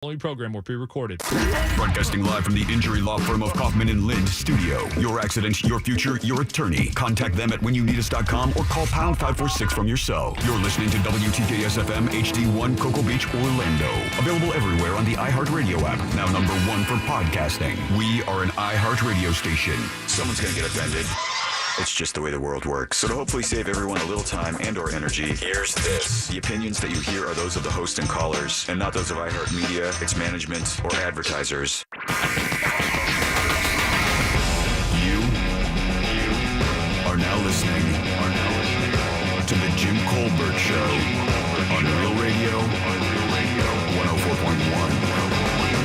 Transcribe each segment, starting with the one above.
Only program or pre-recorded. Broadcasting live from the injury law firm of Kaufman and Lind studio. Your accident, your future, your attorney. Contact them at whenyounneedus.com or call pound 546 from your cell. You're listening to WTKS FM HD1 Cocoa Beach, Orlando. Available everywhere on the iHeartRadio app. Now number one for podcasting. We are an iHeartRadio station. Someone's going to get offended. It's just the way the world works. So to hopefully save everyone a little time and or energy, here's this. The opinions that you hear are those of the host and callers, and not those of iHeartMedia, its management, or advertisers. You are now listening to the Jim Colbert Show on Real Radio 104.1.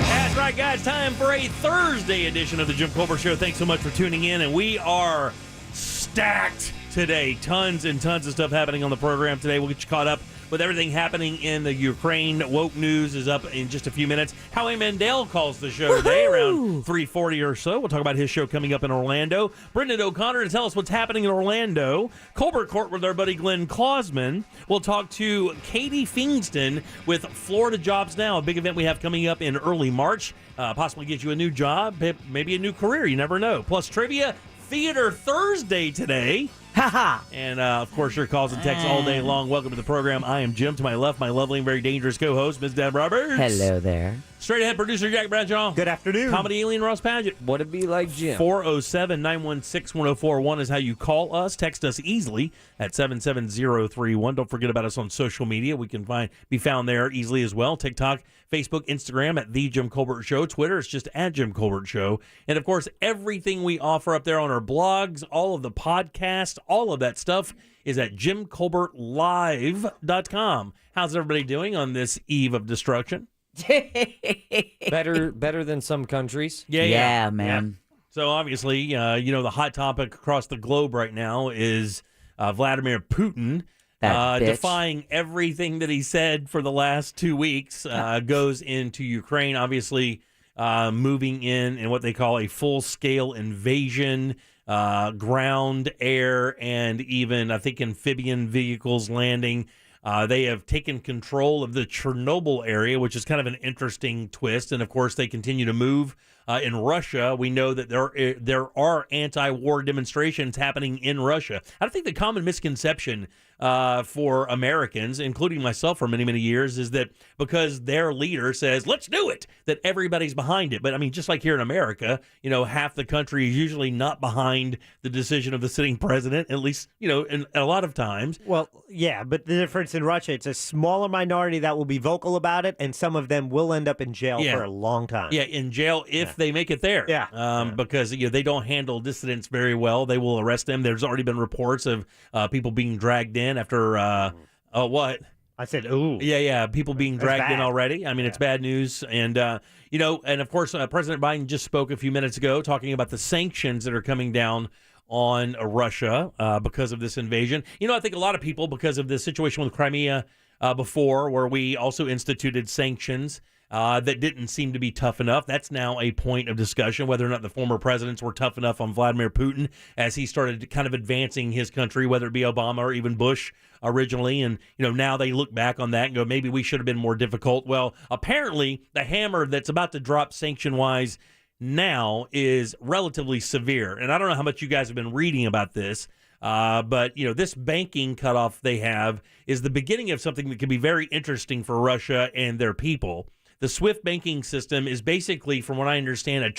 That's right, guys. Time for a Thursday edition of the Jim Colbert Show. Thanks so much for tuning in, and we are stacked today. Tons and tons of stuff happening on the program today. We'll get you caught up with everything happening in the Ukraine. Woke News is up in just a few minutes. Howie Mandel calls the show today around 3:40 or so. We'll talk about his show coming up in Orlando. Brendan O'Connor to tell us what's happening in Orlando. Colbert Court with our buddy Glenn Klausman. We'll talk to Katie Fingston with Florida Jobs Now, a big event we have coming up in early March. Possibly get you a new job, maybe a new career. You never know. Plus trivia. Theater Thursday today. And, of course, your calls and texts all day long. Welcome to the program. I am Jim. To my left, my lovely and very dangerous co-host, Ms. Deb Roberts. Hello there. Straight ahead producer Jack Bradshaw. Good afternoon. Comedy alien Ross Padgett. What it be like, Jim? 407-916-1041 is how you call us. Text us easily at 77031. Don't forget about us on social media. We can be found there easily as well. TikTok, Facebook, Instagram at The Jim Colbert Show. Twitter is just at Jim Colbert Show. And, of course, everything we offer up there on our blogs, all of the podcasts, all of that stuff is at JimColbertLive.com. How's everybody doing on this eve of destruction? Better than some countries. Yeah, man. So obviously, the hot topic across the globe right now is Vladimir Putin defying everything that he said for the last 2 weeks. Goes into Ukraine, obviously moving in what they call a full-scale invasion. Ground, air, and even, I think, amphibian vehicles landing. They have taken control of the Chernobyl area, which is kind of an interesting twist. And, of course, they continue to move in Russia. We know that there are anti-war demonstrations happening in Russia. I think the common misconception for Americans, including myself for many, many years, is that because their leader says, let's do it, that everybody's behind it. But, I mean, just like here in America, half the country is usually not behind the decision of the sitting president, at least, in a lot of times. Well, yeah, but the difference in Russia, it's a smaller minority that will be vocal about it, and some of them will end up in jail for a long time. Yeah, in jail if they make it there. Because they don't handle dissidents very well. They will arrest them. There's already been reports of people being dragged in after, what? I said, ooh. Yeah, people being dragged in already. I mean, it's bad news. And, and of course, President Biden just spoke a few minutes ago talking about the sanctions that are coming down on Russia because of this invasion. I think a lot of people, because of the situation with Crimea before, where we also instituted sanctions that didn't seem to be tough enough. That's now a point of discussion, whether or not the former presidents were tough enough on Vladimir Putin as he started kind of advancing his country, whether it be Obama or even Bush originally. And, now they look back on that and go, maybe we should have been more difficult. Well, apparently the hammer that's about to drop sanction-wise now is relatively severe. And I don't know how much you guys have been reading about this, but, this banking cutoff they have is the beginning of something that could be very interesting for Russia and their people. The SWIFT banking system is basically, from what I understand, a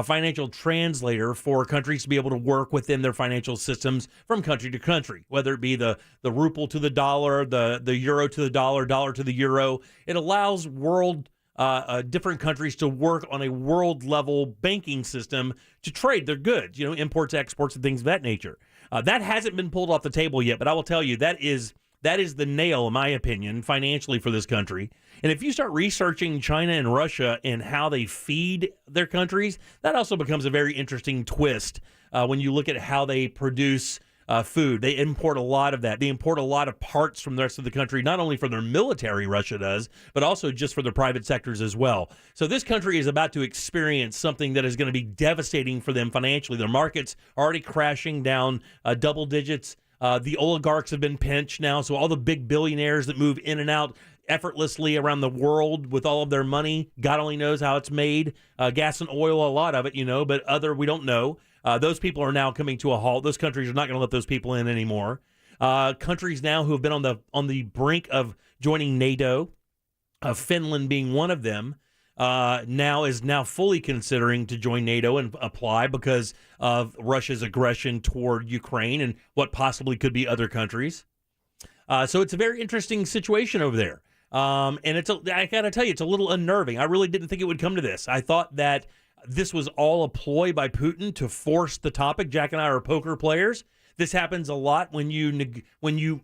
financial translator for countries to be able to work within their financial systems from country to country, whether it be the ruble to the dollar, the euro to the dollar to the euro. It allows different countries to work on a world-level banking system to trade their goods, imports, exports, and things of that nature. That hasn't been pulled off the table yet, but I will tell you that is the nail, in my opinion, financially for this country. And if you start researching China and Russia and how they feed their countries, that also becomes a very interesting twist when you look at how they produce food. They import a lot of that. They import a lot of parts from the rest of the country, not only for their military, Russia does, but also just for their private sectors as well. So this country is about to experience something that is going to be devastating for them financially. Their markets are already crashing down double digits. The oligarchs have been pinched now, so all the big billionaires that move in and out effortlessly around the world with all of their money. God only knows how it's made. Gas and oil, a lot of it, but other we don't know. Those people are now coming to a halt. Those countries are not going to let those people in anymore. Countries now who have been on the brink of joining NATO, Finland being one of them, is now fully considering to join NATO and apply because of Russia's aggression toward Ukraine and what possibly could be other countries. So it's a very interesting situation over there. And I got to tell you, it's a little unnerving. I really didn't think it would come to this. I thought that this was all a ploy by Putin to force the topic. Jack and I are poker players. This happens a lot when you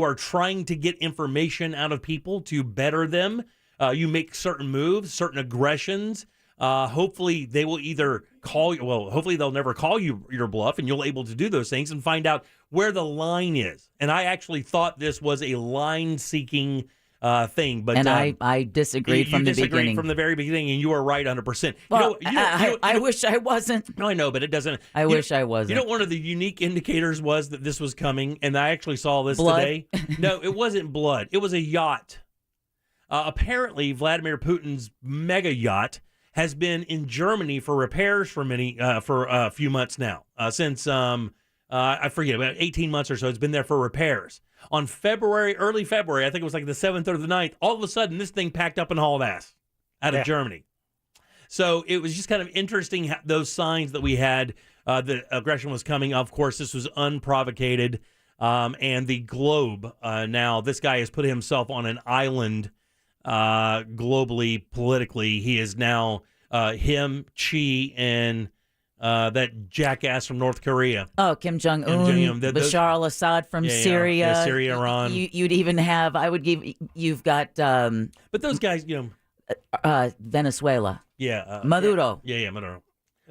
are trying to get information out of people to better them. You make certain moves, certain aggressions. Hopefully they will either call you. Well, hopefully they'll never call you your bluff, and you'll able to do those things and find out where the line is. And I actually thought this was a line-seeking thing, but I disagreed from the beginning. From the very beginning, and you are right 100%. Well, I wish I wasn't. No, I know, but it doesn't. I wish I wasn't. You know, one of the unique indicators was that this was coming, and I actually saw this blood? Today. No, it wasn't blood. It was a yacht. Apparently, Vladimir Putin's mega yacht has been in Germany for repairs for a few months now. Since I forget, about 18 months or so, it's been there for repairs. On early February, I think it was like the 7th or the 9th, all of a sudden this thing packed up and hauled ass out of Germany. So it was just kind of interesting those signs that we had that aggression was coming. Of course, this was unprovocated. And the globe, now this guy has put himself on an island globally, politically. He is now him, Xi, and that jackass from North Korea. Oh, Kim Jong-un, Bashar al-Assad from Syria. Yeah, Syria, Iran. You'd even have, you've got... but those guys, Venezuela. Yeah. Maduro. Yeah, Maduro.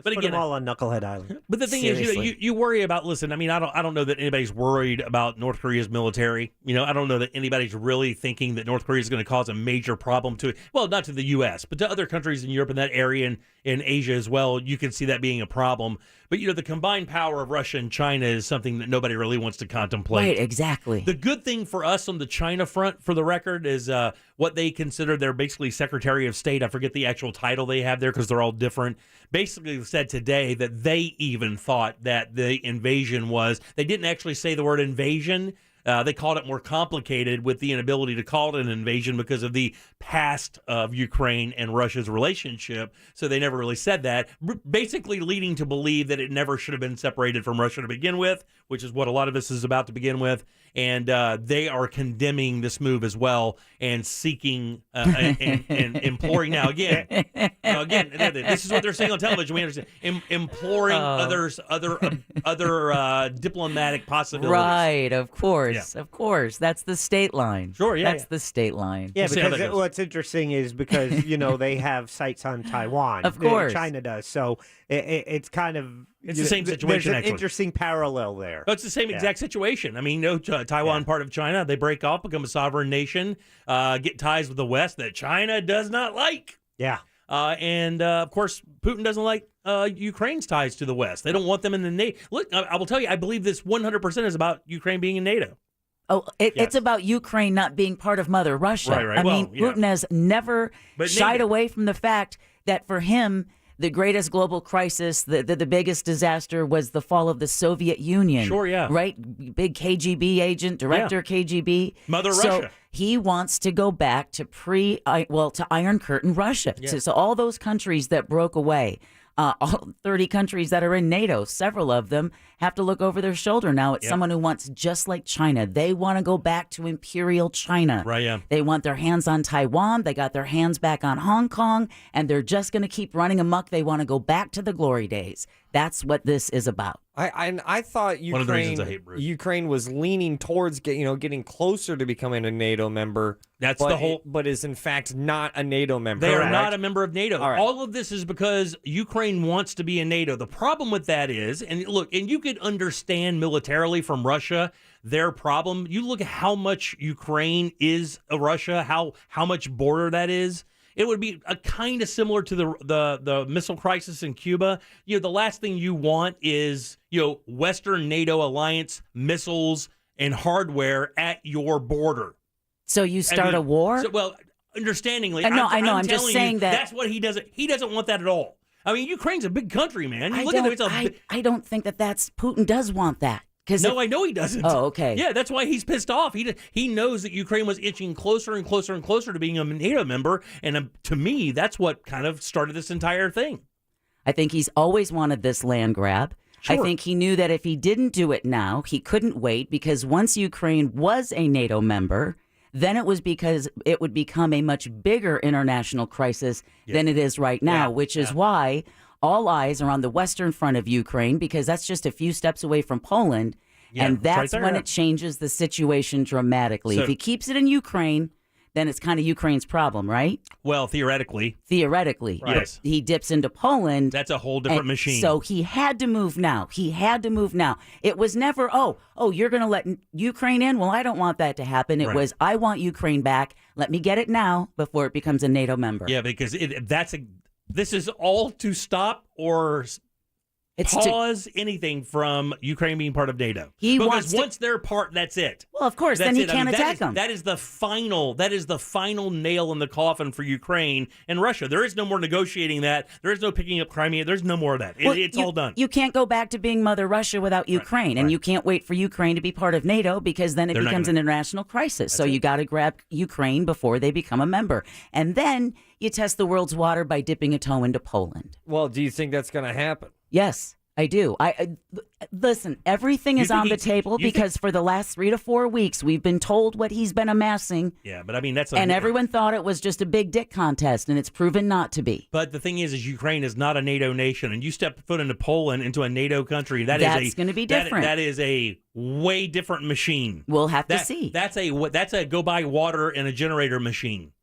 But put them all on Knucklehead Island. But the thing is, you worry about. Listen, I mean, I don't know that anybody's worried about North Korea's military. I don't know that anybody's really thinking that North Korea is going to cause a major problem to, well, not to the U.S., but to other countries in Europe and that area and in Asia as well. You can see that being a problem. But the combined power of Russia and China is something that nobody really wants to contemplate. Right, exactly. The good thing for us on the China front, for the record, is what they consider their basically Secretary of State. I forget the actual title they have there because they're all different. Basically said today that they even thought that the invasion was, they didn't actually say the word invasion. They called it more complicated with the inability to call it an invasion because of the past of Ukraine and Russia's relationship. So they never really said that, basically leading to believe that it never should have been separated from Russia to begin with, which is what a lot of this is about to begin with. And they are condemning this move as well and seeking and imploring now again, this is what they're saying on television. We understand imploring other diplomatic possibilities. Right, of course, of course. That's the state line. Sure, that's the state line. Yeah, because what's interesting is because they have sites on Taiwan. Of course, China does. So it's kind of the same situation. There's an interesting parallel there. It's the same exact situation. I mean, Taiwan, part of China, they break off, become a sovereign nation, get ties with the West that China does not like. Yeah. And of course, Putin doesn't like Ukraine's ties to the West. They don't want them in the NATO. Look, I will tell you, I believe this 100% is about Ukraine being in NATO. Oh, it's about Ukraine not being part of Mother Russia. Right. I mean, Putin has never shied away from the fact that for him, the greatest global crisis, the biggest disaster was the fall of the Soviet Union. Sure, yeah. Right? Big KGB agent, director KGB. Mother so Russia. He wants to go back to to Iron Curtain Russia. Yeah. So all those countries that broke away, all 30 countries that are in NATO, several of them have to look over their shoulder now at someone who wants, just like China, they want to go back to imperial China. Right, yeah. They want their hands on Taiwan. They got their hands back on Hong Kong, and they're just going to keep running amok. They want to go back to the glory days. That's what this is about. I thought One of the reasons I hate Bruce. Ukraine was leaning towards getting closer to becoming a NATO member. That's the whole. But is in fact not a NATO member. They are not a member of NATO. All right. All of this is because Ukraine wants to be in NATO. The problem with that is, and look, and you could understand militarily from Russia their problem. You look at how much Ukraine is Russia, how much border that is. It would be a kind of similar to the missile crisis in Cuba. The last thing you want is Western NATO alliance missiles and hardware at your border. So you start a war? Well, understandingly, I know. I'm just telling saying you, that that's what he doesn't. He doesn't want that at all. I mean, Ukraine's a big country, man. You look at it, I don't think that's Putin does want that. No, I know he doesn't. Oh, okay. Yeah, that's why he's pissed off. He knows that Ukraine was inching closer and closer and closer to being a NATO member, and to me, that's what kind of started this entire thing. I think he's always wanted this land grab. Sure. I think he knew that if he didn't do it now, he couldn't wait, because once Ukraine was a NATO member, then it was because it would become a much bigger international crisis than it is right now, which is why all eyes are on the western front of Ukraine, because that's just a few steps away from Poland. And that's right there, when it changes the situation dramatically. So, if he keeps it in Ukraine, then it's kind of Ukraine's problem, right? Well, theoretically. Theoretically. Right. Yes. He dips into Poland. That's a whole different machine. So he had to move now. It was never, you're going to let Ukraine in? Well, I don't want that to happen. It was, I want Ukraine back. Let me get it now before it becomes a NATO member. Yeah, because this is all to stop or pause anything from Ukraine being part of NATO. Because once they're part, that's it. Well, of course, then he can't attack them. That is the final nail in the coffin for Ukraine and Russia. There is no more negotiating that. There is no picking up Crimea. There's no more of that. It's all done. You can't go back to being Mother Russia without Ukraine, and you can't wait for Ukraine to be part of NATO, because then it becomes an international crisis. So you got to grab Ukraine before they become a member. And then you test the world's water by dipping a toe into Poland. Well, do you think that's going to happen? Yes, I do. Listen, everything is on the table because for the last 3 to 4 weeks, we've been told what he's been amassing. Yeah, but I mean, and everyone thought it was just a big dick contest, and it's proven not to be. But the thing is Ukraine is not a NATO nation, and you step foot into Poland, into a NATO country, that's going to be different. That is a way different machine. We'll have to see. That's a go buy water and a generator machine.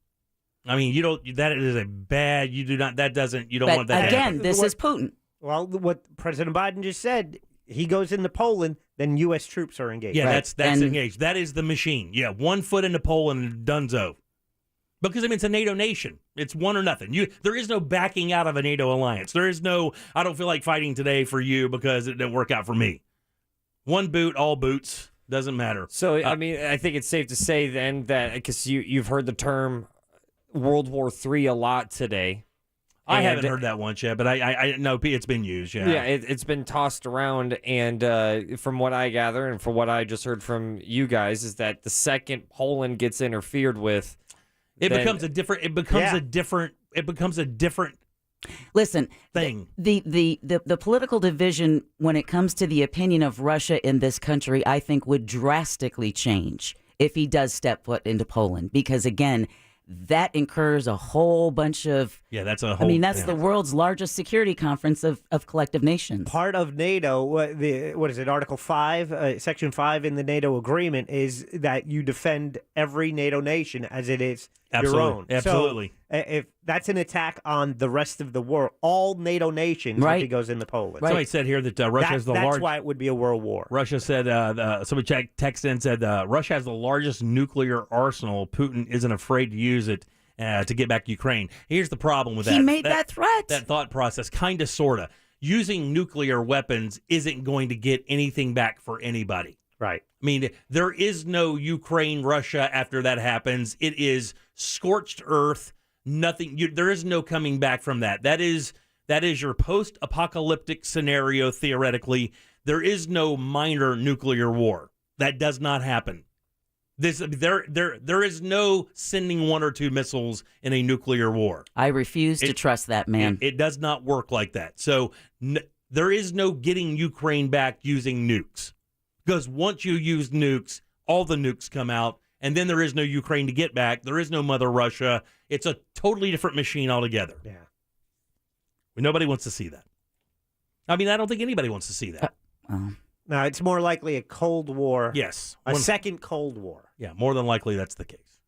I mean, you don't want that to happen. Again, this is Putin. Well, what President Biden just said, he goes into Poland, then U.S. troops are engaged. Yeah, that's engaged. That is the machine. Yeah, 1 foot into Poland and dunzo. Because, I mean, it's a NATO nation. It's one or nothing. There is no backing out of a NATO alliance. There is no, I don't feel like fighting today for you because it didn't work out for me. One boot, all boots, doesn't matter. So, I mean, I think it's safe to say then that, because you've heard the term World War III a lot today. I haven't heard that once yet, but I know it's been used. Yeah, it's been tossed around, and from what I gather, and from what I just heard from you guys, is that the second Poland gets interfered with, it becomes a different. It becomes a different. Listen, thing. The political division when it comes to the opinion of Russia in this country, I think, would drastically change if he does step foot into Poland, because again, that incurs a whole bunch of... Yeah, that's a whole... I mean, that's the world's largest security conference of collective nations. Part of NATO, what is it, Article 5, Section 5 in the NATO agreement is that you defend every NATO nation as it is your own. Absolutely. So, if that's an attack on the rest of the world, all NATO nations, if he goes into Poland. Right. Somebody said here that Russia has the largest... That's why it would be a world war. Russia said, somebody texted in and said, Russia has the largest nuclear arsenal. Putin isn't afraid to use it to get back Ukraine. Here's the problem with that. He made that threat. That thought process, kind of, sort of. Using nuclear weapons isn't going to get anything back for anybody. Right. I mean, there is no Ukraine-Russia after that happens. It is scorched earth. Nothing. There is no coming back from that. That is your post-apocalyptic scenario. Theoretically, there is no minor nuclear war. That does not happen. There is no sending 1 or 2 missiles in a nuclear war. I refuse to trust that man. It does not work like that. So there is no getting Ukraine back using nukes, because once you use nukes, all the nukes come out. And then there is no Ukraine to get back. There is no Mother Russia. It's a totally different machine altogether. Yeah. Nobody wants to see that. I mean, I don't think anybody wants to see that. No, it's more likely a Cold War. Yes. A second Cold War. Yeah, more than likely that's the case.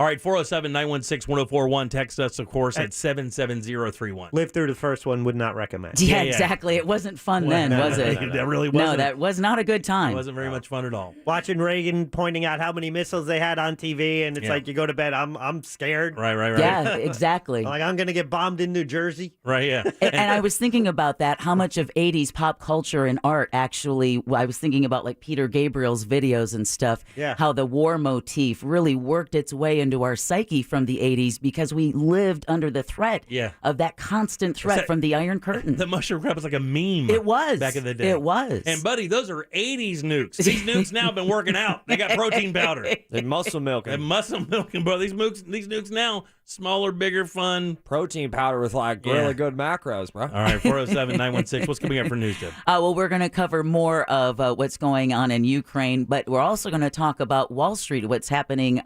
All right, 407-916-1041. Text us, of course, at 77031. Live through the first one, would not recommend. Yeah, exactly. It wasn't fun then, was it? That really wasn't. No, that was not a good time. It wasn't very much fun at all. Watching Reagan pointing out how many missiles they had on TV, and it's like you go to bed, I'm scared. Right. Yeah, exactly. Like I'm going to get bombed in New Jersey. Right, yeah. And I was thinking about that, how much of 80s pop culture and art actually, I was thinking about like Peter Gabriel's videos and stuff, how the war motif really worked its way into our psyche from the 80s because we lived under the threat of that constant threat from the Iron Curtain. The mushroom crab was like a meme. It was. Back in the day. It was. And, buddy, those are 80s nukes. These nukes now have been working out. They got protein powder. They muscle milk. They muscle milking, bro. These nukes now, smaller, bigger, fun. Protein powder with like really good macros, bro. All right, 407-916. What's coming up for news, Deb? Well, we're going to cover more of what's going on in Ukraine, but we're also going to talk about Wall Street, what's happening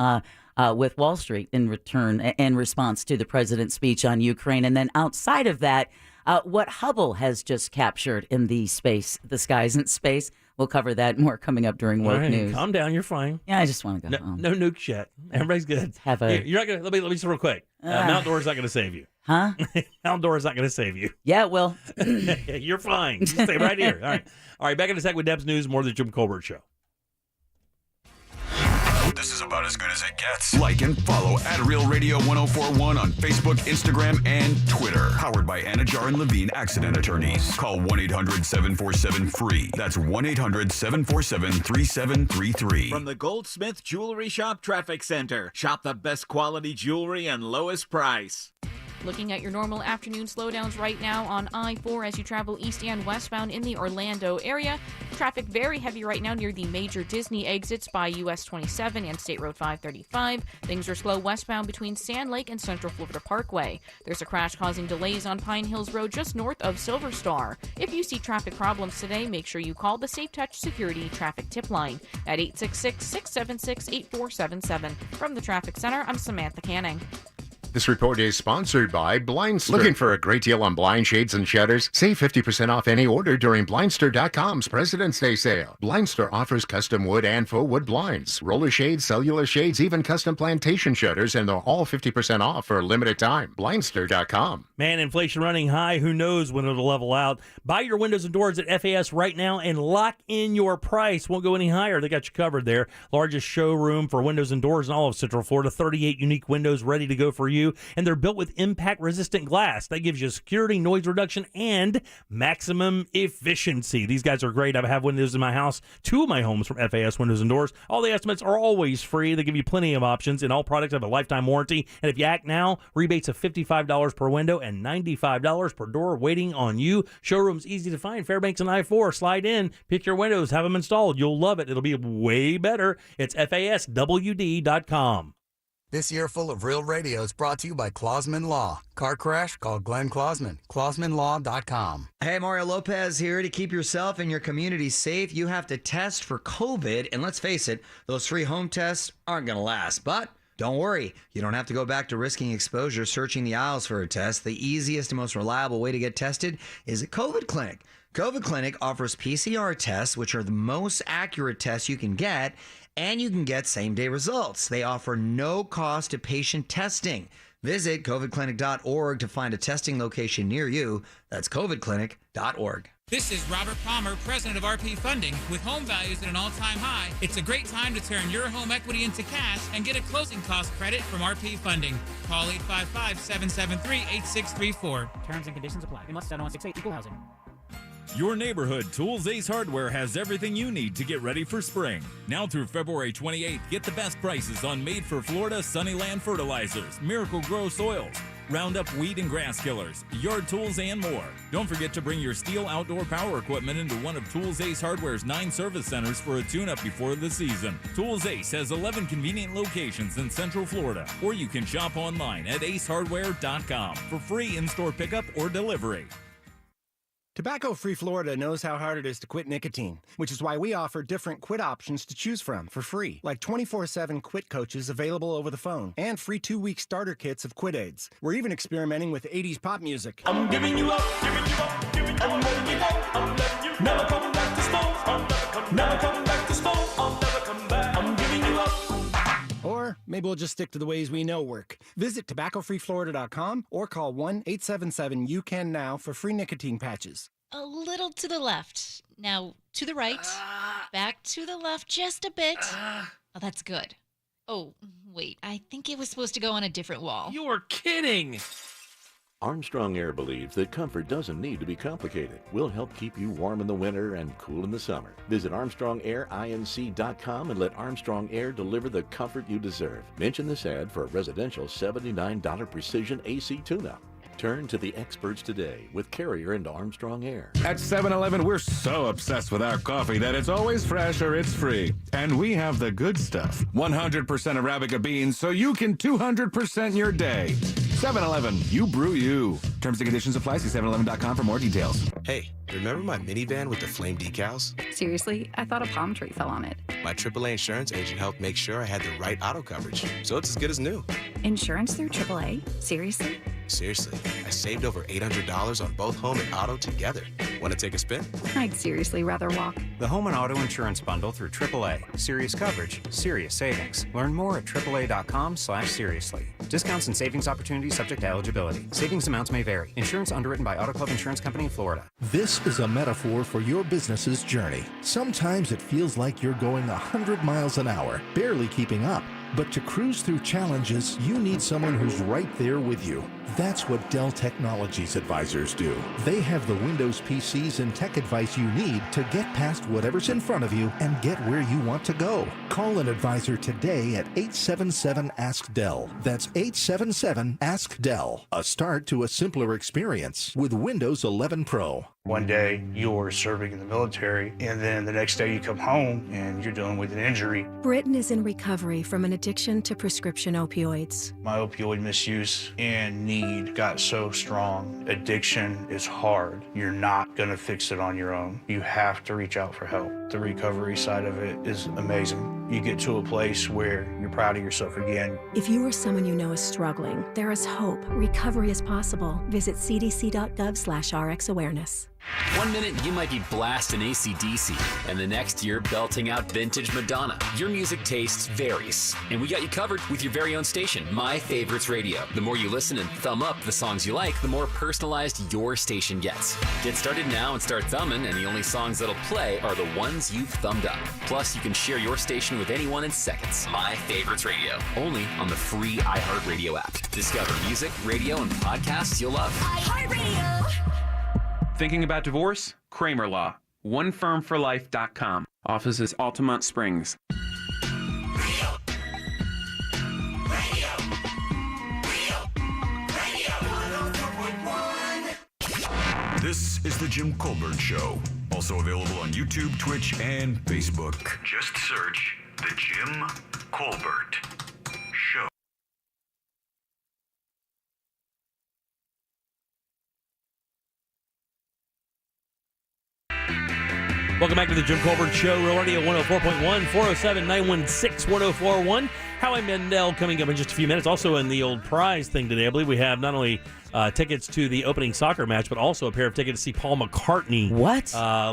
with Wall Street in response to the president's speech on Ukraine. And then outside of that, what Hubble has just captured in the skies in space. We'll cover that more coming up during Work News. Calm down, you're fine. Yeah, I just want to go home. No nukes yet. Everybody's good. You're not gonna. Let me just real quick. Mount Dora's not gonna save you. Huh? Mount Dora's not gonna save you. Yeah, well, you're fine. Just stay right here. All right. Back in a sec with Deb's News. More of the Jim Colbert Show. This is about as good as it gets. Like and follow at Real Radio 1041 on Facebook, Instagram, and Twitter. Powered by Anajar and Levine Accident Attorneys. Call 1-800-747-FREE. That's 1-800-747-3733. From the Goldsmith Jewelry Shop Traffic Center. Shop the best quality jewelry and lowest price. Looking at your normal afternoon slowdowns right now on I-4 as you travel east and westbound in the Orlando area. Traffic very heavy right now near the major Disney exits by US 27 and State Road 535. Things are slow westbound between Sand Lake and Central Florida Parkway. There's a crash causing delays on Pine Hills Road just north of Silver Star. If you see traffic problems today, make sure you call the Safe Touch Security Traffic Tip Line at 866-676-8477. From the Traffic Center, I'm Samantha Canning. This report is sponsored by Blindster. Looking for a great deal on blind shades and shutters? Save 50% off any order during Blindster.com's President's Day sale. Blindster offers custom wood and faux wood blinds, roller shades, cellular shades, even custom plantation shutters, and they're all 50% off for a limited time. Blindster.com. Man, inflation running high. Who knows when it'll level out? Buy your windows and doors at FAS right now and lock in your price. Won't go any higher. They got you covered there. Largest showroom for windows and doors in all of Central Florida. 38 unique windows ready to go for you. And they're built with impact-resistant glass. That gives you security, noise reduction, and maximum efficiency. These guys are great. I have windows in my house, 2 of my homes from FAS Windows and Doors. All the estimates are always free. They give you plenty of options, and all products have a lifetime warranty. And if you act now, rebates of $55 per window and $95 per door waiting on you. Showroom's easy to find. Fairbanks and I-4. Slide in, pick your windows, have them installed. You'll love it. It'll be way better. It's FASWD.com. This year full of real radio is brought to you by Klausman Law. Car crash? Call Glenn Klausman. KlausmanLaw.com. Hey, Mario Lopez here. To keep yourself and your community safe, you have to test for COVID. And let's face it, those free home tests aren't going to last. But don't worry. You don't have to go back to risking exposure searching the aisles for a test. The easiest and most reliable way to get tested is a COVID clinic. COVID Clinic offers PCR tests, which are the most accurate tests you can get, and you can get same-day results. They offer no cost to patient testing. Visit covidclinic.org to find a testing location near you. That's covidclinic.org. This is Robert Palmer, president of RP Funding. With home values at an all-time high, it's a great time to turn your home equity into cash and get a closing cost credit from RP Funding. Call 855-773-8634. Terms and conditions apply. We must settle on 68 equal housing. Your neighborhood Tools Ace Hardware has everything you need to get ready for spring. Now through February 28th, get the best prices on Made for Florida Sunnyland fertilizers, Miracle Grow soils, Roundup weed and grass killers, yard tools, and more. Don't forget to bring your Steel outdoor power equipment into one of Tools Ace Hardware's 9 service centers for a tune-up before the season. Tools Ace has 11 convenient locations in Central Florida, or you can shop online at acehardware.com for free in-store pickup or delivery. Tobacco-free Florida knows how hard it is to quit nicotine, which is why we offer different quit options to choose from for free, like 24/7 quit coaches available over the phone, and free 2-week starter kits of quit aids. We're even experimenting with 80s pop music. I'm giving you up, giving you up, giving you up. I'm letting you go, I'm letting you never come back to smoke. I'll never come back to smoke. I'll never come back. I'm giving you up. Or maybe we'll just stick to the ways we know work. Visit tobaccofreeflorida.com or call 1-877-YOU-CAN-NOW for free nicotine patches. A little to the left. Now, to the right. Back to the left just a bit. Oh, that's good. Oh, wait. I think it was supposed to go on a different wall. You are kidding. Armstrong Air believes that comfort doesn't need to be complicated. We'll help keep you warm in the winter and cool in the summer. Visit ArmstrongAirInc.com and let Armstrong Air deliver the comfort you deserve. Mention this ad for a residential $79 precision AC tune-up. Turn to the experts today with Carrier and Armstrong Air. At 7-Eleven, we're so obsessed with our coffee that it's always fresh or it's free. And we have the good stuff. 100% Arabica beans so you can 200% your day. 7-Eleven, you brew you. Terms and conditions apply. See 711.com for more details. Hey, remember my minivan with the flame decals? Seriously? I thought a palm tree fell on it. My AAA insurance agent helped make sure I had the right auto coverage, so it's as good as new. Insurance through AAA? Seriously? Seriously, I saved over $800 on both home and auto together. Want to take a spin? I'd seriously rather walk. The home and auto insurance bundle through AAA. Serious coverage, serious savings. Learn more at AAA.com/seriously. Discounts and savings opportunities subject to eligibility. Savings amounts may vary. Insurance underwritten by Auto Club Insurance Company of Florida. This is a metaphor for your business's journey. Sometimes it feels like you're going 100 miles an hour, barely keeping up. But to cruise through challenges, you need someone who's right there with you. That's what Dell Technologies advisors do. They have the Windows PCs and tech advice you need to get past whatever's in front of you and get where you want to go. Call an advisor today at 877-ASK-DELL. That's 877-ASK-DELL. A start to a simpler experience with Windows 11 Pro. One day you're serving in the military, and then the next day you come home and you're dealing with an injury. Britton is in recovery from an addiction to prescription opioids. My opioid misuse and need got so strong. Addiction is hard. You're not going to fix it on your own. You have to reach out for help. The recovery side of it is amazing. You get to a place where you're proud of yourself again. If you or someone you know is struggling, there is hope. Recovery is possible. Visit cdc.gov/RxAwareness. 1 minute you might be blasting AC/DC, and the next you're belting out vintage Madonna. Your music taste varies, and we got you covered with your very own station, My Favorites Radio. The more you listen and thumb up the songs you like, the more personalized your station gets. Get started now and start thumbing, and the only songs that'll play are the ones you've thumbed up. Plus, you can share your station with anyone in seconds. My Favorites Radio, only on the free iHeartRadio app. Discover music, radio, and podcasts you'll love. iHeartRadio. Thinking about divorce? Kramer Law. OneFirmForLife.com. Offices Altamont Springs. This is The Jim Colbert Show. Also available on YouTube, Twitch, and Facebook. Just search The Jim Colbert Show. Welcome back to the Jim Colbert Show, Real Radio 104.1, 407-916-1041. Howie Mandel coming up in just a few minutes. Also in the old prize thing today, I believe we have not only tickets to the opening soccer match, but also a pair of tickets to see Paul McCartney. What?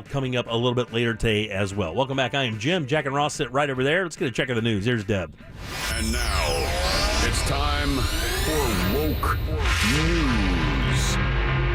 Coming up a little bit later today as well. Welcome back. I am Jim. Jack and Ross sit right over there. Let's get a check of the news. Here's Deb. And now, it's time for Woke News.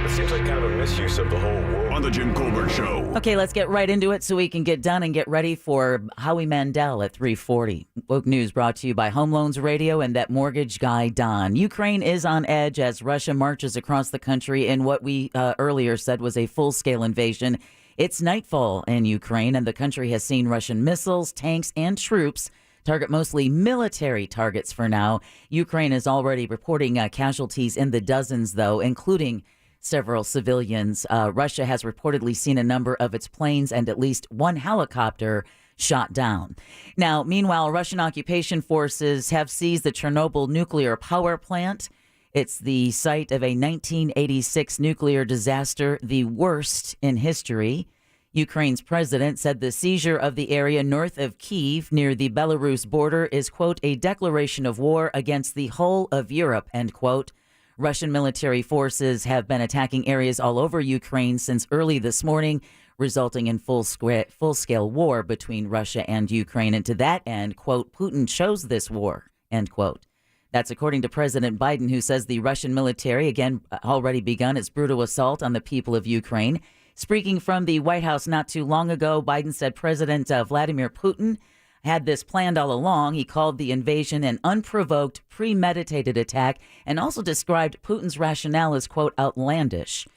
It seems like kind of a misuse of the whole world. On the Jim Colbert Show. Okay, let's get right into it so we can get done and get ready for Howie Mandel at 3:40. Woke News brought to you by Home Loans Radio and that mortgage guy, Don. Ukraine is on edge as Russia marches across the country in what we earlier said was a full-scale invasion. It's nightfall in Ukraine, and the country has seen Russian missiles, tanks, and troops target mostly military targets for now. Ukraine is already reporting casualties in the dozens, though, including several civilians. Russia has reportedly seen a number of its planes and at least one helicopter shot down. Now, meanwhile, Russian occupation forces have seized the Chernobyl nuclear power plant. It's the site of a 1986 nuclear disaster, the worst in history. Ukraine's president said the seizure of the area north of Kyiv near the Belarus border is, quote, a declaration of war against the whole of Europe, end quote. Russian military forces have been attacking areas all over Ukraine since early this morning, resulting in full-scale war between Russia and Ukraine. And to that end, quote, Putin chose this war, end quote. That's according to President Biden, who says the Russian military, again, already begun its brutal assault on the people of Ukraine. Speaking from the White House not too long ago, Biden said President Vladimir Putin had this planned all along. He called the invasion an unprovoked, premeditated attack and also described Putin's rationale as, quote, outlandish.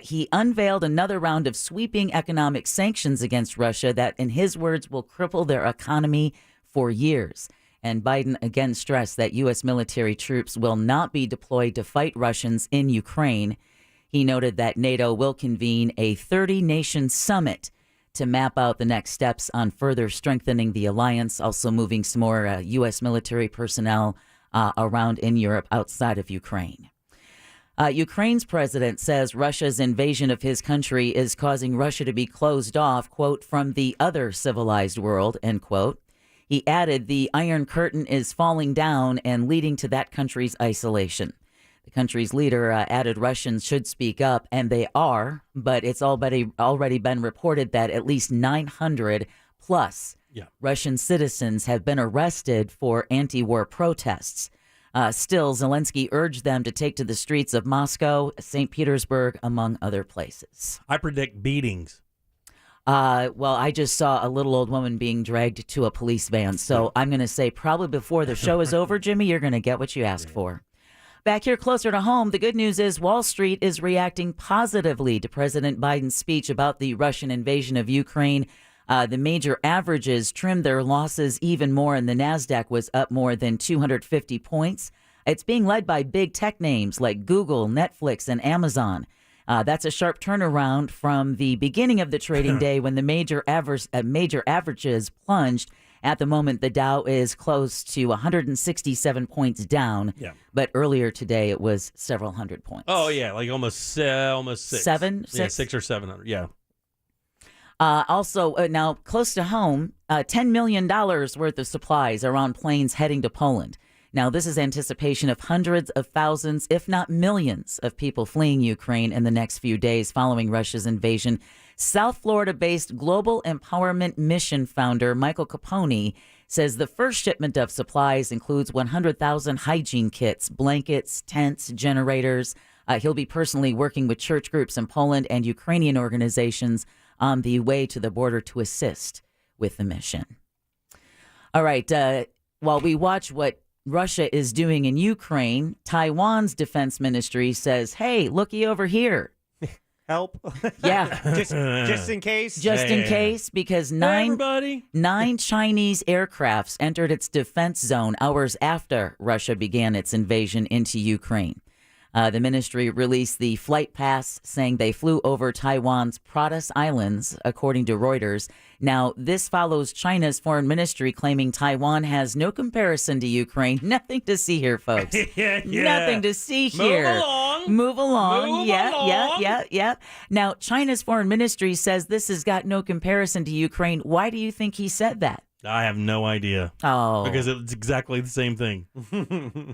He unveiled another round of sweeping economic sanctions against Russia that, in his words, will cripple their economy for years. And Biden again stressed that U.S. military troops will not be deployed to fight Russians in Ukraine. He noted that NATO will convene a 30-nation summit to map out the next steps on further strengthening the alliance, also moving some more U.S. military personnel around in Europe outside of Ukraine. Ukraine's president says Russia's invasion of his country is causing Russia to be closed off, quote, from the other civilized world, end quote. He added the Iron Curtain is falling down and leading to that country's isolation. The country's leader added Russians should speak up, and they are, but it's already been reported that at least 900 plus Russian citizens have been arrested for anti-war protests. Still, Zelensky urged them to take to the streets of Moscow, St. Petersburg, among other places. I predict beatings. Well, I just saw a little old woman being dragged to a police van. So I'm going to say probably before the show is over, Jimmy, you're going to get what you asked for. Back here closer to home, the good news is Wall Street is reacting positively to President Biden's speech about the Russian invasion of Ukraine. The major averages trimmed their losses even more, and the NASDAQ was up more than 250 points. It's being led by big tech names like Google, Netflix, and Amazon. That's a sharp turnaround from the beginning of the trading day when the major averages plunged. At the moment, the Dow is close to 167 points down. Yeah. But earlier today, it was several hundred points. Oh, yeah, like almost six. Seven? Yeah, 600 or 700, yeah. Also, now close to home, $10 million worth of supplies are on planes heading to Poland. Now, this is anticipation of hundreds of thousands, if not millions, of people fleeing Ukraine in the next few days following Russia's invasion. South Florida-based Global Empowerment Mission founder Michael Capone says the first shipment of supplies includes 100,000 hygiene kits, blankets, tents, generators. He'll be personally working with church groups in Poland and Ukrainian organizations on the way to the border to assist with the mission. All right, while we watch what Russia is doing in Ukraine, Taiwan's defense ministry says, hey, looky over here. Help. Yeah. just in case. Just in case, because nine Chinese aircrafts entered its defense zone hours after Russia began its invasion into Ukraine. The ministry released the flight pass saying they flew over Taiwan's Pratas Islands, according to Reuters. Now, this follows China's foreign ministry claiming Taiwan has no comparison to Ukraine. Nothing to see here, folks. Nothing to see here. Move along. Yeah. Now, China's foreign ministry says this has got no comparison to Ukraine. Why do you think he said that? I have no idea. Oh. Because it's exactly the same thing.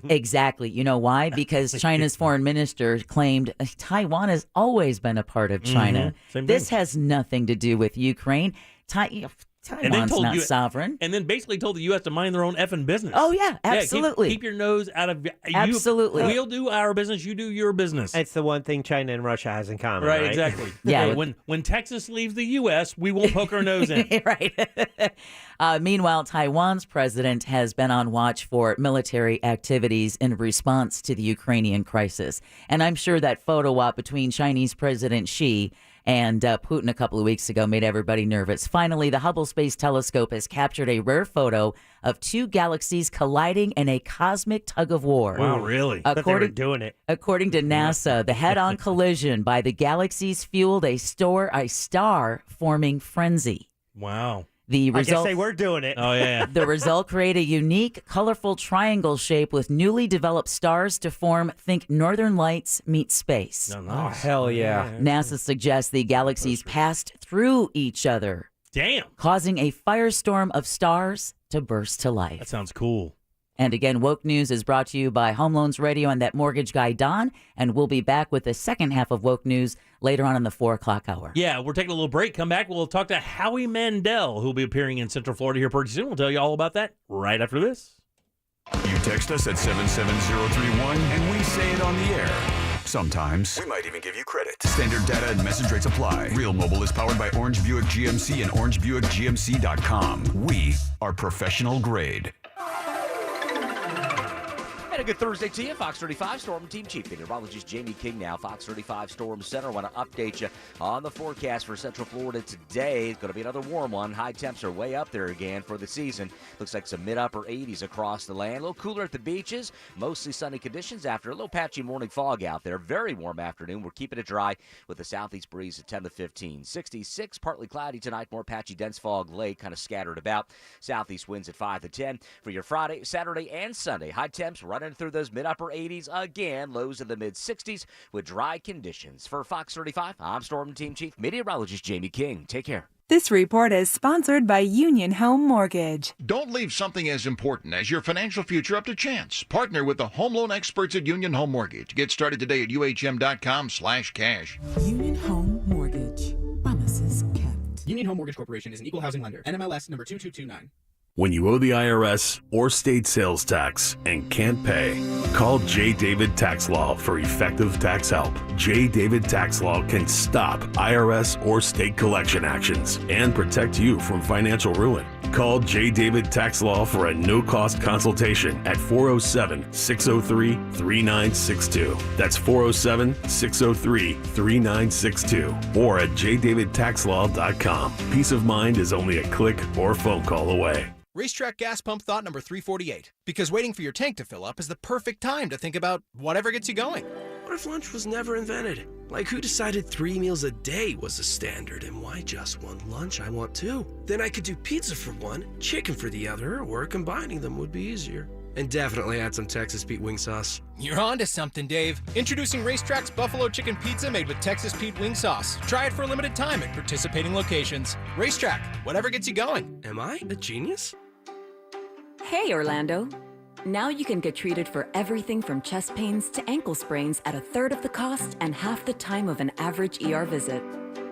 Exactly. You know why? Because China's foreign minister claimed Taiwan has always been a part of China. This has nothing to do with Ukraine. Taiwan's not sovereign. And then basically told the U.S. to mind their own effing business. Oh, yeah, absolutely. Keep your nose out of... Absolutely. We'll do our business, you do your business. It's the one thing China and Russia has in common, right? Exactly. Yeah. When Texas leaves the U.S., we won't poke our nose in. Right. Meanwhile, Taiwan's president has been on watch for military activities in response to the Ukrainian crisis. And I'm sure that photo op between Chinese President Xi and Putin a couple of weeks ago made everybody nervous. Finally, the Hubble Space Telescope has captured a rare photo of two galaxies colliding in a cosmic tug of war. Wow, really? But they were doing it. According to NASA, the head-on collision by the galaxies fueled a star-forming frenzy. Wow. The result, I guess they were doing it. Oh, yeah. The result created a unique, colorful triangle shape with newly developed stars to form, think Northern Lights meet space. Oh, nice. Oh, hell yeah. NASA suggests the galaxies passed through each other. Damn. Causing a firestorm of stars to burst to life. That sounds cool. And again, Woke News is brought to you by Home Loans Radio and that mortgage guy, Don. And we'll be back with the second half of Woke News later on in the 4 o'clock hour. Yeah, we're taking a little break. Come back. We'll talk to Howie Mandel, who'll be appearing in Central Florida here pretty soon. We'll tell you all about that right after this. You text us at 77031 and we say it on the air. Sometimes we might even give you credit. Standard data and message rates apply. Real Mobile is powered by Orange Buick GMC and OrangeBuickGMC.com. We are professional grade. And a good Thursday to you. Fox 35 Storm Team Chief Meteorologist Jamie King now. Fox 35 Storm Center. I want to update you on the forecast for Central Florida today. It's going to be another warm one. High temps are way up there again for the season. Looks like some mid-upper 80s across the land. A little cooler at the beaches. Mostly sunny conditions after a little patchy morning fog out there. Very warm afternoon. We're keeping it dry with a southeast breeze at 10 to 15. 66, partly cloudy tonight. More patchy dense fog late, kind of scattered about. Southeast winds at 5 to 10 for your Friday, Saturday, and Sunday. High temps running through those mid-upper 80s again, lows in the mid-60s with dry conditions. For Fox 35, I'm Storm Team Chief Meteorologist Jamie King. Take care. This report is sponsored by Union Home Mortgage. Don't leave something as important as your financial future up to chance. Partner with the home loan experts at Union Home Mortgage. Get started today at uhm.com/cash. Union Home Mortgage. Promises kept. Union Home Mortgage Corporation is an equal housing lender. NMLS number 2229. When you owe the IRS or state sales tax and can't pay, call J. David Tax Law for effective tax help. J. David Tax Law can stop IRS or state collection actions and protect you from financial ruin. Call J. David Tax Law for a no-cost consultation at 407-603-3962. That's 407-603-3962 or at jdavidtaxlaw.com. Peace of mind is only a click or phone call away. Racetrack gas pump thought number 348. Because waiting for your tank to fill up is the perfect time to think about whatever gets you going. What if lunch was never invented? Like, who decided 3 meals a day was the standard, and why just one lunch? I want 2. Then I could do pizza for one, chicken for the other, or combining them would be easier. And definitely add some Texas Pete wing sauce. You're on to something, Dave. Introducing Racetrack's Buffalo Chicken Pizza made with Texas Pete wing sauce. Try it for a limited time at participating locations. Racetrack, whatever gets you going. Am I a genius? Hey, Orlando. Now you can get treated for everything from chest pains to ankle sprains at a third of the cost and half the time of an average ER visit.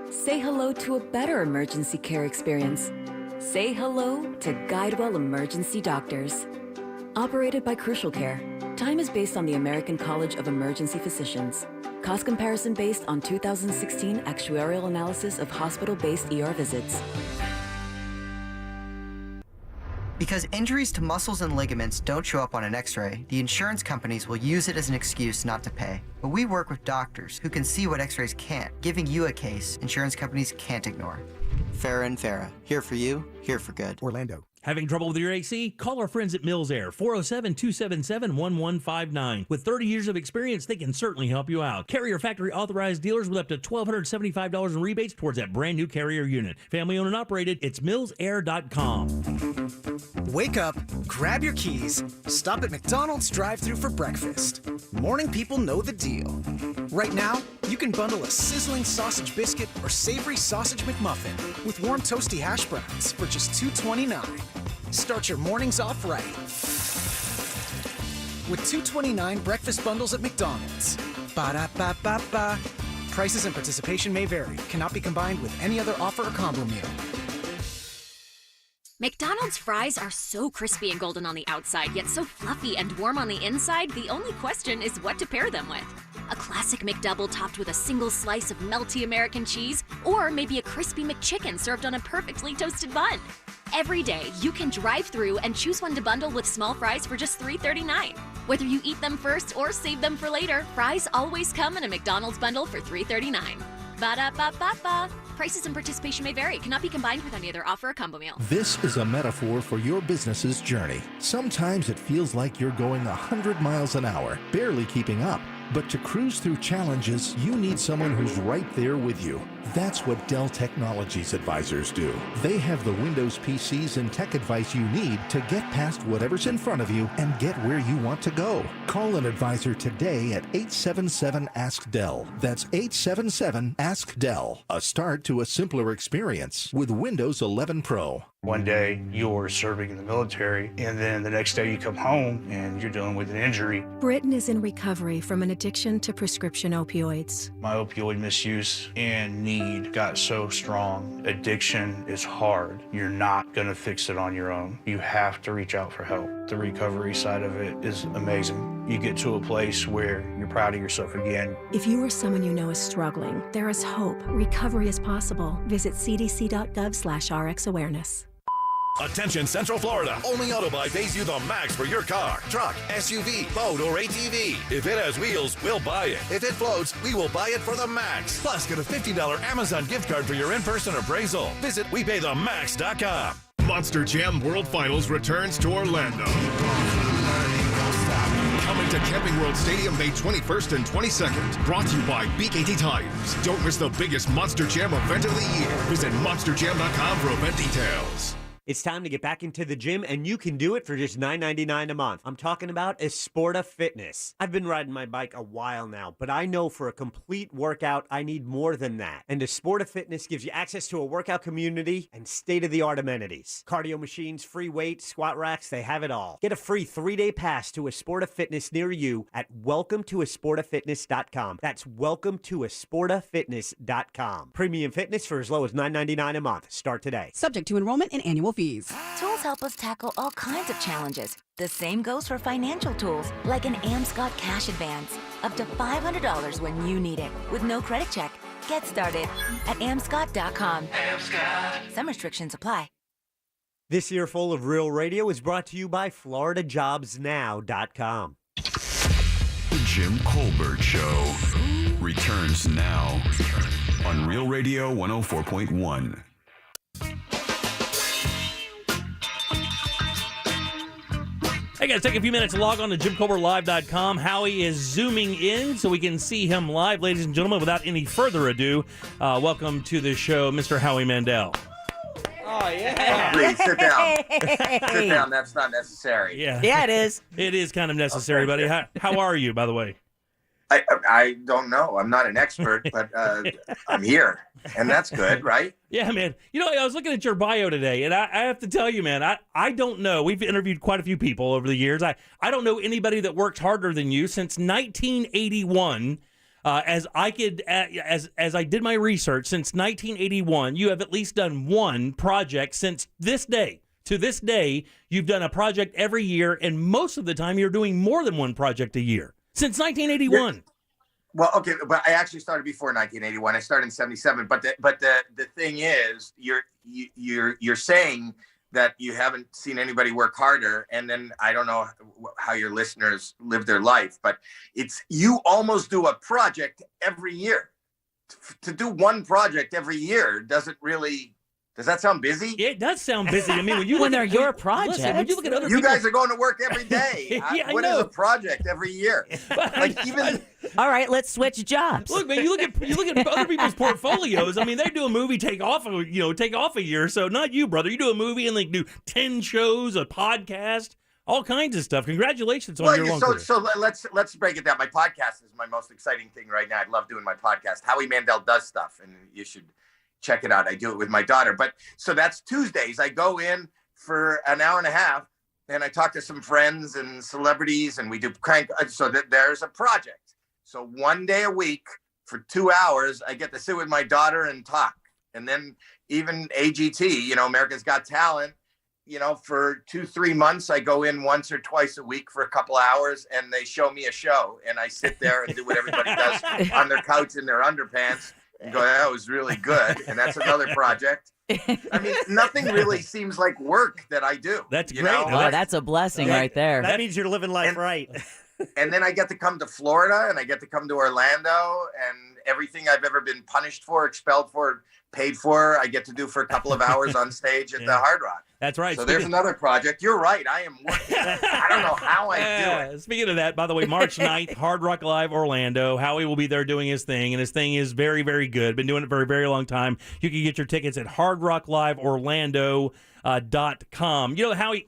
Say hello to a better emergency care experience. Say hello to GuideWell Emergency Doctors. Operated by Crucial Care, time is based on the American College of Emergency Physicians. Cost comparison based on 2016 actuarial analysis of hospital-based ER visits. Because injuries to muscles and ligaments don't show up on an x-ray, the insurance companies will use it as an excuse not to pay. But we work with doctors who can see what x-rays can't, giving you a case insurance companies can't ignore. Farah and Farah, here for you, here for good. Orlando. Having trouble with your AC? Call our friends at Mills Air, 407-277-1159. With 30 years of experience, they can certainly help you out. Carrier factory authorized dealers with up to $1,275 in rebates towards that brand new Carrier unit. Family owned and operated, it's millsair.com. Wake up, grab your keys, stop at McDonald's drive-thru for breakfast. Morning people know the deal. Right now, you can bundle a sizzling sausage biscuit or savory sausage McMuffin with warm toasty hash browns for just $2.29. Start your mornings off right. With $2.29 breakfast bundles at McDonald's. Ba-da-ba-ba-ba. Prices and participation may vary. Cannot be combined with any other offer or combo meal. McDonald's fries are so crispy and golden on the outside, yet so fluffy and warm on the inside, the only question is what to pair them with. A classic McDouble topped with a single slice of melty American cheese, or maybe a crispy McChicken served on a perfectly toasted bun. Every day, you can drive through and choose one to bundle with small fries for just $3.39. Whether you eat them first or save them for later, fries always come in a McDonald's bundle for $3.39. Ba-da-ba-ba-ba. Prices and participation may vary. Cannot be combined with any other offer or combo meal. This is a metaphor for your business's journey. Sometimes it feels like you're going 100 miles an hour, barely keeping up. But to cruise through challenges, you need someone who's right there with you. That's what Dell Technologies advisors do. They have the Windows PCs and tech advice you need to get past whatever's in front of you and get where you want to go. Call an advisor today at 877-ASK-DELL. That's 877-ASK-DELL. A start to a simpler experience with Windows 11 Pro. One day you're serving in the military, and then the next day you come home and you're dealing with an injury. Britton is in recovery from an addiction to prescription opioids. My opioid misuse and need need got so strong. Addiction is hard. You're not going to fix it on your own. You have to reach out for help. The recovery side of it is amazing. You get to a place where you're proud of yourself again. If you or someone you know is struggling, there is hope. Recovery is possible. Visit cdc.gov/RxAwareness. Attention Central Florida. Only Autobuy pays you the max for your car, truck, SUV, boat, or ATV. If it has wheels, we'll buy it. If it floats, we will buy it for the max. Plus, get a $50 Amazon gift card for your in-person appraisal. Visit WePayTheMax.com. Monster Jam World Finals returns to Orlando. Coming to Camping World Stadium May 21st and 22nd. Brought to you by BKT Tires. Don't miss the biggest Monster Jam event of the year. Visit monsterjam.com for event details. It's time to get back into the gym, and you can do it for just $9.99 a month. I'm talking about Esporta Fitness. I've been riding my bike a while now, but I know for a complete workout, I need more than that. And Esporta Fitness gives you access to a workout community and state-of-the-art amenities. Cardio machines, free weights, squat racks, they have it all. Get a free 3-day pass to Esporta Fitness near you at welcometoesportafitness.com. That's welcometoesportafitness.com. Premium fitness for as low as $9.99 a month. Start today. Subject to enrollment and annual fees. Tools help us tackle all kinds of challenges. The same goes for financial tools, like an Amscot cash advance. Up to $500 when you need it, with no credit check. Get started at amscot.com. Some restrictions apply. This earful of Real Radio is brought to you by FloridaJobsNow.com. The Jim Colbert Show returns now on Real Radio 104.1. Hey guys, take a few minutes to log on to JimColbertLive.com. Howie is zooming in so we can see him live. Ladies and gentlemen, without any further ado, welcome to the show, Mr. Howie Mandel. Oh, yeah. Please, sit down. Sit down. That's not necessary. Yeah, it is. It is kind of necessary, buddy. How are you, by the way? I don't know. I'm not an expert, but I'm here, and that's good, right? Yeah, man. You know, I was looking at your bio today, and I have to tell you, man, I don't know. We've interviewed quite a few people over the years. I don't know anybody that worked harder than you since 1981. As I did my research, since 1981, you have at least done one project since this day. To this day, you've done a project every year, and most of the time, you're doing more than one project a year. Since 1981. Well, okay, but I actually started before 1981. I started in '77. But the thing is, you're saying that you haven't seen anybody work harder, and then I don't know how your listeners live their life, but you almost do a project every year. To do one project every year doesn't really. Does that sound busy? Yeah, it does sound busy. I mean, when they're your projects. Listen, when you look at other you people, guys are going to work every day. What is a project every year? All right, let's switch jobs. Look, man, you look at other people's portfolios. I mean, they do a movie, take off a year. So not you, brother. You do a movie and do 10 shows, a podcast, all kinds of stuff. Congratulations on your long career. So let's break it down. My podcast is my most exciting thing right now. I love doing my podcast. Howie Mandel does stuff, and you should check it out. I do it with my daughter. But so that's Tuesdays. I go in for an hour and a half and I talk to some friends and celebrities and we do crank. So that there's a project. So one day a week for 2 hours, I get to sit with my daughter and talk. And then even AGT, America's Got Talent, for 2-3 months, I go in once or twice a week for a couple hours and they show me a show and I sit there and do what everybody does on their couch in their underpants. And go, that was really good. And that's another project. I mean, nothing really seems like work that I do. That's great. Oh, that's a blessing right there. That means you're living life right. And then I get to come to Florida and I get to come to Orlando and everything I've ever been punished for, expelled for, paid for, I get to do for a couple of hours on stage at the Hard Rock. That's right. So there's another project. You're right. I am working. I don't know how I do it. Speaking of that, by the way, March 9th, Hard Rock Live Orlando. Howie will be there doing his thing, and his thing is very, very good. Been doing it for a very long time. You can get your tickets at hardrockliveorlando.com. Howie,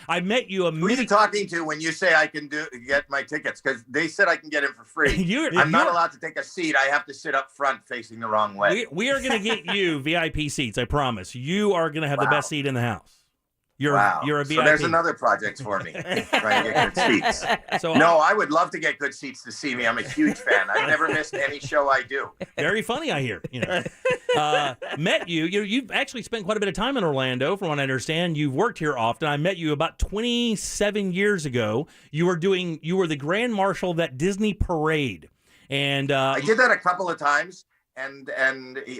I met you Who are you talking to when you say I can get my tickets? Because they said I can get in for free. I'm not allowed to take a seat. I have to sit up front facing the wrong way. We are going to get you VIP seats, I promise. You are going to have the best seat in the house. You're a VIP. So there's another project for me, trying to get good seats. So no, I would love to get good seats to see me. I'm a huge fan. I've never missed any show I do. Very funny, I hear. Met you. You've actually spent quite a bit of time in Orlando, from what I understand. You've worked here often. I met you about 27 years ago. You were the Grand Marshal of that Disney parade. And I did that a couple of times. And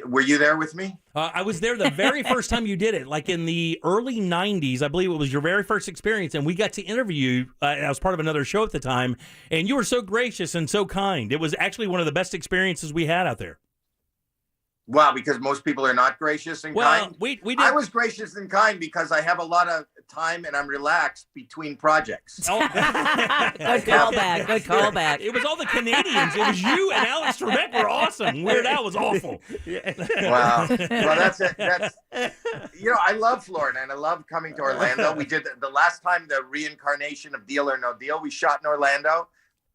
were you there with me? I was there the very first time you did it, like in the early 90s. I believe it was your very first experience, and we got to interview you. I was part of another show at the time, and you were so gracious and so kind. It was actually one of the best experiences we had out there. Wow, because most people are not gracious and kind. We did. I was gracious and kind because I have a lot of time and I'm relaxed between projects. Oh. Good callback. Good callback. It was all the Canadians. It was you and Alex Trebek were awesome. Weird Al was awful. Wow. Well, that's it. I love Florida and I love coming to Orlando. We did the last time the reincarnation of Deal or No Deal. We shot in Orlando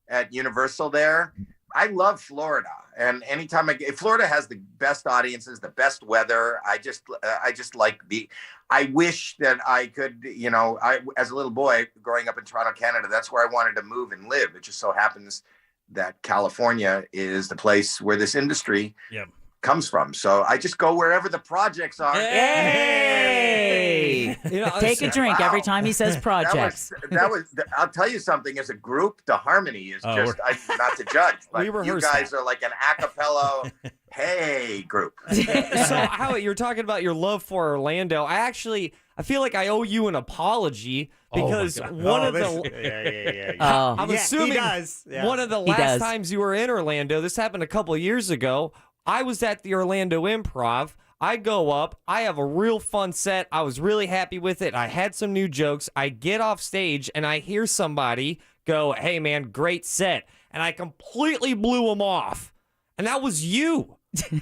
at Universal there. I love Florida, and anytime Florida has the best audiences, the best weather. I just like I wish that I could, as a little boy growing up in Toronto, Canada, that's where I wanted to move and live. It just so happens that California is the place where this industry comes from. So I just go wherever the projects are. Hey! Take a drink every time he says projects. That was I'll tell you something. As a group, the harmony is not to judge, but you guys are like an a cappella hey group. So Howie, you're talking about your love for Orlando. I feel like I owe you an apology because I'm assuming he does. Yeah. One of the last times you were in Orlando, this happened a couple of years ago. I was at the Orlando Improv. I go up. I have a real fun set. I was really happy with it. I had some new jokes. I get off stage and I hear somebody go, "Hey, man, great set." And I completely blew them off. And that was you. So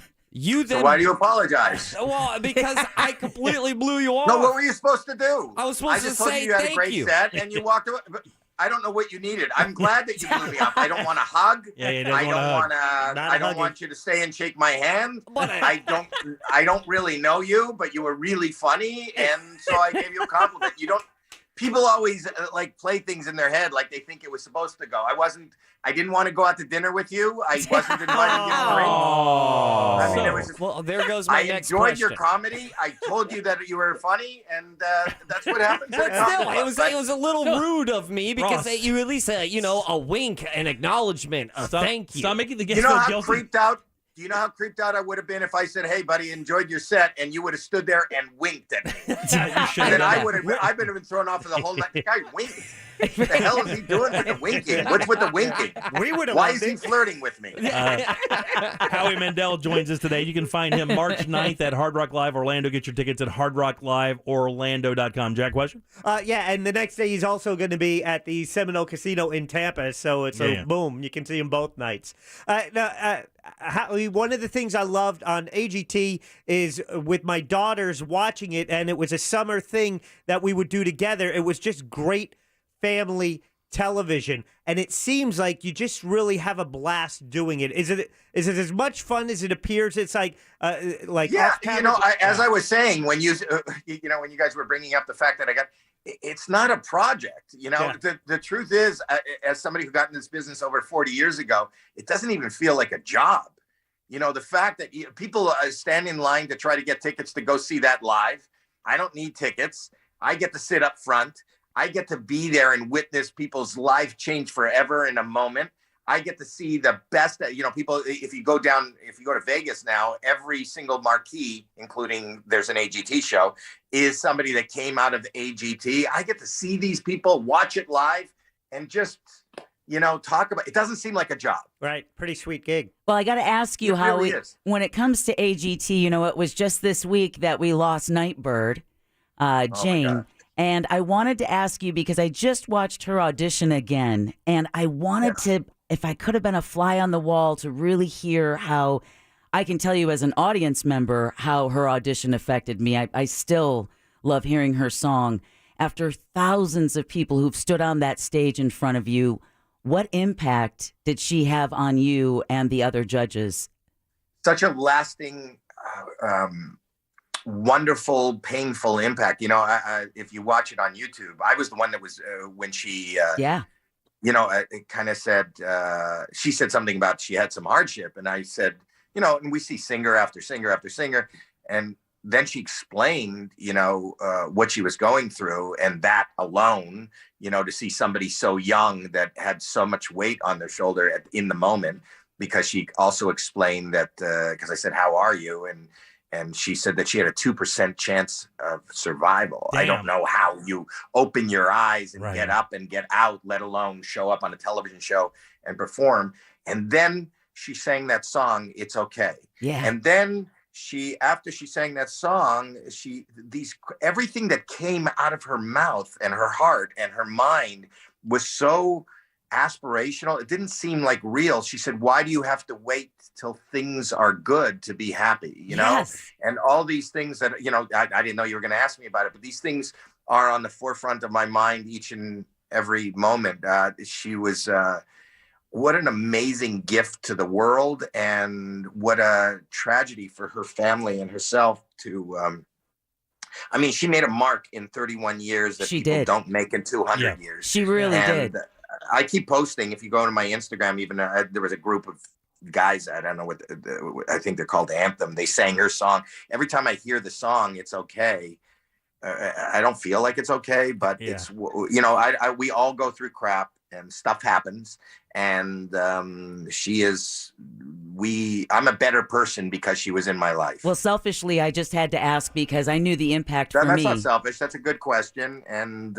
why do you apologize? Well, because I completely blew you off. No, what were you supposed to do? I was supposed to just told say you had a thank great you. set and you walked away. But I don't know what you needed. I'm glad that you blew me up. I don't want to hug. I don't want you to stay and shake my hand. I don't really know you, but you were really funny, and so I gave you a compliment. People always play things in their head like they think it was supposed to go. I didn't want to go out to dinner with you. I wasn't inviting you to drink. I mean, it was just, well, there goes my next question. I enjoyed your comedy. I told you that you were funny, and that's what happened. But still, it was a little rude of me because you at least a wink, an acknowledgement, a thank you. Stop making the guest feel guilty. Do you know how creeped out I would have been if I said, "Hey, buddy, enjoyed your set," and you would have stood there and winked at me? And then I would have been thrown off for the whole night. The guy winked. What the hell is he doing with the winking? What's with the winking? Why is he flirting with me? Howie Mandel joins us today. You can find him March 9th at Hard Rock Live Orlando. Get your tickets at hardrockliveorlando.com. Jack, question? And the next day he's also going to be at the Seminole Casino in Tampa, so it's boom. You can see him both nights. One of the things I loved on AGT is with my daughters watching it, and it was a summer thing that we would do together. It was just great family television, and it seems like you just really have a blast doing it. Is it as much fun as it appears? It's as I was saying when you guys were bringing up the fact that it's not a project. The truth is, as somebody who got in this business over 40 years ago, it doesn't even feel like a job. The fact that people stand in line to try to get tickets to go see that live. I don't need tickets. I get to sit up front. I get to be there and witness people's life change forever in a moment. I get to see the best, people, if you go to Vegas now, every single marquee, including there's an AGT show, is somebody that came out of AGT. I get to see these people, watch it live, and just, talk about it. It doesn't seem like a job. Right. Pretty sweet gig. Well, I got to ask you, really when it comes to AGT, it was just this week that we lost Nightbird, Jane. And I wanted to ask you because I just watched her audition again, and I wanted to, if I could have been a fly on the wall, to really hear how, I can tell you as an audience member, how her audition affected me. I still love hearing her song. After thousands of people who've stood on that stage in front of you, what impact did she have on you and the other judges? Such a lasting wonderful, painful impact. You know, if you watch it on YouTube, I was the one that was when she, you know, it kind of said, she said something about she had some hardship. And I said, you know, and we see singer after singer after singer. And then she explained, you know, what she was going through, and that alone, you know, to see somebody so young that had so much weight on their shoulder in the moment, because she also explained that, because I said, how are you? And she said that she had a 2% chance of survival. Damn. I don't know how you open your eyes and get up and get out, let alone show up on a television show and perform. And then she sang that song, It's Okay. Yeah. And then after she sang that song, everything that came out of her mouth and her heart and her mind was so aspirational. It didn't seem like real. She said, why do you have to wait till things are good to be happy? You know, and all these things that, you know, I didn't know you were going to ask me about it, but these things are on the forefront of my mind each and every moment. She was, what an amazing gift to the world, and what a tragedy for her family and herself to, I mean, she made a mark in 31 years that people don't make in 200 years. She really did. I keep posting, if you go to my Instagram, even there was a group of guys, I don't know what, I think they're called Anthem. They sang her song. Every time I hear the song, It's Okay. I don't feel like it's okay, but it's, you know, we all go through crap and stuff happens. And I'm a better person because she was in my life. Well, selfishly, I just had to ask because I knew the impact for me. That's not selfish. That's a good question. And,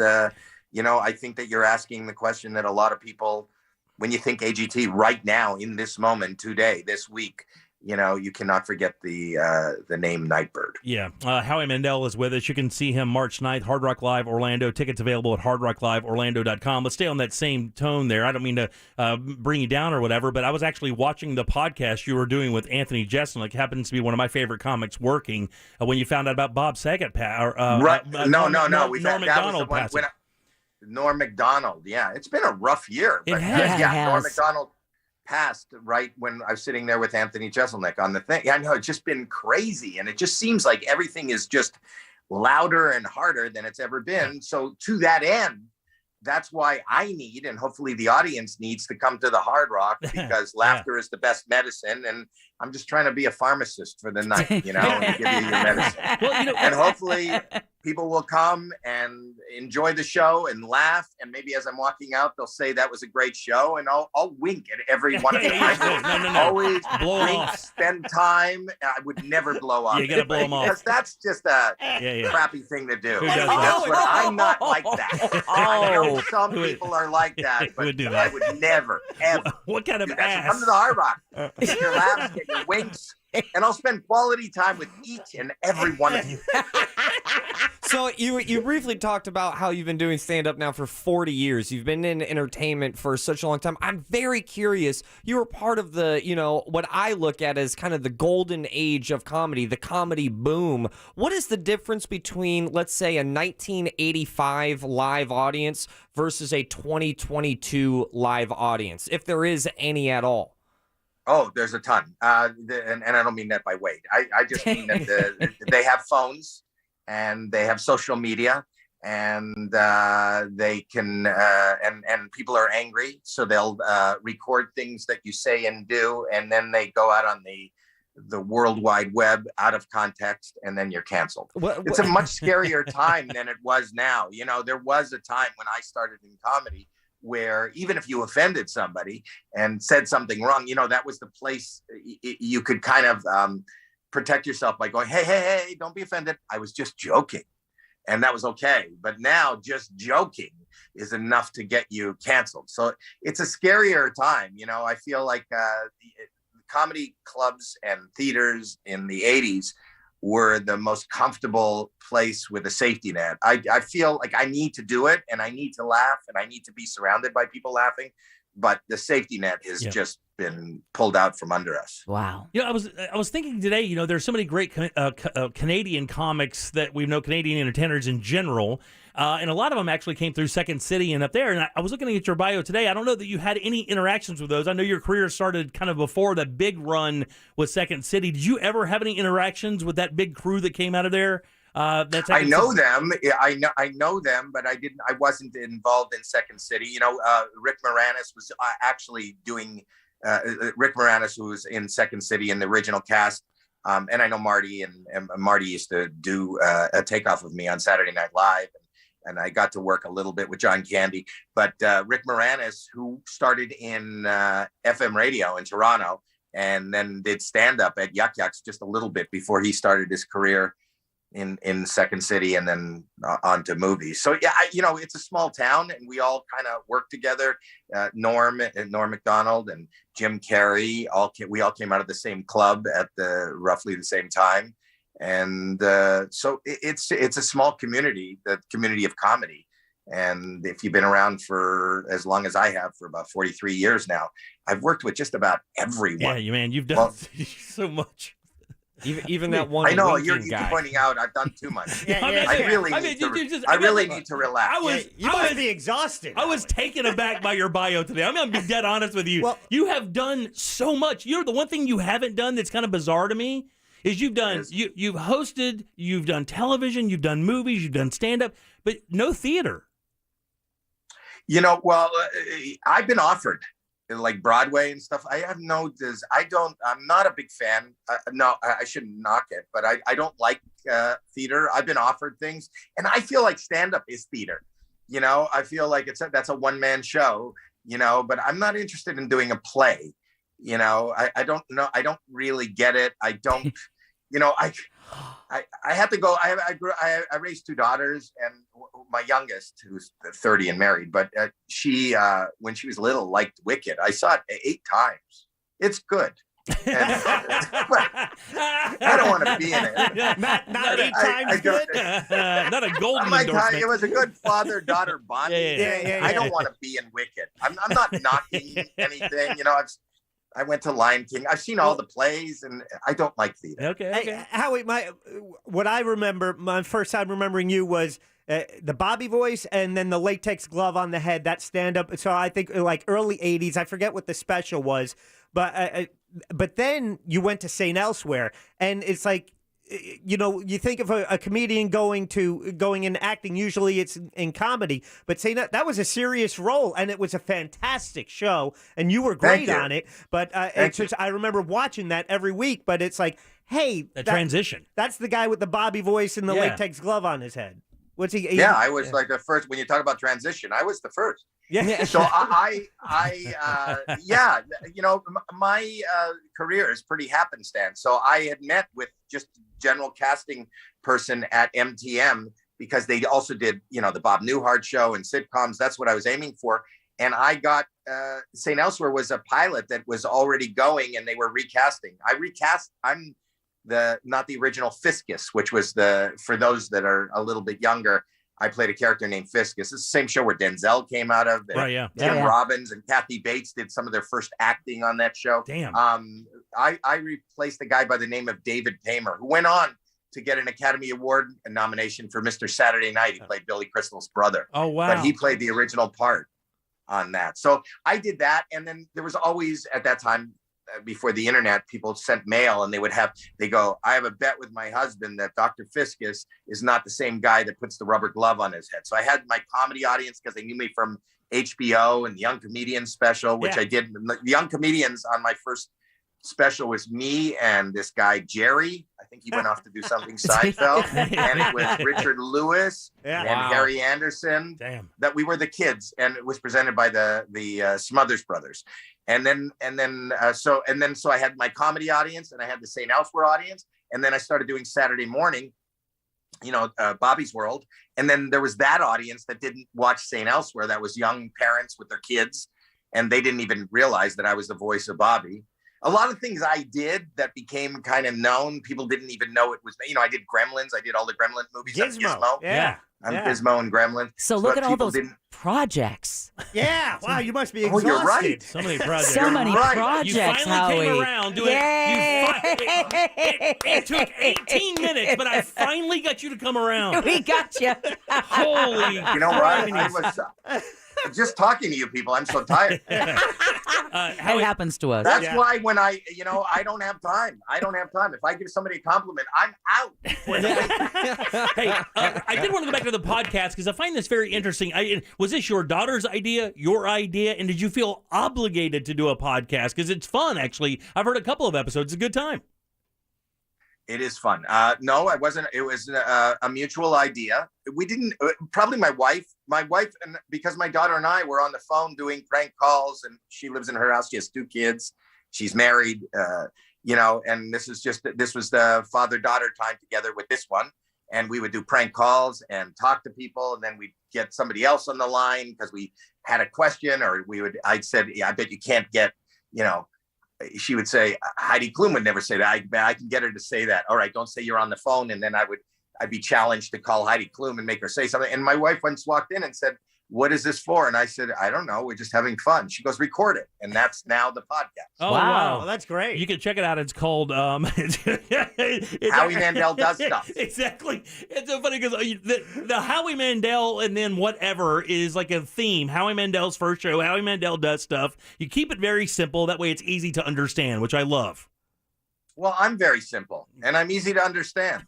you know, I think that you're asking the question that a lot of people, when you think AGT right now, in this moment, today, this week, you know, you cannot forget the name Nightbird. Yeah. Howie Mandel is with us. You can see him March 9th, Hard Rock Live Orlando. Tickets available at hardrockliveorlando.com. Let's stay on that same tone there. I don't mean to bring you down or whatever, but I was actually watching the podcast you were doing with Anthony Jeselnik. Happens to be one of my favorite comics working, when you found out about Bob Saget. Right. No. Norm Macdonald passing. Norm Macdonald. Yeah. It's been a rough year. It But has. yeah, Norm Macdonald passed right when I was sitting there with Anthony Jeselnik on the thing. Yeah, I know, it's just been crazy. And it just seems like everything is just louder and harder than it's ever been. So to that end, that's why I need, and hopefully the audience needs, to come to the Hard Rock, because laughter is the best medicine. And I'm just trying to be a pharmacist for the night, you know, and give you your medicine. Well, you know, and hopefully people will come and enjoy the show and laugh. And maybe as I'm walking out, they'll say that was a great show. And I'll wink at every one of them. No. Always blow wink, off. Spend time. I would never blow off. You got to blow them off. Because that's just a crappy thing to do. Who does And that? guess what? I'm not like that. I know some Who would- people are like that, who would but do I that? would never, ever. What kind of do that. So ass? come to the Hard Rock. Get your laughs, get your winks, and I'll spend quality time with each and every one of you. So you briefly talked about how you've been doing stand-up now for 40 years. You've been in entertainment for such a long time. I'm very curious. You were part of the, you know, what I look at as kind of the golden age of comedy, the comedy boom. What is the difference between, let's say, a 1985 live audience versus a 2022 live audience, if there is any at all? Oh, there's a ton. And I don't mean that by weight. I just mean that they have phones and they have social media, and they can, and people are angry. So they'll record things that you say and do, and then they go out on the World Wide Web out of context, and then you're canceled. It's a much scarier time than it was now. You know, there was a time when I started in comedy where even if you offended somebody and said something wrong, you know, that was the place you could kind of protect yourself by going, hey, don't be offended. I was just joking. And that was okay. But now just joking is enough to get you canceled. So it's a scarier time. You know, I feel like the comedy clubs and theaters in the 80s were the most comfortable place with a safety net. I feel like I need to do it, and I need to laugh, and I need to be surrounded by people laughing. But the safety net is just been pulled out from under us. Wow. You know, I was thinking today, you know, there's so many great Canadian comics that we know, Canadian entertainers in general, and a lot of them actually came through Second City and up there. And I was looking at your bio today. I don't know that you had any interactions with those. I know your career started kind of before that big run with Second City. Did you ever have any interactions with that big crew that came out of there? I know them. I know them, but I wasn't involved in Second City. You know, Rick Moranis was actually doing. Rick Moranis, who was in Second City in the original cast, and I know Marty, and Marty used to do a takeoff of me on Saturday Night Live, and I got to work a little bit with John Candy. But Rick Moranis, who started in FM radio in Toronto, and then did stand up at Yuck Yucks just a little bit before he started his career in Second City, and then on to movies. So yeah, you know, it's a small town, and we all kind of work together. Norm Macdonald and Jim Carrey, we all came out of the same club at roughly the same time, and so it's a small community, the community of comedy. And if you've been around for as long as I have, for about 43 years now, I've worked with just about everyone. Yeah, man, you've done so much. Even that one. I know you're guy. pointing out I've done too much. I really need to relax. You must be exhausted. I was taken aback by your bio today. I'm going to be dead honest with you. Well, you have done so much. You know, the one thing you haven't done that's kind of bizarre to me is you've hosted, you've done television, you've done movies, you've done stand-up, but no theater. You know, well, I've been offered, like Broadway and stuff. I'm not a big fan. No, I shouldn't knock it, but I don't like theater. I've been offered things, and I feel like stand-up is theater. You know, I feel like that's a one-man show, you know, but I'm not interested in doing a play. You know, I don't know. I don't really get it. I don't, you know, I had to go. I raised two daughters, and my youngest, who's 30 and married, but she, when she was little, liked Wicked. I saw it 8 times. It's good. And, but I don't want to be in it. Not 8 times good. Not a golden endorsement. It was a good father-daughter bonding. Yeah. I don't want to be in Wicked. I'm not knocking anything. You know, I went to Lion King. I've seen all the plays, and I don't like theater. Okay. Hey, Howie, what I remember, my first time remembering you was the Bobby voice, and then the latex glove on the head, that stand-up. So I think like early 80s. I forget what the special was, but then you went to St. Elsewhere, and it's like, you know, you think of a comedian going and acting, usually it's in comedy, but that was a serious role, and it was a fantastic show, and you were great on it. But I remember watching that every week, but it's like, hey, transition. That's the guy with the Bobby voice and the latex glove on his head. What's he? I was like the first. When you talk about transition, I was the first. Yeah. So yeah, you know, my career is pretty happenstance. So I had met with just general casting person at MTM, because they also did, you know, the Bob Newhart show and sitcoms. That's what I was aiming for. And I got St. Elsewhere was a pilot that was already going, and they were recasting. I'm not the original Fiscus, which was for those that are a little bit younger, I played a character named Fiscus. It's the same show where Denzel came out of. Right, yeah. Tim Robbins and Kathy Bates did some of their first acting on that show. Damn. I replaced a guy by the name of David Paymer, who went on to get an Academy Award nomination for Mr. Saturday Night. He played Billy Crystal's brother. Oh, wow. But he played the original part on that. So I did that. And then there was always, at that time, before the internet, people sent mail, and they go, I have a bet with my husband that Dr. Fiscus is not the same guy that puts the rubber glove on his head. So I had my comedy audience, because they knew me from HBO and the Young Comedians special, which I did. The Young Comedians on my first special was me and this guy, Jerry. I think he went off to do something Seinfeld. And it was Richard Lewis and Harry Anderson. Damn. That we were the kids, and it was presented by the Smothers Brothers. So I had my comedy audience, and I had the St. Elsewhere audience, and then I started doing Saturday morning, you know, Bobby's World, and then there was that audience that didn't watch St. Elsewhere. That was young parents with their kids, and they didn't even realize that I was the voice of Bobby. A lot of things I did that became kind of known, people didn't even know it was, you know, I did Gremlins. I did all the Gremlin movies. Gizmo. Yeah. I'm Gizmo and Gremlin. So look at all those projects. Yeah. Wow, you must be Oh, exhausted. you're right. So many projects. So many projects, You finally Howie. came around doing it took 18 minutes, but I finally got you to come around. We got you. Holy You know what? I was just talking to you people. I'm so tired. It happens to us. That's why when I don't have time. I don't have time. If I give somebody a compliment, I'm out. Hey, I did want to go back to the podcast because I find this very interesting. Was this your daughter's idea, your idea, and did you feel obligated to do a podcast? Because it's fun, actually. I've heard a couple of episodes. It's a good time. It is fun. No, I wasn't. It was a mutual idea. We didn't. Probably my wife, and because my daughter and I were on the phone doing prank calls, and she lives in her house. She has 2 kids. She's married. And this was the father-daughter time together with this one. And we would do prank calls and talk to people, and then we'd get somebody else on the line because we had a question, or I'd said, I bet you can't get, she would say, Heidi Klum would never say that. I can get her to say that. All right, don't say you're on the phone. And then I'd be challenged to call Heidi Klum and make her say something. And my wife once walked in and said, what is this for? And I said, I don't know. We're just having fun. She goes, record it. And that's now the podcast. Oh, wow. Well, that's great. You can check it out. It's called Howie Mandel Does Stuff. Exactly. It's so funny because the Howie Mandel and then whatever is like a theme. Howie Mandel's first show, Howie Mandel Does Stuff. You keep it very simple. That way it's easy to understand, which I love. Well, I'm very simple, and I'm easy to understand.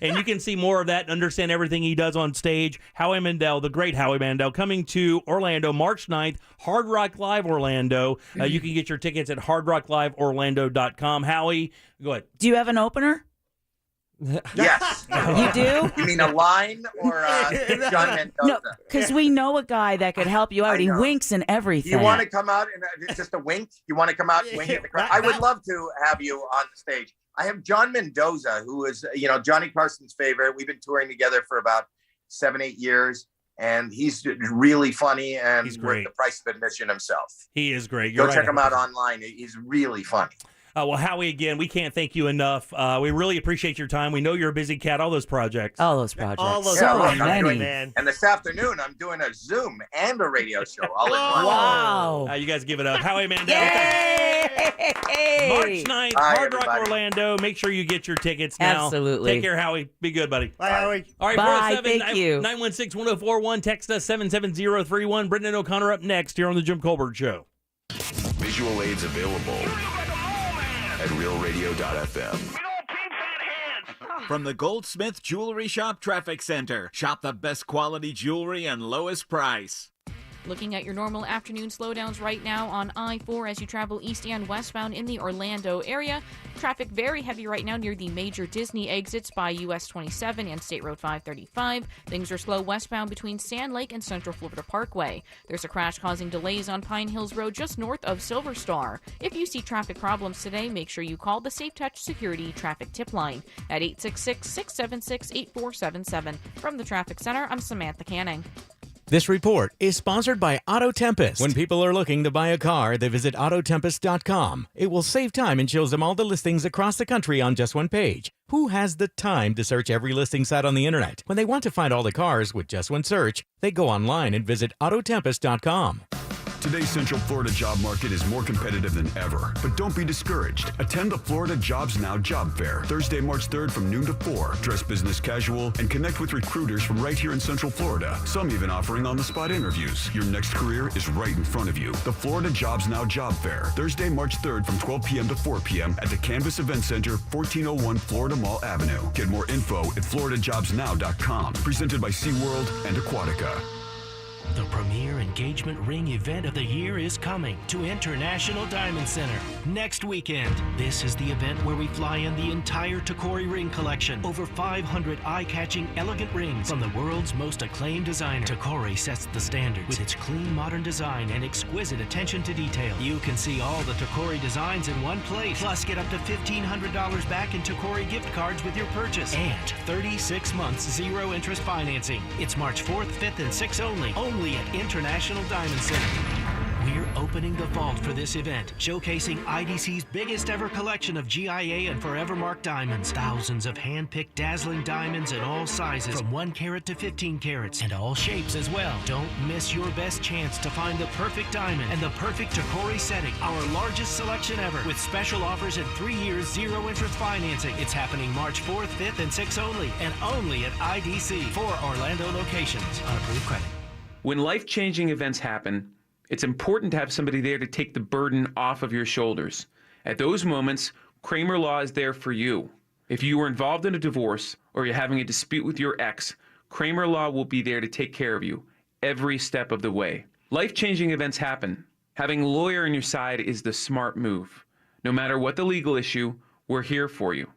And you can see more of that and understand everything he does on stage. Howie Mandel, the great Howie Mandel, coming to Orlando March 9th, Hard Rock Live Orlando. You can get your tickets at hardrockliveorlando.com. Howie, go ahead. Do you have an opener? Yes. You do? You mean a line or John Mendoza? No, because we know a guy that could help you out. He winks and everything. You want to come out and just a wink? You want to come out and wink at the crowd? I would love to have you on the stage. I have John Mendoza, who is, Johnny Carson's favorite. We've been touring together for about 7-8 years. And he's really funny and worth the price of admission himself. He is great. Go check him out online. He's really funny. Well, Howie, again, we can't thank you enough. We really appreciate your time. We know you're a busy cat. All those projects. All those projects. And this afternoon, I'm doing a Zoom and a radio show all in one. Wow. You guys give it up. Howie Mandel. Yay! March 9th, Hard Rock Orlando. Make sure you get your tickets now. Absolutely. Take care, Howie. Be good, buddy. Bye, Howie. All right, Bye. Thank you. 916-1041. Text us 77031. Brendan O'Connor up next here on The Jim Colbert Show. Visual aids available at realradio.fm. From the Goldsmith Jewelry Shop Traffic Center. Shop the best quality jewelry and lowest price. Looking at your normal afternoon slowdowns right now on I-4 as you travel east and westbound in the Orlando area. Traffic very heavy right now near the major Disney exits by US 27 and State Road 535. Things are slow westbound between Sand Lake and Central Florida Parkway. There's a crash causing delays on Pine Hills Road just north of Silver Star. If you see traffic problems today, make sure you call the Safe Touch Security Traffic Tip Line at 866-676-8477. From the Traffic Center, I'm Samantha Canning. This report is sponsored by Auto Tempest. When people are looking to buy a car, they visit Autotempest.com. It will save time and shows them all the listings across the country on just one page. Who has the time to search every listing site on the internet? When they want to find all the cars with just one search, they go online and visit Autotempest.com. Today's Central Florida job market is more competitive than ever. But don't be discouraged. Attend the Florida Jobs Now Job Fair, Thursday, March 3rd from noon to 4. Dress business casual and connect with recruiters from right here in Central Florida. Some even offering on-the-spot interviews. Your next career is right in front of you. The Florida Jobs Now Job Fair, Thursday, March 3rd from 12 p.m. to 4 p.m. at the Canvas Event Center, 1401 Florida Mall Avenue. Get more info at floridajobsnow.com. Presented by SeaWorld and Aquatica. The premier engagement ring event of the year is coming to International Diamond Center next weekend. This is the event where we fly in the entire Tacori ring collection. Over 500 eye-catching, elegant rings from the world's most acclaimed designer. Tacori sets the standards with its clean, modern design and exquisite attention to detail. You can see all the Tacori designs in one place. Plus, get up to $1,500 back in Tacori gift cards with your purchase. And 36 months, zero interest financing. It's March 4th, 5th, and 6th only at International Diamond Center. We're opening the vault for this event, showcasing IDC's biggest ever collection of GIA and Forevermark diamonds. Thousands of hand-picked dazzling diamonds in all sizes, from 1 carat to 15 carats, and all shapes as well. Don't miss your best chance to find the perfect diamond and the perfect Tacori setting. Our largest selection ever, with special offers and 3 years zero-interest financing. It's happening March 4th, 5th, and 6th only, and only at IDC. 4 Orlando locations. On approved credit. When life-changing events happen, it's important to have somebody there to take the burden off of your shoulders. At those moments, Kramer Law is there for you. If you were involved in a divorce or you're having a dispute with your ex, Kramer Law will be there to take care of you every step of the way. Life-changing events happen. Having a lawyer on your side is the smart move. No matter what the legal issue, we're here for you.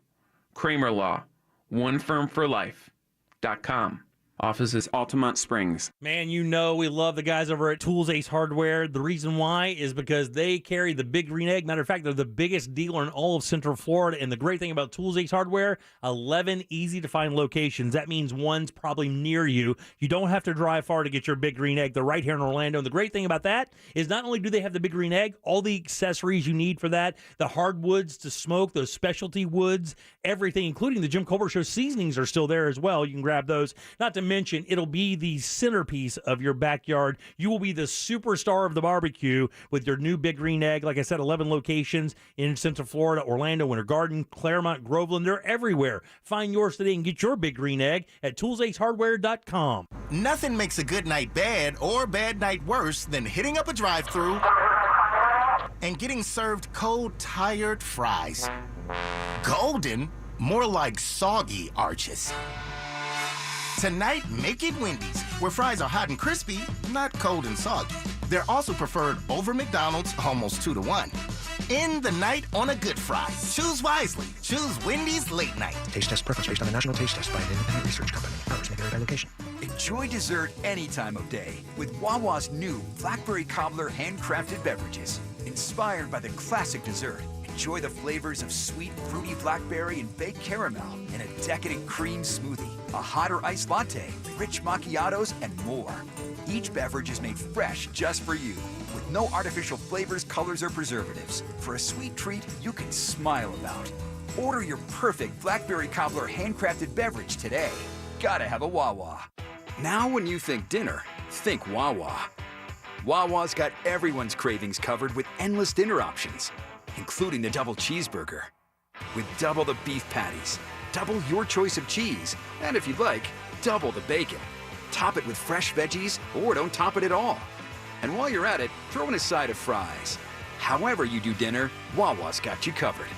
Kramer Law, onefirmforlife.com. Offices Altamont Springs. Man, you know we love the guys over at Tools Ace Hardware. The reason why is because they carry the big green egg. Matter of fact, they're the biggest dealer in all of Central Florida. And the great thing about Tools Ace Hardware, 11 easy-to-find locations. That means one's probably near you. You don't have to drive far to get your big green egg. They're right here in Orlando. And the great thing about that is not only do they have the big green egg, all the accessories you need for that, the hardwoods to smoke, those specialty woods, everything, including the Jim Colbert Show seasonings are still there as well. You can grab those. Not to mention, it'll be the centerpiece of your backyard. You will be the superstar of the barbecue with your new big green egg. Like I said, 11 locations in Central Florida, Orlando, Winter Garden, Claremont, Groveland. They're everywhere. Find yours today and get your big green egg at toolsacehardware.com. Nothing makes a good night bad or bad night worse than hitting up a drive-thru and getting served cold, tired fries. Golden, more like soggy arches. Tonight, make it Wendy's, where fries are hot and crispy, not cold and soggy. They're also preferred over McDonald's, almost 2 to 1. End the night on a good fry. Choose wisely. Choose Wendy's Late Night. Taste test preference based on a national taste test by an independent research company. Hours may vary by location. Enjoy dessert any time of day with Wawa's new Blackberry Cobbler handcrafted beverages. Inspired by the classic dessert, enjoy the flavors of sweet, fruity blackberry and baked caramel in a decadent cream smoothie, a hot or iced latte, rich macchiatos, and more. Each beverage is made fresh just for you, with no artificial flavors, colors, or preservatives. For a sweet treat you can smile about. Order your perfect Blackberry Cobbler handcrafted beverage today. Gotta have a Wawa. Now when you think dinner, think Wawa. Wawa's got everyone's cravings covered with endless dinner options, including the double cheeseburger. With double the beef patties, double your choice of cheese, and if you'd like, double the bacon. Top it with fresh veggies, or don't top it at all. And while you're at it, throw in a side of fries. However you do dinner, Wawa's got you covered.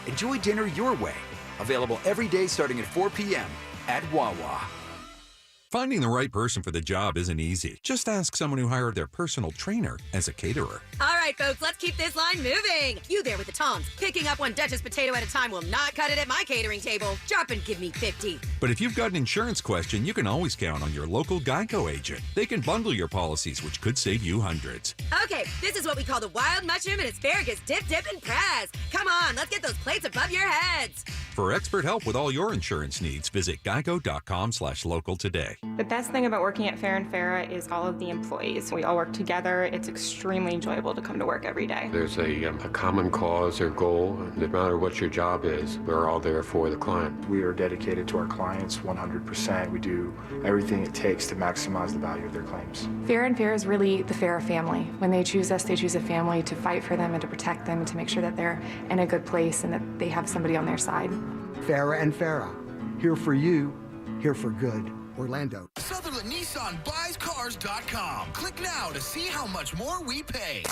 Enjoy dinner your way. Available every day starting at 4 p.m. at Wawa. Finding the right person for the job isn't easy. Just ask someone who hired their personal trainer as a caterer. All right, folks, let's keep this line moving. You there with the tongs. Picking up one Duchess potato at a time will not cut it at my catering table. Drop and give me 50. But if you've got an insurance question, you can always count on your local Geico agent. They can bundle your policies, which could save you hundreds. Okay, this is what we call the wild mushroom and asparagus dip, and press. Come on, let's get those plates above your heads. For expert help with all your insurance needs, visit geico.com/local today. The best thing about working at Fair & Farah is all of the employees. We all work together. It's extremely enjoyable to come to work every day. There's a common cause or goal. No matter what your job is, we're all there for the client. We are dedicated to our clients 100%. We do everything it takes to maximize the value of their claims. Fair & Farah is really the Farah family. When they choose us, they choose a family to fight for them and to protect them and to make sure that they're in a good place and that they have somebody on their side. Farah & Farah, here for you, here for good. Orlando. Sutherland Nissan buys cars.com. Click now to see how much more we pay.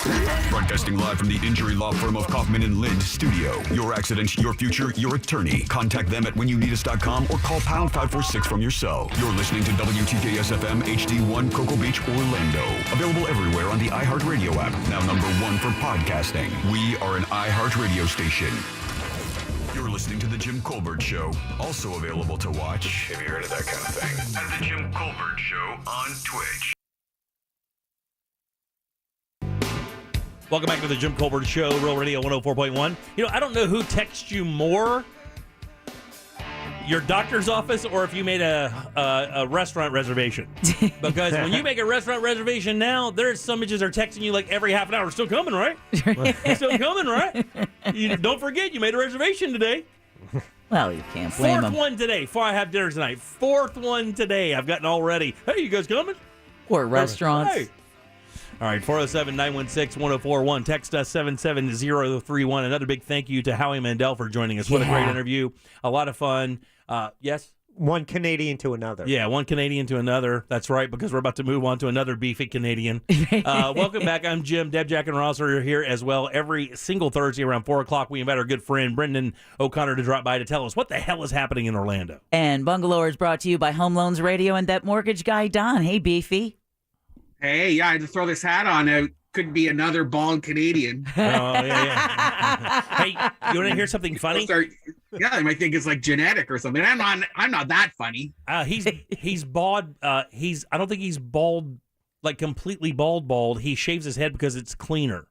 Broadcasting live from the injury law firm of Kaufman and Lind studio. Your accident, your future, your attorney. Contact them at whenyouneedus.com or call pound 546 from your cell. You're listening to WTJS FM HD1 Cocoa Beach, Orlando. Available everywhere on the iHeartRadio app. Now #1 for podcasting. We are an iHeartRadio station. You're listening to The Jim Colbert Show, also available to watch, have you heard of that kind of thing, at The Jim Colbert Show on Twitch. Welcome back to The Jim Colbert Show, Real Radio 104.1. You know, I don't know who texts you more. your doctor's office or if you made a restaurant reservation. Because when you make a restaurant reservation now, there's some bitches are texting you like every half an hour. Still coming, right? Still coming, right? Don't forget, you made a reservation today. Well, you can't blame them. Fourth one today. Before I have dinner tonight. Fourth one today. I've gotten already. Hey, you guys coming? Or restaurants. Hey. All right, 407-916-1041. Text us 77031. Another big thank you to Howie Mandel for joining us. What a great interview. A lot of fun. Yes? One Canadian to another. Yeah, one Canadian to another. That's right, because we're about to move on to another beefy Canadian. Welcome back. I'm Jim. Deb, Jack, and Ross are here as well. Every single Thursday around 4 o'clock, we invite our good friend Brendan O'Connor to drop by to tell us what the hell is happening in Orlando. And Bungalow is brought to you by Home Loans Radio and that mortgage guy, Don. Hey, Beefy. Hey, yeah, I had to throw this hat on. It could be another bald Canadian. Oh, yeah. Hey, you want to hear something funny? Yeah, they might think it's like genetic or something. I'm not that funny. He's bald. I don't think he's bald, like completely bald. He shaves his head because it's cleaner.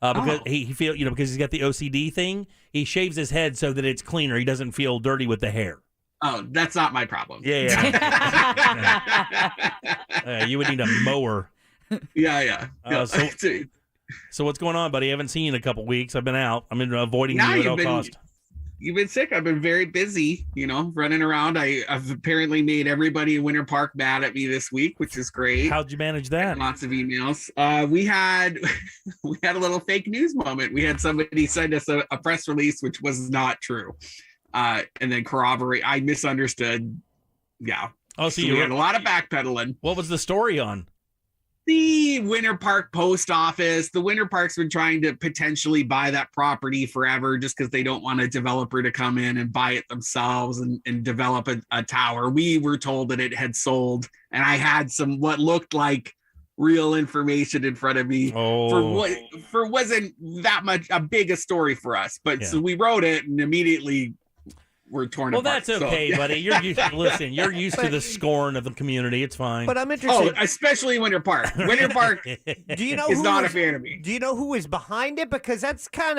Because he feel because he's got the OCD thing. He shaves his head so that it's cleaner. He doesn't feel dirty with the hair. Oh, that's not my problem. Yeah. You would need a mower. Yeah. So what's going on, buddy? I haven't seen you in a couple weeks. I've been out. I'm avoiding you at all costs. You've been sick. I've been very busy, running around. I've apparently made everybody in Winter Park mad at me this week, which is great. How'd you manage that? Lots of emails. We had a little fake news moment. We had somebody send us a press release, which was not true. And then corroborate. I misunderstood. Yeah. Oh, so we had a lot of backpedaling. What was the story on? The Winter Park post office. The Winter Park's been trying to potentially buy that property forever just because they don't want a developer to come in and buy it themselves and develop a tower. We were told that it had sold, and I had some what looked like real information in front of me for wasn't that much a big a story for us. But so we wrote it and immediately we're torn apart. Well, that's okay, buddy. You're used to the scorn of the community. It's fine. But I'm interested. Oh, especially Winter Park. Winter Park do you know is not a fan of me. Do you know who is behind it? Because that's not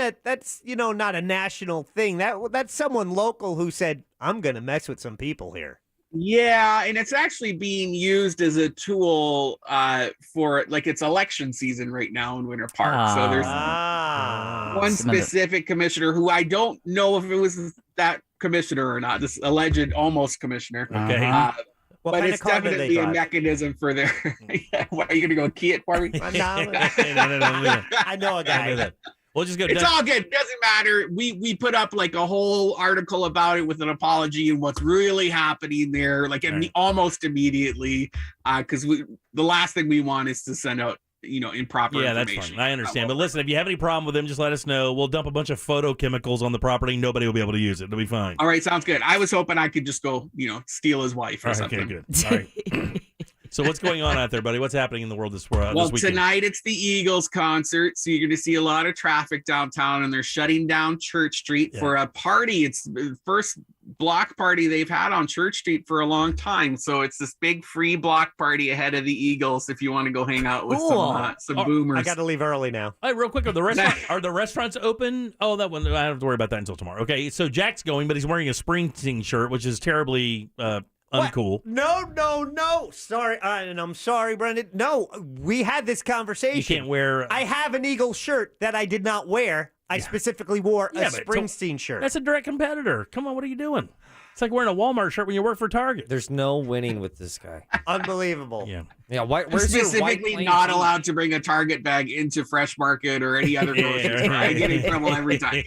a national thing. That's someone local who said, I'm going to mess with some people here. Yeah, and it's actually being used as a tool for it's election season right now in Winter Park. So there's one specific commissioner who I don't know if it was that commissioner or not, this alleged almost commissioner. Okay. But it's definitely a mechanism for their. What, are you going to go key it for me? No, I know a guy. We'll just go. It's all good. It doesn't matter. We put up like a whole article about it with an apology and what's really happening there, almost immediately, because the last thing we want is to send out improper information. That's fine. I understand. But listen, if you have any problem with them, just let us know. We'll dump a bunch of photochemicals on the property. Nobody will be able to use it. It'll be fine. All right, sounds good. I was hoping I could just go, steal his wife or something. Okay, good. All right. So what's going on out there, buddy? What's happening in the world this weekend? Well, tonight it's the Eagles concert, so you're going to see a lot of traffic downtown, and they're shutting down Church Street for a party. It's the first block party they've had on Church Street for a long time, so it's this big free block party ahead of the Eagles if you want to go hang out with some boomers. I got to leave early now. All right, real quick, are the restaurants open? Oh, that one, I don't have to worry about that until tomorrow. Okay, so Jack's going, but he's wearing a Springsteen shirt, which is terribly uncool. No. Sorry. And I'm sorry, Brendan. No, we had this conversation. You can't wear. I have an Eagles shirt that I did not wear. I specifically wore a Springsteen shirt. That's a direct competitor. Come on, what are you doing? It's like wearing a Walmart shirt when you work for Target. There's no winning with this guy. Unbelievable. Yeah. Where's specifically your not allowed to bring a Target bag into Fresh Market or any other grocery store. I get in trouble every time.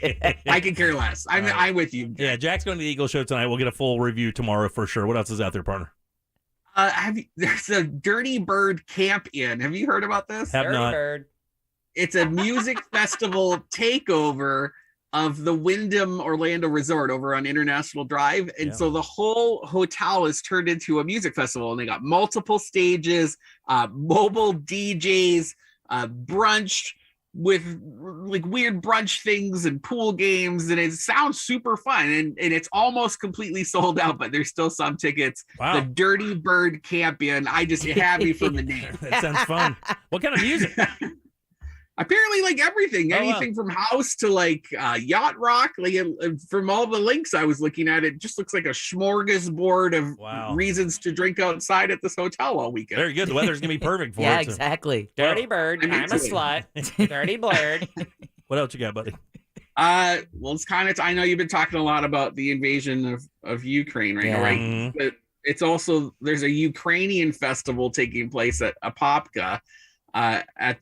I can care less. I'm with you. Yeah, Jack's going to the Eagle show tonight. We'll get a full review tomorrow for sure. What else is out there, partner? There's a Dirty Bird Camp Inn. Have you heard about this? Have not. Bird. It's a music festival takeover of the Wyndham Orlando Resort over on International Drive. And so the whole hotel is turned into a music festival, and they got multiple stages, mobile DJs, brunch with like weird brunch things and pool games. And it sounds super fun. And it's almost completely sold out, but there's still some tickets. Wow. The Dirty Bird Camp Inn. I just have me from the name. That sounds fun. What kind of music? Apparently, like everything, anything from house to like yacht rock, like from all the links I was looking at, it just looks like a smorgasbord of reasons to drink outside at this hotel all weekend. Very good. The weather's gonna be perfect for it. Yeah, exactly. Dirty bird. I'm a slut. Dirty bird. What else you got, buddy? Well, it's kind of. I know you've been talking a lot about the invasion of Ukraine right now, right? But it's also there's a Ukrainian festival taking place at Apopka. At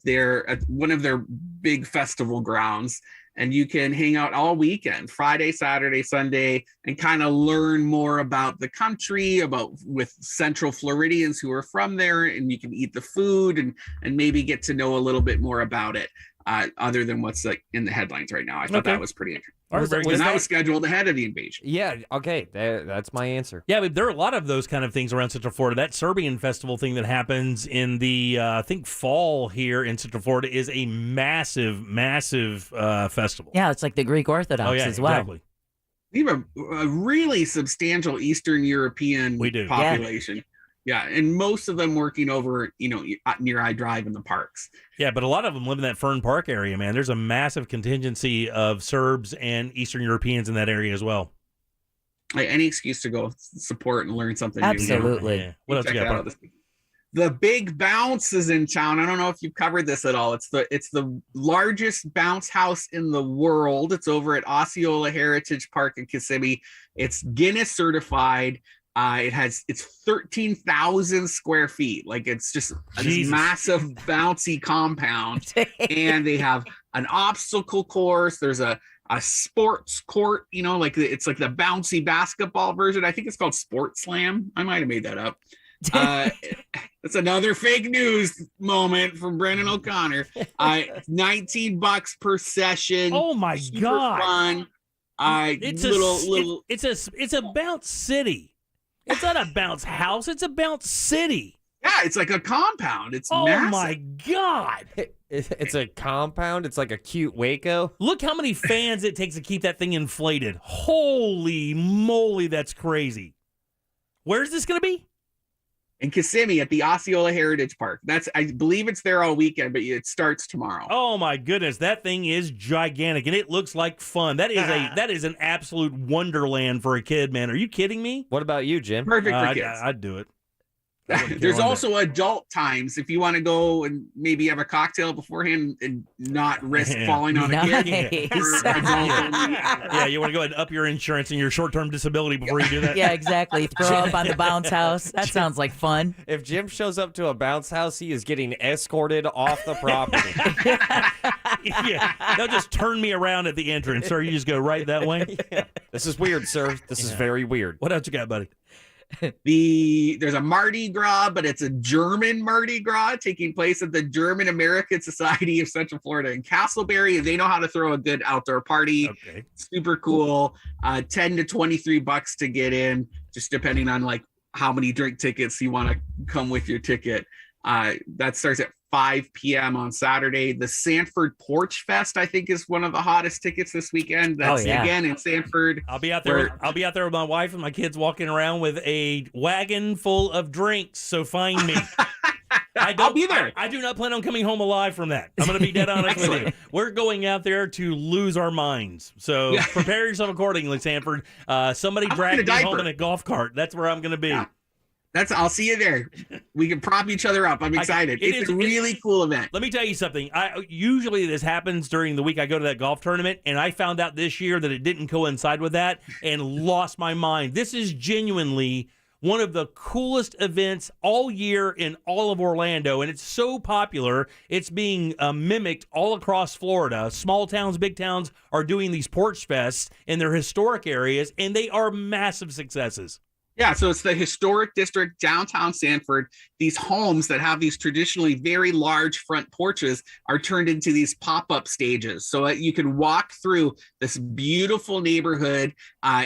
one of their big festival grounds, and you can hang out all weekend, Friday, Saturday, Sunday, and kind of learn more about the country, with Central Floridians who are from there, and you can eat the food and maybe get to know a little bit more about it, other than what's like in the headlines right now. I thought that was pretty interesting. That was scheduled ahead of the invasion. Yeah, okay, that's my answer. Yeah, but there are a lot of those kind of things around Central Florida. That Serbian festival thing that happens in the, I think, fall here in Central Florida is a massive, massive festival. Yeah, it's like the Greek Orthodox as well. Exactly. We have a really substantial Eastern European population. Yeah, and most of them working over, near I-Drive in the parks. Yeah, but a lot of them live in that Fern Park area, man. There's a massive contingency of Serbs and Eastern Europeans in that area as well. Any excuse to go support and learn something Absolutely. new. Yeah. What else you got? The Big Bounce is in town. I don't know if you've covered this at all. It's the largest bounce house in the world. It's over at Osceola Heritage Park in Kissimmee. It's Guinness certified. It's 13,000 square feet. Like it's just this massive bouncy compound. And they have an obstacle course. There's a sports court, like it's like the bouncy basketball version. I think it's called Sport Slam. I might have made that up. That's another fake news moment from Brendan O'Connor. $19 per session. Oh my God. Fun. It's a bounce city. It's not a bounce house. It's a bounce city. Yeah, it's like a compound. It's massive. My God. It's a compound. It's like a cute Waco. Look how many fans it takes to keep that thing inflated. Holy moly, that's crazy. Where's this going to be? In Kissimmee at the Osceola Heritage Park. I believe it's there all weekend, but it starts tomorrow. Oh my goodness, that thing is gigantic and it looks like fun. That is an absolute wonderland for a kid, man. Are you kidding me? What about you, Jim? Perfect for kids. I'd do it. There's also adult times if you want to go and maybe have a cocktail beforehand and not risk falling on a kid. Yeah, you want to go ahead and up your insurance and your short-term disability before you do that? Yeah, exactly. Throw up on the bounce house. That sounds like fun. If Jim shows up to a bounce house, he is getting escorted off the property. Yeah, they'll just turn me around at the entrance, or you just go right that way. Yeah. This is weird, sir. This is very weird. What else you got, buddy? There's a Mardi Gras, but it's a German Mardi Gras taking place at the German American Society of Central Florida in Castleberry. They know how to throw a good outdoor party. Okay. Super cool. $10 to $23 to get in, just depending on like how many drink tickets you want to come with your ticket. That starts at 5 p.m. on Saturday. The Sanford Porch Fest, I think, is one of the hottest tickets this weekend. That's again in Sanford. I'll be out there. I'll be out there with my wife and my kids, walking around with a wagon full of drinks. So find me. I'll be there. I do not plan on coming home alive from that. I'm going to be dead honest with you. We're going out there to lose our minds. So prepare yourself accordingly, Sanford. Somebody drag me home in a golf cart. That's where I'm going to be. Yeah. I'll see you there. We can prop each other up. I'm excited. It's a really cool event. Let me tell you something. Usually this happens during the week I go to that golf tournament, and I found out this year that it didn't coincide with that and lost my mind. This is genuinely one of the coolest events all year in all of Orlando, and it's so popular. It's being mimicked all across Florida. Small towns, big towns are doing these porch fests in their historic areas, and they are massive successes. Yeah, so it's the historic district, downtown Sanford. These homes that have these traditionally very large front porches are turned into these pop-up stages so that you can walk through this beautiful neighborhood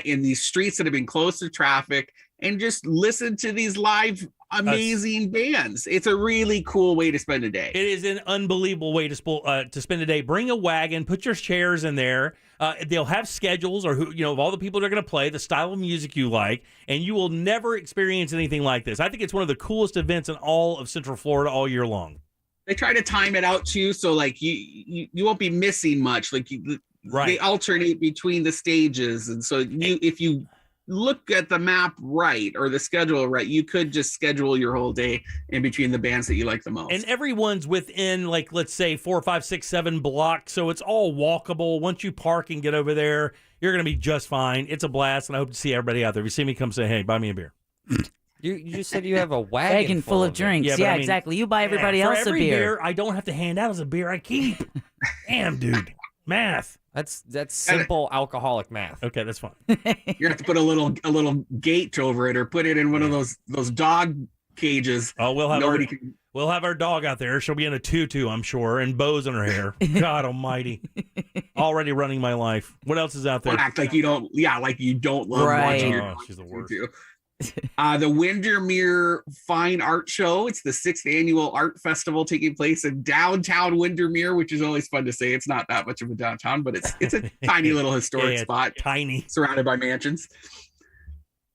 in these streets that have been closed to traffic and just listen to these live amazing bands. It's a really cool way to spend a day. It is an unbelievable way to spend a day. Bring a wagon, put your chairs in there. They'll have schedules or of all the people that are going to play, the style of music you like, and you will never experience anything like this. I think it's one of the coolest events in all of Central Florida all year long. They try to time it out too, so like you won't be missing much. Like they alternate between the stages, and so if you look at the map right or the schedule right, you could just schedule your whole day in between the bands that you like the most. And everyone's within, like, let's say 4, 5, 6, 7 blocks, so it's all walkable. Once you park and get over there, you're going to be just fine. It's a blast, and I hope to see everybody out there. If you see me, come say, hey, buy me a beer. You said you have a wagon full of drinks. Yeah, I mean, exactly. You buy everybody else for every a beer. I don't have to hand out as a beer I keep. Damn, dude. Math. That's simple alcoholic math. Okay, that's fine. You have to put a little gate over it, or put it in one of those dog cages. Oh, we'll have our dog out there. She'll be in a tutu, I'm sure, and bows in her hair. God almighty. Already running my life. What else is out there? Act like you don't. Yeah, like you don't love watching your dog. She's the worst. The Windermere Fine Art Show. It's the 6th annual art festival taking place in downtown Windermere, which is always fun to say. It's not that much of a downtown, but it's a tiny little historic spot, tiny, surrounded by mansions.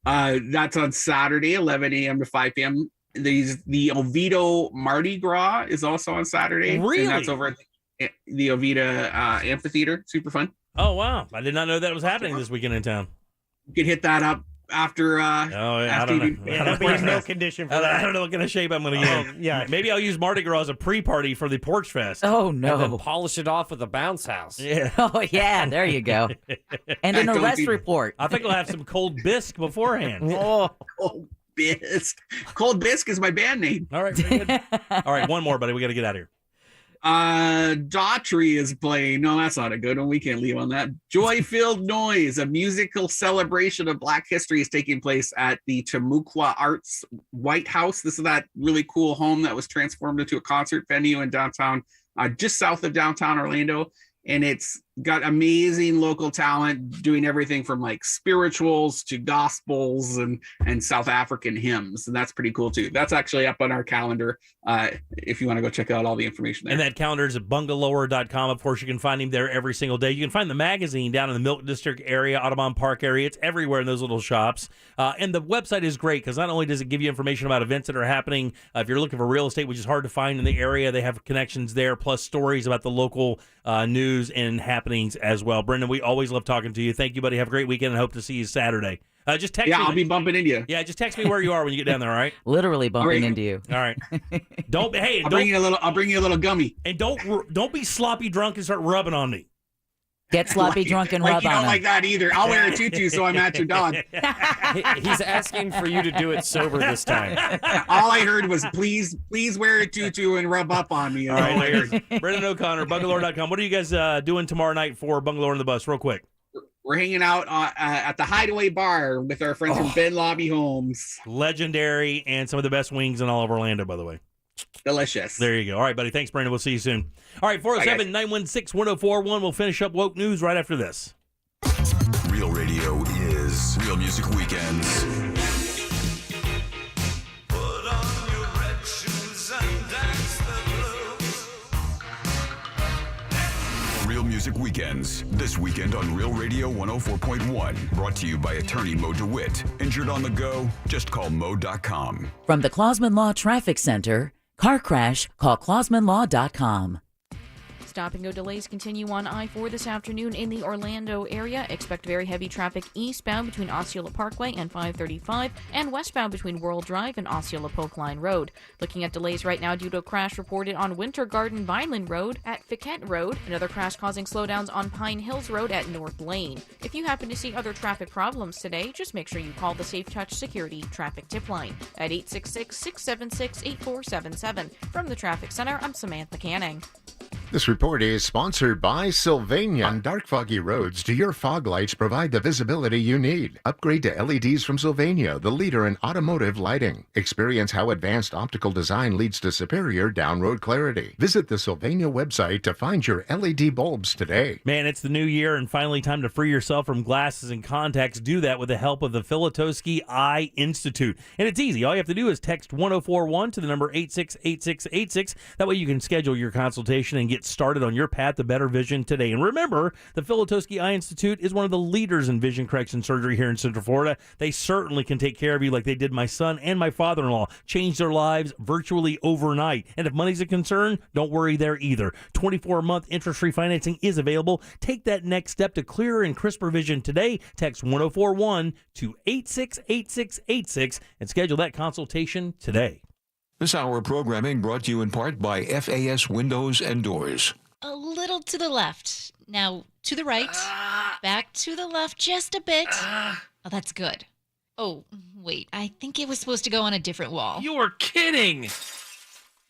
That's on Saturday, 11 a.m. to 5 p.m. The Oviedo Mardi Gras is also on Saturday. Really? And that's over at the Oviedo Amphitheater. Super fun. Oh, wow. I did not know that was happening this weekend in town. You can hit that up after I don't know. That'll be in no condition for that. I don't know what kind of shape I'm going to get. Yeah. Maybe I'll use Mardi Gras as a pre-party for the Porch Fest. Oh, no. And then polish it off with a bounce house. Yeah. Oh, yeah. There you go. And an arrest report. I think I'll have some cold bisque beforehand. Oh, Cold Bisque. Cold Bisque is my band name. All right. Very good. All right. One more, buddy. We got to get out of here. Daughtry is playing. No, that's not a good one. We can't leave on that. Joy-Filled Noise, a musical celebration of Black history, is taking place at the Chamuqua Arts White House. This is that really cool home that was transformed into a concert venue in downtown, just south of downtown Orlando. And it's got amazing local talent doing everything from like spirituals to gospels and South African hymns. And that's pretty cool too. That's actually up on our calendar if you want to go check out all the information there. And that calendar is at bungalower.com. Of course, you can find him there every single day. You can find the magazine down in the Milk District area, Audubon Park area. It's everywhere in those little shops. And the website is great because not only does it give you information about events that are happening, if you're looking for real estate, which is hard to find in the area, they have connections there, plus stories about the local news and happenings as well. Brendan, we always love talking to you. Thank you, buddy. Have a great weekend and hope to see you Saturday. Just text me. I'll be bumping into you. Yeah, just text me where you are when you get down there, all right? Literally bumping into you. All right. I'll bring you a little gummy. And don't be sloppy drunk and start rubbing on me. Get sloppy drunk and rub you on don't him. like that either. I'll wear a tutu so I match your dog. He's asking for you to do it sober this time. All I heard was please wear a tutu and rub up on me. All right, Brendan O'Connor, bungalower.com. What are you guys doing tomorrow night for Bungalower on the Bus? Real quick. We're hanging out at the Hideaway Bar with our friends from Ben Lobby Homes. Legendary and some of the best wings in all of Orlando, by the way. Delicious. There you go. All right, buddy. Thanks, Brandon. We'll see you soon. All right, 407-916-1041. We'll finish up Woke News right after this. Real radio is Real Music Weekends. Real Music Weekends, this weekend on Real Radio 104.1. Brought to you by attorney Mo DeWitt. Injured on the go? Just call Mo.com. From the Clausman Law Traffic Center, car crash, call ClausmanLaw.com. Stop and go delays continue on I-4 this afternoon in the Orlando area. Expect very heavy traffic eastbound between Osceola Parkway and 535 and westbound between World Drive and Osceola Polk Line Road. Looking at delays right now due to a crash reported on Winter Garden Vineland Road at Fiquette Road. Another crash causing slowdowns on Pine Hills Road at North Lane. If you happen to see other traffic problems today, just make sure you call the Safe Touch Security Traffic Tip Line at 866-676-8477. From the Traffic Center, I'm Samantha Canning. This report is sponsored by Sylvania. On dark, foggy roads, do your fog lights provide the visibility you need? Upgrade to LEDs from Sylvania, the leader in automotive lighting. Experience how advanced optical design leads to superior down-road clarity. Visit the Sylvania website to find your LED bulbs today. Man, it's the new year and finally time to free yourself from glasses and contacts. Do that with the help of the Filatowski Eye Institute. And it's easy. All you have to do is text 1041 to the number 868686. That way you can schedule your consultation and get Get started on your path to better vision today. And remember, the Filatowski Eye Institute is one of the leaders in vision correction surgery here in Central Florida. They certainly can take care of you like they did my son and my father-in-law. Change their lives virtually overnight. And if money's a concern, don't worry there either. 24-month interest-free financing is available. Take that next step to clearer and crisper vision today. Text 1041 to 868686 and schedule that consultation today. This hour of programming brought to you in part by FAS Windows and Doors. A little to the left. Now to the right. Back to the left just a bit. Oh, that's good. Oh, wait. I think it was supposed to go on a different wall. You're kidding!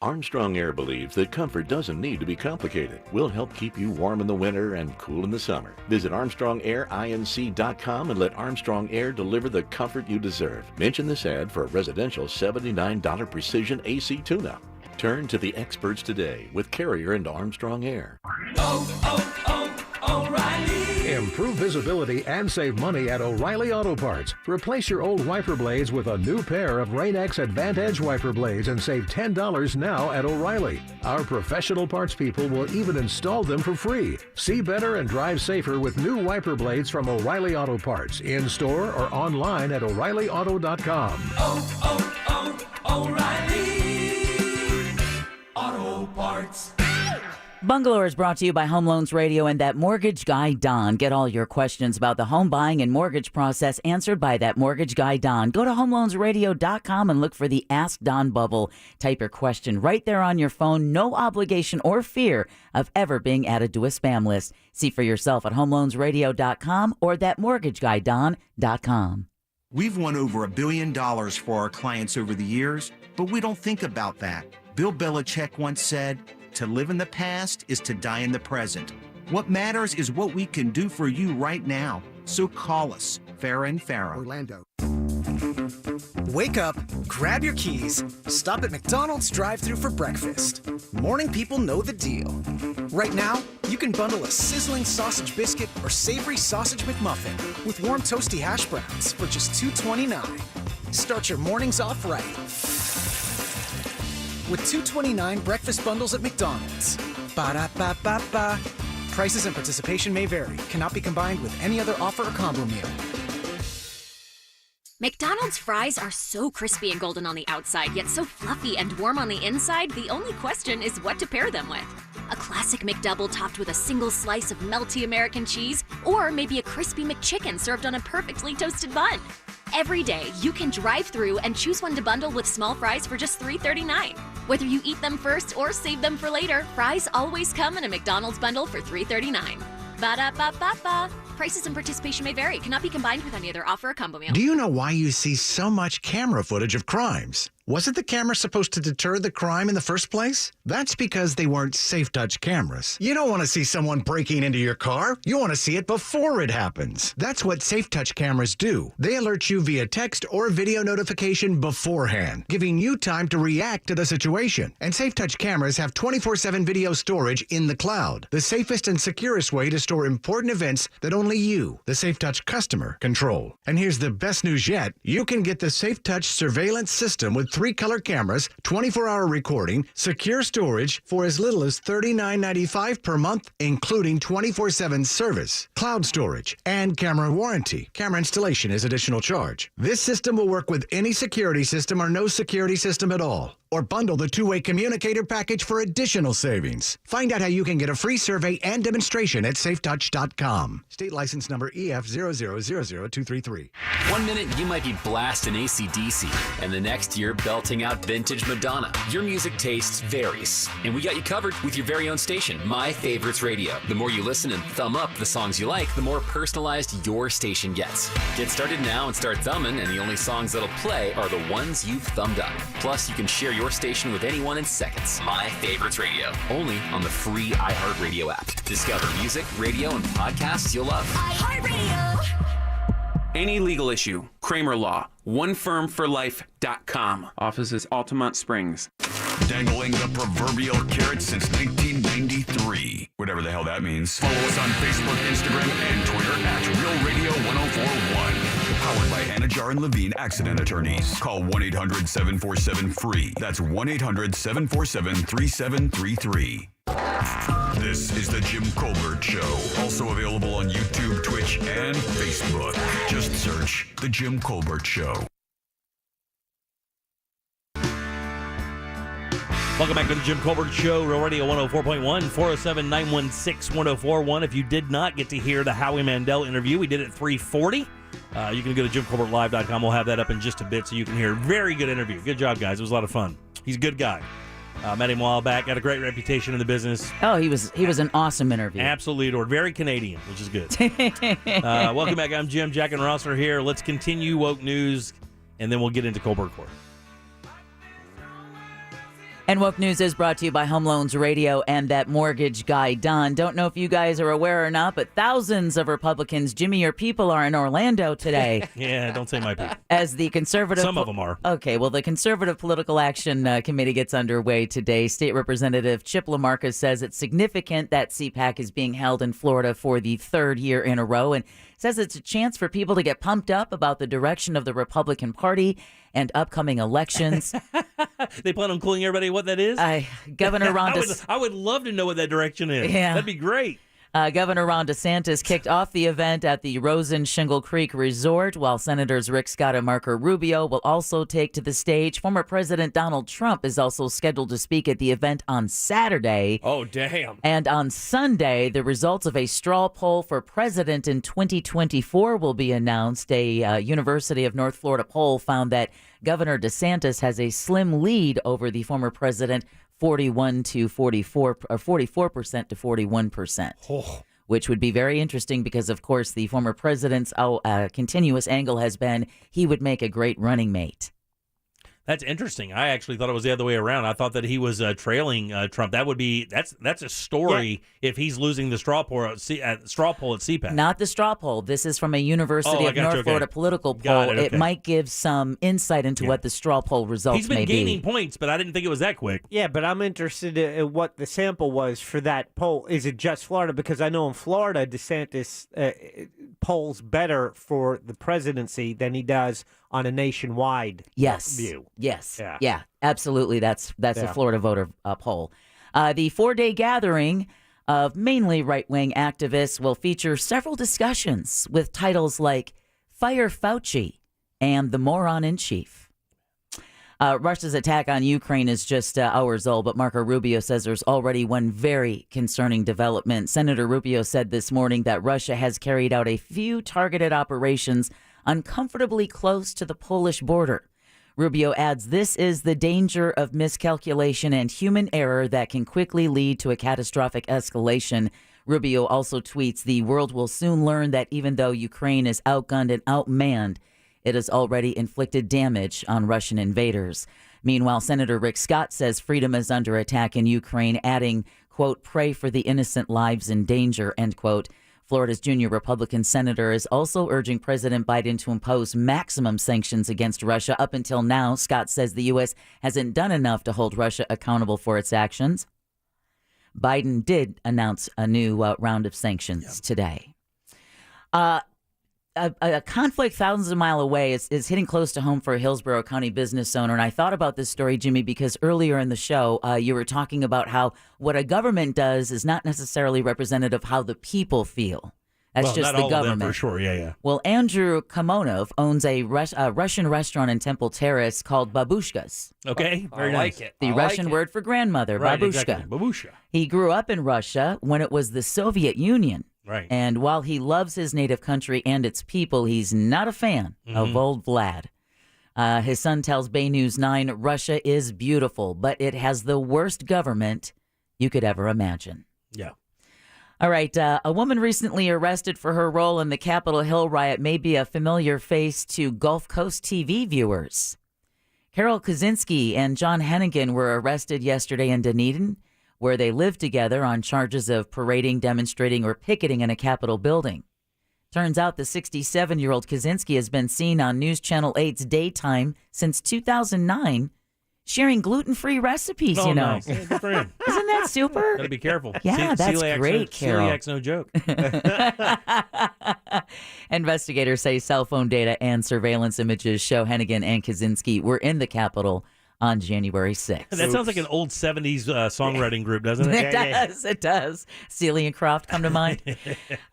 Armstrong Air believes that comfort doesn't need to be complicated. We'll help keep you warm in the winter and cool in the summer. Visit ArmstrongAirInc.com and let Armstrong Air deliver the comfort you deserve. Mention this ad for a residential $79 precision AC tune-up. Turn to the experts today with Carrier and Armstrong Air. O'Reilly! Improve visibility and save money at O'Reilly Auto Parts. Replace your old wiper blades with a new pair of Rain-X Advantage wiper blades and save $10 now at O'Reilly. Our professional parts people will even install them for free. See better and drive safer with new wiper blades from O'Reilly Auto Parts in store or online at O'ReillyAuto.com. O'Reilly Auto Parts. Bungalow is brought to you by Home Loans Radio and that mortgage guy, Don. Get all your questions about the home buying and mortgage process answered by that mortgage guy, Don. Go to homeloansradio.com and look for the Ask Don bubble. Type your question right there on your phone. No obligation or fear of ever being added to a spam list. See for yourself at homeloansradio.com or thatmortgageguydon.com. We've won over $1 billion for our clients over the years, but we don't think about that. Bill Belichick once said, "To live in the past is to die in the present. What matters is what we can do for you right now. So call us, Farah and Farah." Orlando. Wake up, grab your keys, stop at McDonald's drive-thru for breakfast. Morning people know the deal. Right now, you can bundle a sizzling sausage biscuit or savory sausage McMuffin with warm toasty hash browns for just $2.29. Start your mornings off right with $2.29 breakfast bundles at McDonald's. Ba-da-ba-ba-ba. Prices and participation may vary. Cannot be combined with any other offer or combo meal. McDonald's fries are so crispy and golden on the outside, yet so fluffy and warm on the inside, the only question is what to pair them with. A classic McDouble topped with a single slice of melty American cheese, or maybe a crispy McChicken served on a perfectly toasted bun. Every day, you can drive through and choose one to bundle with small fries for just $3.39. Whether you eat them first or save them for later, fries always come in a McDonald's bundle for $3.39. Ba-da-ba-ba-ba. Prices and participation may vary. Cannot be combined with any other offer or combo meal. Do you know why you see so much camera footage of crimes? Wasn't the camera supposed to deter the crime in the first place? That's because they weren't safe touch cameras. You don't want to see someone breaking into your car. You want to see it before it happens. That's what safe touch cameras do. They alert you via text or video notification beforehand, giving you time to react to the situation. And safe touch cameras have 24/7 video storage in the cloud, the safest and securest way to store important events that only you, the safe touch customer, control. And here's the best news yet. You can get the safe touch surveillance system with 3 color cameras, 24-hour recording, secure storage for as little as $39.95 per month, including 24/7 service, cloud storage, and camera warranty. Camera installation is additional charge. This system will work with any security system or no security system at all. Or bundle the 2-way communicator package for additional savings. Find out how you can get a free survey and demonstration at safetouch.com. State license number EF0000233. 1 minute you might be blasting AC/DC, and the next year belting out vintage Madonna. Your music taste varies, and we got you covered with your very own station, My Favorites Radio. The more you listen and thumb up the songs you like, the more personalized your station gets. Get started now and start thumbing, and the only songs that'll play are the ones you've thumbed up. Plus, you can share your station with anyone in seconds. My Favorites Radio, only on the free iHeartRadio app. Discover music, radio, and podcasts you'll love. iHeartRadio. Any legal issue, Kramer Law, onefirmforlife.com. Offices Altamont Springs. Dangling the proverbial carrot since 1993. Whatever the hell that means. Follow us on Facebook, Instagram, and Twitter at Real Radio 1041. Powered by Anajar and Levine Accident Attorneys. Call 1-800-747-FREE. That's 1-800-747-3733. This is the Jim Colbert Show. Also available on YouTube, Twitch, and Facebook. Just search the Jim Colbert Show. Welcome back to the Jim Colbert Show, Real Radio 104.1, 407-916-1041. If you did not get to hear the Howie Mandel interview, we did it at 3:40. You can go to JimColbertLive.com. We'll have that up in just a bit so you can hear. Very good interview. Good job, guys. It was a lot of fun. He's a good guy. Met him a while back. Got a great reputation in the business. Oh, he was an awesome interview. Absolutely adored. Very Canadian, which is good. Welcome back. I'm Jim. Jack and Ross are here. Let's continue woke news, and then we'll get into Colbert Court. And Woke News is brought to you by Home Loans Radio and that mortgage guy, Don. Don't know if you guys are aware or not, but thousands of Republicans, Jimmy, your people, are in Orlando today. Yeah, don't say my people. As the conservative... Some of them are. Okay, well, the Conservative Political Action Committee gets underway today. State Representative Chip LaMarca says it's significant that CPAC is being held in Florida for the third year in a row, and says it's a chance for people to get pumped up about the direction of the Republican Party and upcoming elections. They plan on calling everybody what that is? Governor Ron DeSantis. I would love to know what that direction is. Yeah. That'd be great. Governor Ron DeSantis kicked off the event at the Rosen Shingle Creek Resort, while Senators Rick Scott and Marco Rubio will also take to the stage. Former President Donald Trump is also scheduled to speak at the event on Saturday. Oh, damn. And on Sunday, the results of a straw poll for president in 2024 will be announced. A University of North Florida poll found that Governor DeSantis has a slim lead over the former president, 41 to 44, or 44% to 41%, which would be very interesting because, of course, the former president's continuous angle has been he would make a great running mate. That's interesting. I actually thought it was the other way around. I thought that he was trailing Trump. That would be that's a story if he's losing the straw poll at CPAC. Not the straw poll. This is from a University of North Florida political poll. It might give some insight into what the straw poll results may be. He's been gaining points, but I didn't think it was that quick. Yeah, but I'm interested in what the sample was for that poll. Is it just Florida? Because I know in Florida, DeSantis polls better for the presidency than he does on a nationwide view. Yes. Yeah, absolutely. That's a Florida voter poll. The 4-day gathering of mainly right-wing activists will feature several discussions with titles like Fire Fauci and The Moron in Chief. Russia's attack on Ukraine is just hours old, but Marco Rubio says there's already one very concerning development. Senator Rubio said this morning that Russia has carried out a few targeted operations uncomfortably close to the Polish border. Rubio adds this is the danger of miscalculation and human error that can quickly lead to a catastrophic escalation. Rubio also tweets, the world will soon learn that even though Ukraine is outgunned and outmanned, it has already inflicted damage on Russian invaders. Meanwhile, Senator Rick Scott says freedom is under attack in Ukraine, adding, quote, pray for the innocent lives in danger, end quote. Florida's junior Republican senator is also urging President Biden to impose maximum sanctions against Russia. Up until now, Scott says the U.S. hasn't done enough to hold Russia accountable for its actions. Biden did announce a new round of sanctions today. A conflict thousands of miles away is hitting close to home for a Hillsborough County business owner. And I thought about this story, Jimmy, because earlier in the show, you were talking about how what a government does is not necessarily representative of how the people feel. That's just the government. For sure, yeah. Well, Andrew Kamonov owns a Russian restaurant in Temple Terrace called Babushka's. Okay, very nice. Like it. The Russian word for grandmother, Right, babushka. exactly. Babushka. He grew up in Russia when it was the Soviet Union. Right. And while he loves his native country and its people, he's not a fan of old Vlad. His son tells Bay News 9, Russia is beautiful, but it has the worst government you could ever imagine. Yeah. All right. A woman recently arrested for her role in the Capitol Hill riot may be a familiar face to Gulf Coast TV viewers. Carol Kaczynski and John Hennigan were arrested yesterday in Dunedin, where they lived together on charges of parading, demonstrating, or picketing in a Capitol building. Turns out the 67-year-old Kaczynski has been seen on News Channel 8's daytime since 2009, sharing gluten-free recipes, Oh, you know. nice. Yeah, good for him. Isn't that super? Gotta be careful. Yeah, that's great, Carol. Celiac's no joke. Investigators say cell phone data and surveillance images show Hennigan and Kaczynski were in the Capitol on January 6th. That sounds like an old 70s songwriting group, doesn't it? It does. Seeley and Croft come to mind.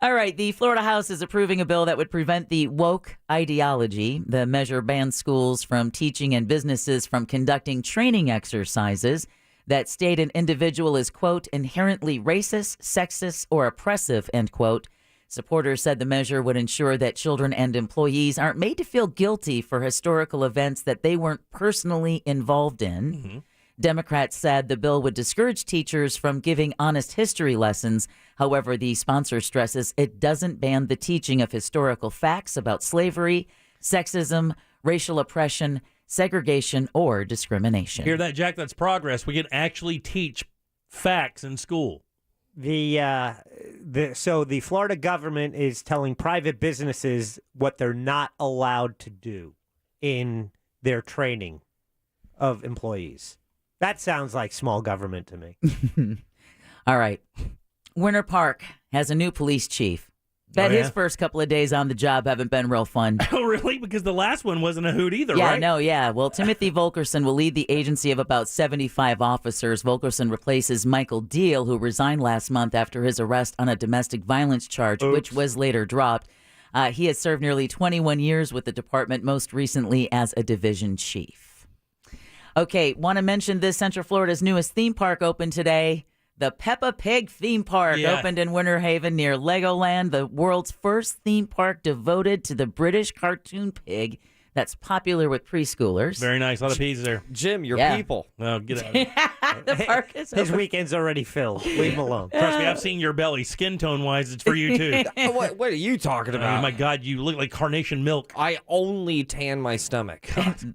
All right, the Florida House is approving a bill that would prevent the woke ideology. The measure bans schools from teaching and businesses from conducting training exercises that state an individual is, quote, inherently racist, sexist, or oppressive, end quote. Supporters said the measure would ensure that children and employees aren't made to feel guilty for historical events that they weren't personally involved in. Mm-hmm. Democrats said the bill would discourage teachers from giving honest history lessons. However, the sponsor stresses it doesn't ban the teaching of historical facts about slavery, sexism, racial oppression, segregation, or discrimination. Hear that, Jack? That's progress. We can actually teach facts in school. So the Florida government is telling private businesses what they're not allowed to do in their training of employees. That sounds like small government to me. All right. Winter Park has a new police chief. Bet his first couple of days on the job haven't been real fun. Oh, really? Because the last one wasn't a hoot either, right? Yeah. Well, Timothy Volkerson will lead the agency of about 75 officers. Volkerson replaces Michael Deal, who resigned last month after his arrest on a domestic violence charge, which was later dropped. He has served nearly 21 years with the department, most recently as a division chief. Okay, want to mention this. Central Florida's newest theme park opened today. The Peppa Pig theme park opened in Winter Haven near Legoland, the world's first theme park devoted to the British cartoon pig that's popular with preschoolers. Very nice. A lot of peas there. Jim, your people. Oh, get out of here. The park is His weekend's already filled. Leave him alone. Trust me, I've seen your belly. Skin tone-wise, it's for you, too. What are you talking about? Oh, my God, you look like carnation milk. I only tan my stomach.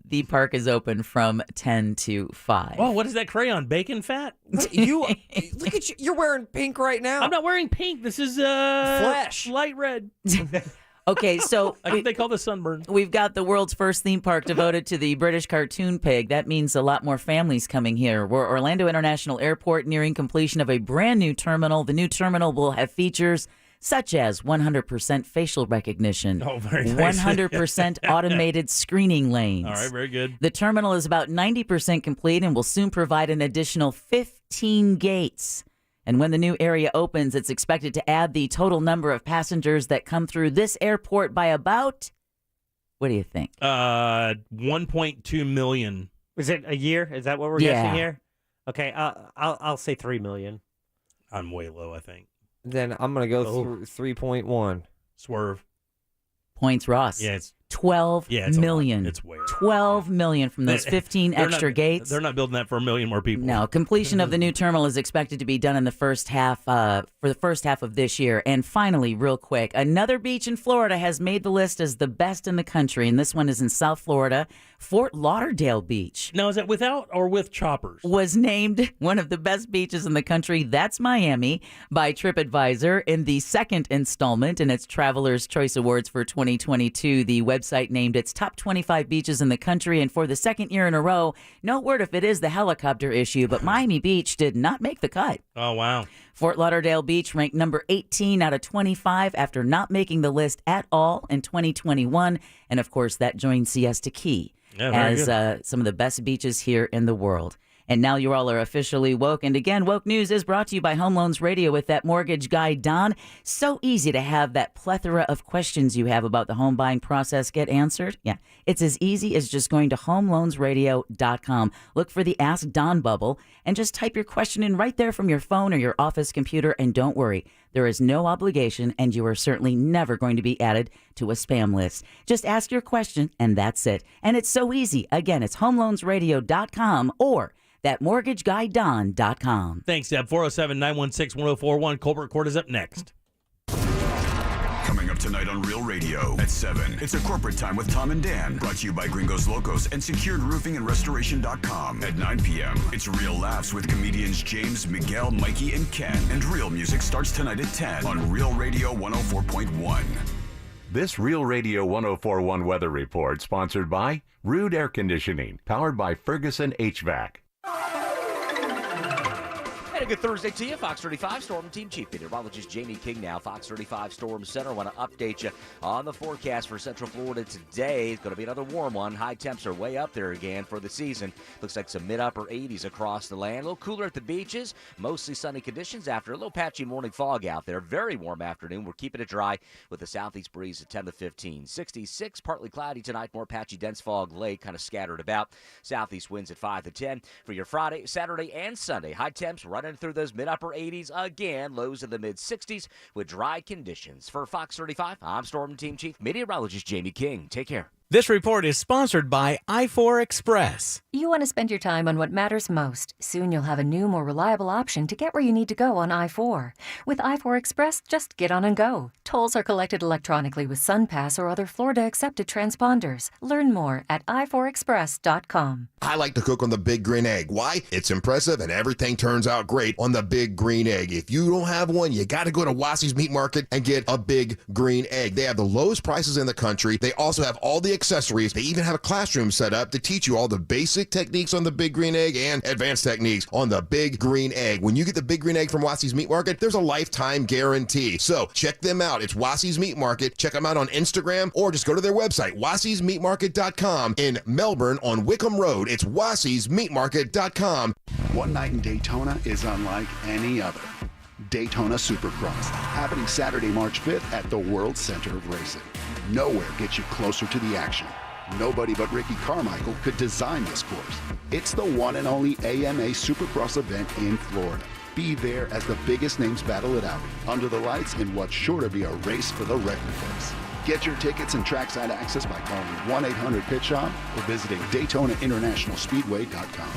The park is open from 10 to 5. Oh, what is that crayon? Bacon fat? You look at you. You're wearing pink right now. I'm not wearing pink. This is flesh. Light red. Okay, so I think they call this sunburn. We've got the world's first theme park devoted to the British cartoon pig. That means a lot more families coming here. We're Orlando International Airport nearing completion of a brand new terminal. The new terminal will have features such as 100% facial recognition, very nice. 100% automated screening lanes. All right, very good. The terminal is about 90% complete and will soon provide an additional 15 gates. And when the new area opens, it's expected to add the total number of passengers that come through this airport by about, what do you think? 1.2 million. Is it a year? Is that what we're guessing here? Okay, I'll say 3 million. I'm way low, I think. Then I'm going to go 3.1. Swerve. Points, Ross. Yeah, it's 12 million. It's way 12 million from those 15 extra gates. They're not building that for a million more people. No, completion of the new terminal is expected to be done in the first half for the first half of this year. And finally, real quick, another beach in Florida has made the list as the best in the country, and this one is in South Florida. Fort Lauderdale Beach. Now, is that without or with choppers? Was named one of the best beaches in the country. That's Miami by TripAdvisor in the second installment in its Traveler's Choice Awards for 2022. The website named its top 25 beaches in the country, and for the second year in a row, no word if it is the helicopter issue, but Miami Beach did not make the cut. Oh, wow. Fort Lauderdale Beach ranked number 18 out of 25 after not making the list at all in 2021. And of course, that joined Siesta Key as some of the best beaches here in the world. And now you all are officially woke. And again, Woke News is brought to you by Home Loans Radio with that mortgage guy, Don. So easy to have that plethora of questions you have about the home buying process get answered. Yeah, it's as easy as just going to homeloansradio.com. Look for the Ask Don bubble and just type your question in right there from your phone or your office computer. And don't worry, there is no obligation, and you are certainly never going to be added to a spam list. Just ask your question, and that's it. And it's so easy. Again, it's homeloansradio.com or thatmortgageguyDon.com. Thanks, Deb. 407-916-1041. Colbert Court is up next. Coming up tonight on Real Radio at 7. It's a corporate time with Tom and Dan. Brought to you by Gringos Locos and SecuredRoofingAndRestoration.com. At 9 p.m., it's Real Laughs with comedians James, Miguel, Mikey, and Ken. And Real Music starts tonight at 10 on Real Radio 104.1. This Real Radio 104.1 weather report sponsored by Rude Air Conditioning, powered by Ferguson HVAC. And a good Thursday to you. Fox 35 Storm Team Chief Meteorologist Jamie King now. Fox 35 Storm Center. I want to update you on the forecast for Central Florida today. It's going to be another warm one. High temps are way up there again for the season. Looks like some mid-upper 80s across the land. A little cooler at the beaches. Mostly sunny conditions after a little patchy morning fog out there. Very warm afternoon. We're keeping it dry with a southeast breeze at 10 to 15. 66, partly cloudy tonight. More patchy dense fog late, kind of scattered about. Southeast winds at 5 to 10. For your Friday, Saturday, and Sunday, high temps running through those mid-upper 80s again, lows in the mid-60s with dry conditions. For Fox 35, I'm Storm Team Chief Meteorologist Jamie King. Take care. This report is sponsored by I-4 Express. You want to spend your time on what matters most. Soon you'll have a new, more reliable option to get where you need to go on I-4. With I-4 Express, just get on and go. Tolls are collected electronically with SunPass or other Florida-accepted transponders. Learn more at i4express.com. I like to cook on the Big Green Egg. Why? It's impressive and everything turns out great on the Big Green Egg. If you don't have one, you got to go to Wassey's Meat Market and get a Big Green Egg. They have the lowest prices in the country. They also have all the accessories. They even have a classroom set up to teach you all the basic techniques on the Big Green Egg and advanced techniques on the Big Green Egg. When you get the Big Green Egg from Wassey's Meat Market, there's a lifetime guarantee. So check them out. It's Wassey's Meat Market. Check them out on Instagram or just go to their website, Wassey'sMeatMarket.com. In Melbourne on Wickham Road, it's Wassey'sMeatMarket.com. One night in Daytona is unlike any other. Daytona Supercross, happening Saturday, March 5th at the World Center of Racing. Nowhere gets you closer to the action. Nobody but Ricky Carmichael could design this course. It's the one and only AMA Supercross event in Florida. Be there as the biggest names battle it out, under the lights in what's sure to be a race for the record books. Get your tickets and trackside access by calling 1-800-PIT-SHOP or visiting DaytonaInternationalSpeedway.com.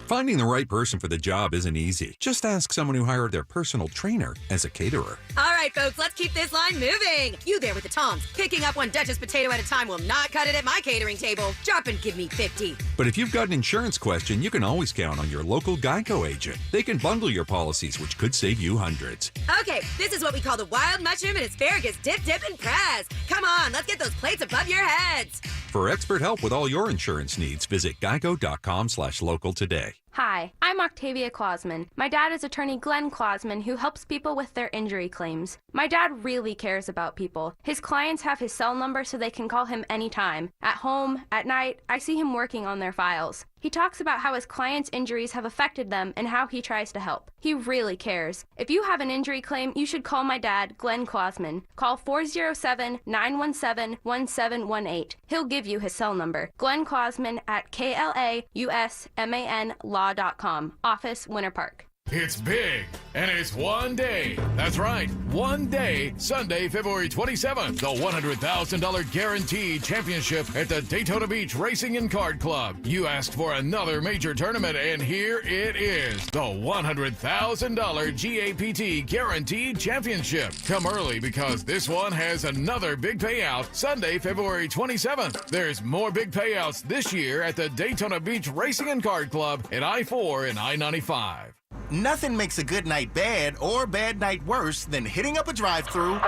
Finding the right person for the job isn't easy. Just ask someone who hired their personal trainer as a caterer. All right, folks, let's keep this line moving. You there with the tongs. Picking up one Duchess potato at a time will not cut it at my catering table. Drop and give me 50. But if you've got an insurance question, you can always count on your local Geico agent. They can bundle your policies, which could save you hundreds. Okay, this is what we call the wild mushroom and asparagus dip, and press. Come on, let's get those plates above your heads. For expert help with all your insurance needs, visit geico.com/local today. Hi, I'm Octavia Clausman. My dad is attorney Glenn Clausman, who helps people with their injury claims. My dad really cares about people. His clients have his cell number so they can call him anytime. At home, at night, I see him working on their files. He talks about how his clients' injuries have affected them and how he tries to help. He really cares. If you have an injury claim, you should call my dad, Glenn Clausman. Call 407-917-1718. He'll give you his cell number. Glenn Clausman at KLAUSMAN.law.com. Office, Winter Park. It's big, and it's one day. That's right, one day, Sunday, February 27th, the $100,000 Guaranteed Championship at the Daytona Beach Racing and Card Club. You asked for another major tournament, and here it is, the $100,000 GAPT Guaranteed Championship. Come early because this one has another big payout, Sunday, February 27th. There's more big payouts this year at the Daytona Beach Racing and Card Club at I-4 and I-95. Nothing makes a good night bad or bad night worse than hitting up a drive-thru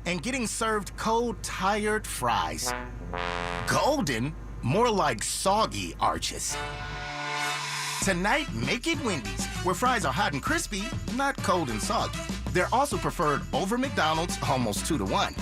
and getting served cold, tired fries. Golden, more like soggy arches. Tonight, make it Wendy's, where fries are hot and crispy, not cold and soggy. They're also preferred over McDonald's, almost 2-to-1.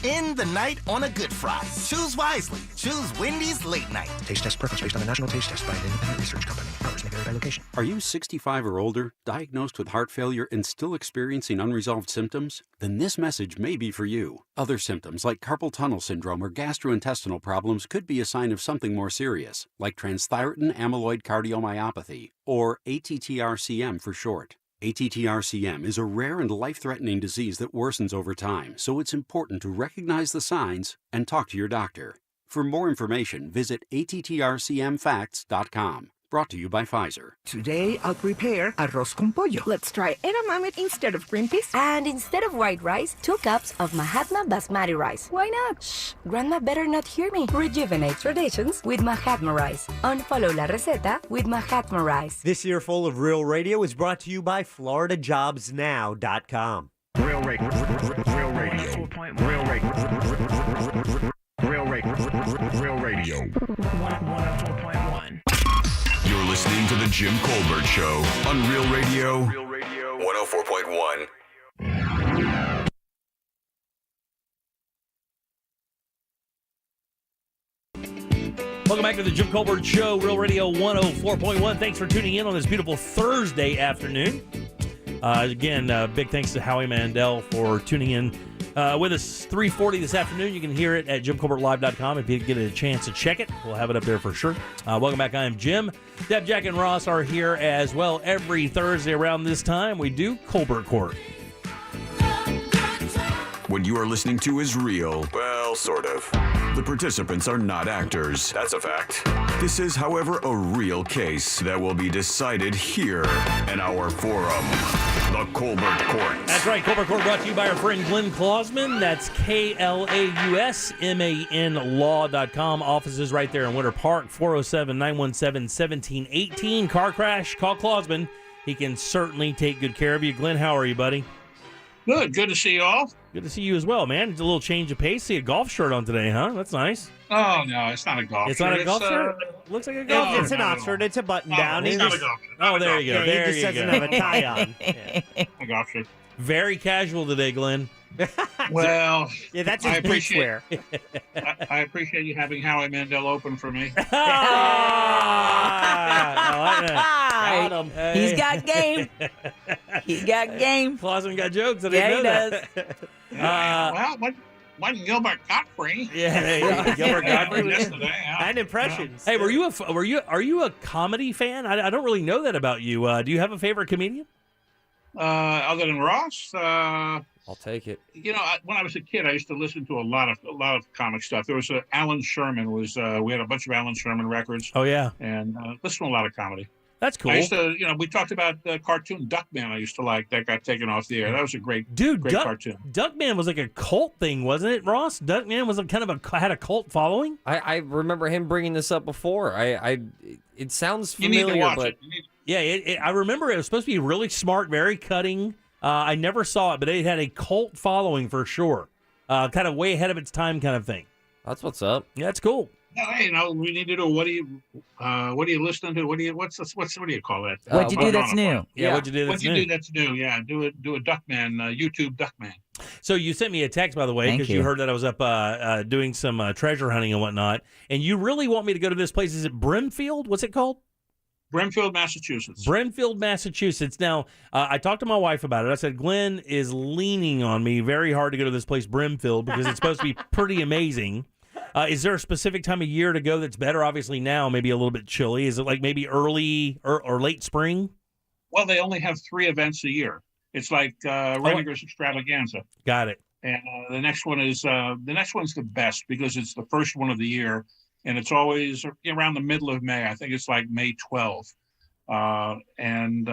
End the night on a good fry. Choose wisely. Choose Wendy's Late Night. Taste test preference based on a national taste test by an independent research company. Hours may vary by location. Are you 65 or older, diagnosed with heart failure, and still experiencing unresolved symptoms? Then this message may be for you. Other symptoms like carpal tunnel syndrome or gastrointestinal problems could be a sign of something more serious, like transthyretin amyloid cardiomyopathy, or ATTR-CM for short. ATTR-CM is a rare and life-threatening disease that worsens over time, so it's important to recognize the signs and talk to your doctor. For more information, visit attrcmfacts.com. Brought to you by Pfizer. Today, I'll prepare arroz con pollo. Let's try edamame instead of green peas. And instead of white rice, 2 cups of Mahatma Basmati rice. Why not? Shh, Grandma better not hear me. Rejuvenate traditions with Mahatma rice. Unfollow la receta with Mahatma rice. This year full of Real Radio is brought to you by FloridaJobsNow.com. Real Radio. Real Radio. Real Radio. Real Radio. Real Radio. 104.1. You're listening to the The Jim Colbert Show on Real Radio 104.1. Welcome back to the Jim Colbert Show, Real Radio 104.1. Thanks for tuning in on this beautiful Thursday afternoon. Again, big thanks to Howie Mandel for tuning in with us 3:40 this afternoon. You can hear it at JimColbertLive.com if you get a chance to check it. We'll have it up there for sure. Welcome back. I am Jim. Deb, Jack, and Ross are here as well every Thursday around this time. We do Colbert Court. What you are listening to is real. Well, sort of. The participants are not actors. That's a fact. This is, however, a real case that will be decided here in our forum, the Colbert Court. That's right. Colbert Court brought to you by our friend Glenn Klausman. That's KLAUSMAN law.com. Offices right there in Winter Park, 407-917-1718. Car crash, call Klausman. He can certainly take good care of you. Glenn, how are you, buddy? Good to see you all. Good to see you as well, man. It's a little change of pace. See a golf shirt on today, huh? That's nice. Oh, no, it's not a golf shirt. It's not a golf shirt? Looks like a golf shirt. It's an Oxford. It's a button down. It's not a golf shirt. Oh, there you go. Yeah, There he just you doesn't go. have a tie on. A golf shirt. Very casual today, Glenn. Well, yeah, that's I his beach appreciate wear. I appreciate you having Howie Mandel open for me. Got him. He's got game. He got game. Klausman got jokes. I Yeah, didn't he know does. that. Well, one Gilbert Godfrey. Yeah, there you go. Gilbert Godfrey. Yesterday, And impressions. Hey, are you a comedy fan? I don't really know that about you. Do you have a favorite comedian? Other than Ross, I'll take it. you know, when I was a kid, I used to listen to a lot of comic stuff. There was Alan Sherman. We had a bunch of Alan Sherman records. Oh yeah, and listen to a lot of comedy. That's cool. I used to, we talked about the cartoon Duckman. I used to like that got taken off the air. That was a great cartoon. Duckman was like a cult thing, wasn't it, Ross? Duckman was had a cult following. I remember him bringing this up before. It sounds familiar, you need to watch but it. Yeah, I remember it was supposed to be really smart, very cutting. I never saw it, but it had a cult following for sure. Kind of way ahead of its time, kind of thing. That's what's up. Yeah, that's cool. Hey, we need to do. What are you listening to? What do you call that? What'd you do that's new? Yeah, what'd you do that's new? What'd you do that's new? Yeah, do a Duckman, YouTube Duckman. So you sent me a text, by the way, because you heard that I was up doing some treasure hunting and whatnot, and you really want me to go to this place. Is it Brimfield? What's it called? Brimfield, Massachusetts. Brimfield, Massachusetts. Now, I talked to my wife about it. I said, Glenn is leaning on me very hard to go to this place, Brimfield, because it's supposed to be pretty amazing. Is there a specific time of year to go that's better? Obviously now, maybe a little bit chilly. Is it like maybe early or late spring? Well, they only have 3 events a year. It's like Renninger's Extravaganza. Got it. And the next one's the best because it's the first one of the year, and it's always around the middle of May. I think it's like May 12th, and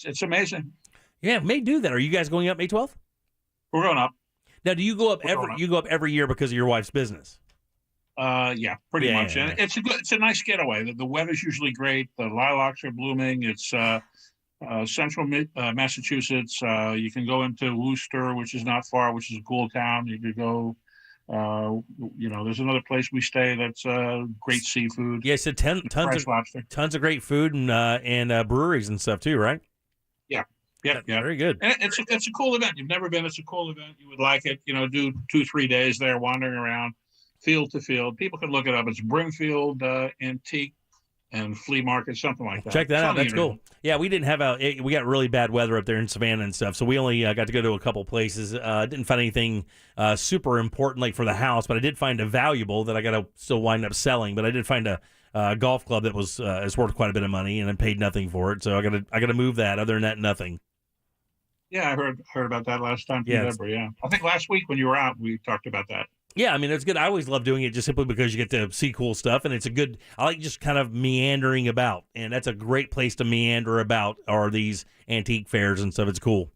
it's amazing. Yeah, May do that. Are you guys going up May 12th? We're going up. Now, do you go up every year because of your wife's business? Yeah, pretty much. Yeah. And it's a nice getaway. The weather's usually great. The lilacs are blooming. It's central Massachusetts. You can go into Worcester, which is not far, which is a cool town. You could go. There's another place we stay that's great seafood. Yeah, so tons of great food and breweries and stuff too, right? Yeah. Very good. And it's a cool event. You've never been. It's a cool event. You would like it. Do 2-3 days there, wandering around, field to field. People can look it up. It's Brimfield Antique and Flea Market, something like that. Check that out. That's cool. Internet. Yeah, we didn't have we got really bad weather up there in Savannah and stuff, so we only got to go to a couple places. Didn't find anything super important like for the house, but I did find a valuable that I got to still wind up selling. But I did find a golf club that was is worth quite a bit of money, and I paid nothing for it. So I got to move that. Other than that, nothing. Yeah, I heard about that last time from Yeah. Deborah. Yeah, I think last week when you were out, we talked about that. Yeah, I mean, it's good. I always love doing it just simply because you get to see cool stuff, and I like just kind of meandering about, and that's a great place to meander about, are these antique fairs and stuff. It's cool.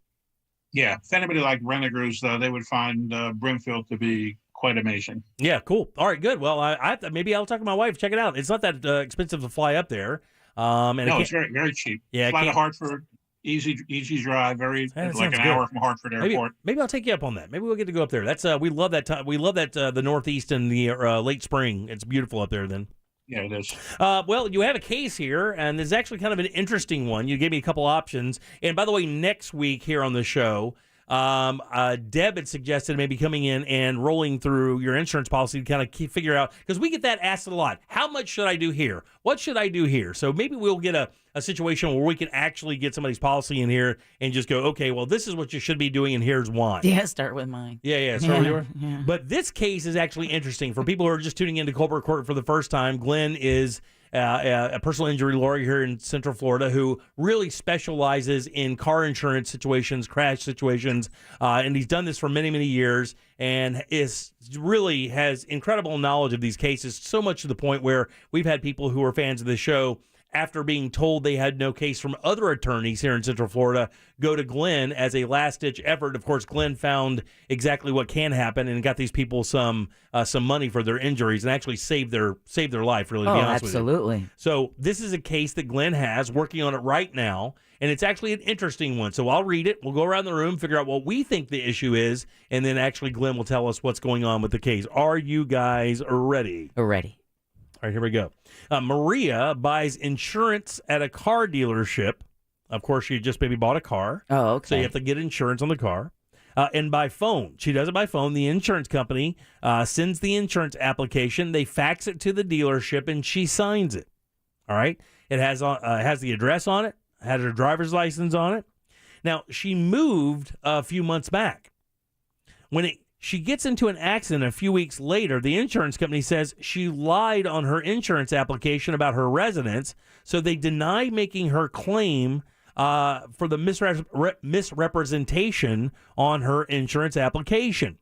Yeah, if anybody liked Renninger's, they would find Brimfield to be quite amazing. Yeah, cool. All right, good. Well, maybe I'll talk to my wife, check it out. It's not that expensive to fly up there. It's very, very cheap. Yeah, fly to Hartford. Easy drive, like an hour from Hartford Airport. Maybe I'll take you up on that. Maybe we'll get to go up there. That's we love that time. We love that the Northeast in the late spring. It's beautiful up there. Then Yeah, it is. Well, you have a case here, and it's actually kind of an interesting one. You gave me a couple options. And by the way, next week here on the show, Deb had suggested maybe coming in and rolling through your insurance policy to kind of figure out, because we get that asked a lot. How much should I do here? What should I do here? So maybe we'll get a situation where we can actually get somebody's policy in here and just go, okay, well, this is what you should be doing, and here's why. Yeah, start with mine. Yeah, start with yours. Yeah. But this case is actually interesting. For people who are just tuning into Colbert Court for the first time, Glenn is a personal injury lawyer here in Central Florida who really specializes in car insurance situations, crash situations, and he's done this for many, many years and really has incredible knowledge of these cases, so much to the point where we've had people who are fans of the show, after being told they had no case from other attorneys here in Central Florida, go to Glenn as a last-ditch effort. Of course, Glenn found exactly what can happen and got these people some money for their injuries and actually saved their life, really, to be honest with you. Absolutely. So this is a case that Glenn has, working on it right now, and it's actually an interesting one. So I'll read it. We'll go around the room, figure out what we think the issue is, and then actually Glenn will tell us what's going on with the case. Are you guys ready? Ready. All right, here we go. Maria buys insurance at a car dealership. Of course, she just maybe bought a car. Oh, okay. So you have to get insurance on the car. And by phone. She does it by phone. The insurance company sends the insurance application. They fax it to the dealership, and she signs it. All right? It has the address on it, has her driver's license on it. Now, she moved a few months back. When she gets into an accident a few weeks later, the insurance company says she lied on her insurance application about her residence, so they deny making her claim for the misrepresentation on her insurance application.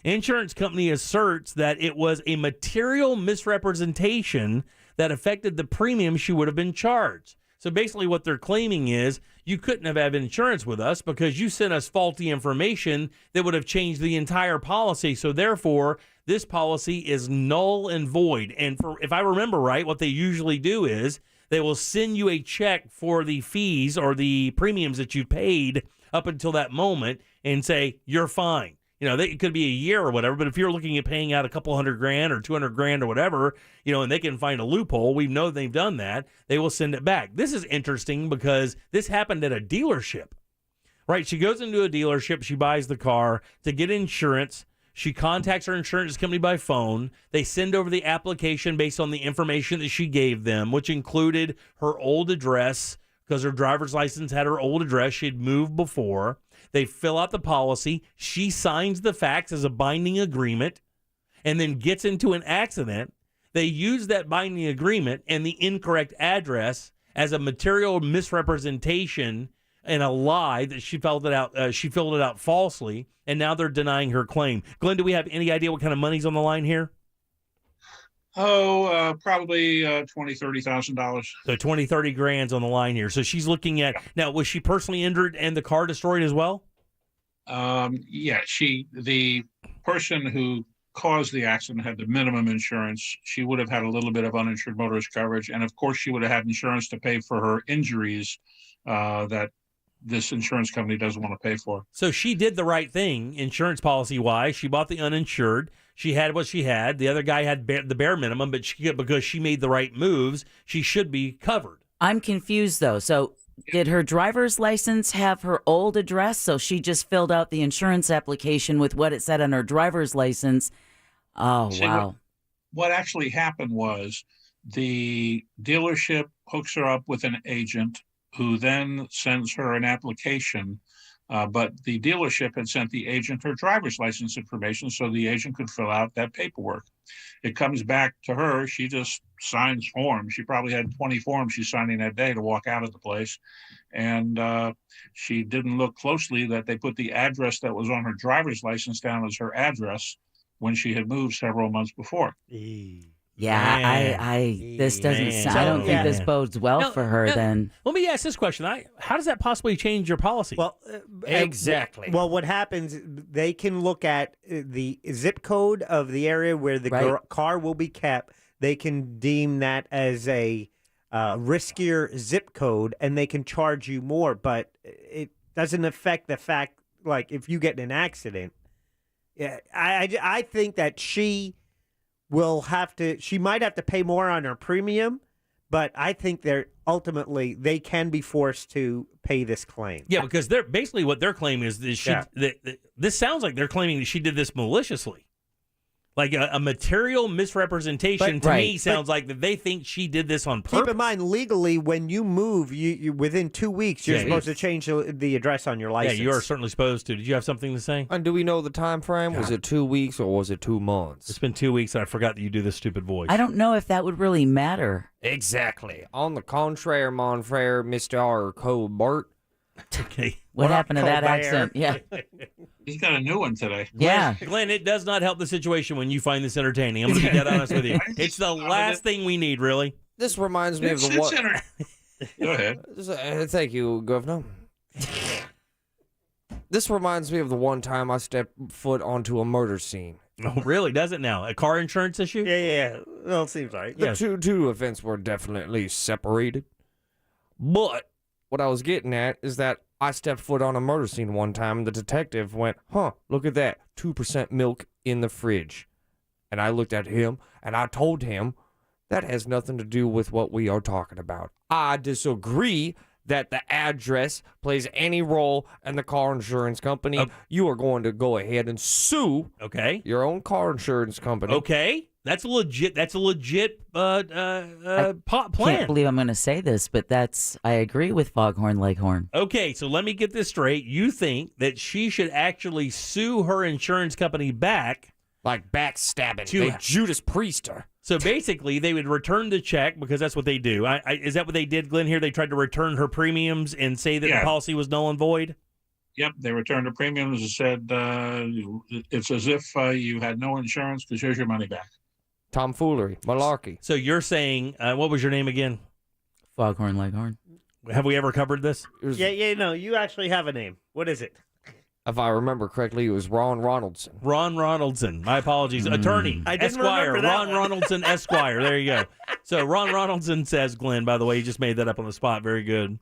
Insurance company asserts that it was a material misrepresentation that affected the premium she would have been charged. So basically what they're claiming is you couldn't have had insurance with us because you sent us faulty information that would have changed the entire policy. So therefore, this policy is null and void. And if I remember right, what they usually do is they will send you a check for the fees or the premiums that you paid up until that moment and say, you're fine. You know, it could be a year or whatever, but if you're looking at paying out a couple $100,000 or $200,000 or whatever, you know, and they can find a loophole, we know they've done that, they will send it back. This is interesting because this happened at a dealership, right? She goes into a dealership, she buys the car to get insurance. She contacts her insurance company by phone. They send over the application based on the information that she gave them, which included her old address because her driver's license had her old address. She had moved before. They fill out the policy. She signs the fax as a binding agreement and then gets into an accident. They use that binding agreement and the incorrect address as a material misrepresentation and a lie that she filled it out falsely, and now they're denying her claim. Glenn, do we have any idea what kind of money's on the line here? Probably $20,000-$30,000. So $20,000-$30,000 on the line here. So she's looking at, now, was she personally injured and the car destroyed as well? Yeah, the person who caused the accident had the minimum insurance. She would have had a little bit of uninsured motorist coverage, and of course she would have had insurance to pay for her injuries that this insurance company doesn't want to pay for. So she did the right thing, insurance policy-wise. She bought the uninsured. She had what she had. The other guy had the bare minimum, but because she made the right moves, she should be covered. I'm confused, though. So did her driver's license have her old address? So she just filled out the insurance application with what it said on her driver's license. Oh, See, wow. What actually happened was the dealership hooks her up with an agent who then sends her an application, but the dealership had sent the agent her driver's license information so the agent could fill out that paperwork. It comes back to her. She just signs forms. She probably had 20 forms she's signing that day to walk out of the place. And she didn't look closely that they put the address that was on her driver's license down as her address when she had moved several months before. Yeah, this doesn't sound, I don't think this bodes well for her then. Let me ask this question. How does that possibly change your policy? Well, exactly. Well, what happens, they can look at the zip code of the area where the car will be kept. They can deem that as a riskier zip code, and they can charge you more. But it doesn't affect the fact, like, if you get in an accident. Yeah, I think that she she might have to pay more on her premium, but I think they can be forced to pay this claim. Yeah, because they're basically what they're claiming is this sounds like they're claiming that she did this maliciously. Like a material misrepresentation me sounds like that they think she did this on purpose. Keep in mind, legally, when you move, you within 2 weeks, you're supposed to change the address on your license. Yeah, you are certainly supposed to. Did you have something to say? And do we know the time frame? Was it 2 weeks or was it 2 months? It's been 2 weeks, and I forgot that you do this stupid voice. I don't know if that would really matter. Exactly. On the contrary, mon frere, Mr. Colbert. Okay. What happened to that accent? Yeah. He's got a new one today. Yeah. Glenn, it does not help the situation when you find this entertaining. I'm going to be dead honest with you. It's the last thing we need, really. This reminds me of the one. Go ahead. Thank you, Governor. This reminds me of the one time I stepped foot onto a murder scene. Oh, really? Does it now? A car insurance issue? Yeah. Well, it seems right. The two events were definitely separated. But what I was getting at is that I stepped foot on a murder scene one time, and the detective went, look at that, 2% milk in the fridge. And I looked at him, and I told him, that has nothing to do with what we are talking about. I disagree that the address plays any role in the car insurance company. You are going to go ahead and sue your own car insurance company. Okay. That's a legit plan. Can't believe I'm going to say this, but I agree with Foghorn Leghorn. Okay, so let me get this straight. You think that she should actually sue her insurance company back? Like backstabbing. They Judas Priest her. So basically, they would return the check because that's what they do. Is that what they did, Glenn, here? They tried to return her premiums and say that the policy was null and void? Yep, they returned her premiums and said it's as if you had no insurance because here's your money back. Tomfoolery, malarkey. So you're saying, what was your name again? Foghorn Leghorn. Have we ever covered this? No, you actually have a name. What is it? If I remember correctly, it was Ron Ronaldson. Ron Ronaldson. My apologies. Attorney. I didn't Esquire. remember that Ron one. Ronaldson, Esquire. There you go. So Ron Ronaldson says, Glenn, by the way, you just made that up on the spot. Very good.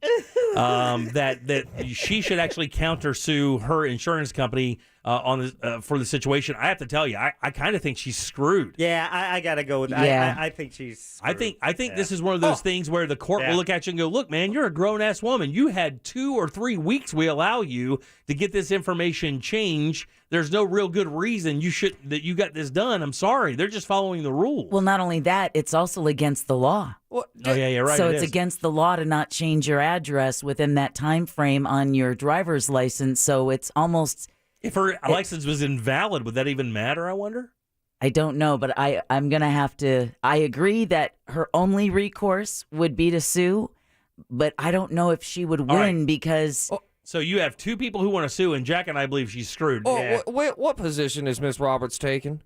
That she should actually countersue her insurance company for the situation. I have to tell you, I kind of think she's screwed. Yeah, I got to go with I think she's screwed. I think this is one of those things where the court will look at you and go, look, man, you're a grown-ass woman. You had 2 or 3 weeks we allow you to get this information changed. There's no real good reason that you got this done. I'm sorry. They're just following the rules. Well, not only that, it's also against the law. Oh, yeah, you're right. So it's against the law to not change your address within that time frame on your driver's license. So it's almost... If her license was invalid, would that even matter, I wonder? I don't know, but I'm going to have to... I agree that her only recourse would be to sue, but I don't know if she would win because... So you have 2 people who want to sue, and Jack and I believe she's screwed. What position is Miss Roberts taking?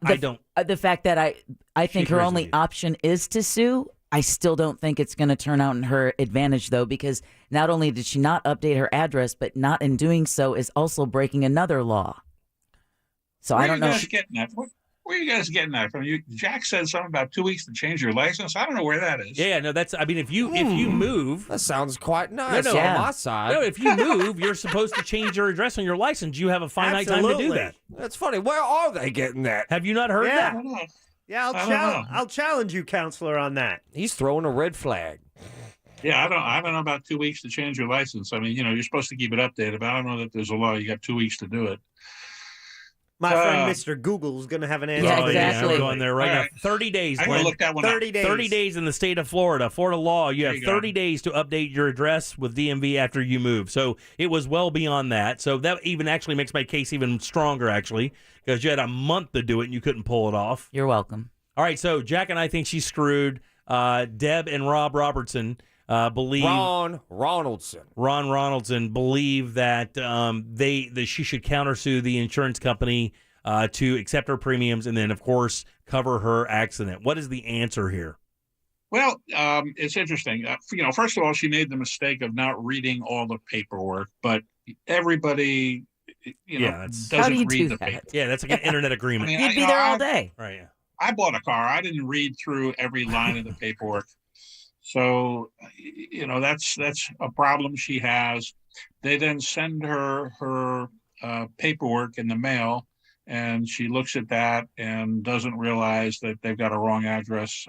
I don't... The fact that I think her only option is to sue, I still don't think it's going to turn out in her advantage, though, because not only did she not update her address, but not in doing so is also breaking another law. So I don't know. Where are you guys getting that from? Jack said something about 2 weeks to change your license. I don't know where that is. Yeah, no, that's. I mean, if you move, that sounds quite nice on my side. No, if you move, you're supposed to change your address on your license. You have a finite time to do that. That's funny. Where are they getting that? Have you not heard that? Yeah, I'll challenge you, counselor, on that. He's throwing a red flag. Yeah, I don't know about 2 weeks to change your license. I mean, you're supposed to keep it updated, but I don't know that there's a law. You got 2 weeks to do it. My friend Mr. Google is going to have an answer. Yeah, exactly. I'm going there right now. 30 days. I'm going to look that one 30 days. 30 days in the state of Florida. Florida law, you have 30 days to update your address with DMV after you move. So it was well beyond that. So that even actually makes my case even stronger, actually, because you had a month to do it and you couldn't pull it off. You're welcome. All right, so Jack and I think she's screwed. Deb and Rob Robertson believe Ron Ronaldson believe that that she should countersue the insurance company to accept her premiums and then, of course, cover her accident. What is the answer here? Well, it's interesting. First of all, she made the mistake of not reading all the paperwork, but everybody, doesn't read the paperwork. Yeah, that's like an internet agreement. You'd be there all day. Right, yeah. I bought a car. I didn't read through every line of the paperwork. So, that's a problem she has. They then send her paperwork in the mail, and she looks at that and doesn't realize that they've got a wrong address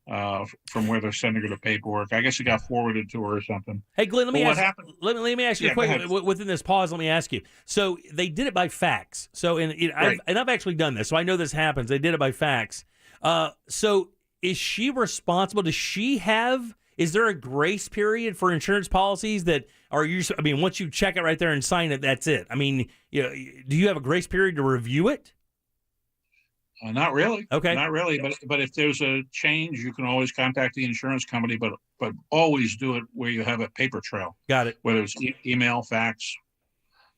from where they're sending her the paperwork. I guess it got forwarded to her or something. Hey, Glenn, let me But ask. Let me ask you a quick. Within this pause, let me ask you. So they did it by fax. So I've actually done this, so I know this happens. They did it by fax. So is she responsible? Does she have? Is there a grace period for insurance policies that are you? I mean, once you check it right there and sign it, that's it. I mean, do you have a grace period to review it? Not really. Okay. Not really. But if there's a change, you can always contact the insurance company. But always do it where you have a paper trail. Got it. Whether it's email, fax.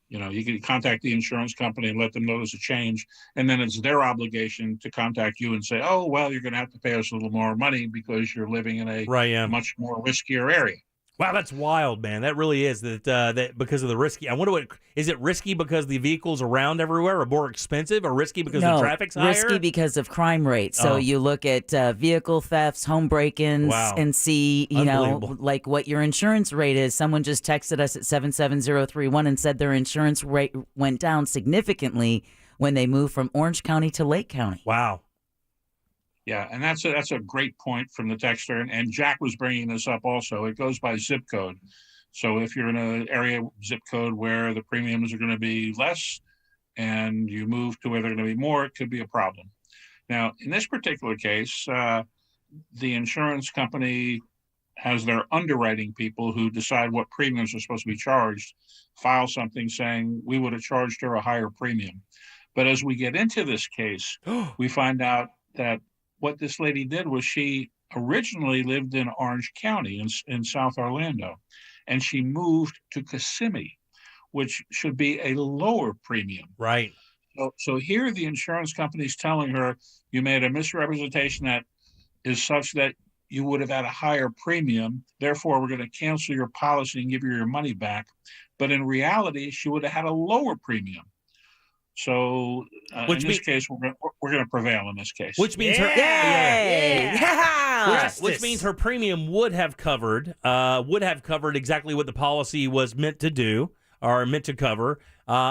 You can contact the insurance company and let them know there's a change, and then it's their obligation to contact you and say, "Oh, well, you're going to have to pay us a little more money because you're living in a much more riskier area." Wow, that's wild, man. That really is. That because of the risky. I wonder what is it risky because the vehicles around everywhere are more expensive, or risky because the traffic's higher? Risky because of crime rate. So you look at vehicle thefts, home break-ins, and see like what your insurance rate is. Someone just texted us at 77031 and said their insurance rate went down significantly when they moved from Orange County to Lake County. Wow. Yeah, and that's a great point from the texter, and Jack was bringing this up also. It goes by zip code. So if you're in an area zip code where the premiums are going to be less and you move to where they're going to be more, it could be a problem. Now, in this particular case, the insurance company has their underwriting people who decide what premiums are supposed to be charged, file something saying we would have charged her a higher premium. But as we get into this case, we find out that what this lady did was she originally lived in Orange County in South Orlando, and she moved to Kissimmee, which should be a lower premium. Right. So here the insurance company is telling her you made a misrepresentation that is such that you would have had a higher premium. Therefore, we're going to cancel your policy and give you your money back. But in reality, she would have had a lower premium. So in this case, we're going to prevail in this case. Which means which means her premium would have covered exactly what the policy was meant to do or meant to cover.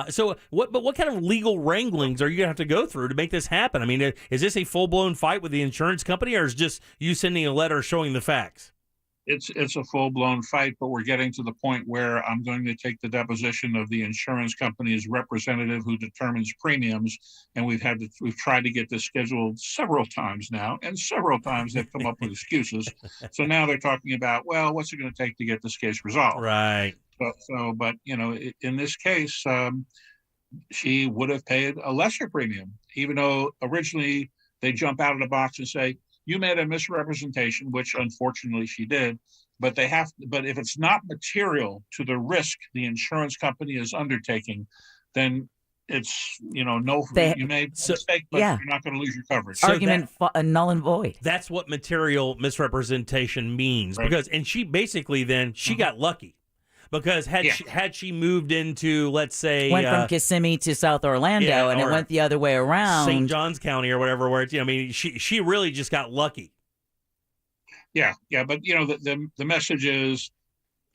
So what kind of legal wranglings are you going to have to go through to make this happen? I mean, is this a full-blown fight with the insurance company, or is just you sending a letter showing the facts? It's a full-blown fight, but we're getting to the point where I'm going to take the deposition of the insurance company's representative who determines premiums, and we've tried to get this scheduled several times now, and several times they've come up with excuses. So now they're talking about, well, what's it going to take to get this case resolved? Right. But in this case, she would have paid a lesser premium, even though originally they jump out of the box and say, you made a misrepresentation, which unfortunately she did, but if it's not material to the risk the insurance company is undertaking, then it's, you made a mistake, but you're not going to lose your coverage. Argument null and void. That's what material misrepresentation means. Right. And she basically then, she got lucky. Because had she moved into, let's say, went from Kissimmee to South Orlando, and it went the other way around, St. Johns County or whatever, where it's, she really just got lucky. Yeah, but the message is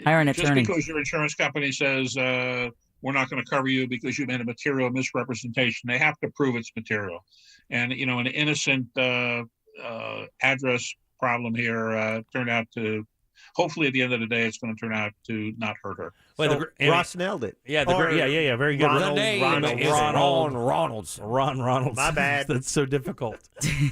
hire an attorney. Just because your insurance company says we're not going to cover you because you made a material misrepresentation, they have to prove it's material. And an innocent address problem here turned out to. Hopefully, at the end of the day, it's going to turn out to not hurt her. Well, Ross nailed it. Yeah, very good. Ron. My bad. That's so difficult.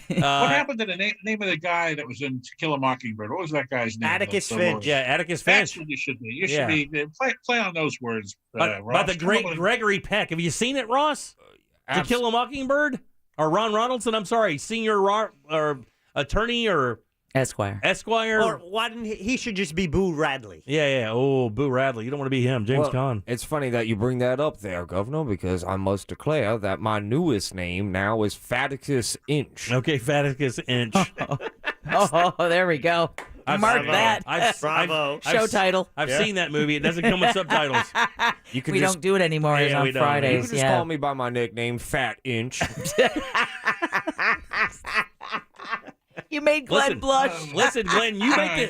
What happened to the name of the guy that was in To Kill a Mockingbird? What was that guy's name? Atticus Finch. Yeah, Atticus Finch. That's what you should be. You should be play on those words. By the great Gregory Peck. Have you seen it, Ross? To Kill a Mockingbird? Or Ron Ronaldson? I'm sorry, senior or attorney or. Esquire. Or why didn't he should just be Boo Radley. Yeah. Oh, Boo Radley. You don't want to be him. James Caan. It's funny that you bring that up there, Governor, because I must declare that my newest name now is Faticus Inch. Okay, Faticus Inch. Oh, there we go. Mark that. Bravo. Show title. I've seen that movie. It doesn't come with subtitles. We don't do it anymore. It's on Fridays. You can just call me by my nickname, Fat Inch. You made Glenn blush. Listen, Glenn,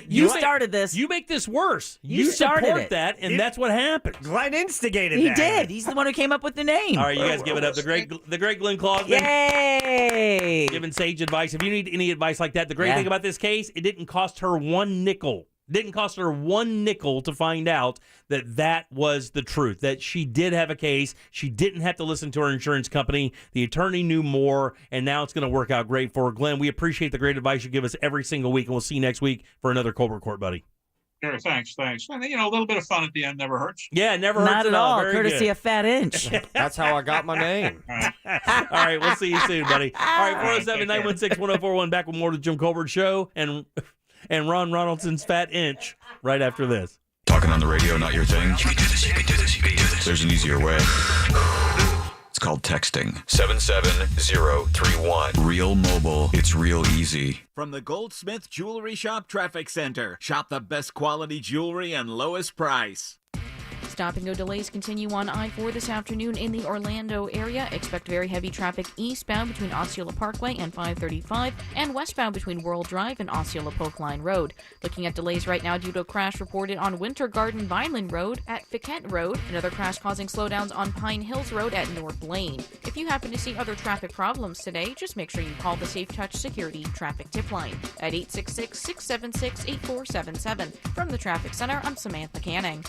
you started this. You make this worse. You started support it. that, and that's what happened. Glenn instigated He that. did. He's the one who came up with the name. All right, you guys give it up. The great Glenn Clausman. Yay! Giving sage advice. If you need any advice like that, the great thing about this case, it didn't cost her one nickel. Didn't cost her one nickel to find out that was the truth, that she did have a case. She didn't have to listen to her insurance company. The attorney knew more, and now it's going to work out great for her. Glenn, we appreciate the great advice you give us every single week, and we'll see you next week for another Colbert Court, buddy. Sure, thanks. And, a little bit of fun at the end never hurts. Yeah, never hurts Not at all. Very Courtesy good. of Fat Inch. That's how I got my name. All right, we'll see you soon, buddy. All right, 407-916-1041, back with more of the Jim Colbert Show and Ron Ronaldson's Fat Inch right after this. Talking on the radio, not your thing? You can do this, you can do this, you can do this. There's an easier way. It's called texting. 77031. Real mobile. It's real easy. From the Goldsmith Jewelry Shop Traffic Center. Shop the best quality jewelry and lowest price. Stop-and-go delays continue on I-4 this afternoon in the Orlando area. Expect very heavy traffic eastbound between Osceola Parkway and 535 and westbound between World Drive and Osceola Polk Line Road. Looking at delays right now due to a crash reported on Winter Garden Vineland Road at Fiquette Road. Another crash causing slowdowns on Pine Hills Road at North Lane. If you happen to see other traffic problems today, just make sure you call the Safe Touch Security Traffic Tip Line at 866-676-8477. From the Traffic Center, I'm Samantha Canning.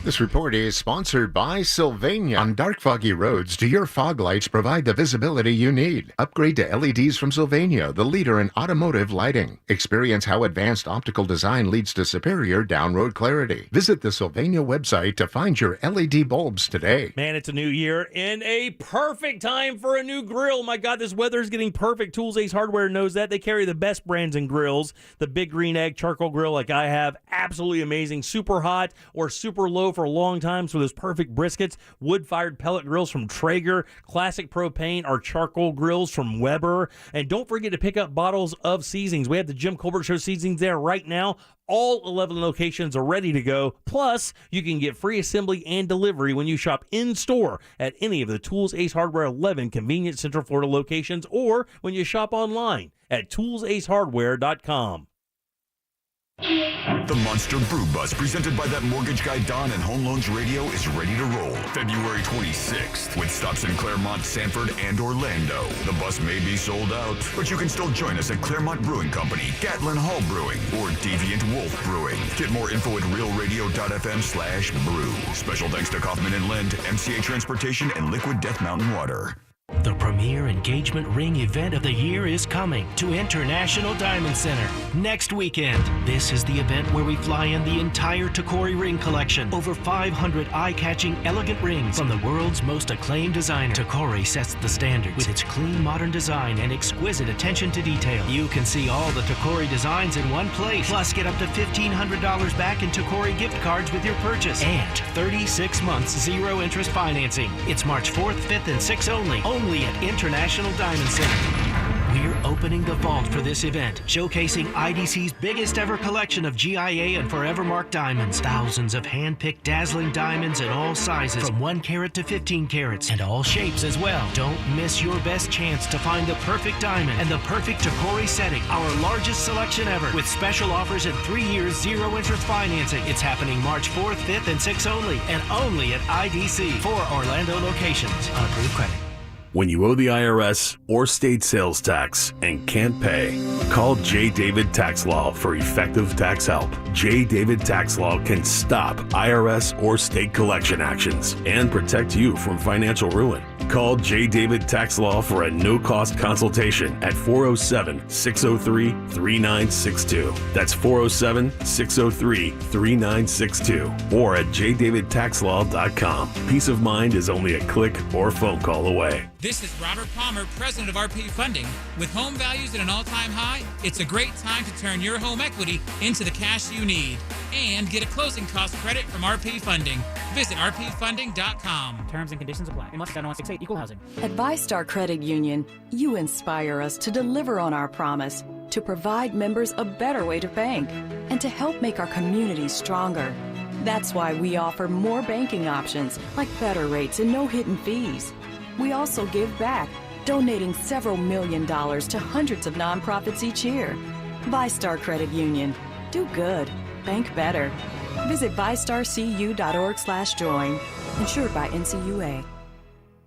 This report is sponsored by Sylvania. On dark, foggy roads, do your fog lights provide the visibility you need? Upgrade to LEDs from Sylvania, the leader in automotive lighting. Experience how advanced optical design leads to superior down-road clarity. Visit the Sylvania website to find your LED bulbs today. Man, it's a new year and a perfect time for a new grill. My God, this weather is getting perfect. Tools Ace Hardware knows that. They carry the best brands in grills. The Big Green Egg charcoal grill like I have, absolutely amazing. Super hot or super low for a long time, so those perfect briskets. Wood-fired pellet grills from Traeger. Classic propane or charcoal grills from Weber. And don't forget to pick up bottles of seasonings. We have the Jim Colbert Show seasonings there right now. All 11 locations are ready to go. Plus, you can get free assembly and delivery when you shop in-store at any of the Tools Ace Hardware 11 convenient Central Florida locations or when you shop online at toolsacehardware.com. The Monster Brew Bus, presented by that mortgage guy Don and Home Loans Radio, is ready to roll February 26th with stops in Claremont, Sanford, and Orlando. The bus may be sold out, but you can still join us at Claremont Brewing Company, Gatlin Hall Brewing, or Deviant Wolf Brewing. Get more info at realradio.fm/brew. Special thanks to Kaufman and Lind, MCA Transportation, and Liquid Death Mountain Water. The premier engagement ring event of the year is coming to International Diamond Center next weekend. This is the event where we fly in the entire Tacori ring collection. Over 500 eye-catching, elegant rings from the world's most acclaimed designer. Tacori sets the standards with its clean, modern design and exquisite attention to detail. You can see all the Tacori designs in one place. Plus, get up to $1,500 back in Tacori gift cards with your purchase. And 36 months zero-interest financing. It's March 4th, 5th, and 6th only at International Diamond Center. We're opening the vault for this event, showcasing IDC's biggest ever collection of GIA and Forevermark diamonds. Thousands of hand-picked dazzling diamonds in all sizes, from 1 carat to 15 carats, and all shapes as well. Don't miss your best chance to find the perfect diamond and the perfect Tacori setting. Our largest selection ever, with special offers and 3 years zero-interest financing. It's happening March 4th, 5th, and 6th only at IDC. 4 Orlando locations. On approved credit. When you owe the IRS or state sales tax and can't pay, call J. David Tax Law for effective tax help. J. David Tax Law can stop IRS or state collection actions and protect you from financial ruin. Call J. David Tax Law for a no-cost consultation at 407-603-3962. That's 407-603-3962 or at jdavidtaxlaw.com. Peace of mind is only a click or phone call away. This is Robert Palmer, president of RP Funding. With home values at an all-time high, it's a great time to turn your home equity into the cash you need and get a closing cost credit from RP Funding. Visit rpfunding.com. Terms and conditions apply. Unless 7168 Equal Housing. At ViStar Credit Union, you inspire us to deliver on our promise to provide members a better way to bank and to help make our communities stronger. That's why we offer more banking options like better rates and no hidden fees. We also give back, donating several $1 million to hundreds of nonprofits each year. ViStar Credit Union. Do good. Bank better. Visit vistarcu.org/join. Insured by NCUA.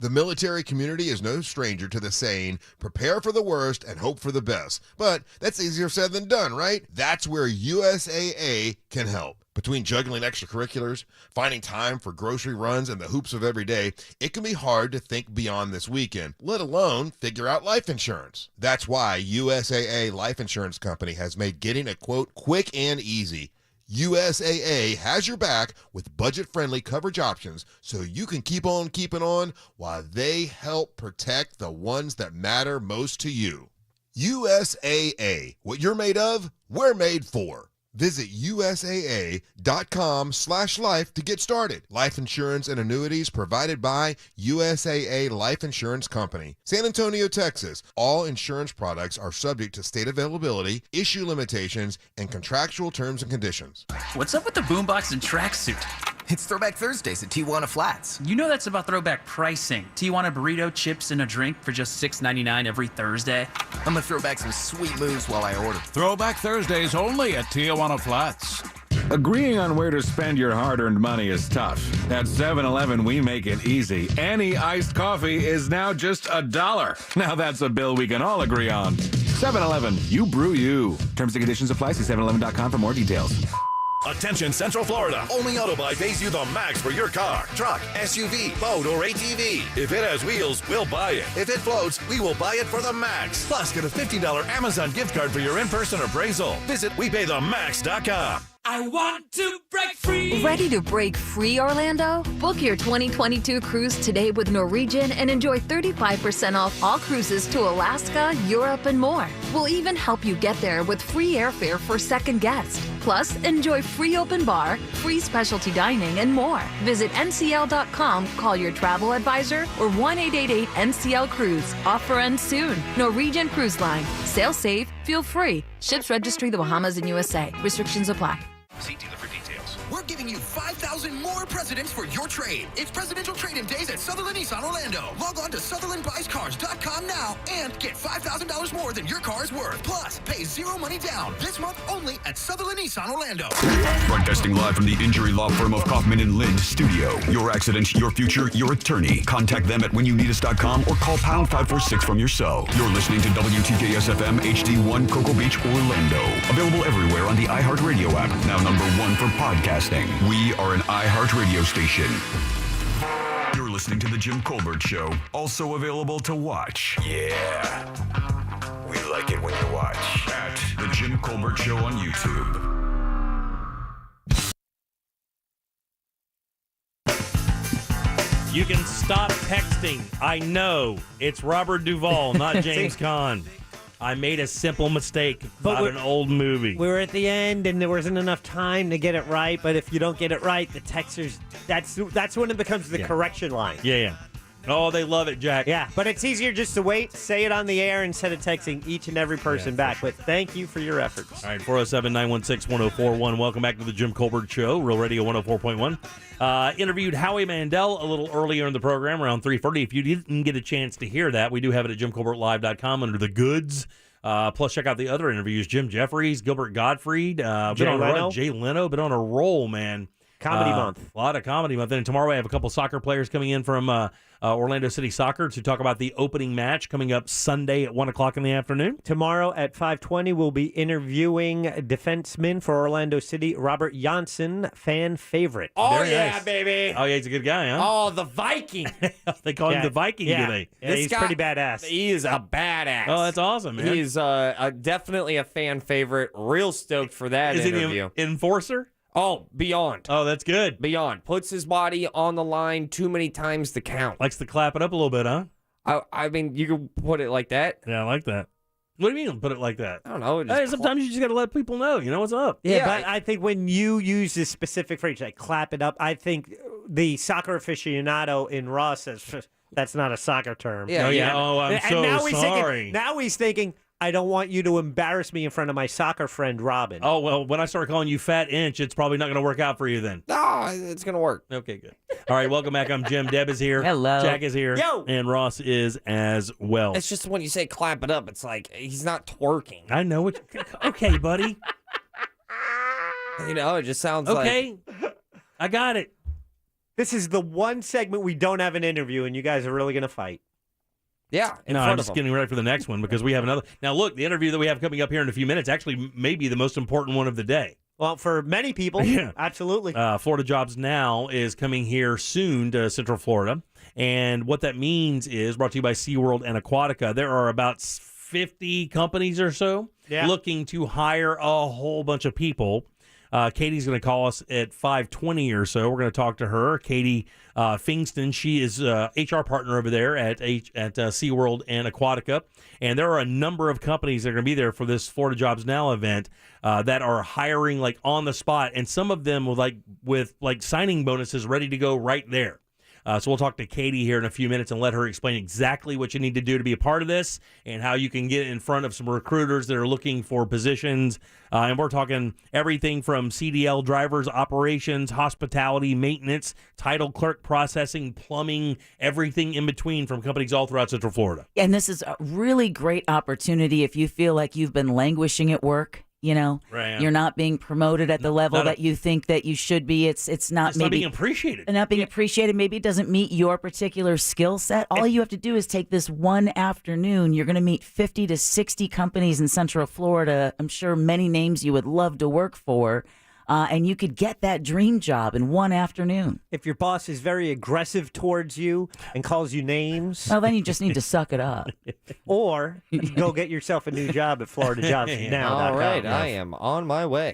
The military community is no stranger to the saying, prepare for the worst and hope for the best. But that's easier said than done, right? That's where USAA can help. Between juggling extracurriculars, finding time for grocery runs, and the hoops of every day, it can be hard to think beyond this weekend, let alone figure out life insurance. That's why USAA Life Insurance Company has made getting a quote quick and easy. USAA has your back with budget-friendly coverage options so you can keep on keeping on while they help protect the ones that matter most to you. USAA. What you're made of, we're made for. Visit USAA.com/life to get started. Life insurance and annuities provided by USAA Life Insurance Company. San Antonio, Texas. All insurance products are subject to state availability, issue limitations, and contractual terms and conditions. What's up with the boombox and tracksuit? It's Throwback Thursdays at Tijuana Flats. You know that's about throwback pricing. Tijuana burrito, chips, and a drink for just $6.99 every Thursday. I'm gonna throw back some sweet moves while I order. Throwback Thursdays only at Tijuana Flats. Agreeing on where to spend your hard-earned money is tough. At 7-Eleven, we make it easy. Any iced coffee is now just $1. Now that's a bill we can all agree on. 7-Eleven, you brew you. Terms and conditions apply. See 7eleven.com for more details. Attention Central Florida. Only Autobuy pays you the max for your car, truck, SUV, boat, or ATV. If it has wheels, we'll buy it. If it floats, we will buy it for the max. Plus, get a $50 Amazon gift card for your in-person appraisal. Visit WePayTheMax.com. I want to break free. Ready to break free, Orlando? Book your 2022 cruise today with Norwegian and enjoy 35% off all cruises to Alaska, Europe, and more. We'll even help you get there with free airfare for second guest. Plus, enjoy free open bar, free specialty dining, and more. Visit ncl.com, call your travel advisor, or 1-888-NCL-CRUISE. Offer ends soon. Norwegian Cruise Line. Sail safe, feel free. Ships registry the Bahamas and USA. Restrictions apply. See dealer for details. We're giving you 5,000 more presidents for your trade. It's Presidential Trade-In Days at Sutherland Nissan Orlando. Log on to SutherlandBuysCars.com now and get $5,000 more than your car's worth. Plus, pay zero money down this month only at Sutherland Nissan Orlando. Broadcasting live from the injury law firm of Kaufman and Lind studio. Your accident, your future, your attorney. Contact them at whenyouneedus.com or call pound 546 from your cell. You're listening to WTJS FM HD1 Cocoa Beach, Orlando. Available everywhere on the iHeartRadio app. Now #1 for podcasting. We are an iHeartRadio station. You're listening to The Jim Colbert Show. Also available to watch. Yeah. We like it when you watch. At The Jim Colbert Show on YouTube. You can stop texting. I know. It's Robert Duvall, not James Caan. I made a simple mistake about an old movie. We were at the end, and there wasn't enough time to get it right. But if you don't get it right, the texters, that's when it becomes the correction line. Yeah. Oh, they love it, Jack. Yeah, but it's easier just to wait, say it on the air instead of texting each and every person back. Sure. But thank you for your efforts. All right, 407-916-1041. Welcome back to the Jim Colbert Show, Real Radio 104.1. Interviewed Howie Mandel a little earlier in the program, around 3:30. If you didn't get a chance to hear that, we do have it at JimColbertLive.com under the goods. Plus, check out the other interviews. Jim Jeffries, Gilbert Gottfried, Jay Leno. Been on a roll, man. Comedy month. A lot of comedy month. And tomorrow I have a couple soccer players coming in from Orlando City Soccer to talk about the opening match coming up Sunday at 1 o'clock in the afternoon. Tomorrow at 5:20, we'll be interviewing defenseman for Orlando City, Robert Janssen, fan favorite. Oh, Very yeah, nice. baby. Oh, yeah, he's a good guy, huh? Oh, the Viking. They call him the Viking, do they? Yeah, he's pretty badass. He is a badass. Oh, that's awesome, man. He's definitely a fan favorite. Real stoked for that interview. Is he an enforcer? Oh, beyond. Oh, that's good. Beyond. Puts his body on the line too many times to count. Likes to clap it up a little bit, huh? I mean, you could put it like that. Yeah, I like that. What do you mean, put it like that? I don't know. Hey, sometimes you just got to let people know, you know what's up. Yeah, but I think when you use this specific phrase, like clap it up, I think the soccer aficionado in Raw says, that's not a soccer term. Yeah. Oh, I'm so sorry. Now he's thinking, I don't want you to embarrass me in front of my soccer friend, Robin. Oh, well, when I start calling you Fat Inch, it's probably not going to work out for you then. No, it's going to work. Okay, good. All right, welcome back. I'm Jim. Deb is here. Hello. Jack is here. Yo. And Ross is as well. It's just when you say clap it up, it's like he's not twerking. I know it. Okay, buddy. You know, it just sounds Okay. I got it. This is the one segment we don't have an interview, and you guys are really going to fight. Yeah, No, I'm just getting ready for the next one because we have another. Now, look, the interview that we have coming up here in a few minutes actually may be the most important one of the day. Well, for many people, Yeah. absolutely. Florida Jobs Now is coming here soon to Central Florida. And what that means is, brought to you by SeaWorld and Aquatica, there are about 50 companies or so looking to hire a whole bunch of people. Katie's going to call us at 5:20 or so. We're going to talk to her. Katie Fingston, she is HR partner over there at SeaWorld and Aquatica. And there are a number of companies that are going to be there for this Florida Jobs Now event that are hiring like on the spot. And some of them with signing bonuses ready to go right there. So we'll talk to Katie here in a few minutes and let her explain exactly what you need to do to be a part of this and how you can get in front of some recruiters that are looking for positions. And we're talking everything from CDL drivers, operations, hospitality, maintenance, title clerk processing, plumbing, everything in between from companies all throughout Central Florida. And this is a really great opportunity if you feel like you've been languishing at work. You know, Right. You're not being promoted at the level that you think that you should be. It's not maybe being appreciated. Not being appreciated. Maybe it doesn't meet your particular skill set. All you have to do is take this one afternoon. You're going to meet 50 to 60 companies in Central Florida. I'm sure many names you would love to work for. And you could get that dream job in one afternoon. If your boss is very aggressive towards you and calls you names. Well, then you just need to suck it up. Or go get yourself a new job at Florida Jobs Now. All right, I am on my way.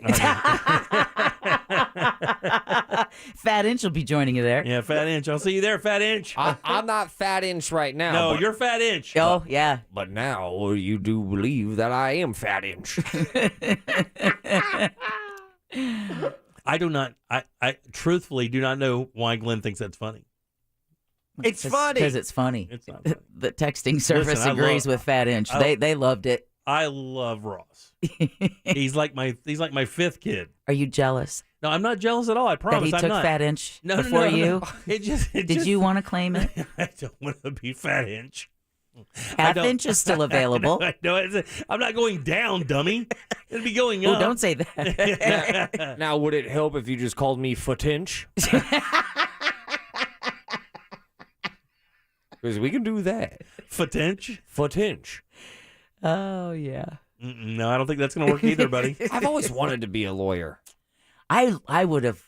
Fat Inch will be joining you there. Yeah, Fat Inch. I'll see you there, Fat Inch. I'm not Fat Inch right now. No, but, you're Fat Inch. Oh, yeah. But now you do believe that I am Fat Inch. I do not. I truthfully do not know why Glenn thinks that's funny. It's funny. Because it's funny. It's not funny. The texting service Listen, agrees with Fat Inch. They loved it. I love Ross. he's like my fifth kid. Are you jealous? No, I'm not jealous at all. I promise. That he I'm took not. Fat Inch No, before you? It just. Did you want to claim it? I don't want to be Fat Inch. Half Inch is still available. I know, I'm not going down, dummy. It'll be going Oh, up. don't say that. Now, would it help if you just called me Foot Inch? Because we can do that. Foot Inch? Foot Inch. Oh, yeah. No, I don't think that's going to work either, buddy. I've always wanted to be a lawyer. I would have.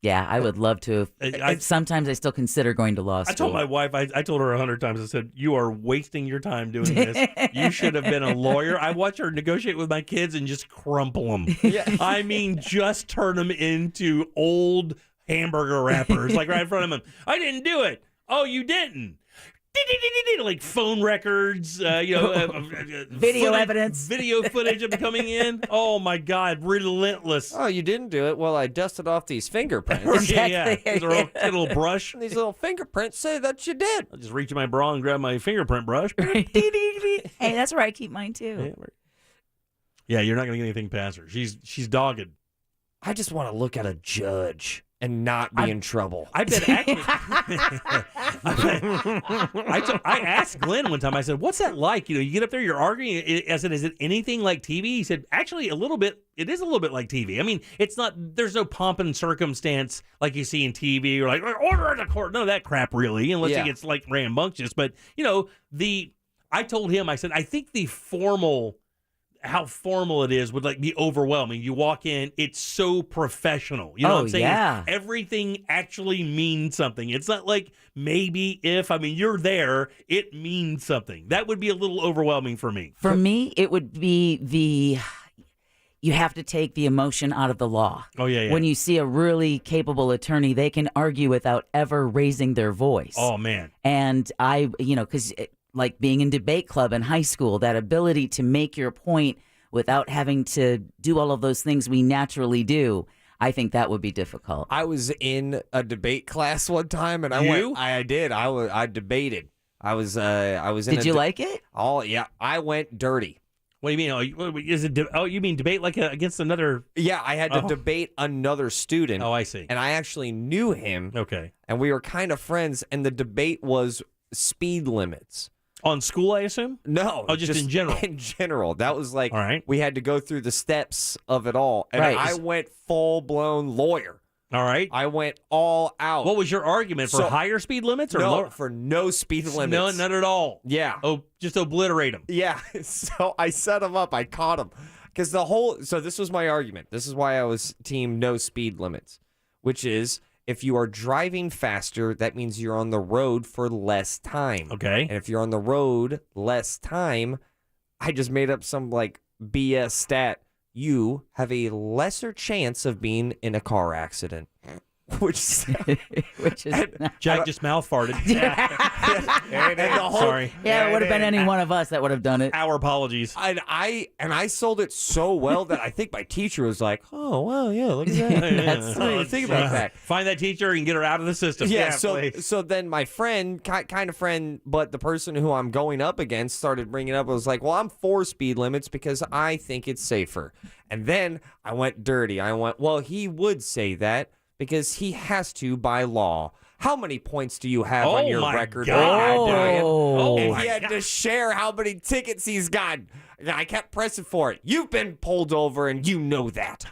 Yeah, I would love to. Sometimes I still consider going to law school. I told my wife, I told her 100 times, I said, you are wasting your time doing this. You should have been a lawyer. I watch her negotiate with my kids and just crumple them. Yeah. I mean, just turn them into old hamburger wrappers, like right in front of them. I didn't do it. Oh, you didn't. Like phone records, video evidence, video footage of them coming in. Oh my God, relentless. Oh, you didn't do it? Well, I dusted off these fingerprints. Yeah. Get a little brush. These little fingerprints say that you did. I'll just reach in my bra and grab my fingerprint brush. Hey, that's where I keep mine too. Yeah, you're not going to get anything past her. She's dogged. I just want to look at a judge and not be in trouble. I bet actually. I asked Glenn one time. I said, "What's that like? You get up there, you're arguing. I said, is it anything like TV?" He said, "Actually, a little bit. It is a little bit like TV. I mean, it's not. There's no pomp and circumstance like you see in TV, or like order in the court. None of that crap, really, unless it gets like rambunctious. But I told him, I said, I think how formal it is would like be overwhelming. You walk in, it's so professional. You know what I'm saying? Yeah. Everything actually means something. It's not like maybe if, you're there, it means something. That would be a little overwhelming for me. For me, it would be you have to take the emotion out of the law. Oh, yeah. When you see a really capable attorney, they can argue without ever raising their voice. Oh, man. And because like being in debate club in high school, that ability to make your point without having to do all of those things we naturally do, I think that would be difficult. I was in a debate class one time, and I did. I debated. I was in. Did you like it? Oh yeah, I went dirty. What do you mean? Oh, is it? You mean debate like against another? Yeah, I had to debate another student. Oh, I see. And I actually knew him. Okay. And we were kind of friends, and the debate was speed limits. On school, I assume? No. Oh, just in general? In general. That was like, all right. We had to go through the steps of it all. And Right. I went full-blown lawyer. All right. I went all out. What was your argument? For higher speed limits or lower? For no speed limits. No, none at all. Yeah. Oh, just obliterate them. Yeah. So I set him up. I caught him. Because so this was my argument. This is why I was team no speed limits, which is if you are driving faster, that means you're on the road for less time. Okay. And if you're on the road less time, I just made up some like BS stat. You have a lesser chance of being in a car accident. Which is Jack just mouth farted. Sorry. Yeah, it would have been any one of us that would have done it. Our apologies. And I sold it so well that I think my teacher was like, "Oh, well, yeah, look at that." Think about that. Find that teacher and get her out of the system. Yeah. So then my friend, kind of friend, but the person who I'm going up against started bringing up. I was like, "Well, I'm for speed limits because I think it's safer." And then I went dirty. I went, "Well, he would say that because he has to by law." How many points do you have on your record? And he had to share how many tickets he's got. And I kept pressing for it. You've been pulled over, and you know that.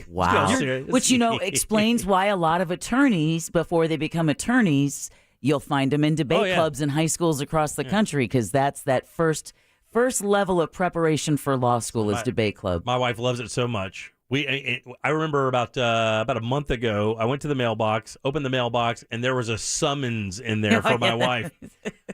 Wow. Which, explains why a lot of attorneys, before they become attorneys, you'll find them in debate clubs in high schools across the country, because that's that first level of preparation for law school is debate club. My wife loves it so much. I remember about a month ago, I went to the mailbox, opened the mailbox, and there was a summons in there for my wife.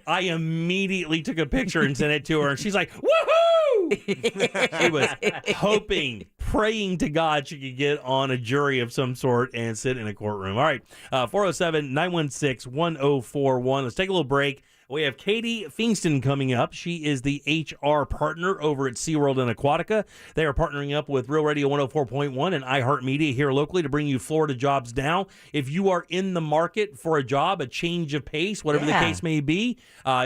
I immediately took a picture and sent it to her, and she's like, "Woohoo!" She was hoping, praying to God she could get on a jury of some sort and sit in a courtroom. All right, 407-916-1041. Let's take a little break. We have Katie Fingston coming up. She is the HR partner over at SeaWorld and Aquatica. They are partnering up with Real Radio 104.1 and iHeartMedia here locally to bring you Florida Jobs Now. If you are in the market for a job, a change of pace, whatever the case may be,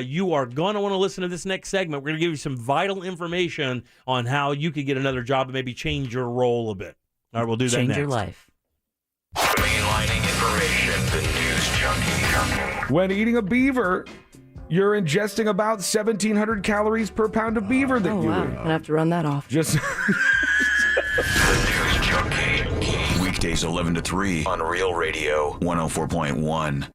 you are going to want to listen to this next segment. We're going to give you some vital information on how you could get another job and maybe change your role a bit. All right, we'll do that next. Change your life. Mainlining information, the news junkie. When eating a beaver, you're ingesting about 1,700 calories per pound of beaver that you eat. I'm gonna have to run that off. The News Junkie. Weekdays 11 to 3 on Real Radio 104.1.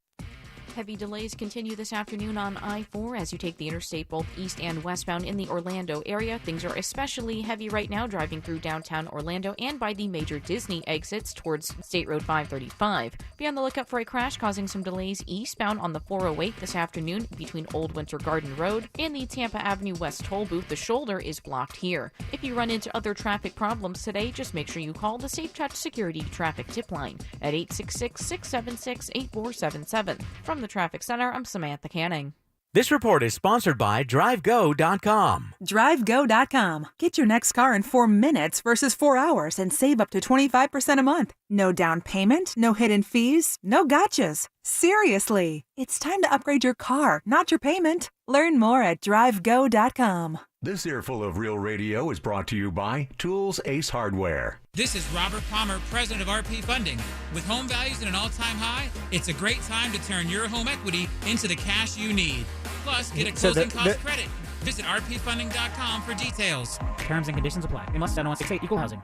Heavy delays continue this afternoon on I-4 as you take the interstate both east and westbound in the Orlando area. Things are especially heavy right now driving through downtown Orlando and by the major Disney exits towards State Road 535. Be on the lookout for a crash causing some delays eastbound on the 408 this afternoon between Old Winter Garden Road and the Tampa Avenue West toll booth. The shoulder is blocked here. If you run into other traffic problems today, just make sure you call the Safe Touch Security Traffic Tip Line at 866-676-8477. From the Traffic Center, I'm Samantha Canning. This report is sponsored by DriveGo.com. DriveGo.com. Get your next car in 4 minutes versus 4 hours and save up to 25% a month. No down payment, no hidden fees, no gotchas. Seriously, it's time to upgrade your car, not your payment. Learn more at DriveGo.com. This earful of Real Radio is brought to you by Tools Ace Hardware. This is Robert Palmer, president of RP Funding. With home values at an all-time high, it's a great time to turn your home equity into the cash you need. Plus, get a closing cost credit. Visit rpfunding.com for details. Terms and conditions apply. We must 7168 equal housing.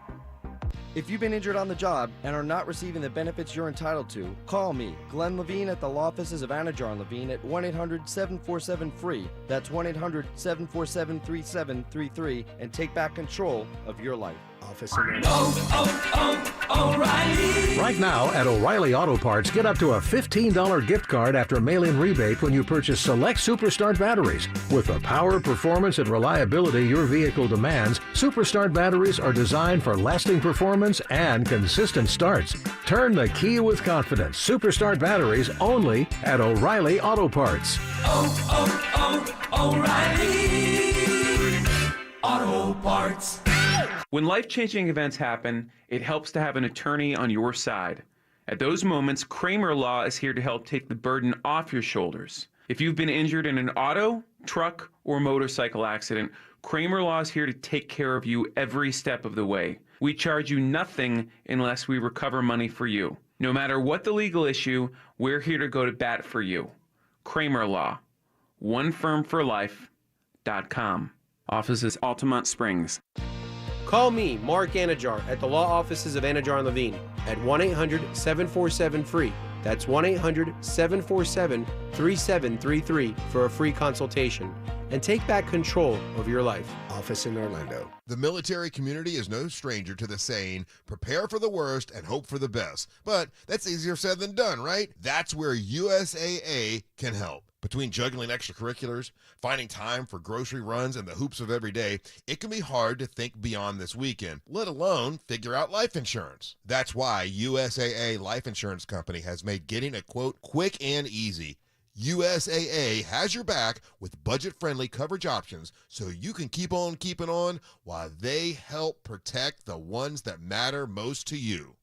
If you've been injured on the job and are not receiving the benefits you're entitled to, call me, Glenn Levine, at the law offices of Anajar Levine at 1-800-747-FREE. That's 1-800-747-3733 and take back control of your life. O'Reilly. Right now at O'Reilly Auto Parts, get up to a $15 gift card after mail-in rebate when you purchase select Superstart batteries. With the power, performance, and reliability your vehicle demands, Superstart batteries are designed for lasting performance and consistent starts. Turn the key with confidence. Superstart batteries only at O'Reilly Auto Parts. O'Reilly Auto Parts. When life-changing events happen, it helps to have an attorney on your side. At those moments, Kramer Law is here to help take the burden off your shoulders. If you've been injured in an auto, truck, or motorcycle accident, Kramer Law is here to take care of you every step of the way. We charge you nothing unless we recover money for you. No matter what the legal issue, we're here to go to bat for you. Kramer Law. OneFirmForLife.com. Offices Altamont Springs. Call me, Mark Anajar, at the law offices of Anajar and Levine at 1-800-747-FREE. That's 1-800-747-3733 for a free consultation. And take back control of your life. Office in Orlando. The military community is no stranger to the saying, prepare for the worst and hope for the best. But that's easier said than done, right? That's where USAA can help. Between juggling extracurriculars, finding time for grocery runs, and the hoops of every day, it can be hard to think beyond this weekend, let alone figure out life insurance. That's why USAA Life Insurance Company has made getting a quote quick and easy. USAA has your back with budget-friendly coverage options so you can keep on keeping on while they help protect the ones that matter most to you.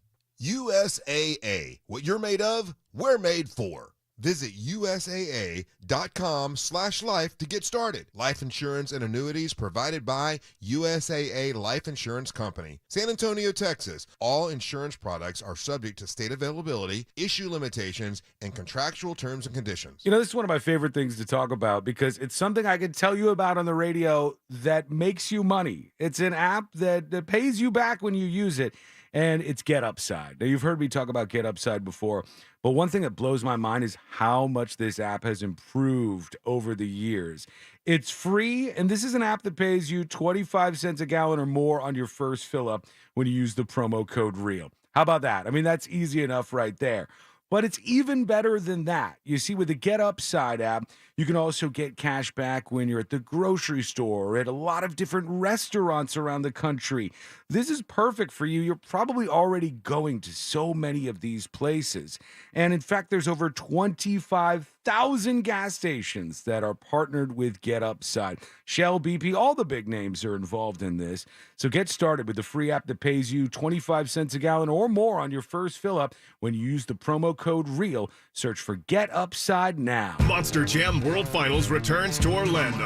USAA, what you're made of, we're made for. Visit USAA.com/life to get started. Life insurance and annuities provided by USAA Life Insurance Company. San Antonio, Texas. All insurance products are subject to state availability, issue limitations, and contractual terms and conditions. You know, this is one of my favorite things to talk about because it's something I can tell you about on the radio that makes you money. It's an app that pays you back when you use it, and it's Get Upside. Now, you've heard me talk about Get Upside before, but one thing that blows my mind is how much this app has improved over the years. It's free, and this is an app that pays you 25 cents a gallon or more on your first fill-up when you use the promo code REAL. How about that? I mean, that's easy enough right there. But it's even better than that. You see, with the Get Upside app, you can also get cash back when you're at the grocery store or at a lot of different restaurants around the country. This is perfect for you. You're probably already going to so many of these places. And in fact, there's over 25,000 gas stations that are partnered with Get Upside. Shell, BP, all the big names are involved in this. So get started with the free app that pays you 25 cents a gallon or more on your first fill-up when you use the promo code REAL. Search for Get Upside now. Monster Jam World Finals returns to Orlando.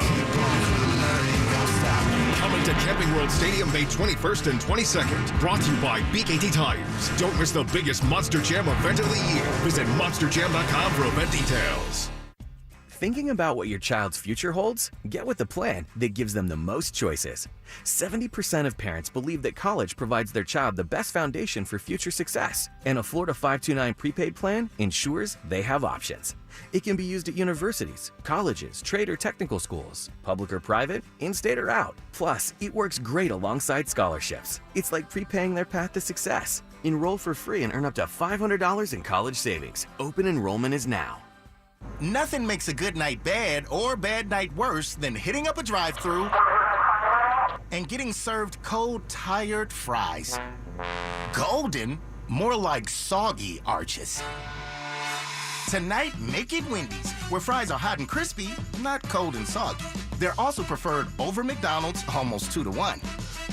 Coming to Camping World Stadium May 21st and 22nd. Brought to you by BKT Tires. Don't miss the biggest Monster Jam event of the year. Visit monsterjam.com for event details. Thinking about what your child's future holds? Get with the plan that gives them the most choices. 70% of parents believe that college provides their child the best foundation for future success, and a Florida 529 prepaid plan ensures they have options. It can be used at universities, colleges, trade or technical schools, public or private, in-state or out. Plus, it works great alongside scholarships. It's like prepaying their path to success. Enroll for free and earn up to $500 in college savings. Open enrollment is now. Nothing makes a good night bad or bad night worse than hitting up a drive-thru and getting served cold, tired fries. Golden, more like soggy arches. Tonight, make it Wendy's, where fries are hot and crispy, not cold and soggy. They're also preferred over McDonald's, almost 2-to-1.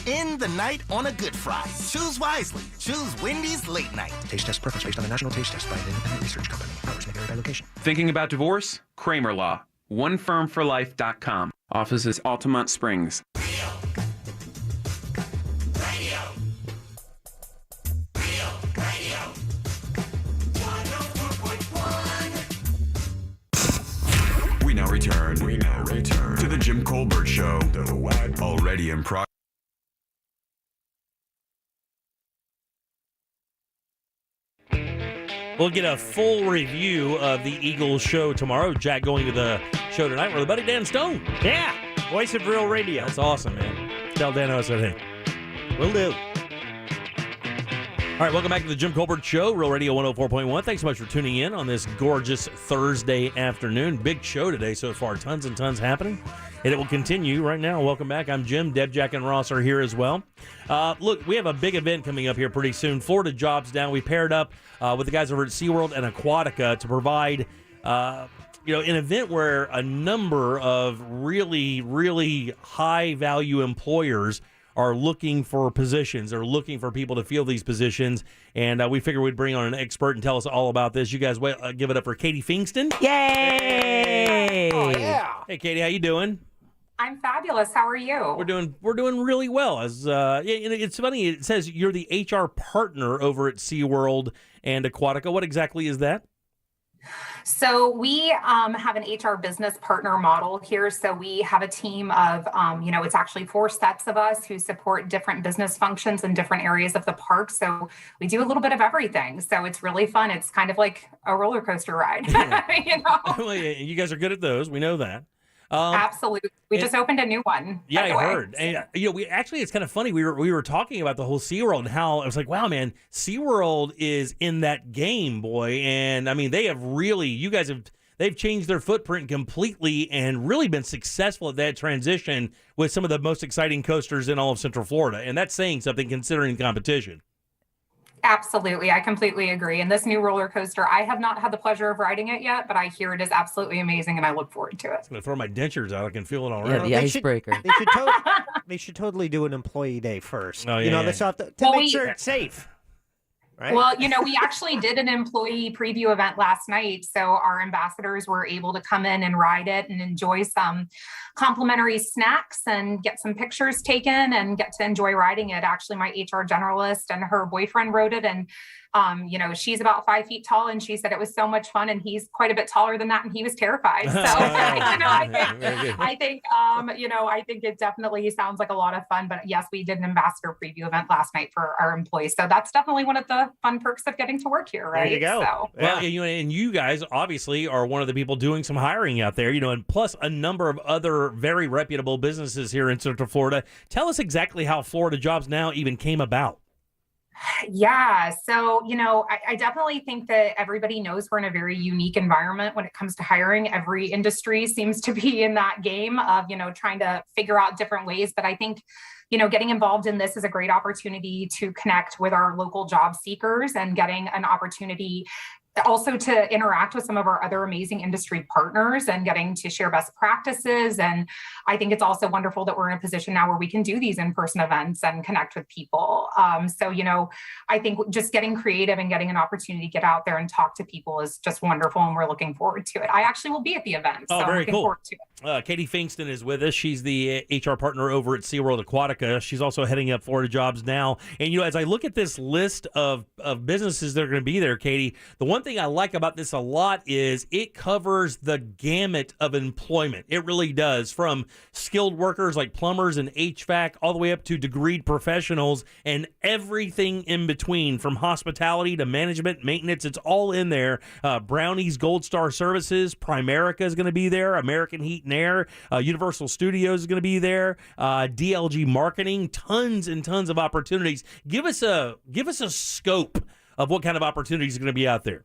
End the night on a good fry. Choose wisely. Choose Wendy's Late Night. Taste test preference based on a national taste test by an independent research company. Hours may vary by location. Thinking about divorce? Kramer Law. OneFirmForLife.com. Offices Altamont Springs. We now return to the Jim Colbert Show. Already in progress. We'll get a full review of the Eagles show tomorrow. Jack going to the show tonight with buddy Dan Stone. Yeah, voice of real radio. That's awesome, man. Tell Dan I said hey. Will do. All right, welcome back to the Jim Colbert Show, Real Radio 104.1. Thanks so much for tuning in on this gorgeous Thursday afternoon. Big show today so far. Tons and tons happening. And it will continue right now. Welcome back. I'm Jim. Deb, Jack, and Ross are here as well. Look, we have a big event coming up here pretty soon. Florida Jobs Down. We paired up with the guys over at SeaWorld and Aquatica to provide an event where a number of really, really high-value employers are looking for positions. They're looking for people to fill these positions. And we figured we'd bring on an expert and tell us all about this. You guys give it up for Katie Fingston. Yay! Oh, yeah. Hey, Katie, how you doing? I'm fabulous. How are you? We're doing really well. As it's funny, it says you're the HR partner over at SeaWorld and Aquatica. What exactly is that? So we have an HR business partner model here. So we have a team of, it's actually 4 sets of us who support different business functions in different areas of the park. So we do a little bit of everything. So it's really fun. It's kind of like a roller coaster ride. Well, you guys are good at those. We know that. Absolutely. We just opened a new one. Yeah, I heard. And we actually, it's kind of funny. We were talking about the whole SeaWorld and how I was like, wow, man, SeaWorld is in that game, boy. And I mean, they've changed their footprint completely and really been successful at that transition with some of the most exciting coasters in all of Central Florida. And that's saying something considering the competition. Absolutely. I completely agree. And this new roller coaster, I have not had the pleasure of riding it yet, but I hear it is absolutely amazing and I look forward to it. I'm going to throw my dentures out. I can feel it already. Yeah, the icebreaker. They should totally do an employee day first. Oh, yeah, they have to make sure it's safe. Right? Well, we actually did an employee preview event last night. So our ambassadors were able to come in and ride it and enjoy some complimentary snacks and get some pictures taken and get to enjoy riding it. Actually, my HR generalist and her boyfriend rode it. And, she's about 5 feet tall and she said it was so much fun and he's quite a bit taller than that and he was terrified. So, I think it definitely sounds like a lot of fun. But yes, we did an ambassador preview event last night for our employees. So that's definitely one of the fun perks of getting to work here, right? There you go. So. Well, and you guys obviously are one of the people doing some hiring out there, and plus a number of other very reputable businesses here in Central Florida. Tell us exactly how Florida Jobs Now even came about. Yeah. So, I definitely think that everybody knows we're in a very unique environment when it comes to hiring. Every industry seems to be in that game of, trying to figure out different ways. But I think, getting involved in this is a great opportunity to connect with our local job seekers and getting an opportunity also to interact with some of our other amazing industry partners and getting to share best practices. And I think it's also wonderful that we're in a position now where we can do these in-person events and connect with people. I think just getting creative and getting an opportunity to get out there and talk to people is just wonderful. And we're looking forward to it. I actually will be at the event. Oh, so very I'm looking cool. forward to it. Katie Finkston is with us. She's the HR partner over at SeaWorld Aquatica. She's also heading up Florida Jobs Now. And, as I look at this list of businesses that are going to be there, Katie, the one thing I like about this a lot is it covers the gamut of employment. It really does, from skilled workers like plumbers and HVAC all the way up to degreed professionals and everything in between, from hospitality to management, maintenance. It's all in there. Brownie's Gold Star Services, Primerica is going to be there, American Heat and Air, Universal Studios is going to be there, DLG Marketing, tons and tons of opportunities. Give us a scope of what kind of opportunities are going to be out there.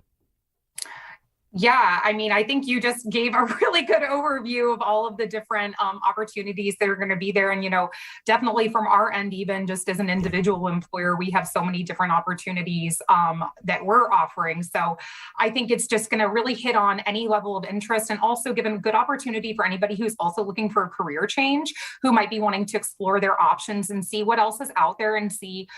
Yeah, I think you just gave a really good overview of all of the different opportunities that are going to be there. And, definitely from our end, even just as an individual employer, we have so many different opportunities that we're offering. So I think it's just going to really hit on any level of interest and also give a good opportunity for anybody who's also looking for a career change, who might be wanting to explore their options and see what else is out there and see.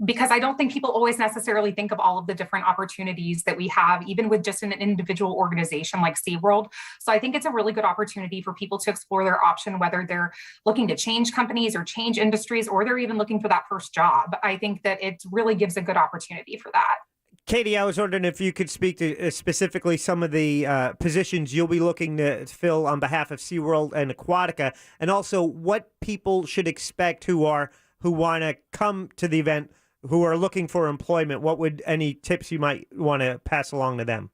Because I don't think people always necessarily think of all of the different opportunities that we have, even with just an individual organization like SeaWorld. So I think it's a really good opportunity for people to explore their option, whether they're looking to change companies or change industries, or they're even looking for that first job. I think that it really gives a good opportunity for that. Katie, I was wondering if you could speak to specifically some of the positions you'll be looking to fill on behalf of SeaWorld and Aquatica, and also what people should expect who want to come to the event, who are looking for employment. What would any tips you might want to pass along to them?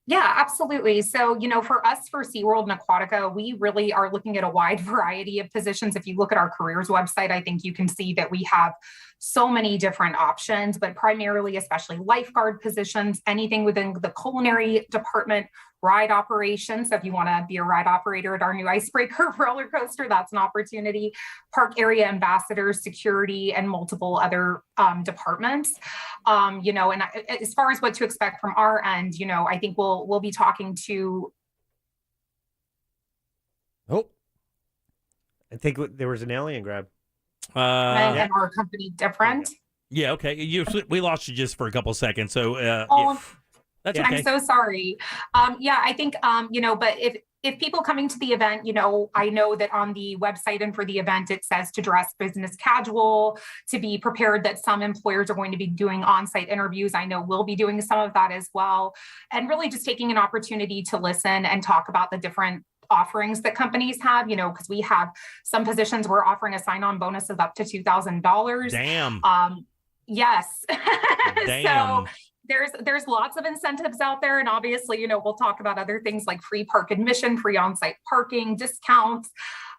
Yeah, absolutely. So, for us, for SeaWorld and Aquatica, we really are looking at a wide variety of positions. If you look at our careers website, I think you can see that we have so many different options, but primarily, especially lifeguard positions, anything within the culinary department, ride operations. So if you want to be a ride operator at our new icebreaker roller coaster, that's an opportunity. Park area ambassadors, security, and multiple other departments. And as far as what to expect from our end, I think we'll be talking to. Oh, I think there was an alien grab. And our company different. Yeah, okay. We lost you just for a couple seconds, so that's okay. I'm so sorry. I think but if people coming to the event, I know that on the website and for the event, it says to dress business casual, to be prepared that some employers are going to be doing on-site interviews. I know we'll be doing some of that as well. And really just taking an opportunity to listen and talk about the different offerings that companies have, because we have some positions we're offering a sign-on bonus of up to $2,000. Damn. Yes. Damn. So there's lots of incentives out there. And obviously, we'll talk about other things like free park admission, free on-site parking, discounts.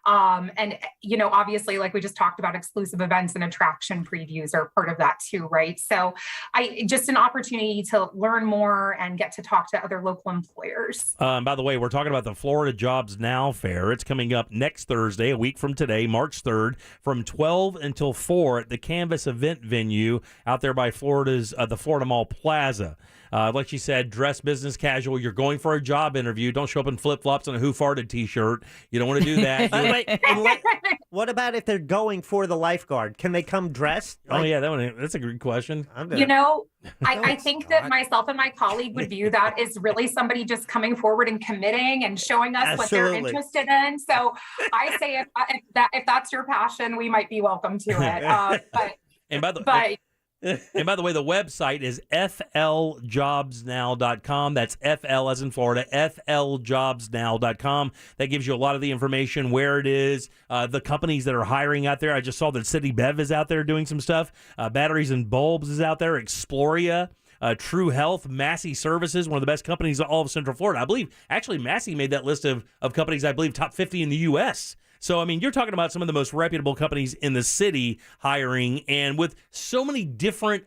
And obviously, like we just talked about, exclusive events and attraction previews are part of that too, right? So just an opportunity to learn more and get to talk to other local employers. By the way, we're talking about the Florida Jobs Now Fair. It's coming up next Thursday, a week from today, March 3rd, from 12 until 4 at the Canvas event venue out there by Florida's the Florida Mall Plaza. Like you said, dress business casual. You're going for a job interview. Don't show up in flip-flops and a Who Farted t-shirt. You don't want to do that. What about if they're going for the lifeguard? Can they come dressed? Oh, yeah, that's a good question. I think that myself and my colleague would view that as really somebody just coming forward and committing and showing us what they're interested in. So I say if that's your passion, we might be welcome to it. And by the way, the website is fljobsnow.com. That's FL as in Florida, fljobsnow.com. That gives you a lot of the information, where it is, the companies that are hiring out there. I just saw that City Bev is out there doing some stuff. Batteries and Bulbs is out there. Exploria. True Health, Massey Services, one of the best companies in all of Central Florida. I believe, actually, Massey made that list of companies, I believe, top 50 in the U.S., So, I mean, you're talking about some of the most reputable companies in the city hiring, and with so many different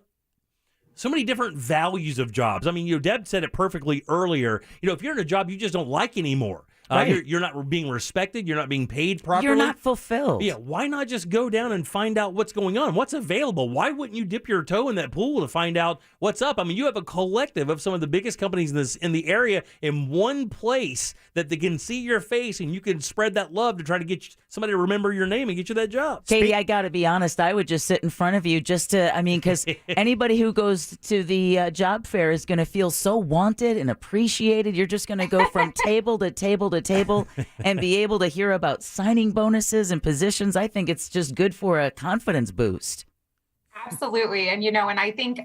values of jobs. I mean, Deb said it perfectly earlier. If you're in a job you just don't like anymore, Right. You're not being respected. You're not being paid properly. You're not fulfilled. Yeah, why not just go down and find out what's going on? What's available? Why wouldn't you dip your toe in that pool to find out what's up? I mean, you have a collective of some of the biggest companies in the area in one place that they can see your face, and you can spread that love to try to get somebody to remember your name and get you that job. Katie, I got to be honest. I would just sit in front of you because anybody who goes to the job fair is going to feel so wanted and appreciated. You're just going to go from table to table to table and be able to hear about signing bonuses and positions. I think it's just good for a confidence boost. Absolutely. And, and I think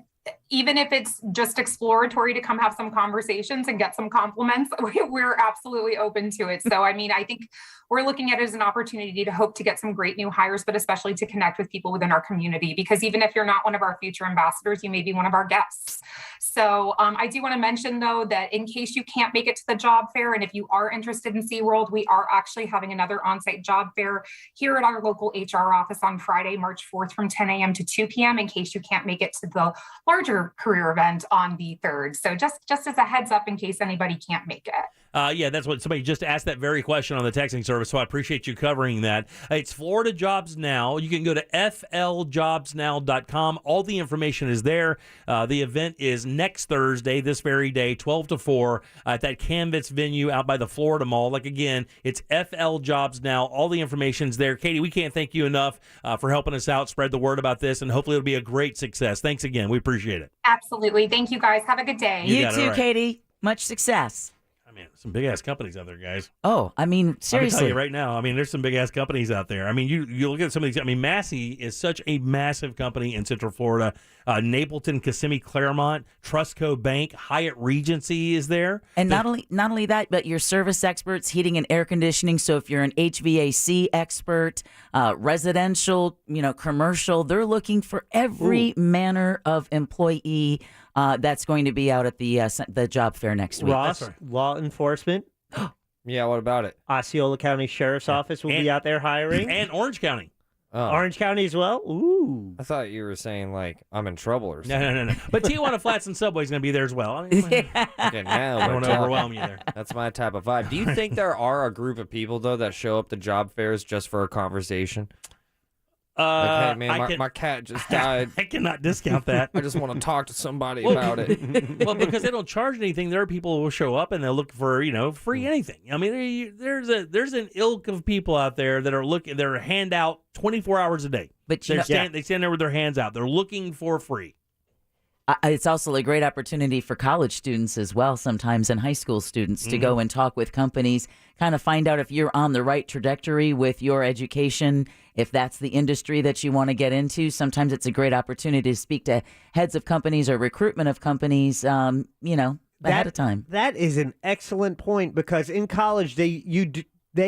even if it's just exploratory to come have some conversations and get some compliments, we're absolutely open to it. So, I mean, I think we're looking at it as an opportunity to hope to get some great new hires, but especially to connect with people within our community, because even if you're not one of our future ambassadors, you may be one of our guests. So I do want to mention, though, that in case you can't make it to the job fair, and if you are interested in SeaWorld, we are actually having another on-site job fair here at our local HR office on Friday, March 4th from 10 a.m. to 2 p.m. in case you can't make it to the larger career event on the 3rd. So just as a heads up in case anybody can't make it. Yeah, that's what somebody just asked that very question on the texting service, so I appreciate you covering that. It's Florida Jobs Now. You can go to fljobsnow.com. All the information is there. The event is next Thursday, this very day, 12 to 4, at that Canvas venue out by the Florida Mall. Like, again, it's FL Jobs Now. All the information's there. Katie, we can't thank you enough for helping us out, spread the word about this, and hopefully it'll be a great success. Thanks again. We appreciate it. Absolutely. Thank you, guys. Have a good day. You too, right. Katie. Much success. Man, some big-ass companies out there, guys. Oh, I mean, seriously. I'm tell you right now, I mean, there's some big-ass companies out there. I mean, you look at some of these. I mean, Massey is such a massive company in Central Florida. Napleton, Kissimmee, Claremont, Trustco Bank, Hyatt Regency is there. And not only that, but your service experts, heating and air conditioning. So if you're an HVAC expert, residential, commercial, they're looking for every manner of employee that's going to be out at the job fair next week. Ross, law enforcement. Yeah, what about it? Osceola County Sheriff's Office will be out there hiring. And Orange County. Oh. Orange County as well? Ooh. I thought you were saying, like, I'm in trouble or something. No. But Tijuana Flats and Subway's going to be there as well. I mean, Okay, now I don't want to overwhelm you there. That's my type of vibe. Do you think there are a group of people, though, that show up to job fairs just for a conversation? Like, hey, man, my cat just died. I cannot discount that. I just want to talk to somebody about it. Well, because they don't charge anything, there are people who will show up and they'll look for, free anything. I mean, there's an ilk of people out there that are looking, they're hand out 24 hours a day. But they stand there with their hands out. They're looking for free. It's also a great opportunity for college students as well, sometimes, and high school students to go and talk with companies, kind of find out if you're on the right trajectory with your education, if that's the industry that you want to get into. Sometimes it's a great opportunity to speak to heads of companies or recruitment of companies, ahead of time. That is an excellent point, because in college they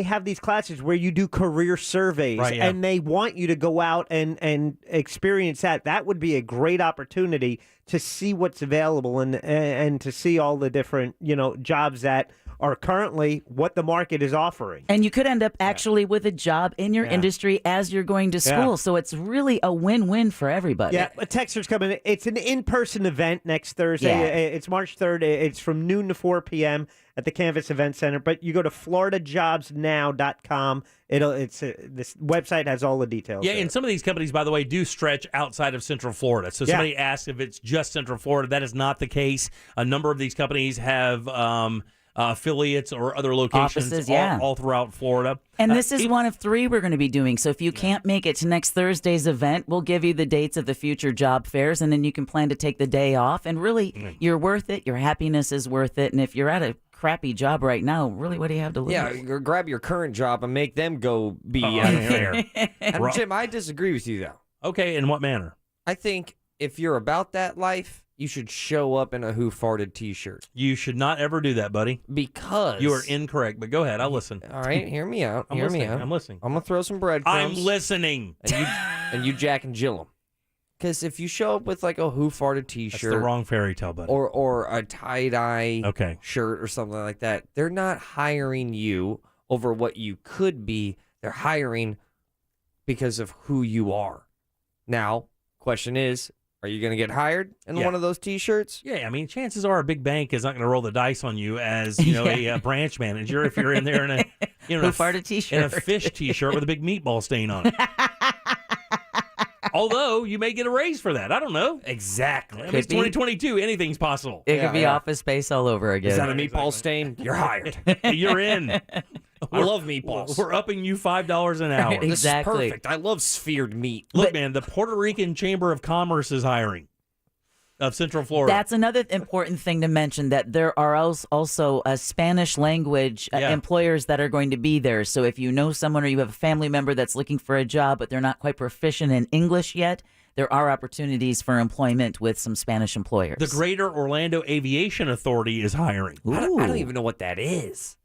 have these classes where you do career surveys, Right, yeah. and they want you to go out and experience that. That would be a great opportunity to see what's available and to see all the different, jobs that are currently what the market is offering. And you could end up actually with a job in your industry as you're going to school. Yeah. So it's really a win-win for everybody. Yeah, a texter's coming in. It's an in-person event next Thursday. Yeah. It's March 3rd. It's from noon to 4 p.m. at the Canvas Event Center. But you go to floridajobsnow.com. This website has all the details. Yeah, there. and some of these companies, by the way, do stretch outside of Central Florida. So somebody asked if it's just Central Florida. That is not the case. A number of these companies have affiliates or other locations Offices, all throughout Florida. And this is one of 3 we're going to be doing. So if you can't make it to next Thursday's event, we'll give you the dates of the future job fairs, and then you can plan to take the day off. And really, you're worth it. Your happiness is worth it. And if you're at a crappy job right now, really, what do you have to lose? Yeah, grab your current job and make them go be unfair. And Jim, I disagree with you, though. Okay, in what manner? I think if you're about that life, you should show up in a Who Farted t-shirt. You should not ever do that, buddy. Because you are incorrect, but go ahead. I'll listen. All right, hear me out. I'm listening. I'm going to throw some breadcrumbs. I'm listening. And you Jack and Jill them. Because if you show up with like a Who Farted t-shirt. That's the wrong fairy tale, buddy. Or a tie-dye shirt or something like that, they're not hiring you over what you could be. They're hiring because of who you are. Now, question is, are you going to get hired in one of those t-shirts? Yeah, I mean, chances are a big bank is not going to roll the dice on you as, a branch manager if you're in there in a, Who farted t-shirt. in a fish t-shirt with a big meatball stain on it. Although you may get a raise for that. I don't know. Exactly. I mean, it's 2022. Anything's possible. It could be Office Space all over again. Is that a meatball stain? You're hired. You're in. I love meatballs. We're upping you $5 an hour. This is perfect. I love sphered meat. Look, man, the Puerto Rican Chamber of Commerce is hiring of Central Florida. That's another important thing to mention, that there are also Spanish language employers that are going to be there. So if you know someone or you have a family member that's looking for a job, but they're not quite proficient in English yet, there are opportunities for employment with some Spanish employers. The Greater Orlando Aviation Authority is hiring. I don't even know what that is.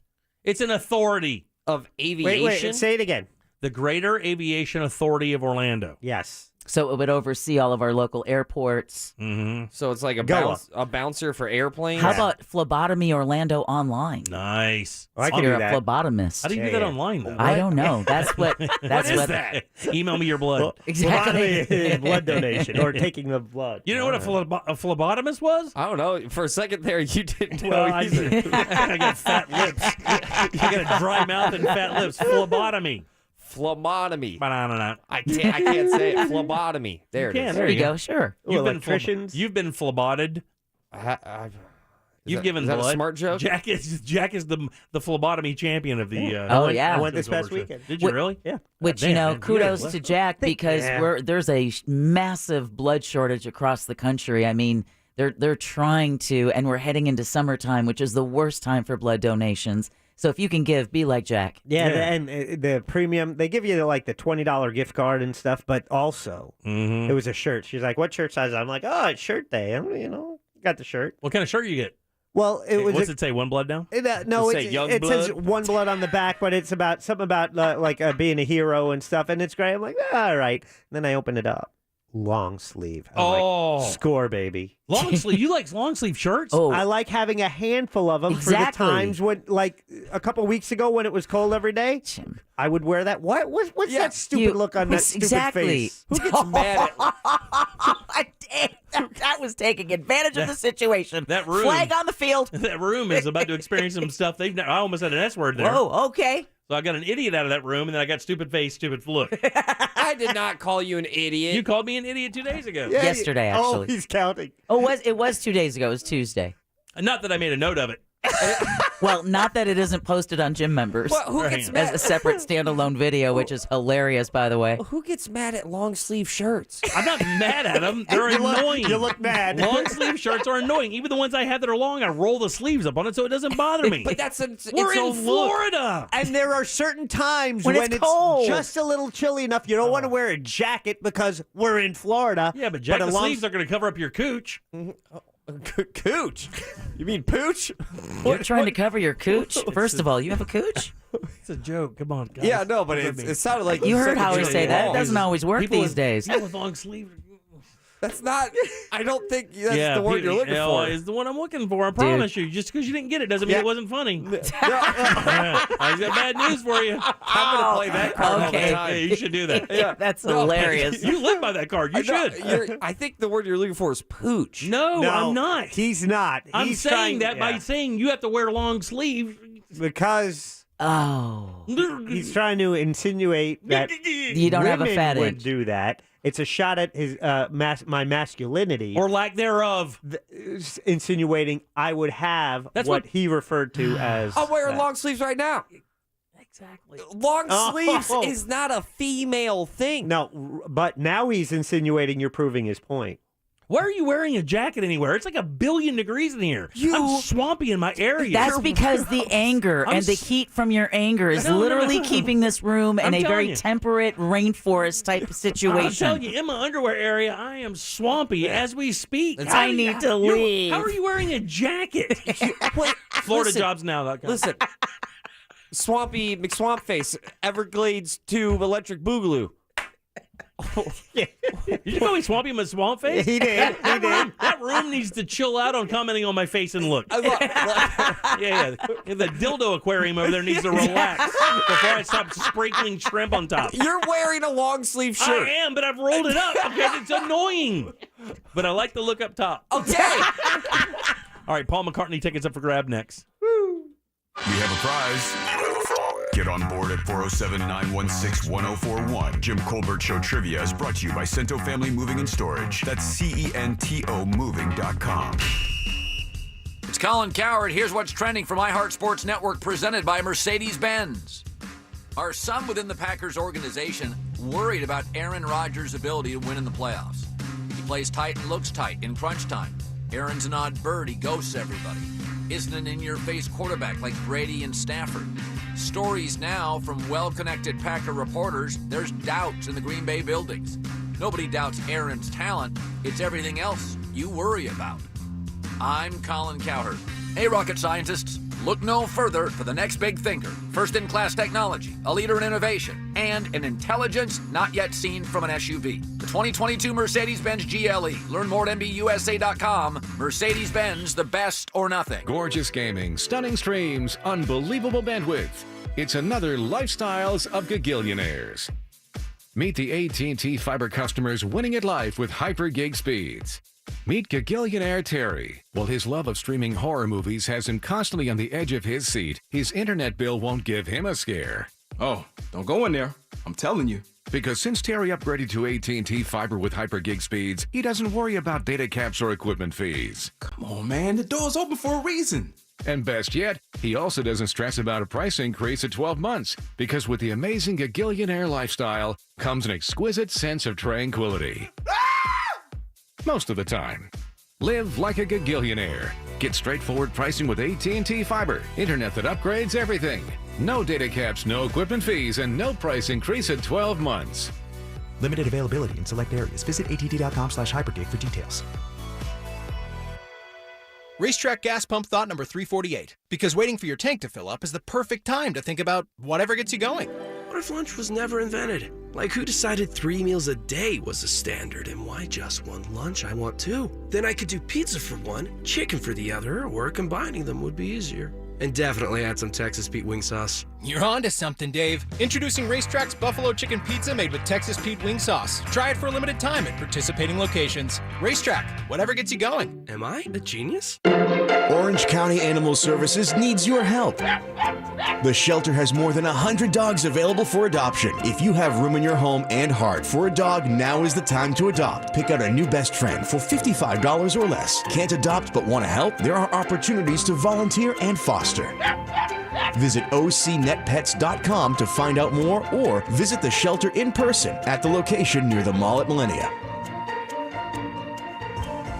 It's an authority of aviation. Wait, say it again. The Greater Aviation Authority of Orlando. Yes. So it would oversee all of our local airports. Mm-hmm. So it's like a bouncer for airplanes. How about Phlebotomy Orlando Online? Nice. I can You're do a that. phlebotomist. How do you do that online, though? I don't know. That's what. That's what is that? Email me your blood. Well, exactly. Blood donation or taking the blood. You know what a phlebotomist was? I don't know. For a second there, you didn't know Well, either. I got fat lips. I got a dry mouth and fat lips. Phlebotomy. Phlebotomy. Banana. I can't say it. Phlebotomy. There it is. There you go. Sure. You've been electricians. You've been phlebotted. You've given is that blood. a smart joke? Jack is the phlebotomy champion of the. I went this past weekend. Did you really? Yeah. Which, God damn, man. kudos to Jack, because there's a massive blood shortage across the country. I mean, they're trying to, and we're heading into summertime, which is the worst time for blood donations. So if you can give, be like Jack. Yeah, and the premium, they give you like the $20 gift card and stuff, but also it was a shirt. She's like, "What shirt size?" I'm like, "Oh, it's shirt day." Got the shirt. What kind of shirt you get? Well, it was. What's it say? One blood down? No, it says one blood on the back, but it's about something about being a hero and stuff, and it's great. I'm like, all right. And then I open it up. Long sleeve. I'm like, score, baby. Long sleeve. You like long sleeve shirts? Oh, I like having a handful of them for the times when, like a couple weeks ago when it was cold every day. I would wear that. What's that stupid look on that stupid face? Who gets mad at? That was taking advantage of the situation. That room. Flag on the field. That room is about to experience some stuff. I almost had an S word there. Whoa, okay. So I got an idiot out of that room, and then I got stupid face, stupid look. I did not call you an idiot. You called me an idiot 2 days ago. Yeah, Yesterday, Oh, actually. he's counting. Oh, it was 2 days ago. It was Tuesday. Not that I made a note of it. Well, not that it isn't posted on gym members. Well, who gets mad? As a separate standalone video, which is hilarious, by the way. Who gets mad at long sleeve shirts? I'm not mad at them. They're annoying. You look mad. Long sleeve shirts are annoying. Even the ones I have that are long, I roll the sleeves up on it so it doesn't bother me. But that's We're in Florida. And there are certain times when it's cold. Just a little chilly enough. You don't want to wear a jacket because we're in Florida. Yeah, but jacket sleeves are going to cover up your cooch. Cooch? You mean pooch? You're trying to cover your cooch? First of all, you have a cooch? It's a joke. Come on, guys. Yeah, no, but it sounded like you heard Howie say that. It doesn't always work these days. People with long sleeves. That's not. I don't think that's the word you're looking for. It's the one I'm looking for. I promise you. Just because you didn't get it doesn't mean it wasn't funny. I got bad news for you. I'm going to play that card all the time. Yeah, you should do that. Yeah. That's hilarious. You live by that card. You should. I think the word you're looking for is pooch. No, I'm not. He's not. I'm saying that by saying you have to wear long sleeves. Because he's trying to insinuate that you don't have a fat would inch. do that. It's a shot at his my masculinity. Or lack thereof. Insinuating I would have what he referred to as... I'm wearing long sleeves right now. Exactly. Long sleeves is not a female thing. No, but now he's insinuating you're proving his point. Why are you wearing a jacket anywhere? It's like 1 billion degrees in here. I'm swampy in my area. That's because the anger and the heat from your anger is literally keeping this room in a very temperate rainforest type situation. I'm telling you, in my underwear area, I am swampy as we speak. I need to leave. How are you wearing a jacket? FloridaJobsNow.com. Listen, Swampy McSwampface, Everglades to Electric Boogaloo. Did you call me Swampy McSwampface? He did. He did. That room needs to chill out on commenting on my face and look. Yeah. The dildo aquarium over there needs to relax before I stop sprinkling shrimp on top. You're wearing a long sleeve shirt. I am, but I've rolled it up because it's annoying. But I like the look up top. Okay. All right, Paul McCartney tickets up for grab next. We have a prize. Get on board at 407-916-1041. Jim Colbert Show Trivia is brought to you by Cento Family Moving and Storage. That's CENTO Moving.com. It's Colin Cowherd. Here's what's trending from iHeart Sports Network, presented by Mercedes-Benz. Are some within the Packers organization worried about Aaron Rodgers' ability to win in the playoffs? He plays tight and looks tight in crunch time. Aaron's an odd bird. He ghosts everybody. Isn't an in-your-face quarterback like Brady and Stafford. Stories now from well-connected Packer reporters, there's doubts in the Green Bay buildings. Nobody doubts Aaron's talent. It's everything else you worry about. I'm Colin Cowherd. Hey, rocket scientists, look no further for the next big thinker. First-in-class technology, a leader in innovation, and an intelligence not yet seen from an SUV. The 2022 Mercedes-Benz GLE. Learn more at MBUSA.com. Mercedes-Benz, the best or nothing. Gorgeous gaming, stunning streams, unbelievable bandwidth. It's another Lifestyles of Gagillionaires. Meet the AT&T Fiber customers winning at life with hyper gig speeds. Meet Gagillionaire Terry. While his love of streaming horror movies has him constantly on the edge of his seat, his internet bill won't give him a scare. Oh, don't go in there. I'm telling you. Because since Terry upgraded to AT&T Fiber with hyper gig speeds, he doesn't worry about data caps or equipment fees. Come on, man. The door's open for a reason. And best yet, he also doesn't stress about a price increase at 12 months, because with the amazing Gagillionaire lifestyle comes an exquisite sense of tranquility. Most of the time. Live like a Gagillionaire. Get straightforward pricing with AT&T Fiber. Internet that upgrades everything. No data caps, no equipment fees, and no price increase at 12 months. Limited availability in select areas. Visit att.com/hypergig for details. Racetrack gas pump thought number 348. Because waiting for your tank to fill up is the perfect time to think about whatever gets you going. What if lunch was never invented? Like, who decided 3 meals a day was the standard, and why just one lunch? I want 2. Then I could do pizza for one, chicken for the other, or combining them would be easier. And definitely add some Texas Pete wing sauce. You're on to something, Dave. Introducing Racetrack's Buffalo Chicken Pizza made with Texas Pete wing sauce. Try it for a limited time at participating locations. Racetrack, whatever gets you going. Am I a genius? Or Orange County Animal Services needs your help. The shelter has more than 100 dogs available for adoption. If you have room in your home and heart for a dog, now is the time to adopt. Pick out a new best friend for $55 or less. Can't adopt but want to help? There are opportunities to volunteer and foster. Visit ocnetpets.com to find out more or visit the shelter in person at the location near the mall at Millennia.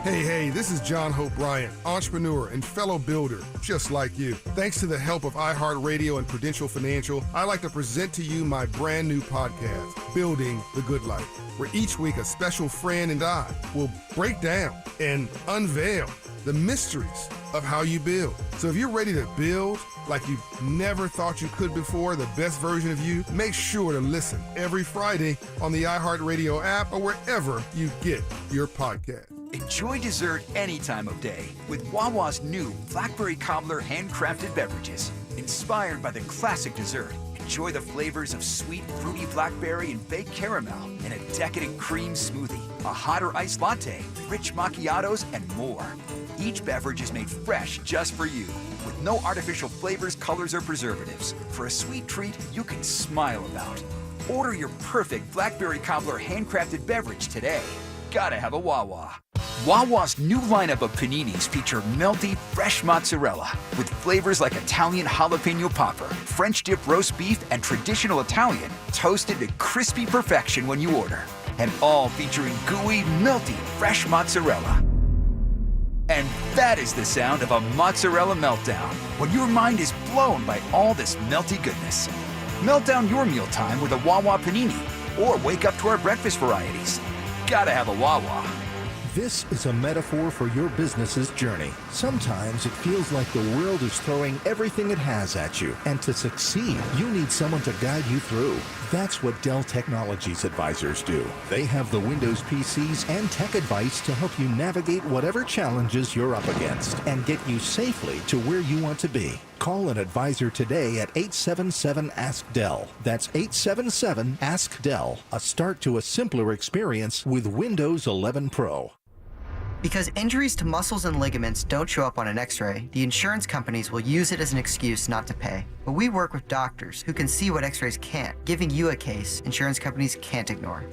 Hey, this is John Hope Bryant, entrepreneur and fellow builder, just like you. Thanks to the help of iHeartRadio and Prudential Financial, I'd like to present to you my brand new podcast, Building the Good Life, where each week a special friend and I will break down and unveil the mysteries of how you build. So if you're ready to build like you've never thought you could before, the best version of you, make sure to listen every Friday on the iHeartRadio app or wherever you get your podcast. Enjoy dessert any time of day with Wawa's new Blackberry Cobbler handcrafted beverages. Inspired by the classic dessert, enjoy the flavors of sweet, fruity blackberry and baked caramel in a decadent cream smoothie, a hot or iced latte, rich macchiatos, and more. Each beverage is made fresh just for you, with no artificial flavors, colors, or preservatives, for a sweet treat you can smile about. Order your perfect Blackberry Cobbler handcrafted beverage today. Gotta have a Wawa. Wawa's new lineup of paninis feature melty, fresh mozzarella with flavors like Italian jalapeno popper, French dip roast beef, and traditional Italian, toasted to crispy perfection when you order. And all featuring gooey, melty, fresh mozzarella. And that is the sound of a mozzarella meltdown, when your mind is blown by all this melty goodness. Melt down your mealtime with a Wawa panini, or wake up to our breakfast varieties. Gotta have a Wawa. This is a metaphor for your business's journey. Sometimes it feels like the world is throwing everything it has at you. And to succeed, you need someone to guide you through. That's what Dell Technologies advisors do. They have the Windows PCs and tech advice to help you navigate whatever challenges you're up against and get you safely to where you want to be. Call an advisor today at 877-ASK-DELL. That's 877-ASK-DELL. A start to a simpler experience with Windows 11 Pro. Because injuries to muscles and ligaments don't show up on an x-ray, the insurance companies will use it as an excuse not to pay. But we work with doctors who can see what x-rays can't, giving you a case insurance companies can't ignore.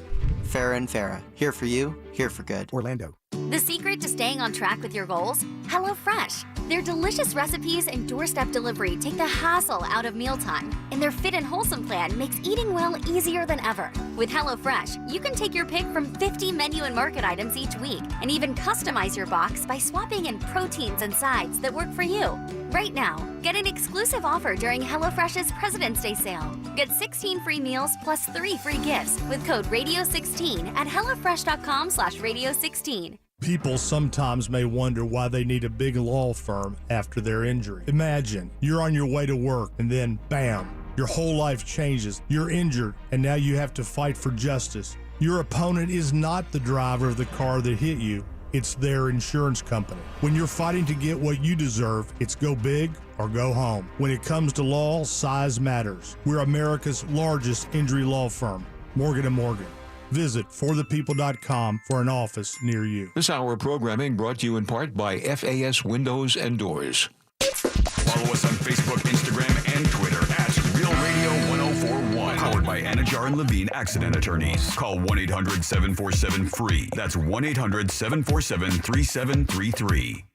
Farah and Farah, here for you, here for good. Orlando. The secret to staying on track with your goals? HelloFresh. Their delicious recipes and doorstep delivery take the hassle out of mealtime, and their Fit and Wholesome plan makes eating well easier than ever. With HelloFresh, you can take your pick from 50 menu and market items each week, and even customize your box by swapping in proteins and sides that work for you. Right now, get an exclusive offer during HelloFresh's President's Day sale. Get 16 free meals plus 3 free gifts with code RADIO16 at HelloFresh.com/Radio16. People sometimes may wonder why they need a big law firm after their injury. Imagine you're on your way to work and then bam, your whole life changes. You're injured and now you have to fight for justice. Your opponent is not the driver of the car that hit you. It's their insurance company. When you're fighting to get what you deserve, it's go big or go home. When it comes to law, size matters. We're America's largest injury law firm, Morgan & Morgan. Visit forthepeople.com for an office near you. This hour of programming brought to you in part by FAS Windows and Doors. Follow us on Facebook, Instagram, and Twitter at Real Radio 1041. Powered by Anajar and Levine Accident Attorneys. Call 1-800-747-FREE. That's 1-800-747-3733.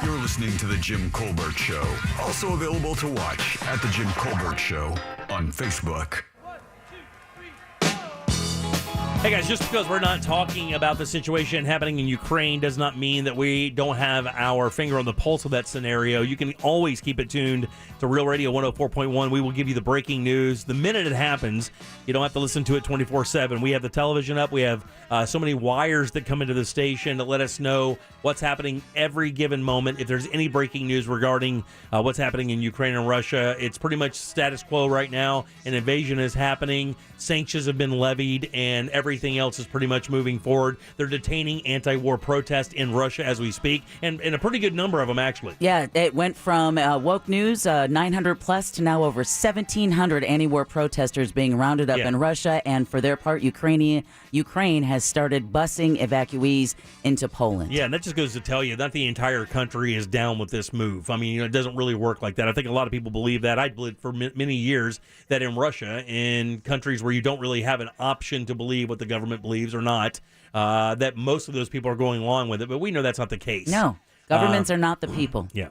You're listening to The Jim Colbert Show. Also available to watch at The Jim Colbert Show on Facebook. Hey guys, just because we're not talking about the situation happening in Ukraine does not mean that we don't have our finger on the pulse of that scenario. You can always keep it tuned to Real Radio 104.1. We will give you the breaking news the minute it happens. You don't have to listen to it 24/7. We have the television up. We have so many wires that come into the station to let us know what's happening every given moment. If there's any breaking news regarding what's happening in Ukraine and Russia, it's pretty much status quo right now. An invasion is happening. Sanctions have been levied, and every everything else is pretty much moving forward. They're detaining anti-war protests in Russia as we speak, and a pretty good number of them, actually. Yeah, it went from woke news, 900 plus, to now over 1,700 anti-war protesters being rounded up in Russia. And for their part, Ukraine has started busing evacuees into Poland. Yeah, and that just goes to tell you that the entire country is down with this move. I mean, it doesn't really work like that. I think a lot of people believe that. I believed for many years that in Russia, in countries where you don't really have an option to believe what the government believes or not, that most of those people are going along with it. But we know that's not the case. No, governments are not the people. Yeah.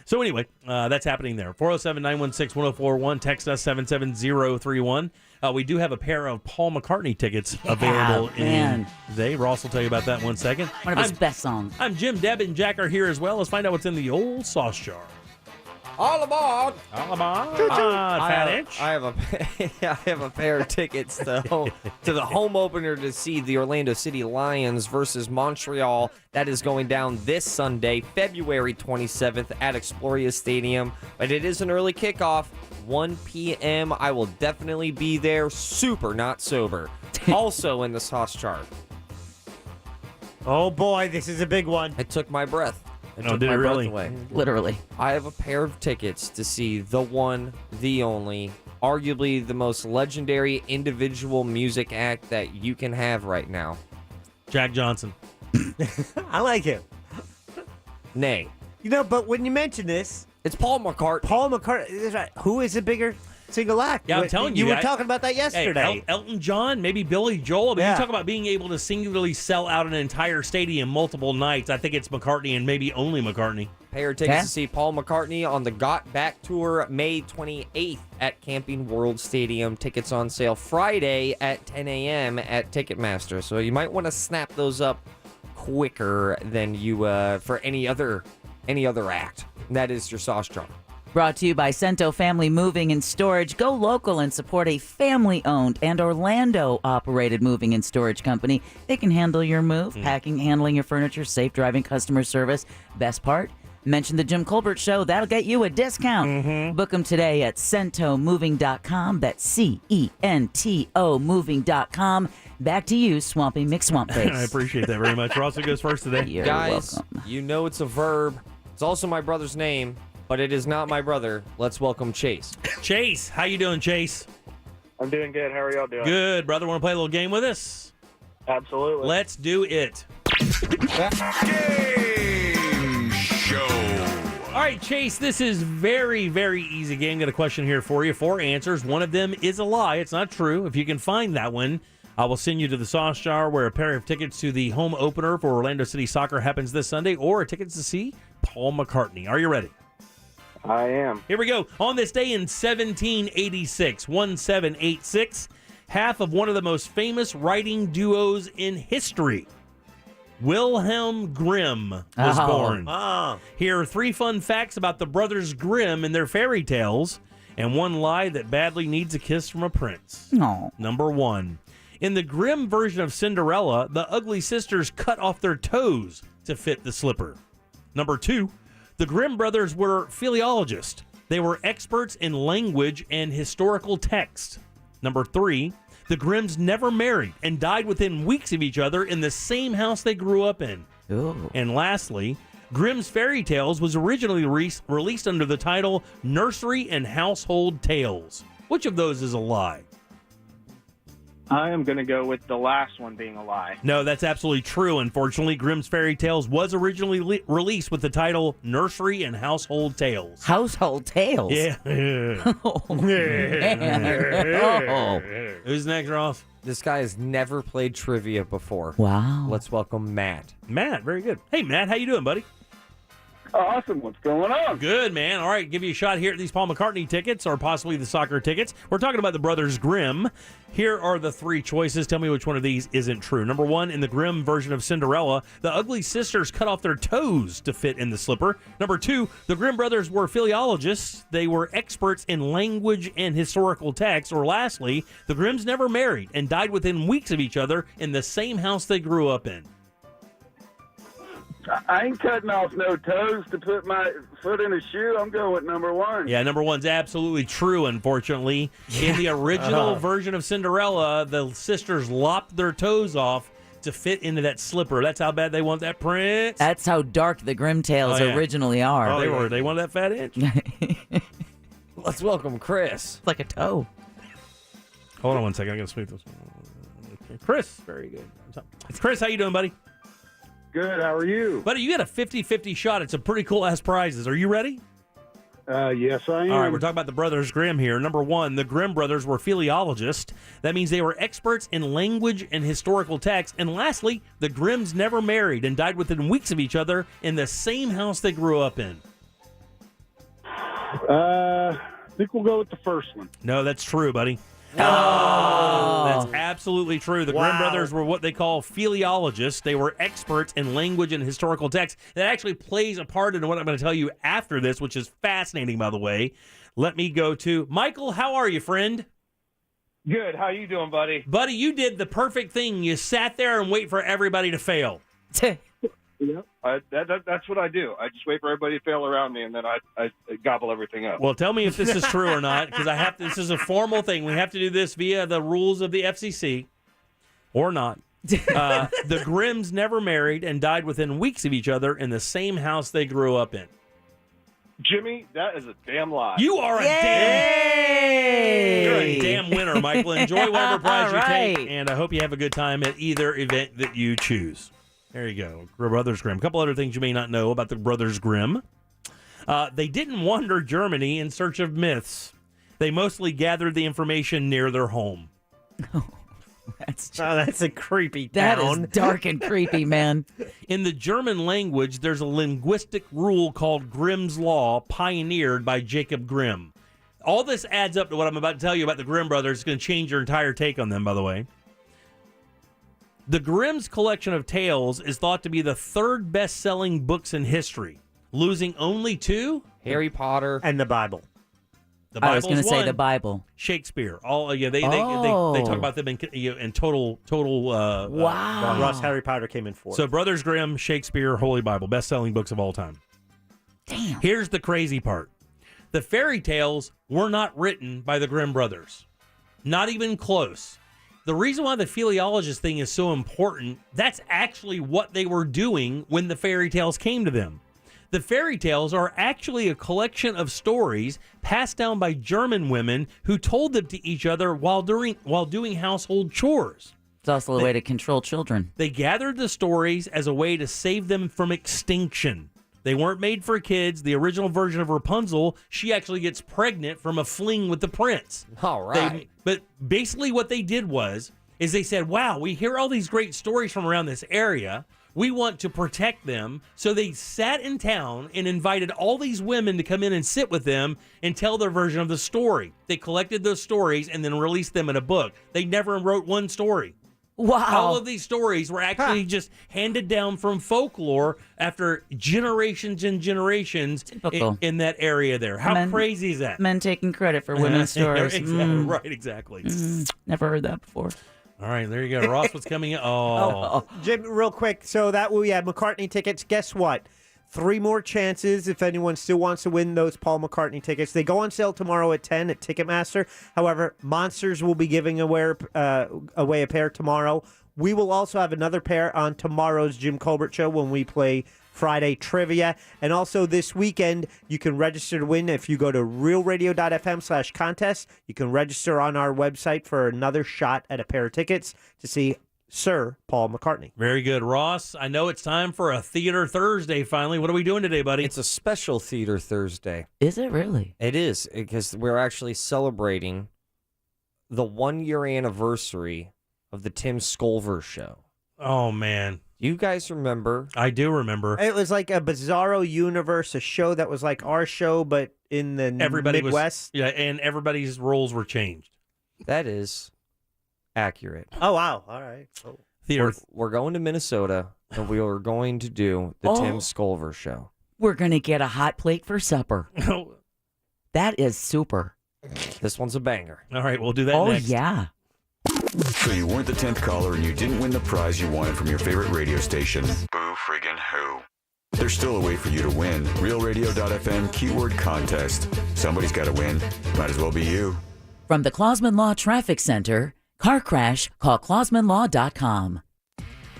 So anyway, that's happening there. 407-916-1041. Text us 77031. We do have a pair of Paul McCartney tickets available in today. Ross will tell you about that in 1 second. One of his best songs. I'm Jim, Deb, and Jack are here as well. Let's find out what's in the old sauce jar. All aboard! All aboard! I have a pair of tickets to the home opener to see the Orlando City Lions versus Montreal. That is going down this Sunday, February 27th at Exploria Stadium. But it is an early kickoff, 1 p.m. I will definitely be there, super not sober. Also in the sauce chart. Oh boy, this is a big one. It took my breath. Did it really? Away. Literally. I have a pair of tickets to see the one, the only, arguably the most legendary individual music act that you can have right now. Jack Johnson. I like him. Nay. You know, but when you mention this, it's Paul McCartney. Paul McCartney. Who is a bigger single act? Yeah, I'm telling you. You were talking about that yesterday. Hey, Elton John, maybe Billy Joel. I mean, you talk about being able to singularly sell out an entire stadium multiple nights. I think it's McCartney and maybe only McCartney. Pair of tickets to see Paul McCartney on the Got Back Tour May 28th at Camping World Stadium. Tickets on sale Friday at 10 a.m. at Ticketmaster. So you might want to snap those up quicker than you for any other act. That is your sauce jar. Brought to you by Cento Family Moving and Storage. Go local and support a family-owned and Orlando-operated moving and storage company. They can handle your move, packing, handling your furniture, safe driving, customer service. Best part? Mention the Jim Colbert Show. That'll get you a discount. Book them today at centomoving.com. That's C-E-N-T-O moving.com. Back to you, Swampy McSwampface. I appreciate that very much. Ross goes first today. You're Guys, welcome. you know it's a verb. It's also my brother's name, but it is not my brother. Let's welcome Chase. Chase, how you doing, Chase? I'm doing good. How are y'all doing? Good, brother. Want to play a little game with us? Absolutely. Let's do it. Game show. All right, Chase, this is very, very easy game. Got a question here for you. 4 answers. One of them is a lie. It's not true. If you can find that one, I will send you to the sauce jar where a pair of tickets to the home opener for Orlando City Soccer happens this Sunday, or tickets to see Paul McCartney. Are you ready? I am. Here we go. On this day in 1786, half of one of the most famous writing duos in history, Wilhelm Grimm, was born. Here are 3 fun facts about the brothers Grimm and their fairy tales, and one lie that badly needs a kiss from a prince. No. Number 1. In the Grimm version of Cinderella, the ugly sisters cut off their toes to fit the slipper. Number 2. The Grimm brothers were philologists. They were experts in language and historical text. Number 3. The Grimms never married and died within weeks of each other in the same house they grew up in. Ooh. And lastly, Grimm's Fairy Tales was originally released under the title Nursery and Household Tales. Which of those is a lie? I am going to go with the last one being a lie. No, that's absolutely true. Unfortunately, Grimm's Fairy Tales was originally released with the title Nursery and Household Tales. Household Tales? Yeah. Oh, man. Oh. Who's next, Ross? This guy has never played trivia before. Wow. Let's welcome Matt. Matt, very good. Hey, Matt, how you doing, buddy? Awesome. What's going on? Good, man. All right, give you a shot here at these Paul McCartney tickets or possibly the soccer tickets. We're talking about the brothers Grimm. Here are the 3 choices. Tell me which one of these isn't true. Number 1, in the Grimm version of Cinderella, the ugly sisters cut off their toes to fit in the slipper. Number 2, the Grimm brothers were philologists. They were experts in language and historical texts. Or lastly, the Grimms never married and died within weeks of each other in the same house they grew up in. I ain't cutting off no toes to put my foot in a shoe. I'm going with number one. Yeah, number one's absolutely true, unfortunately. In the original version of Cinderella, the sisters lopped their toes off to fit into that slipper. That's how bad they want that prince. That's how dark the Grimm Tales originally are. They wanted that fat inch. Let's welcome Chris. It's like a toe. Hold on one second. I'm going to smooth this one. Okay. Chris, very good. Chris, how you doing, buddy? Good. How are you? Buddy, you got a 50-50 shot at some pretty cool-ass prizes. Are you ready? Yes, I am. All right, we're talking about the Brothers Grimm here. Number one, the Grimm brothers were philologists. That means they were experts in language and historical texts. And lastly, the Grimms never married and died within weeks of each other in the same house they grew up in. I think we'll go with the first one. No, that's true, buddy. Oh. That's absolutely true. The Grimm brothers were what they call philologists. They were experts in language and historical texts. That actually plays a part in what I'm going to tell you after this, which is fascinating, by the way. Let me go to Michael. How are you, friend? Good. How you doing, buddy? Buddy, you did the perfect thing. You sat there and wait for everybody to fail. Yep. That's what I do. I just wait for everybody to fail around me, and then I gobble everything up. Well, tell me if this is true or not, because this is a formal thing. We have to do this via the rules of the FCC, or not. The Grimms never married and died within weeks of each other in the same house they grew up in. Jimmy, that is a damn lie. You are you're a damn winner, Michael. Enjoy whatever prize you take, and I hope you have a good time at either event that you choose. There you go. Brothers Grimm. A couple other things you may not know about the Brothers Grimm. They didn't wander Germany in search of myths. They mostly gathered the information near their home. That's a creepy town. That is dark and creepy, man. In the German language, there's a linguistic rule called Grimm's Law, pioneered by Jacob Grimm. All this adds up to what I'm about to tell you about the Grimm brothers. It's going to change your entire take on them, by the way. The Grimm's collection of tales is thought to be the third best-selling books in history, losing only to Harry Potter and the Bible. The Bible's I was going to say the Bible. Shakespeare. They talk about them in total. Wow. Ross, Harry Potter came in fourth. So Brothers Grimm, Shakespeare, Holy Bible, best-selling books of all time. Damn. Here's the crazy part: the fairy tales were not written by the Grimm brothers, not even close. The reason why the philologist thing is so important, that's actually what they were doing when the fairy tales came to them. The fairy tales are actually a collection of stories passed down by German women who told them to each other while doing household chores. It's also a way to control children. They gathered the stories as a way to save them from extinction. They weren't made for kids. The original version of Rapunzel, she actually gets pregnant from a fling with the prince. All right. But basically what they did is they said, wow, we hear all these great stories from around this area. We want to protect them. So they sat in town and invited all these women to come in and sit with them and tell their version of the story. They collected those stories and then released them in a book. They never wrote one story. Wow. All of these stories were actually just handed down from folklore after generations and generations in that area there. How crazy is that? Men taking credit for women's stories. Right, exactly. Never heard that before. All right, there you go. Ross, what's coming in? Oh. Jim, real quick. So we had McCartney tickets. Guess what? 3 more chances if anyone still wants to win those Paul McCartney tickets. They go on sale tomorrow at 10 at Ticketmaster. However, Monsters will be giving away a pair tomorrow. We will also have another pair on tomorrow's Jim Colbert Show when we play Friday Trivia. And also this weekend, you can register to win if you go to realradio.fm/contest. You can register on our website for another shot at a pair of tickets to see Sir Paul McCartney. Very good. Ross, I know it's time for a Theater Thursday finally. What are we doing today, buddy? It's a special Theater Thursday. Is it really? It is, because we're actually celebrating the 1-year anniversary of the Tim Scolver Show. Oh, man. You guys remember? I do remember. It was like a Bizarro Universe, a show that was like our show, but in the Midwest. And everybody's roles were changed. That is accurate. Oh, wow. All right. Oh. We're going to Minnesota, and we are going to do the Tim Scolver Show. We're going to get a hot plate for supper. That is super. This one's a banger. All right, we'll do that next. Oh, yeah. So you weren't the 10th caller and you didn't win the prize you wanted from your favorite radio station. Boo friggin' who. there's still a way for you to win. RealRadio.fm keyword contest. Somebody's got to win. Might as well be you. From the Clausman Law Traffic Center, car crash, call ClausmanLaw.com.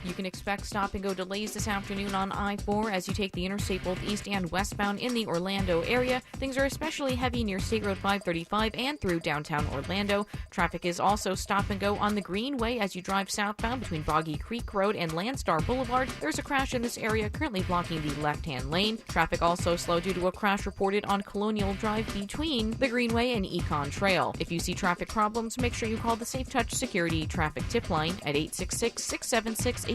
You can expect stop-and-go delays this afternoon on I-4 as you take the interstate both east and westbound in the Orlando area. Things are especially heavy near State Road 535 and through downtown Orlando. Traffic is also stop-and-go on the Greenway as you drive southbound between Boggy Creek Road and Landstar Boulevard. There's a crash in this area currently blocking the left-hand lane. Traffic also slow due to a crash reported on Colonial Drive between the Greenway and Econ Trail. If you see traffic problems, make sure you call the Safe Touch Security Traffic Tip Line at 866-676-8477.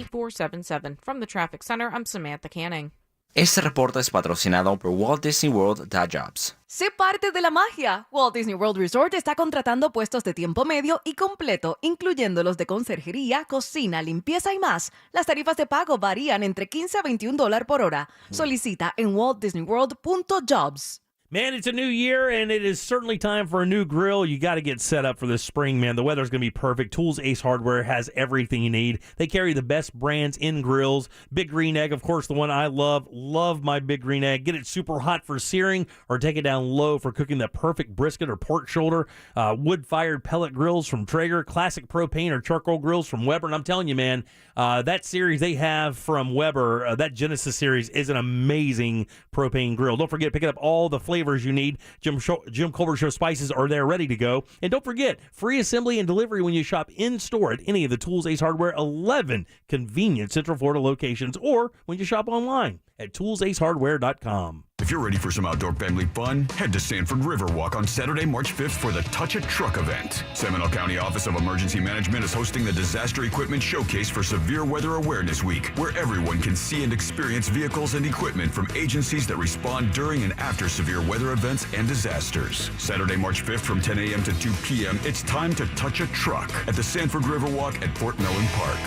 From the Traffic Center, I'm Samantha Canning. Este reporte es patrocinado por Walt Disney World Jobs. Sé parte de la magia. Walt Disney World Resort está contratando puestos de tiempo medio y completo, incluyendo los de conserjería, cocina, limpieza y más. Las tarifas de pago varían entre $15 a $21 por hora. Solicita en waltdisneyworld.jobs. Man, it's a new year, and it is certainly time for a new grill. You got to get set up for this spring, man. The weather's going to be perfect. Tools Ace Hardware has everything you need. They carry the best brands in grills. Big Green Egg, of course, the one I love. Love my Big Green Egg. Get it super hot for searing or take it down low for cooking the perfect brisket or pork shoulder. Wood-fired pellet grills from Traeger. Classic propane or charcoal grills from Weber. And I'm telling you, man, that series they have from Weber, that Genesis series, is an amazing propane grill. Don't forget, picking up all the flavors you need. Jim Colbert Show spices are there ready to go. And don't forget, free assembly and delivery when you shop in-store at any of the Tools Ace Hardware 11 convenient Central Florida locations, or when you shop online at toolsacehardware.com. If you're ready for some outdoor family fun, head to Sanford Riverwalk on Saturday, March 5th for the Touch a Truck event. Seminole County Office of Emergency Management is hosting the Disaster Equipment Showcase for Severe Weather Awareness Week, where everyone can see and experience vehicles and equipment from agencies that respond during and after severe weather events and disasters. Saturday, March 5th from 10 a.m. to 2 p.m., it's time to touch a truck at the Sanford Riverwalk at Fort Mellon Park.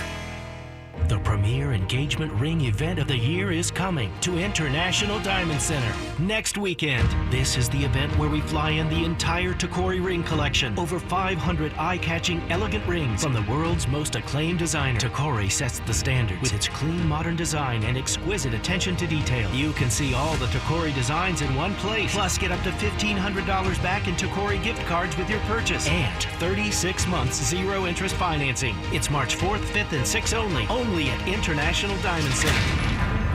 The premier engagement ring event of the year is coming to International Diamond Center next weekend. This is the event where we fly in the entire Tacori ring collection. Over 500 eye-catching, elegant rings from the world's most acclaimed designer. Tacori sets the standards with its clean, modern design and exquisite attention to detail. You can see all the Tacori designs in one place. Plus, get up to $1,500 back in Tacori gift cards with your purchase. And 36 months zero-interest financing. It's March 4th, 5th, and 6th only at International Diamond Center.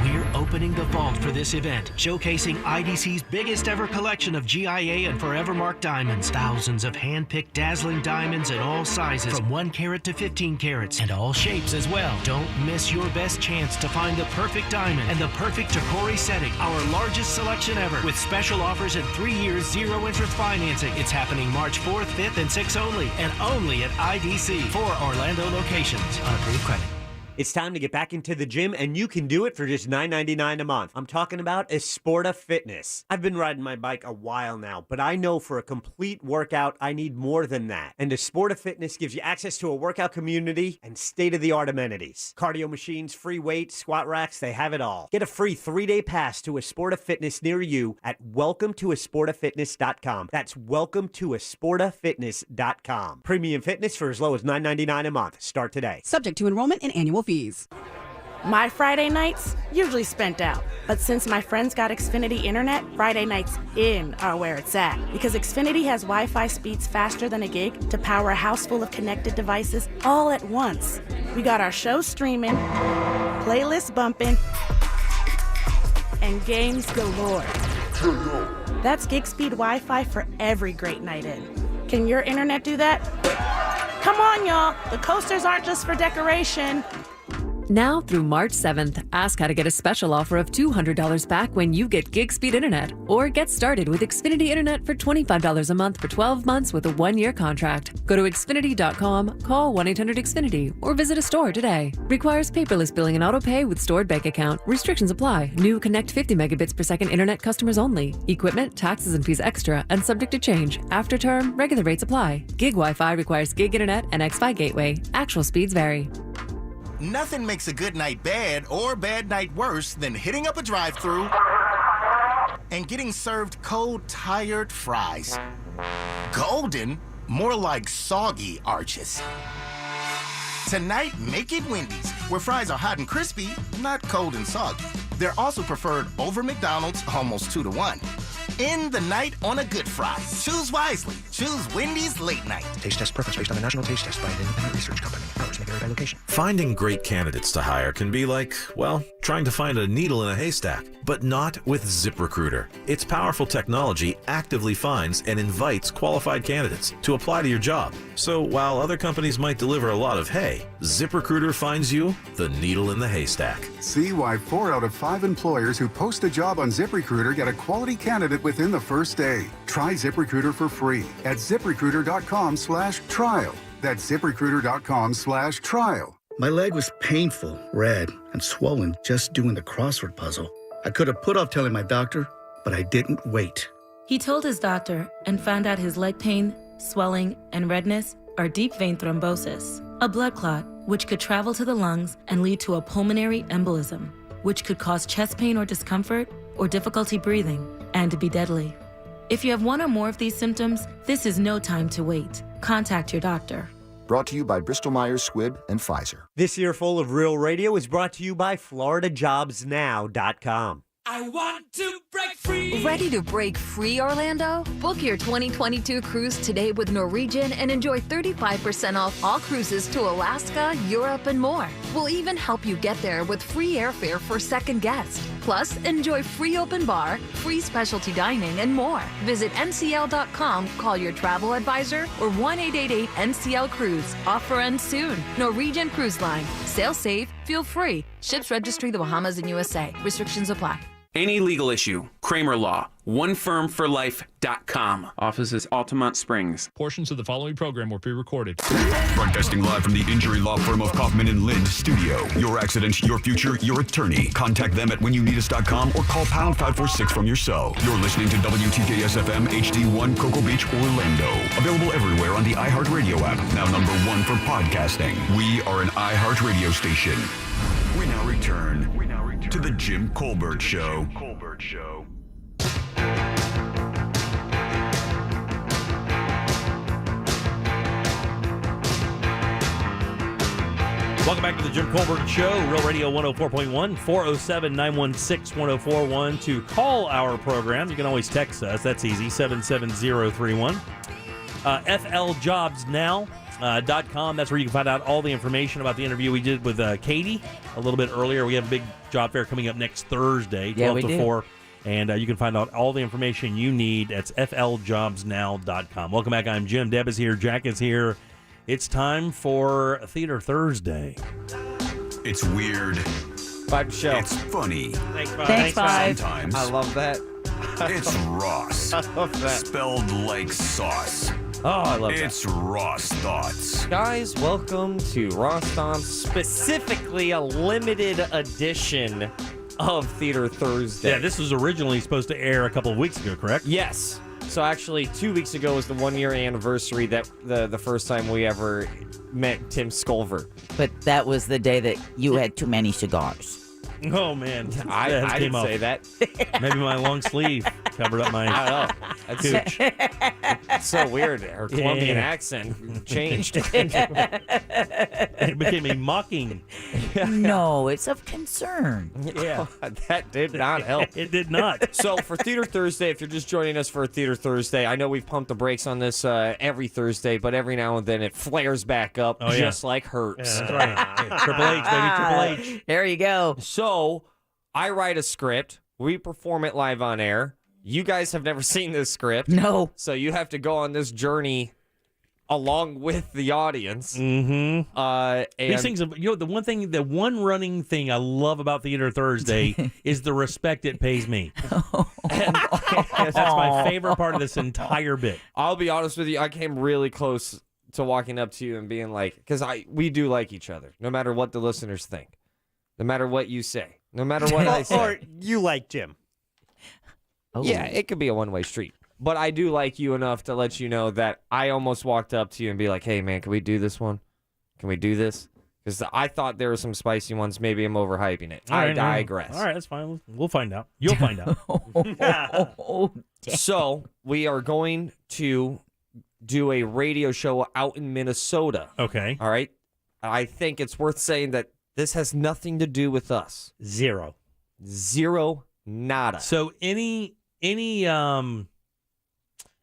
We're opening the vault for this event, showcasing IDC's biggest ever collection of GIA and Forevermark diamonds. Thousands of hand-picked dazzling diamonds in all sizes, from 1 carat to 15 carats, and all shapes as well. Don't miss your best chance to find the perfect diamond and the perfect Tacori setting. Our largest selection ever, with special offers and 3 years zero-interest financing. It's happening March 4th, 5th, and 6th only at IDC. 4 Orlando locations on approved credit. It's time to get back into the gym, and you can do it for just $9.99 a month. I'm talking about Esporta Fitness. I've been riding my bike a while now, but I know for a complete workout, I need more than that. And Esporta Fitness gives you access to a workout community and state-of-the-art amenities. Cardio machines, free weights, squat racks, they have it all. Get a free 3-day pass to Esporta Fitness near you at welcometoesportafitness.com. That's welcometoesportafitness.com. Premium fitness for as low as $9.99 a month. Start today. Subject to enrollment and annual fees. My Friday nights usually spent out, but since my friends got Xfinity Internet, Friday nights in are where it's at. Because Xfinity has Wi-Fi speeds faster than a gig to power a house full of connected devices all at once. We got our shows streaming, playlists bumping, and games galore. That's gig speed Wi-Fi for every great night in. Can your internet do that? Come on, y'all. The coasters aren't just for decoration. Now through March 7th, ask how to get a special offer of $200 back when you get gig speed internet. Or get started with Xfinity Internet for $25 a month for 12 months with a 1-year contract. Go to Xfinity.com, call 1-800-XFINITY, or visit a store today. Requires paperless billing and auto pay with stored bank account. Restrictions apply. New Connect 50 megabits per second internet customers only. Equipment, taxes, and fees extra and subject to change. After term, regular rates apply. Gig Wi-Fi requires gig internet and Xfi gateway. Actual speeds vary. Nothing makes a good night bad or bad night worse than hitting up a drive-thru and getting served cold, tired fries. Golden, more like soggy arches. Tonight, make it Wendy's, where fries are hot and crispy, not cold and soggy. They're also preferred over McDonald's, almost 2 to 1. End the night on a good fry. Choose wisely. Choose Wendy's Late Night. Taste test preference based on a national taste test by an independent research company. Hours may vary by location. Finding great candidates to hire can be like, well, trying to find a needle in a haystack, but not with ZipRecruiter. Its powerful technology actively finds and invites qualified candidates to apply to your job. So while other companies might deliver a lot of hay, ZipRecruiter finds you the needle in the haystack. See why 4 out of 5 employers who post a job on ZipRecruiter get a quality candidate within the first day. Try ZipRecruiter for free at ZipRecruiter.com/trial. That's ZipRecruiter.com/trial. My leg was painful, red, and swollen just doing the crossword puzzle. I could have put off telling my doctor, but I didn't wait. He told his doctor and found out his leg pain, swelling, and redness are deep vein thrombosis, a blood clot which could travel to the lungs and lead to a pulmonary embolism, which could cause chest pain or discomfort or difficulty breathing and be deadly. If you have one or more of these symptoms, this is no time to wait. Contact your doctor. Brought to you by Bristol-Myers Squibb and Pfizer. This Earful of Real Radio is brought to you by FloridaJobsNow.com. I want to break free. Ready to break free, Orlando? Book your 2022 cruise today with Norwegian and enjoy 35% off all cruises to Alaska, Europe, and more. We'll even help you get there with free airfare for second guest. Plus, enjoy free open bar, free specialty dining, and more. Visit ncl.com, call your travel advisor, or 1-888-NCL-CRUISE. Offer ends soon. Norwegian Cruise Line. Sail safe, feel free. Ships registry the Bahamas and USA. Restrictions apply. Any legal issue, Kramer Law, onefirmforlife.com. Offices Altamont Springs. Portions of the following program were pre-recorded. Broadcasting live from the injury law firm of Kaufman and Lind studio. Your accident, your future, your attorney. Contact them at whenyouneedus.com or call pound 546 from your cell. You're listening to WTKS FM HD1 Cocoa Beach, Orlando. Available everywhere on the iHeartRadio app. Now number 1 for podcasting. We are an iHeartRadio station. We now return to the Jim Colbert Show. Welcome back to the Jim Colbert Show, Real Radio 104.1, 407-916-1041 to call our program. You can always text us. That's easy, 77031. FLJobsNow.com. That's where you can find out all the information about the interview we did with Katie a little bit earlier. We have a big job fair coming up next Thursday, 12 to 4. And you can find out all the information you need. That's FLJobsNow.com. Welcome back. I'm Jim. Deb is here. Jack is here. It's time for Theater Thursday. It's weird. Vibe show. It's funny. Thanks, Vibe. Sometimes. I love that. It's Ross. I love that. Spelled like sauce. Oh, I love that. It's Ross Thoughts. Guys, welcome to Ross Thoughts, specifically a limited edition of Theater Thursday. Yeah, this was originally supposed to air a couple of weeks ago, correct? Yes. So actually, 2 weeks ago was the 1-year anniversary that the first time we ever met Tim Sculver. But that was the day that you had too many cigars. Oh, man. I didn't say that. Maybe my long sleeve covered up my I don't know. cooch. That's so weird. Her Colombian accent changed. It became a mocking. No, it's of concern. Yeah. That did not help. It did not. So for Theater Thursday, if you're just joining us for Theater Thursday, I know we've pumped the brakes on this every Thursday, but every now and then it flares back up just like Hurts. Yeah, that's right. Triple H, baby, Triple H. There you go. So I write a script. We perform it live on air. You guys have never seen this script. No. So you have to go on this journey along with the audience. Mm-hmm. These things, the one running thing I love about Theater Thursday is the respect it pays me. That's my favorite part of this entire bit. I'll be honest with you, I came really close to walking up to you and being like, because we do like each other, no matter what the listeners think, no matter what you say, no matter what I say. Or you like Jim. Oh. Yeah, it could be a one-way street. But I do like you enough to let you know that I almost walked up to you and be like, hey, man, can we do this one? Can we do this? Because I thought there were some spicy ones. Maybe I'm overhyping it. I digress. All right, that's fine. We'll find out. You'll find out. So we are going to do a radio show out in Minnesota. Okay. All right. I think it's worth saying that this has nothing to do with us. Zero. Zero, nada. So any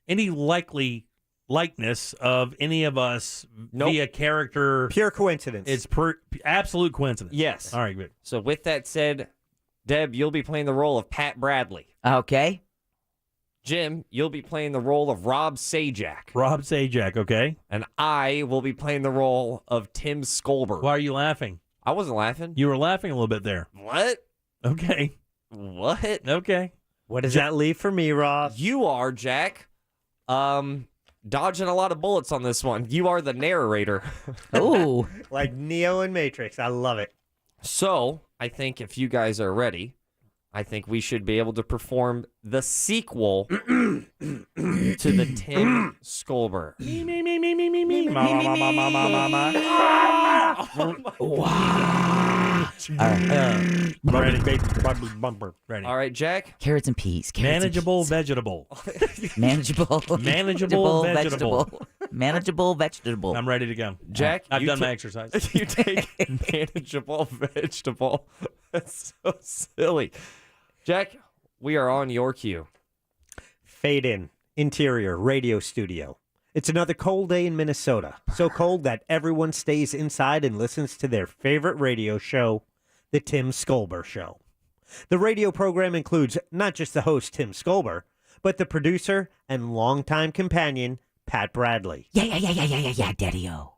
likely likeness of any of us via character, pure coincidence. It's absolute coincidence. Yes. All right, good. So with that said, Deb, you'll be playing the role of Pat Bradley. Okay. Jim, you'll be playing the role of Rob Sajak. Rob Sajak, okay. And I will be playing the role of Tim Skolber. Why are you laughing? I wasn't laughing. You were laughing a little bit there. What? Okay. What? Okay. What does that leave for me, Rob? You are, Jack, dodging a lot of bullets on this one. You are the narrator. Ooh. Like Neo and Matrix. I love it. So, I think if you guys are ready, I think we should be able to perform the sequel to the Tim Skolber. Ready. All right, Jack. Carrots and peas. Manageable vegetable. Manageable. Manageable vegetable. Manageable vegetable. I'm ready to go. Jack, I've you done my exercise. You take manageable vegetable. That's so silly. Jack, we are on your cue. Fade in. Interior radio studio. It's another cold day in Minnesota. So cold that everyone stays inside and listens to their favorite radio show, The Tim Skolber Show. The radio program includes not just the host, Tim Skolber, but the producer and longtime companion, Pat Bradley. Yeah, Daddy-O.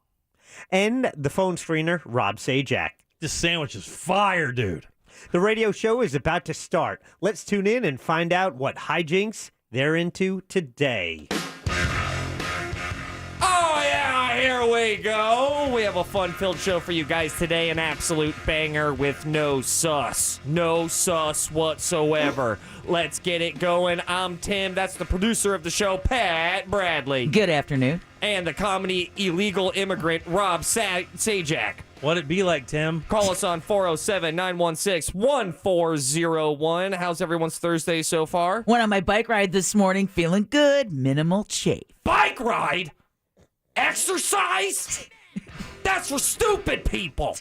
And the phone screener, Rob Sajak. This sandwich is fire, dude. The radio show is about to start. Let's tune in and find out what hijinks they're into today. Oh, yeah, here we go. We have a fun-filled show for you guys today. An absolute banger with no sus. No sus whatsoever. Let's get it going. I'm Tim. That's the producer of the show, Pat Bradley. Good afternoon. And the comedy illegal immigrant, Rob Sajak. What'd it be like, Tim? Call us on 407-916-1401. How's everyone's Thursday so far? Went on my bike ride this morning, feeling good, minimal chafe. Bike ride? Exercise? That's for stupid people.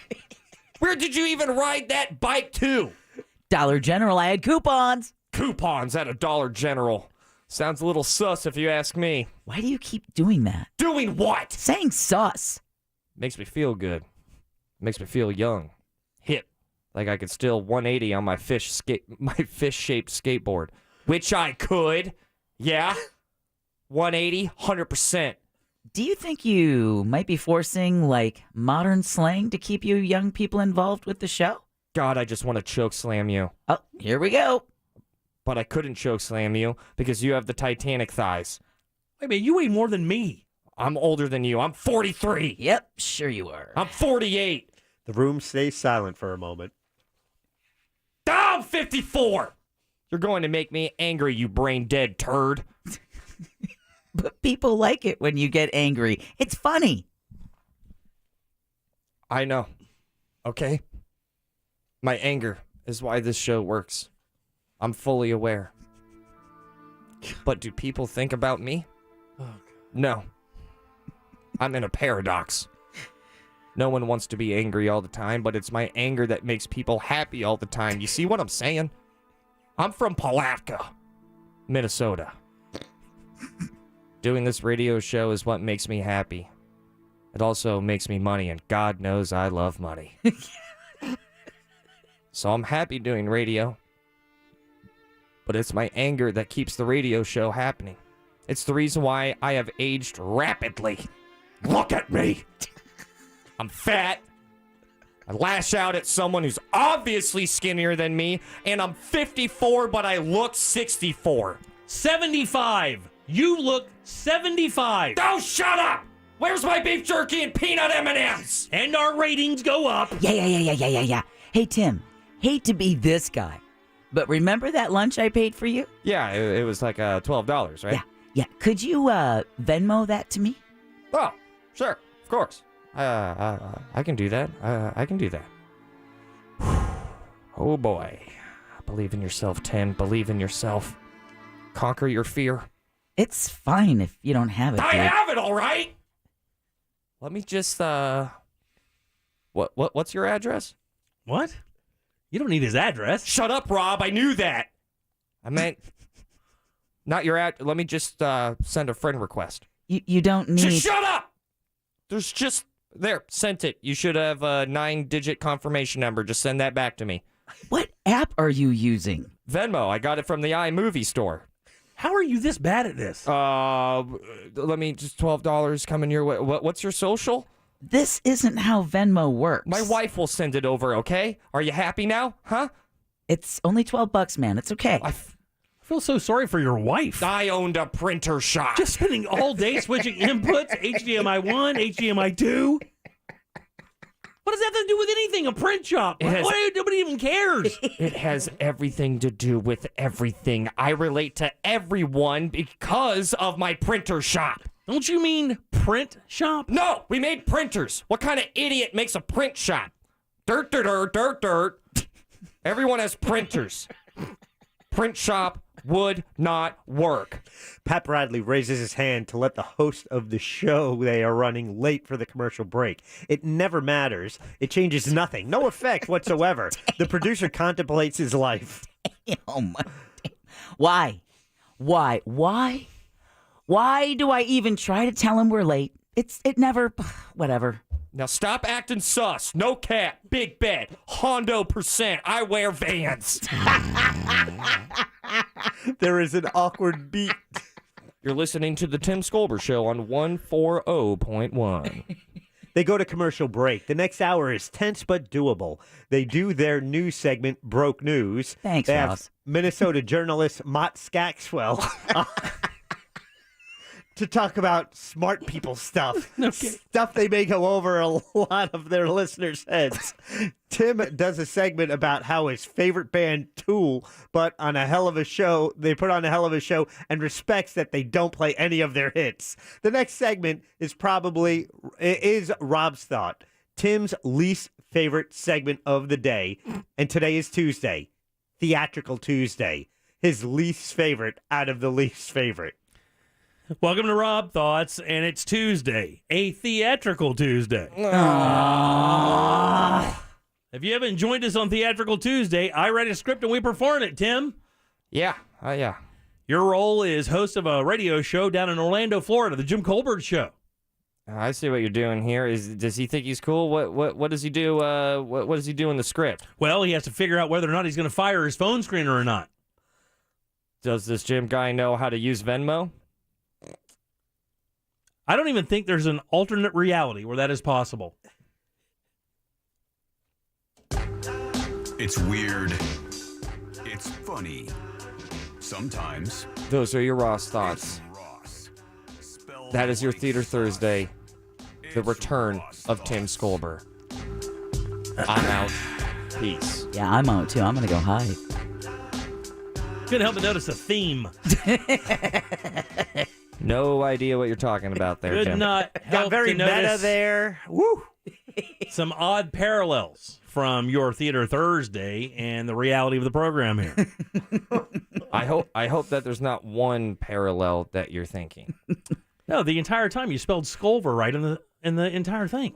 Where did you even ride that bike to? Dollar General, I had coupons. Coupons at a Dollar General. Sounds a little sus if you ask me. Why do you keep doing that? Doing what? Saying sus. Makes me feel good. Makes me feel young. Hip. Like I could still 180 on my fish-shaped skateboard. Which I could. Yeah. 180, 100%. Do you think you might be forcing, like, modern slang to keep you young people involved with the show? God, I just want to choke slam you. Oh, here we go. But I couldn't choke slam you because you have the Titanic thighs. Wait a minute, you weigh more than me. I'm older than you. I'm 43. Yep, sure you are. I'm 48. The room stays silent for a moment. I'm 54. You're going to make me angry, you brain-dead turd. But people like it when you get angry. It's funny. I know. Okay? My anger is why this show works. I'm fully aware. But do people think about me? No. I'm in a paradox. No one wants to be angry all the time, but it's my anger that makes people happy all the time. You see what I'm saying? I'm from Palatka, Minnesota. Doing this radio show is what makes me happy. It also makes me money, and God knows I love money. So I'm happy doing radio. But it's my anger that keeps the radio show happening. It's the reason why I have aged rapidly. Look at me. I'm fat. I lash out at someone who's obviously skinnier than me, and I'm 54, but I look 64. 75. You look 75. Oh, shut up! Where's my beef jerky and peanut M&Ms? And our ratings go up. Yeah. Hey, Tim, hate to be this guy, but remember that lunch I paid for you? Yeah, it was like $12, right? Yeah. Could you Venmo that to me? Oh, sure, of course. I can do that. I can do that. Oh boy. Believe in yourself, Tim. Believe in yourself. Conquer your fear. It's fine if you don't have it. I dude. have it, all right. Let me just what's your address? What? You don't need his address. Shut up, Rob. I knew that. I meant not your ad. Let me just send a friend request. You don't need. Just shut up. There's just there. Sent it. You should have a 9-digit confirmation number. Just send that back to me. What app are you using? Venmo. I got it from the iMovie store. How are you this bad at this? Let me just $12 coming your way. What's your social? This isn't how Venmo works. My wife will send it over, okay? Are you happy now? Huh? It's only $12, man. It's okay. I feel so sorry for your wife. I owned a printer shop. Just spending all day switching inputs, HDMI 1, HDMI 2. What does that have to do with anything? A print shop? Nobody even cares. It has everything to do with everything. I relate to everyone because of my printer shop. Don't you mean print shop? No, we made printers. What kind of idiot makes a print shop? Dirt, dirt, dirt, dirt, dirt. Everyone has printers. Print shop would not work. Pat Bradley raises his hand to let the host of the show they are running late for the commercial break. It never matters. It changes nothing. No effect whatsoever. The producer contemplates his life. Damn. Why? Why do I even try to tell him we're late? It never, whatever. Now stop acting sus. No cat, big bed, Hondo %. I wear Vans. There is an awkward beat. You're listening to the Tim Skolber Show on 140.1. They go to commercial break. The next hour is tense but doable. They do their news segment, Broke News. Thanks, they have Ross. Minnesota journalist Mott Skaxwell to talk about smart people stuff. Stuff they may go over a lot of their listeners' heads. Tim does a segment about how his favorite band, Tool, put on a hell of a show and respects that they don't play any of their hits. The next segment is Rob's Thought, Tim's least favorite segment of the day. And today is Tuesday, Theatrical Tuesday, his least favorite out of the least favorite. Welcome to Rob Thoughts, and it's Tuesday, a theatrical Tuesday. If you haven't joined us on Theatrical Tuesday, I write a script and we perform it, Tim. Yeah. Your role is host of a radio show down in Orlando, Florida, the Jim Colbert Show. I see what you're doing here. Does he think he's cool? What does he do? What does he do in the script? Well, he has to figure out whether or not he's going to fire his phone screener or not. Does this Jim guy know how to use Venmo? I don't even think there's an alternate reality where that is possible. It's weird. It's funny. Sometimes. Those are your Ross Thoughts. That is your Theater Thursday. The return of Tim Skolber. I'm out. Peace. Yeah, I'm out too. I'm going to go hide. Couldn't help but notice a theme. No idea what you're talking about there, Could Tim. not help Got very to meta notice there. Woo! some odd parallels from your Theater Thursday and the reality of the program here. I hope that there's not one parallel that you're thinking. No, the entire time you spelled Skolver right in the entire thing.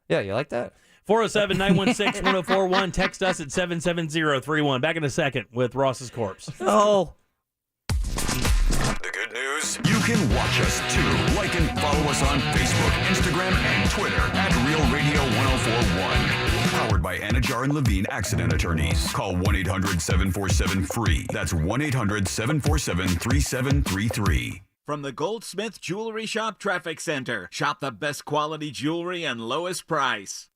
Yeah, you like that? 407-916-1041. Text us at 77031. Back in a second with Ross's Corpse. Oh. The good news? You can watch us too. Like and follow us on Facebook, Instagram, and Twitter at Real Radio 1041. Powered by Anajar and Levine Accident Attorneys. Call 1-800-747-FREE. That's 1-800-747-3733. From the Goldsmith Jewelry Shop Traffic Center. Shop the best quality jewelry and lowest price.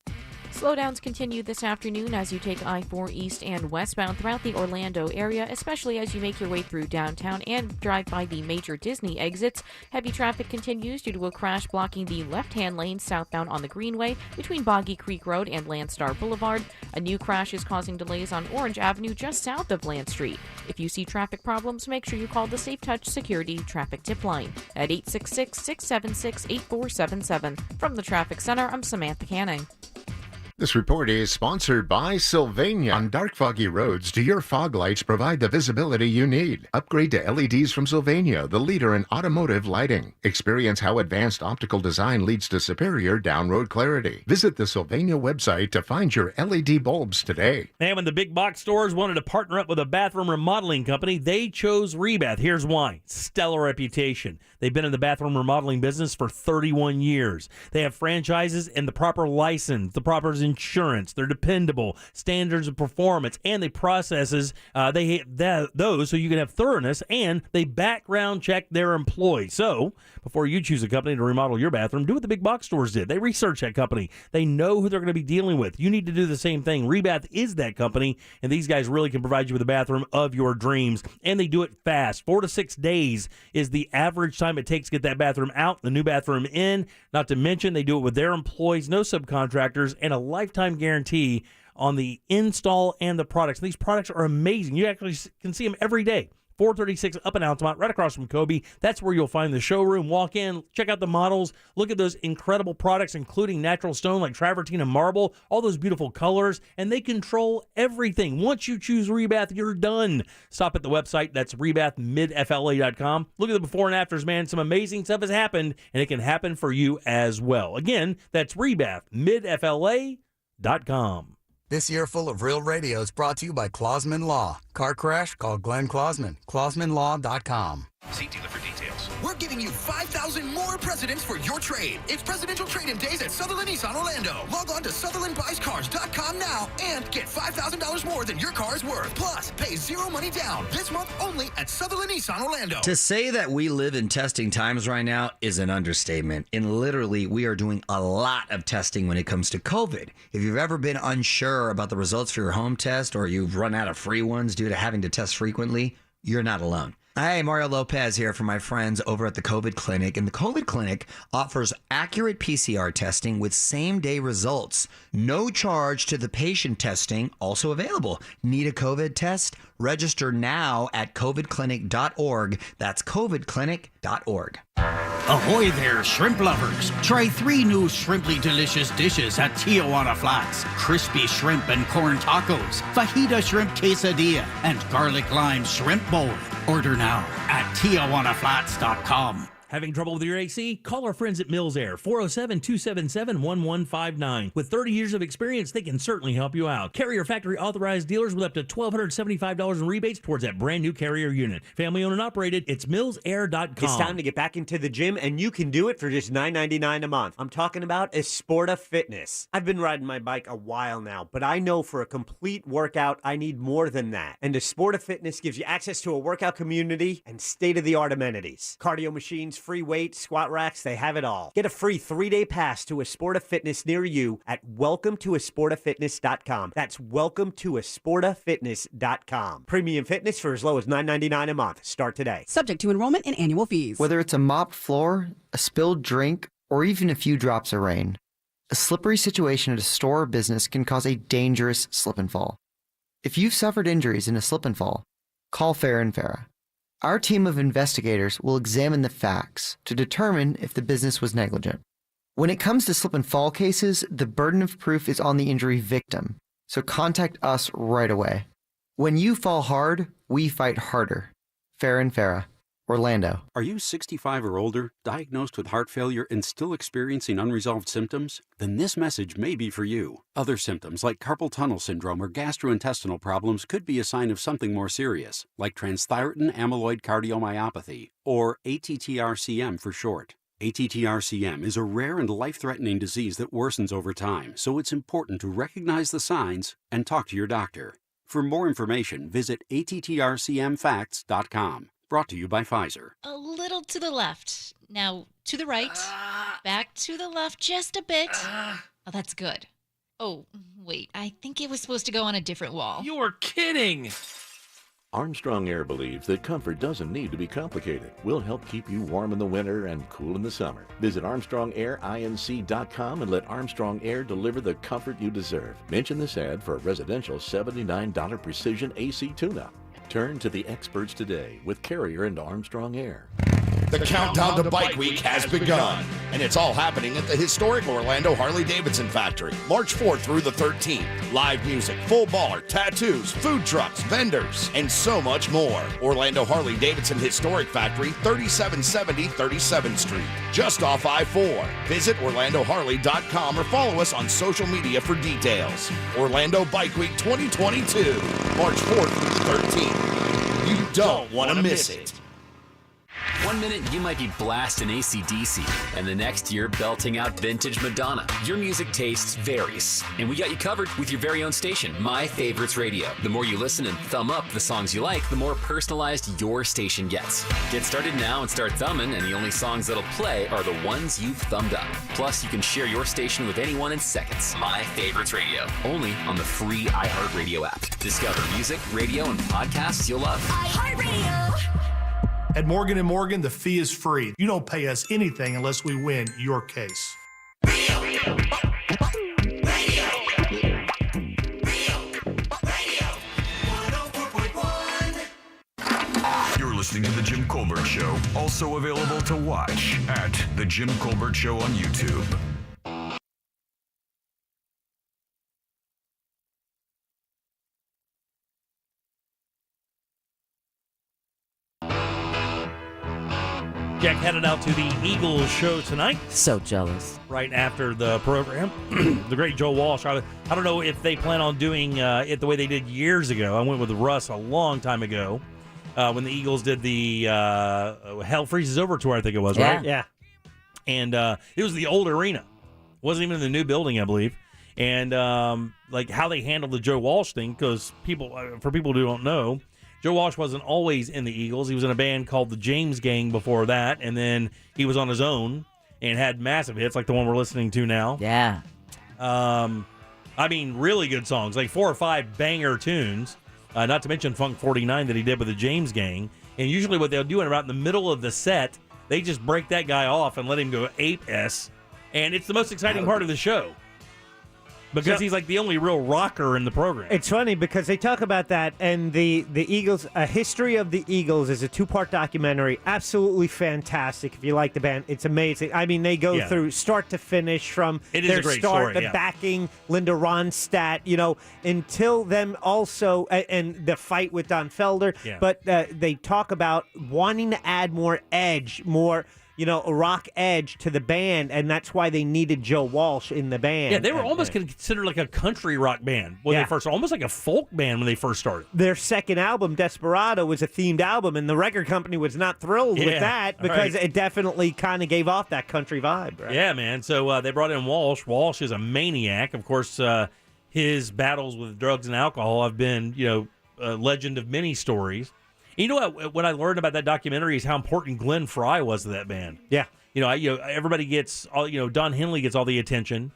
Slowdowns continue this afternoon as you take I-4 east and westbound throughout the Orlando area, especially as you make your way through downtown and drive by the major Disney exits. Heavy traffic continues due to a crash blocking the left-hand lane southbound on the Greenway between Boggy Creek Road and Landstar Boulevard. A new crash is causing delays on Orange Avenue just south of Land Street. If you see traffic problems, make sure you call the Safe Touch Security Traffic Tip Line at 866-676-8477. From the Traffic Center, I'm Samantha Canning. This report is sponsored by Sylvania. On dark, foggy roads, do your fog lights provide the visibility you need? Upgrade to LEDs from Sylvania, the leader in automotive lighting. Experience how advanced optical design leads to superior down-road clarity. Visit the Sylvania website to find your LED bulbs today. And when the big box stores wanted to partner up with a bathroom remodeling company, they chose Rebath. Here's why. Stellar reputation. They've been in the bathroom remodeling business for 31 years. They have franchises and the proper license, the proper insurance. They're dependable, standards of performance, and they processes those so you can have thoroughness, and they background check their employees. So before you choose a company to remodel your bathroom, do what the big box stores did. They research that company. They know who they're going to be dealing with. You need to do the same thing. Rebath is that company, and these guys really can provide you with a bathroom of your dreams, and they do it fast. 4 to 6 days is the average time it takes to get that bathroom out, the new bathroom in. Not to mention, they do it with their employees, no subcontractors, and a lifetime guarantee on the install and the products. These products are amazing. You actually can see them every day. 436 up in Altamont, right across from Kobe. That's where you'll find the showroom. Walk in, check out the models, look at those incredible products, including natural stone like travertine and marble, all those beautiful colors, and they control everything. Once you choose Rebath, you're done. Stop at the website. That's rebathmidfla.com. Look at the before and afters, man. Some amazing stuff has happened, and it can happen for you as well. Again, that's rebathmidfla.com. This year full of real radio is brought to you by Clausman Law. Car crash? Call Glenn Clausman. ClausmanLaw.com. See dealer for details. We're giving you 5,000 more presidents for your trade. It's Presidential Trade-In Days at Sutherland Nissan Orlando. Log on to SutherlandBuysCars.com now and get $5,000 more than your car is worth. Plus, pay zero money down this month only at Sutherland Nissan Orlando. To say that we live in testing times right now is an understatement. And literally, we are doing a lot of testing when it comes to COVID. If you've ever been unsure about the results for your home test, or you've run out of free ones due to having to test frequently, you're not alone. Hi, Mario Lopez here from my friends over at the COVID Clinic. And the COVID Clinic offers accurate PCR testing with same-day results. No charge to the patient testing, also available. Need a COVID test? Register now at covidclinic.org. That's covidclinic.org. Ahoy there, shrimp lovers. Try 3 new shrimply delicious dishes at Tijuana Flats. Crispy shrimp and corn tacos, fajita shrimp quesadilla, and garlic lime shrimp bowl. Order now at TijuanaFlats.com. Having trouble with your AC? Call our friends at Mills Air, 407-277-1159. With 30 years of experience, they can certainly help you out. Carrier factory authorized dealers with up to $1,275 in rebates towards that brand new Carrier unit. Family owned and operated, it's millsair.com. It's time to get back into the gym, and you can do it for just $9.99 a month. I'm talking about Esporta Fitness. I've been riding my bike a while now, but I know for a complete workout, I need more than that. And Esporta Fitness gives you access to a workout community and state-of-the-art amenities. Cardio machines, free weights, squat racks, they have it all. Get a free 3-day pass to Esporta Fitness near you at welcometoesportafitness.com. That's welcometoesportafitness.com. Premium fitness for as low as $9.99 a month. Start today. Subject to enrollment and annual fees. Whether it's a mopped floor, a spilled drink, or even a few drops of rain, a slippery situation at a store or business can cause a dangerous slip and fall. If you've suffered injuries in a slip and fall, call Fair and Farah. Our team of investigators will examine the facts to determine if the business was negligent. When it comes to slip and fall cases, the burden of proof is on the injury victim, so contact us right away. When you fall hard, we fight harder. Fair and Farah, Orlando. Are you 65 or older, diagnosed with heart failure, and still experiencing unresolved symptoms? Then this message may be for you. Other symptoms like carpal tunnel syndrome or gastrointestinal problems could be a sign of something more serious, like transthyretin amyloid cardiomyopathy, or ATTR-CM for short. ATTR-CM is a rare and life-threatening disease that worsens over time, so it's important to recognize the signs and talk to your doctor. For more information, visit attrcmfacts.com. Brought to you by Pfizer. A little to the left. Now, to the right. Back to the left just a bit. Oh, that's good. Oh, wait. I think it was supposed to go on a different wall. You're kidding! Armstrong Air believes that comfort doesn't need to be complicated. We'll help keep you warm in the winter and cool in the summer. Visit ArmstrongAirInc.com and let Armstrong Air deliver the comfort you deserve. Mention this ad for a residential $79 precision AC tune-up. Turn to the experts today with Carrier and Armstrong Air. The countdown to Bike Week has begun, and it's all happening at the historic Orlando Harley-Davidson factory, March 4th through the 13th. Live music, full bar, tattoos, food trucks, vendors, and so much more. Orlando Harley-Davidson Historic Factory, 3770 37th Street, just off I-4. Visit OrlandoHarley.com or follow us on social media for details. Orlando Bike Week 2022, March 4th through the 13th. You don't want to miss it. 1 minute you might be blasting AC/DC, and the next you're belting out vintage Madonna. Your music taste varies, and we got you covered with your very own station, My Favorites Radio. The more you listen and thumb up the songs you like, the more personalized your station gets. Get started now and start thumbing, and the only songs that'll play are the ones you've thumbed up. Plus, you can share your station with anyone in seconds. My Favorites Radio, only on the free iHeartRadio app. Discover music, radio, and podcasts you'll love. iHeartRadio. At Morgan & Morgan, the fee is free. You don't pay us anything unless we win your case. You're listening to The Jim Colbert Show, also available to watch at The Jim Colbert Show on YouTube. Jack headed out to the Eagles show tonight. So jealous. Right after the program. The great Joe Walsh. I don't know if they plan on doing it the way they did years ago. I went with Russ a long time ago when the Eagles did the Hell Freezes Over tour, I think it was, right? Yeah. And it was the old arena. Wasn't even in the new building, I believe. And like how they handled the Joe Walsh thing, because for people who don't know, Joe Walsh wasn't always in the Eagles. He was in a band called the James Gang before that, and then he was on his own and had massive hits like the one we're listening to now. Yeah. I mean, really good songs, like 4 or 5 banger tunes, not to mention Funk 49 that he did with the James Gang. And usually what they'll do about in the middle of the set, they just break that guy off and let him go ape-S, and it's the most exciting part of the show. Because he's like the only real rocker in the program. It's funny because they talk about that, and the Eagles, A History of the Eagles is a 2-part documentary. Absolutely fantastic. If you like the band, it's amazing. I mean, they go through start to finish from their start, the backing, Linda Ronstadt, until them also, and the fight with Don Felder. Yeah. But they talk about wanting to add more edge, more a rock edge to the band, and that's why they needed Joe Walsh in the band. Yeah, they were almost considered like a country rock band when they first, almost like a folk band when they first started. Their second album, Desperado, was a themed album, and the record company was not thrilled with that because it definitely kind of gave off that country vibe. Right? Yeah, man. So they brought in Walsh. Walsh is a maniac. Of course, his battles with drugs and alcohol have been, a legend of many stories. You know what I learned about that documentary is how important Glenn Frey was to that band. Yeah. Everybody gets all, Don Henley gets all the attention,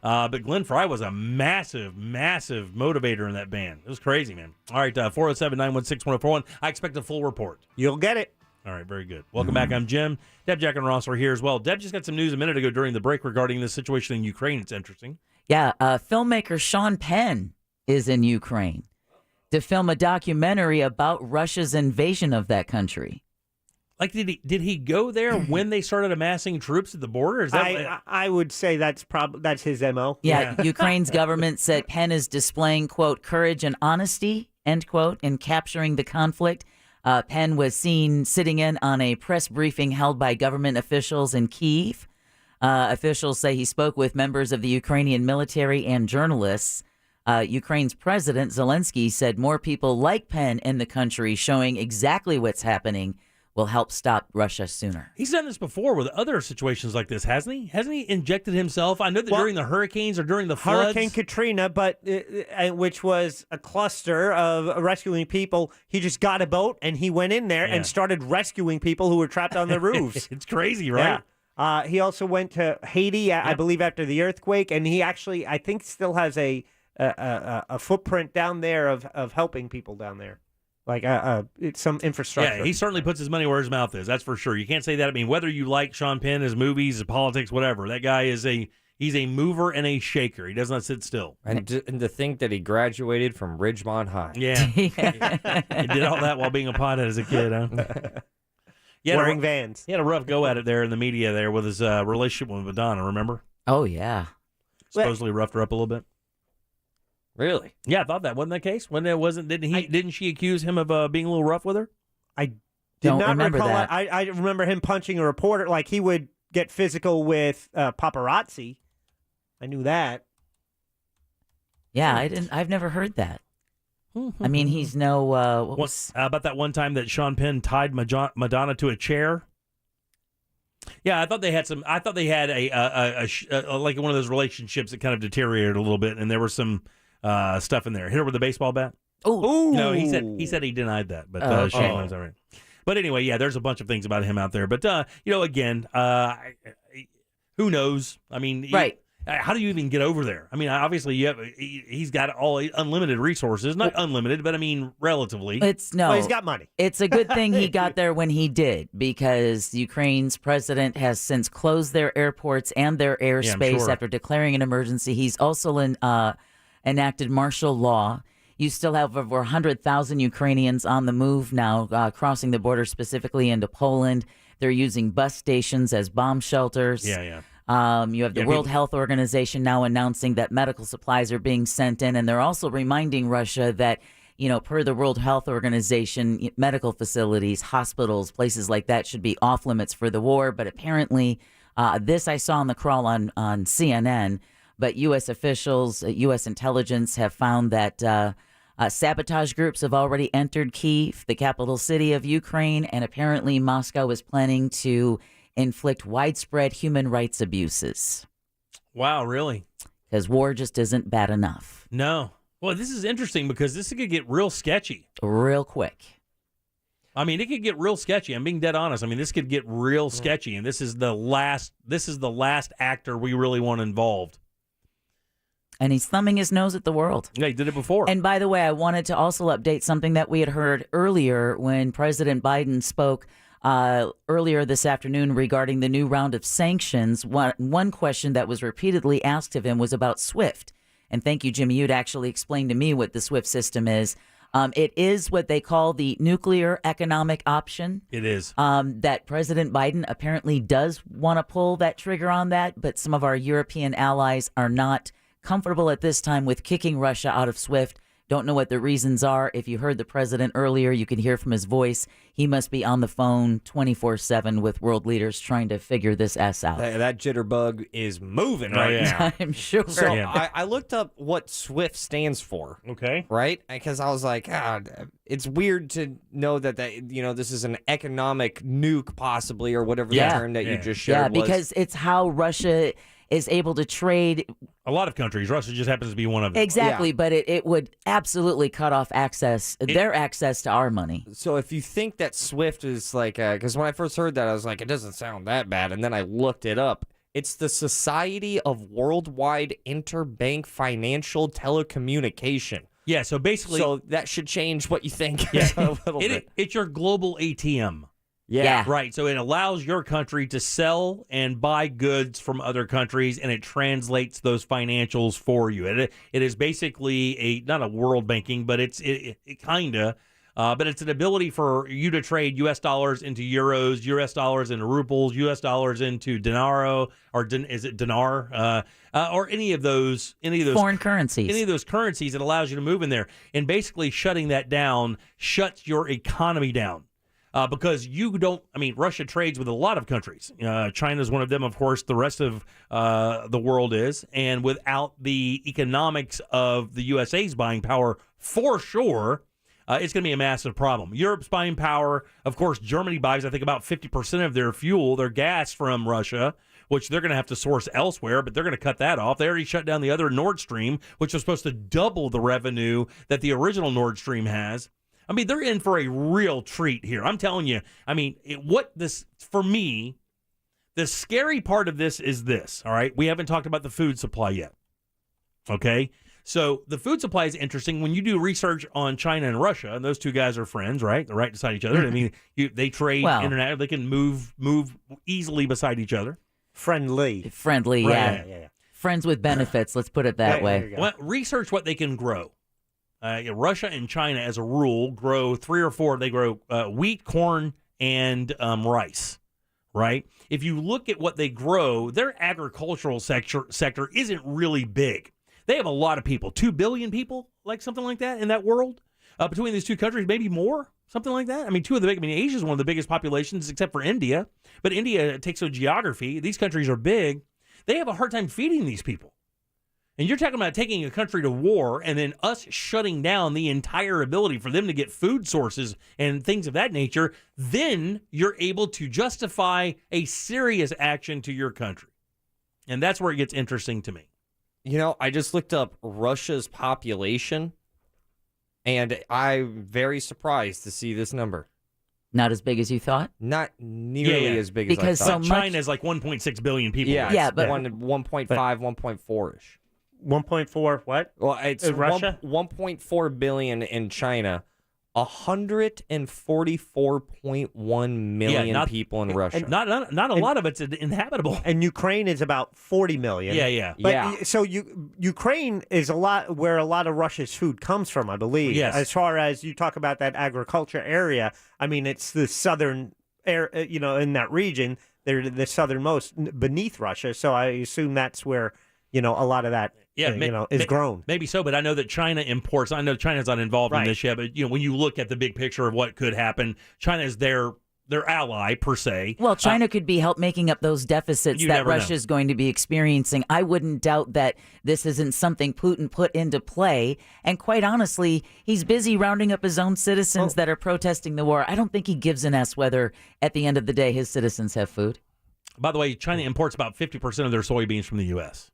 but Glenn Frey was a massive, massive motivator in that band. It was crazy, man. All right, 407-916-1041. I expect a full report. You'll get it. All right, very good. Welcome back. I'm Jim. Deb, Jack, and Ross are here as well. Deb just got some news a minute ago during the break regarding the situation in Ukraine. It's interesting. Yeah, filmmaker Sean Penn is in Ukraine to film a documentary about Russia's invasion of that country. Like, did he go there when they started amassing troops at the border? Is that I would say that's his MO. Yeah, Ukraine's government said Penn is displaying, quote, courage and honesty, end quote, in capturing the conflict. Penn was seen sitting in on a press briefing held by government officials in Kyiv. Officials say he spoke with members of the Ukrainian military and journalists. Ukraine's President Zelensky said more people like Penn in the country showing exactly what's happening will help stop Russia sooner. He's done this before with other situations like this, hasn't he? Hasn't he injected himself? I know that during the hurricanes or during the floods. Hurricane Katrina, but which was a cluster of rescuing people. He just got a boat and he went in there and started rescuing people who were trapped on the roofs. It's crazy, right? Yeah. He also went to Haiti, I believe, after the earthquake, and he actually, I think, still has a footprint down there of helping people down there, like it's some infrastructure. Yeah, he certainly puts his money where his mouth is. That's for sure. You can't say that. I mean, whether you like Sean Penn, his movies, his politics, whatever, that guy is he's a mover and a shaker. He does not sit still. And to think that he graduated from Ridgemont High. Yeah, he did all that while being a pothead as a kid, huh? wearing Vans. He had a rough go at it there in the media there with his relationship with Madonna, remember? Oh, yeah. Supposedly roughed her up a little bit. Really? Yeah, I thought that wasn't the case. Didn't she accuse him of being a little rough with her? I Don't not remember recall. that. I remember him punching a reporter. Like he would get physical with paparazzi. I knew that. Yeah, I've never heard that. I mean, he's no. About that one time that Sean Penn tied Madonna to a chair? Yeah, I thought they had a like one of those relationships that kind of deteriorated a little bit, and there was some stuff in there. Hit her with a baseball bat. Oh no, he said he denied that, but Shane knows that right. But anyway, yeah, there's a bunch of things about him out there. But again, who knows? I mean, right. How do you even get over there? I mean, obviously, he's got all unlimited resources. Not unlimited, but I mean, relatively. Well, he's got money. It's a good thing he got there when he did, because Ukraine's president has since closed their airports and their airspace after declaring an emergency. He's also enacted martial law. You still have over 100,000 Ukrainians on the move now, crossing the border specifically into Poland. They're using bus stations as bomb shelters. Yeah. You have the World Health Organization now announcing that medical supplies are being sent in, and they're also reminding Russia that, per the World Health Organization, medical facilities, hospitals, places like that should be off limits for the war. But apparently, this I saw on the crawl on CNN, but U.S. officials, U.S. intelligence have found that sabotage groups have already entered Kyiv, the capital city of Ukraine, and apparently Moscow is planning to inflict widespread human rights abuses. Wow, really? Because war just isn't bad enough. No. Well, this is interesting because this could get real sketchy. Real quick. I mean, it could get real sketchy. I'm being dead honest. I mean, this could get real sketchy, and this is the last actor we really want involved. And he's thumbing his nose at the world. Yeah, he did it before. And by the way, I wanted to also update something that we had heard earlier when President Biden spoke earlier this afternoon regarding the new round of sanctions. One question that was repeatedly asked of him was about SWIFT. And thank you, Jimmy. You'd actually explained to me what the SWIFT system is. It is what they call the nuclear economic option. It is. That President Biden apparently does want to pull that trigger on that, but some of our European allies are not comfortable at this time with kicking Russia out of SWIFT. Don't know what the reasons are. If you heard the president earlier, you can hear from his voice. He must be on the phone 24/7 with world leaders trying to figure this S out. That jitterbug is moving right now. I'm sure. So I looked up what SWIFT stands for. Okay. Right? Because I was like, it's weird to know that this is an economic nuke possibly, or whatever the term that you just shared was. Because it's how Russia is able to trade. A lot of countries. Russia just happens to be one of them. Exactly, but it would absolutely cut off their access to our money. So if you think that SWIFT is like, because when I first heard that, I was like, it doesn't sound that bad. And then I looked it up. It's the Society of Worldwide Interbank Financial Telecommunication. Yeah, so basically. So that should change what you think a little bit. It's your global ATM. Yeah. Right. So it allows your country to sell and buy goods from other countries, and it translates those financials for you. It is basically not a world banking, but it kind of, but it's an ability for you to trade U.S. dollars into euros, U.S. dollars into rubles, U.S. dollars into dinaro, or is it dinar, or any of those foreign currencies. Any of those currencies, it allows you to move in there. And basically shutting that down shuts your economy down. Because Russia trades with a lot of countries. China's one of them, of course. The rest of the world is. And without the economics of the USA's buying power, for sure, it's going to be a massive problem. Europe's buying power, of course, Germany buys, I think, about 50% of their fuel, their gas from Russia, which they're going to have to source elsewhere, but they're going to cut that off. They already shut down the other Nord Stream, which was supposed to double the revenue that the original Nord Stream has. I mean, they're in for a real treat here. I'm telling you. I mean, for me, the scary part of this is this, all right? We haven't talked about the food supply yet, okay? So the food supply is interesting. When you do research on China and Russia, and those two guys are friends, right? They're right beside each other. I mean, they trade internationally. They can move easily beside each other. Friendly, right. Yeah. Friends with benefits, let's put it that way. Well, research what they can grow. Russia and China, as a rule, grow 3 or 4. They grow wheat, corn, and rice, right? If you look at what they grow, their agricultural sector isn't really big. They have a lot of people, 2 billion people, like something like that in that world. Between these two countries, maybe more, something like that. I mean, Asia is one of the biggest populations except for India. But India takes a geography. These countries are big. They have a hard time feeding these people. And you're talking about taking a country to war and then us shutting down the entire ability for them to get food sources and things of that nature. Then you're able to justify a serious action to your country. And that's where it gets interesting to me. You know, I just looked up Russia's population, and I'm very surprised to see this number. Not as big as you thought? Not nearly as big as I because thought. so China is like 1.6 billion people. Yeah, but 1.5, 1.4-ish. 1.4 what? Well, it's Russia? 1.4 billion in China. 144.1 million people in Russia. Not a lot of it's inhabitable. And Ukraine is about 40 million. Yeah. But so Ukraine is a lot where a lot of Russia's food comes from, I believe. Yes. As far as you talk about that agriculture area, I mean, it's the southern area, in that region. They're the southernmost beneath Russia. So I assume that's where, a lot of that is grown. Maybe so, but I know that China imports. I know China's not involved in this yet, but when you look at the big picture of what could happen, China is their ally per se. Well, China could be making up those deficits that Russia's going to be experiencing. I wouldn't doubt that this isn't something Putin put into play. And quite honestly, he's busy rounding up his own citizens that are protesting the war. I don't think he gives an ass whether at the end of the day his citizens have food. By the way, China imports about 50% of their soybeans from the U.S.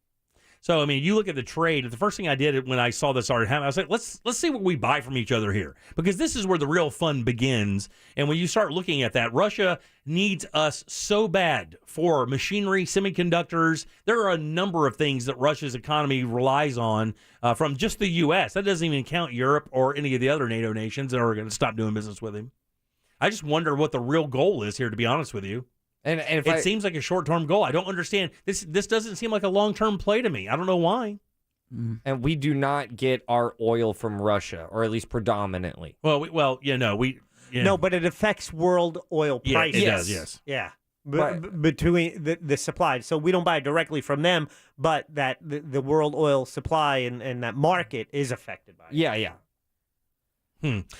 So, I mean, you look at the trade. The first thing I did when I saw this started happening, I was like, let's see what we buy from each other here. Because this is where the real fun begins. And when you start looking at that, Russia needs us so bad for machinery, semiconductors. There are a number of things that Russia's economy relies on from just the U.S. That doesn't even count Europe or any of the other NATO nations that are going to stop doing business with him. I just wonder what the real goal is here, to be honest with you. And if it seems like a short-term goal. I don't understand. This doesn't seem like a long-term play to me. I don't know why. And we do not get our oil from Russia, or at least predominantly. No, but it affects world oil prices. Yeah, it does, yes. Yeah. Between the supply. So we don't buy directly from them, but that the world oil supply and that market is affected by it. Yeah.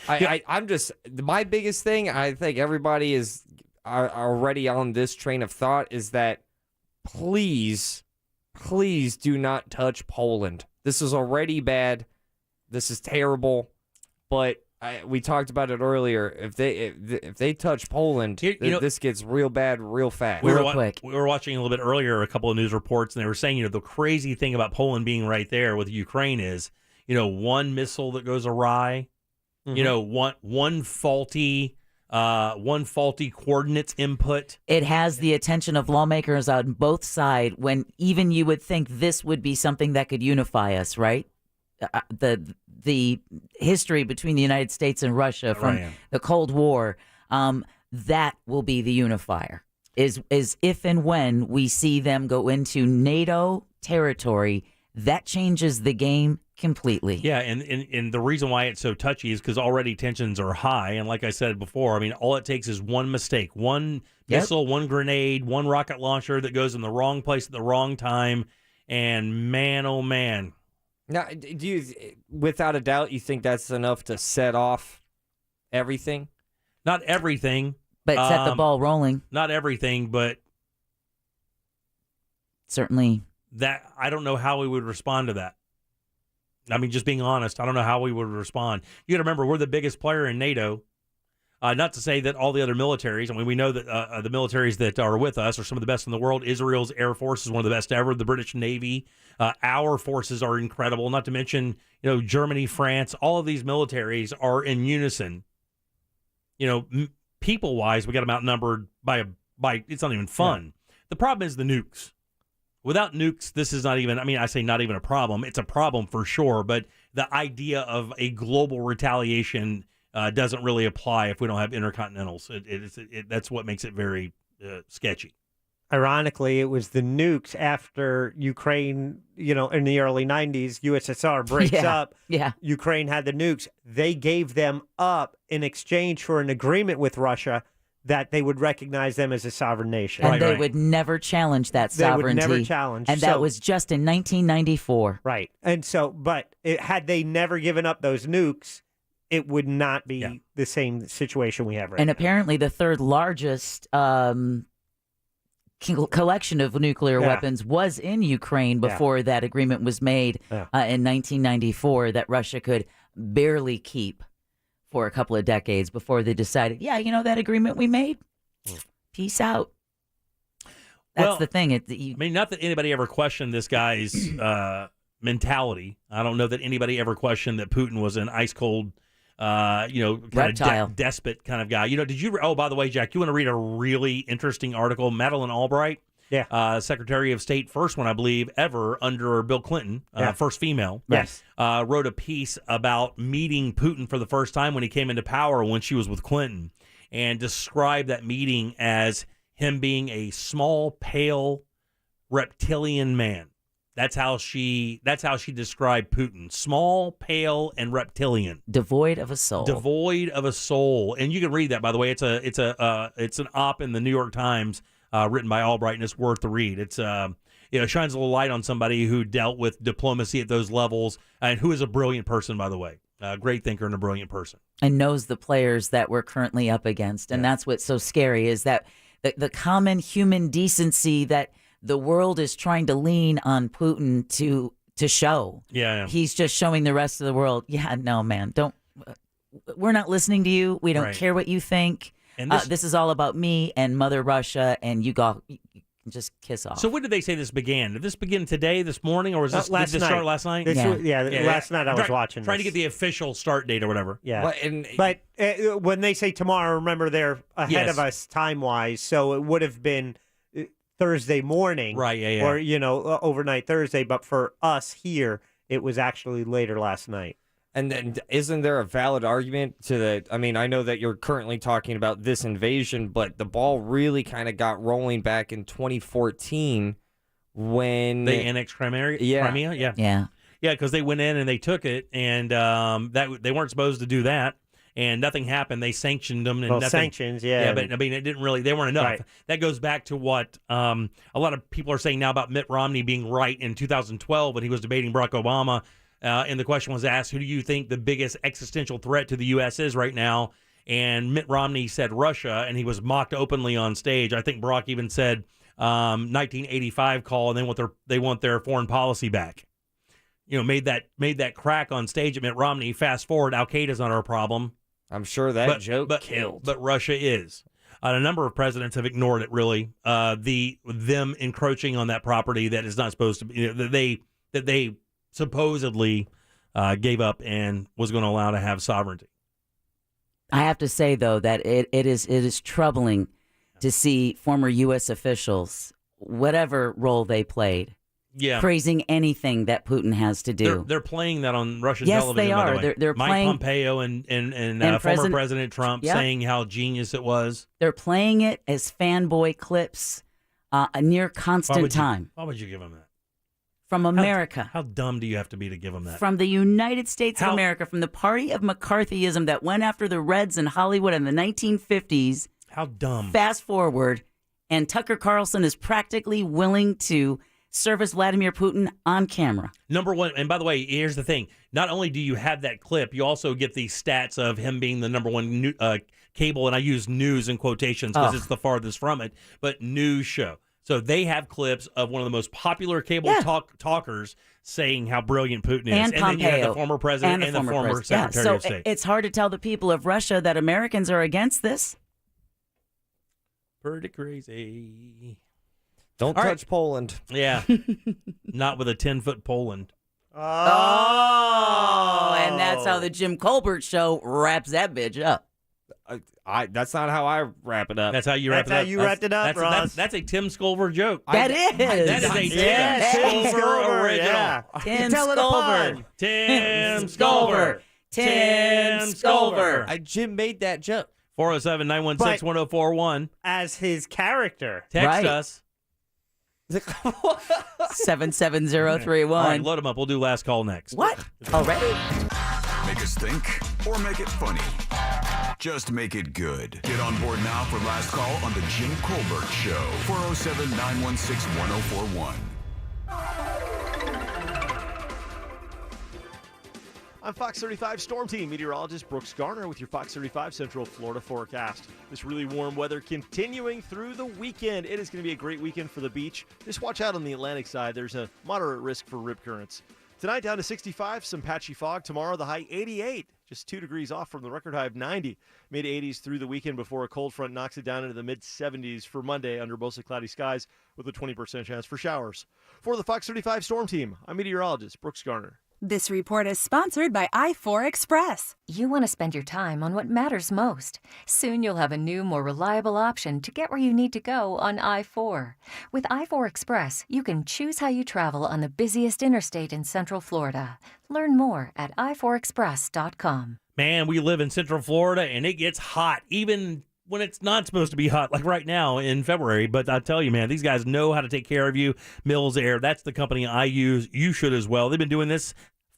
I'm just, my biggest thing, I think everybody is already on this train of thought, is that please do not touch Poland. This is already bad. This is terrible. But we talked about it earlier. If they touch Poland, this gets real bad real fast. We were watching a little bit earlier a couple of news reports, and they were saying, the crazy thing about Poland being right there with Ukraine is, one missile that goes awry, one faulty coordinates input. It has the attention of lawmakers on both sides when even you would think this would be something that could unify us, right? The history between the United States and Russia from the Cold War, that will be the unifier, is if and when we see them go into NATO territory, that changes the game completely. Yeah, and the reason why it's so touchy is because already tensions are high. And like I said before, I mean, all it takes is one mistake, one missile, one grenade, one rocket launcher that goes in the wrong place at the wrong time. And man, oh man. Now, do you, without a doubt, you think that's enough to set off everything? Not everything. But set the ball rolling. Not everything, but certainly. That I don't know how we would respond to that. I mean, just being honest, I don't know how we would respond. You got to remember, we're the biggest player in NATO. Not to say that all the other militaries, I mean, we know that the militaries that are with us are some of the best in the world. Israel's Air Force is one of the best ever. The British Navy, our forces are incredible. Not to mention, Germany, France, all of these militaries are in unison. People-wise, we got them outnumbered by it's not even fun. Yeah. The problem is the nukes. Without nukes, this is not even, I say not even a problem. It's a problem for sure, but the idea of a global retaliation doesn't really apply if we don't have intercontinentals. That's what makes it very sketchy. Ironically, it was the nukes after Ukraine, in the early 90s, USSR breaks up. Yeah. Ukraine had the nukes. They gave them up in exchange for an agreement with Russia that they would recognize them as a sovereign nation. And they would never challenge that They sovereignty. would never challenge. And that was just in 1994. Right. And so, but had they never given up those nukes, it would not be the same situation we have right And now. apparently the third largest collection of nuclear weapons was in Ukraine before that agreement was made in 1994 that Russia could barely keep for a couple of decades before they decided, that agreement we made, peace out. That's the thing. I mean, not that anybody ever questioned this guy's mentality. I don't know that anybody ever questioned that Putin was an ice cold, reptile, despot kind of guy. Did you? Oh, by the way, Jack, you want to read a really interesting article? Madeleine Albright, Secretary of State, first one I believe ever under Bill Clinton, first female. Yes, wrote a piece about meeting Putin for the first time when he came into power when she was with Clinton, and described that meeting as him being a small, pale, reptilian man. That's how she described Putin: small, pale, and reptilian, devoid of a soul. Devoid of a soul. And you can read that, by the way. It's an op in the New York Times written by Albright, and it's worth the read. It's it shines a little light on somebody who dealt with diplomacy at those levels and who is a brilliant person, by the way, a great thinker and a brilliant person, and knows the players that we're currently up against. And that's what's so scary is that the common human decency that the world is trying to lean on Putin to show. Yeah. He's just showing the rest of the world, no, man, we're not listening to you. We don't care what you think. And this is all about me and Mother Russia, and you can just kiss off. So when did they say this began? Did this begin today, this morning, or was this last did this night. start last night? Last night I was watching Trying to this. get the official start date or whatever. Yeah. But when they say tomorrow, remember they're ahead of us time-wise, so it would have been Thursday morning, right? Or overnight Thursday. But for us here, it was actually later last night. And then, isn't there a valid argument to that? I mean, I know that you're currently talking about this invasion, but the ball really kind of got rolling back in 2014 when they annexed Crimea. Yeah, because they went in and they took it, and that they weren't supposed to do that. And nothing happened. They sanctioned them. And sanctions, Yeah, but I mean, it didn't really. They weren't enough. Right. That goes back to what a lot of people are saying now about Mitt Romney being right in 2012 when he was debating Barack Obama. And the question was asked, who do you think the biggest existential threat to the U.S. is right now? And Mitt Romney said Russia, and he was mocked openly on stage. I think Barack even said 1985 call, and they want their foreign policy back. Made that crack on stage at Mitt Romney. Fast forward, Al-Qaeda's not our problem. I'm sure that joke killed. But Russia is. A number of presidents have ignored it, really. Them encroaching on that property that is not supposed to be, that they supposedly gave up and was going to allow to have sovereignty. I have to say, though, that it is troubling to see former U.S. officials, whatever role they played, praising anything that Putin has to do. They're playing that on Russian yes, television. They are. By the way. They're Mike playing Pompeo and former President Trump saying how genius it was. They're playing it as fanboy clips, a near constant time. Why would you give them that? From America. How dumb do you have to be to give them that? From the United States of America, from the party of McCarthyism that went after the Reds in Hollywood in the 1950s. How dumb. Fast forward, and Tucker Carlson is practically willing to service Vladimir Putin on camera. Number one, and by the way, here's the thing. Not only do you have that clip, you also get the stats of him being the number one cable, and I use news in quotations because it's the farthest from it, but news show. So they have clips of one of the most popular cable talkers saying how brilliant Putin is. And Pompeo. Then you have the former president and the former Secretary of State. It's hard to tell the people of Russia that Americans are against this. Pretty crazy. Don't touch Poland. Yeah. Not with a 10-foot Poland. Oh, and that's how the Jim Colbert show wraps that bitch up. That's not how I wrap it up. That's how you wrap it up. That's how you wrapped it up, Ross. That's a Tim Sculver joke. That is. That is a Tim Sculver original. Yeah. Tim Tell Sculver. Tim Sculver. Tim Sculver. Jim made that joke. 407-916-1041. As his character. Text us. 77031. All right, load them up. We'll do last call next. What? Already? Make us think or make it funny. Just make it good. Get on board now for Last Call on the Jim Colbert Show. 407-916-1041. I'm Fox 35 Storm Team meteorologist Brooks Garner with your Fox 35 Central Florida forecast. This really warm weather continuing through the weekend. It is going to be a great weekend for the beach. Just watch out on the Atlantic side. There's a moderate risk for rip currents. Tonight down to 65, some patchy fog. Tomorrow the high 88, just 2 degrees off from the record high of 90. Mid-80s through the weekend before a cold front knocks it down into the mid-70s for Monday under mostly cloudy skies with a 20% chance for showers. For the Fox 35 Storm Team, I'm meteorologist Brooks Garner. This report is sponsored by I-4 Express. You want to spend your time on what matters most. Soon you'll have a new, more reliable option to get where you need to go on I-4. With I-4 Express, you can choose how you travel on the busiest interstate in Central Florida. Learn more at i4express.com. Man, we live in Central Florida, and it gets hot, even when it's not supposed to be hot, like right now in February. But I tell you, man, these guys know how to take care of you. Mills Air, that's the company I use. You should as well. They've been doing this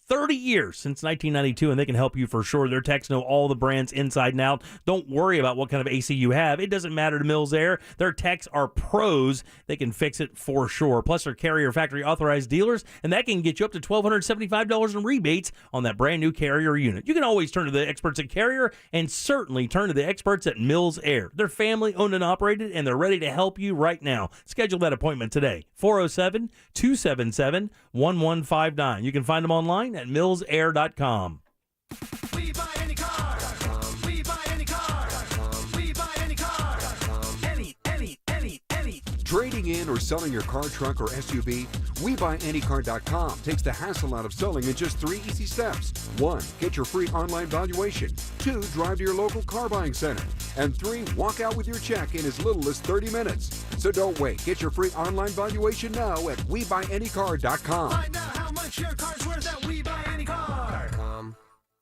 30 years, since 1992, and they can help you for sure. Their techs know all the brands inside and out. Don't worry about what kind of AC you have. It doesn't matter to Mills Air. Their techs are pros. They can fix it for sure. Plus, they're Carrier factory authorized dealers, and that can get you up to $1,275 in rebates on that brand new Carrier unit. You can always turn to the experts at Carrier, and certainly turn to the experts at Mills Air. They're family owned and operated, and they're ready to help you right now. Schedule that appointment today. 407-277-1159. You can find them online at millsair.com. We buy any car. We buy any car. We buy any car. Any. Trading in or selling your car, truck, or SUV? WeBuyAnyCar.com takes the hassle out of selling in just 3 easy steps. 1. Get your free online valuation. 2. Drive to your local car buying center. And 3. Walk out with your check in as little as 30 minutes. So don't wait. Get your free online valuation now at WeBuyAnyCar.com. Find out how much your car's worth at WeBuyAnyCar.com.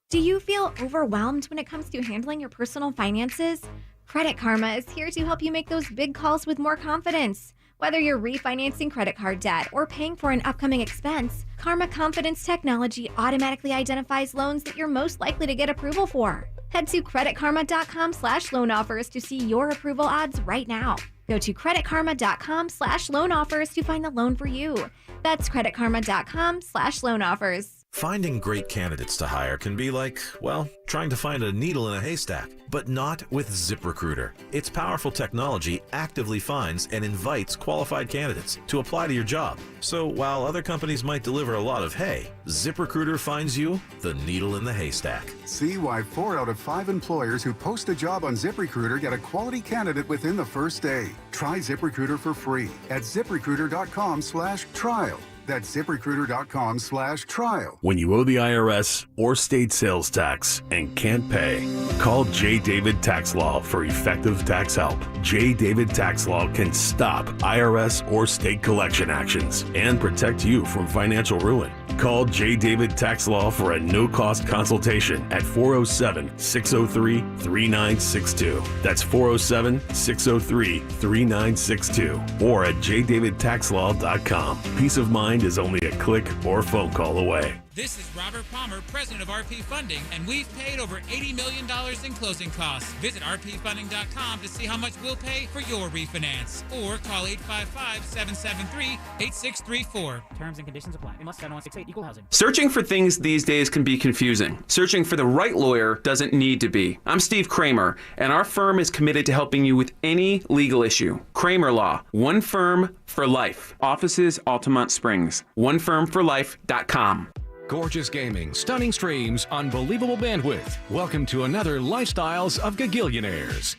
Do you feel overwhelmed when it comes to handling your personal finances? Credit Karma is here to help you make those big calls with more confidence. Whether you're refinancing credit card debt or paying for an upcoming expense, Karma Confidence technology automatically identifies loans that you're most likely to get approval for. Head to creditkarma.com/loan offers to see your approval odds right now. Go to creditkarma.com/loan offers to find the loan for you. That's creditkarma.com/loan offers. Finding great candidates to hire can be like, well, trying to find a needle in a haystack, but not with ZipRecruiter. Its powerful technology actively finds and invites qualified candidates to apply to your job. So while other companies might deliver a lot of hay, ZipRecruiter finds you the needle in the haystack. See why 4 out of 5 employers who post a job on ZipRecruiter get a quality candidate within the first day. Try ZipRecruiter for free at ZipRecruiter.com/trial. That's ZipRecruiter.com/trial. When you owe the IRS or state sales tax and can't pay, call J. David Tax Law for effective tax help. J. David Tax Law can stop IRS or state collection actions and protect you from financial ruin. Call J. David Tax Law for a no-cost consultation at 407-603-3962. That's 407-603-3962 or at jdavidtaxlaw.com. Peace of mind is only a click or phone call away. This is Robert Palmer, president of RP Funding, and we've paid over $80 million in closing costs. Visit rpfunding.com to see how much we'll pay for your refinance, or call 855-773-8634. Terms and conditions apply. We must 7168 equal housing. Searching for things these days can be confusing. Searching for the right lawyer doesn't need to be. I'm Steve Kramer, and our firm is committed to helping you with any legal issue. Kramer Law, one firm for life. Offices, Altamont Springs. OneFirmForLife.com. Gorgeous gaming, stunning streams, unbelievable bandwidth. Welcome to another Lifestyles of Gagillionaires.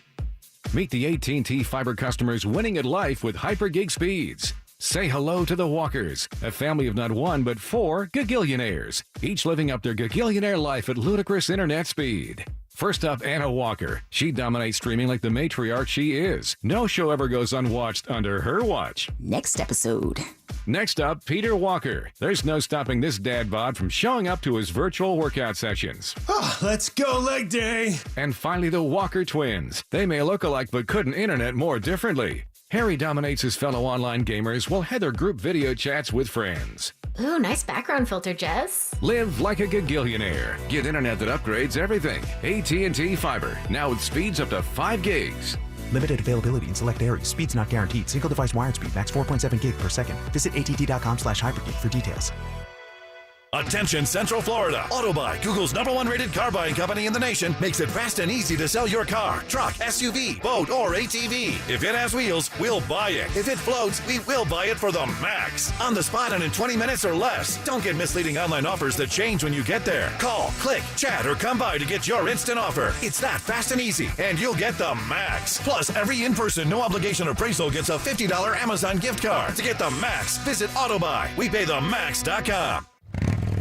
Meet the AT&T Fiber customers winning at life with hyper-gig speeds. Say hello to the Walkers, a family of not 1 but 4 Gagillionaires, each living up their Gagillionaire life at ludicrous internet speed. First up, Anna Walker. She dominates streaming like the matriarch she is. No show ever goes unwatched under her watch. Next episode. Next up, Peter Walker. There's no stopping this dad bod from showing up to his virtual workout sessions. Let's go leg day. And finally, the Walker twins. They may look alike but couldn't internet more differently. Harry dominates his fellow online gamers while Heather group video chats with friends. Ooh, nice background filter, Jess. Live like a gagillionaire. Get internet that upgrades everything. AT&T Fiber, now with speeds up to 5 gigs. Limited availability in select areas. Speeds not guaranteed. Single device wired speed. Max 4.7 gig per second. Visit att.com/hypergig for details. Attention Central Florida. Autobuy, Google's #1 rated car buying company in the nation, makes it fast and easy to sell your car, truck, SUV, boat, or ATV. If it has wheels, we'll buy it. If it floats, we will buy it for the max. On the spot and in 20 minutes or less. Don't get misleading online offers that change when you get there. Call, click, chat, or come by to get your instant offer. It's that fast and easy, and you'll get the max. Plus, every in-person, no-obligation appraisal gets a $50 Amazon gift card. To get the max, visit Autobuy. WePayTheMax.com.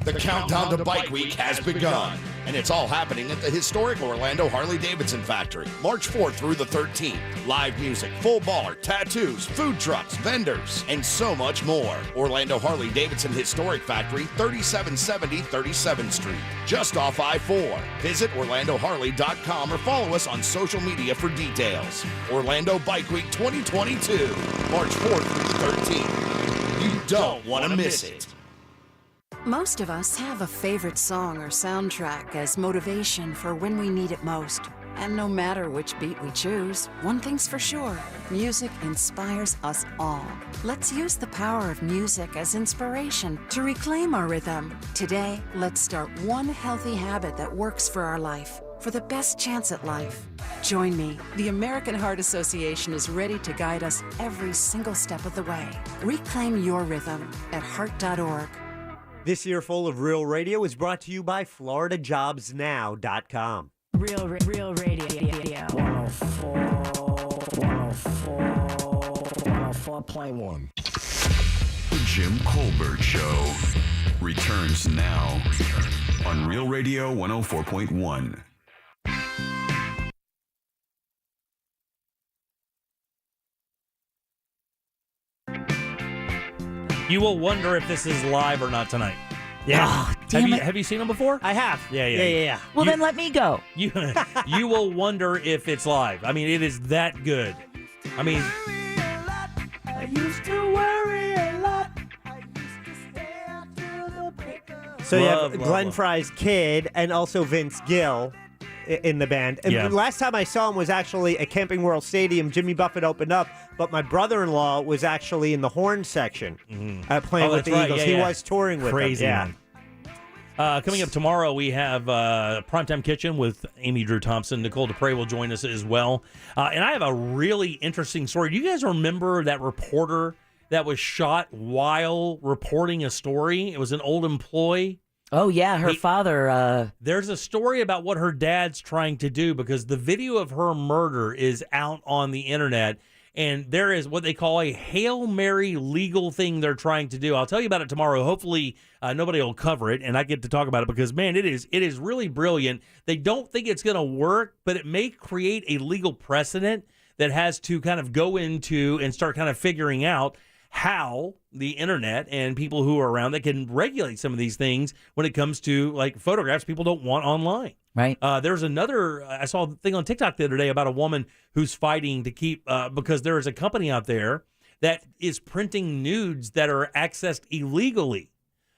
The countdown to Bike Week has begun, and it's all happening at the historic Orlando Harley-Davidson factory, March 4th through the 13th. Live music, full baller, tattoos, food trucks, vendors, and so much more. Orlando Harley-Davidson Historic Factory, 3770 37th Street, just off I-4. Visit OrlandoHarley.com or follow us on social media for details. Orlando Bike Week 2022, March 4th through the 13th. You don't want to miss it. Most of us have a favorite song or soundtrack as motivation for when we need it most. And no matter which beat we choose, one thing's for sure, music inspires us all. Let's use the power of music as inspiration to reclaim our rhythm. Today, let's start one healthy habit that works for our life, for the best chance at life. Join me. The American Heart Association is ready to guide us every single step of the way. Reclaim your rhythm at heart.org. This year full of Real Radio is brought to you by FloridaJobsNow.com. Real Radio. 104.1. The Jim Colbert Show returns now on Real Radio 104.1. You will wonder if this is live or not tonight. Yeah. Oh, damn it. Have you seen them before? I have. Yeah. Well, then let me go. You will wonder if it's live. I mean, it is that good. I mean, I used to worry a lot. So you have Glenn Fry's kid and also Vince Gill in the band. And Yeah. last time I saw him was actually at Camping World Stadium. Jimmy Buffett opened up, but my brother-in-law was actually in the horn section playing with the Eagles. Yeah, he was touring with Crazy, them. man. Coming up tomorrow, we have Primetime Kitchen with Amy Drew Thompson. Nicole Dupre will join us as well. And I have a really interesting story. Do you guys remember that reporter that was shot while reporting a story? It was an old employee. Oh, yeah, her father. There's a story about what her dad's trying to do because the video of her murder is out on the internet, and there is what they call a Hail Mary legal thing they're trying to do. I'll tell you about it tomorrow. Hopefully, nobody will cover it, and I get to talk about it because, man, it is really brilliant. They don't think it's going to work, but it may create a legal precedent that has to kind of go into and start kind of figuring out how the internet and people who are around that can regulate some of these things when it comes to like photographs people don't want online. Right. There's another, I saw a thing on TikTok the other day about a woman who's fighting to keep, because there is a company out there that is printing nudes that are accessed illegally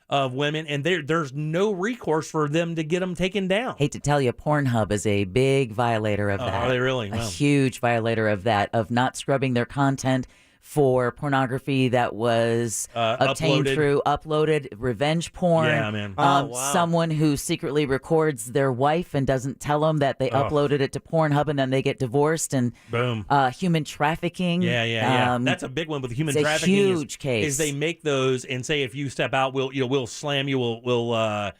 of women, and there's no recourse for them to get them taken down. Hate to tell you, Pornhub is a big violator of that. Are they really? A Wow. huge violator of that, of not scrubbing their content for pornography that was obtained through uploaded revenge porn. Yeah, man. Someone who secretly records their wife and doesn't tell them that they uploaded it to Pornhub, and then they get divorced. And boom, human trafficking. Yeah. That's a big one with human it's trafficking. A huge case. Is they make those and say if you step out, we'll slam you. We'll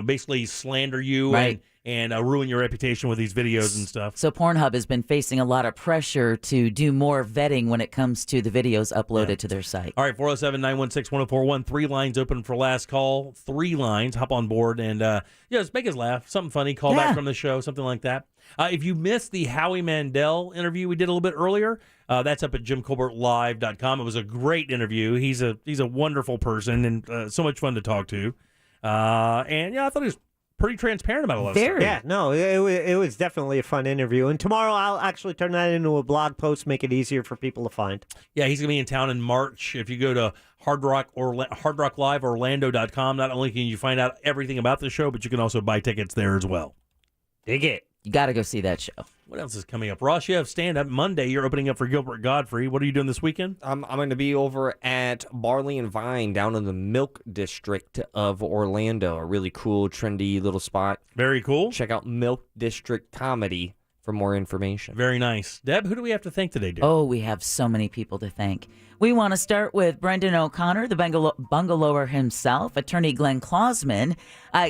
basically slander you. Right. And ruin your reputation with these videos and stuff. So Pornhub has been facing a lot of pressure to do more vetting when it comes to the videos uploaded to their site. All right, 407-916-1041. 3 lines open for last call. 3 lines. Hop on board and just make us laugh. Something funny. Call back from the show. Something like that. If you missed the Howie Mandel interview we did a little bit earlier, that's up at JimColbertLive.com. It was a great interview. He's a wonderful person and so much fun to talk to. I thought he was pretty transparent about a lot of stuff. Yeah, no, it was definitely a fun interview. And tomorrow I'll actually turn that into a blog post, make it easier for people to find. Yeah, he's going to be in town in March. If you go to hardrockliveorlando.com, not only can you find out everything about the show, but you can also buy tickets there as well. Dig it. You got to go see that show. What else is coming up? Ross, you have stand-up. Monday, you're opening up for Gilbert Godfrey. What are you doing this weekend? I'm going to be over at Barley and Vine down in the Milk District of Orlando. A really cool, trendy little spot. Very cool. Check out Milk District Comedy for more information. Very nice. Deb, who do we have to thank today, dear? Oh, we have so many people to thank. We want to start with Brendan O'Connor, the bungalower himself, attorney Glenn Klausman,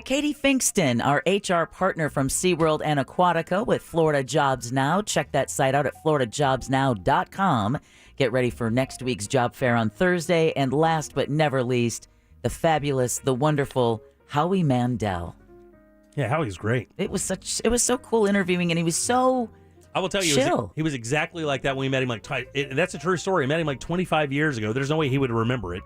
Katie Finkston, our HR partner from SeaWorld and Aquatica with Florida Jobs Now. Check that site out at floridajobsnow.com. Get ready for next week's job fair on Thursday. And last but never least, the fabulous, the wonderful Howie Mandel. Yeah, Howie's great. It was so cool interviewing, and he was so I will tell you, chill. He was exactly like that when we met him. That's a true story. I met him like 25 years ago. There's no way he would remember it.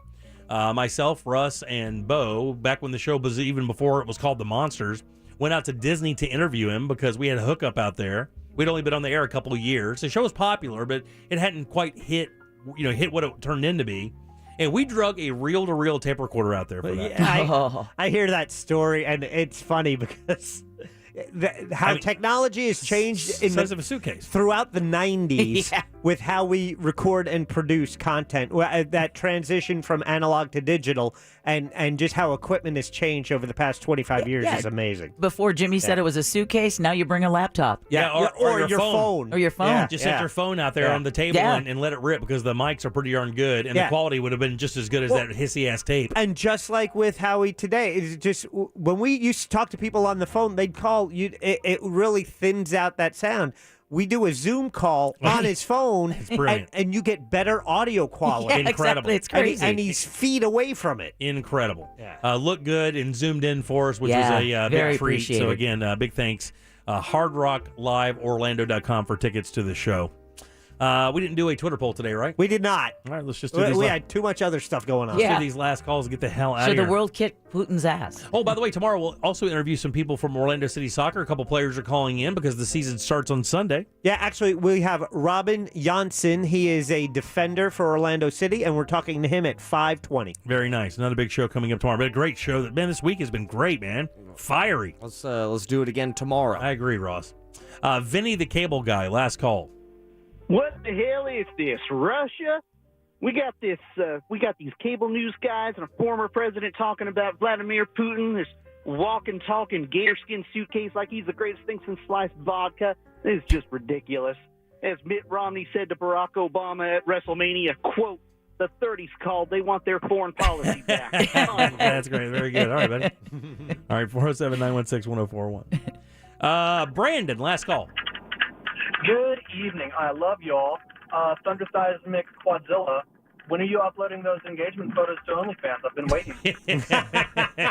Myself, Russ, and Bo, back when the show was even before it was called The Monsters, went out to Disney to interview him because we had a hookup out there. We'd only been on the air a couple of years. The show was popular, but it hadn't quite hit what it turned into be. And we drug a reel-to-reel tape recorder out there for that. Yeah, I hear that story, and it's funny because how technology has changed in size of a suitcase throughout the 90s with how we record and produce content. That transition from analog to digital, and just how equipment has changed over the past 25 years is amazing. Before Jimmy said it was a suitcase, now you bring a laptop. Or your phone. Or your phone. Just set your phone out there on the table and let it rip because the mics are pretty darn good, and the quality would have been just as good as that hissy-ass tape. And just like with Howie today, it's just when we used to talk to people on the phone, they'd call you. It really thins out that sound. We do a Zoom call on his phone, and you get better audio quality. Yeah, incredible. Exactly. It's crazy. And he's feet away from it. Incredible. Look good and zoomed in for us, which was a big treat. So again, big thanks. HardRockLiveOrlando.com for tickets to the show. We didn't do a Twitter poll today, right? We did not. All right, let's just do these. We had too much other stuff going on. Let's do these last calls and get the hell out of here. Should the world kick Putin's ass? Oh, by the way, tomorrow we'll also interview some people from Orlando City Soccer. A couple players are calling in because the season starts on Sunday. Yeah, actually, we have Robin Janssen. He is a defender for Orlando City, and we're talking to him at 5:20. Very nice. Another big show coming up tomorrow. But a great show. Man, this week has been great, man. Fiery. Let's do it again tomorrow. I agree, Ross. Vinny the Cable Guy, last call. What the hell is this? Russia? We got these cable news guys and a former president talking about Vladimir Putin, this walking, talking gator skin suitcase like he's the greatest thing since sliced vodka. This is just ridiculous. As Mitt Romney said to Barack Obama at WrestleMania, quote, the 30s called, they want their foreign policy back. That's great. Very good. All right, buddy. All right, 407-916-1041. Brandon, last call. Good evening. I love y'all. Thunderseismic Quadzilla. When are you uploading those engagement photos to OnlyFans? I've been waiting.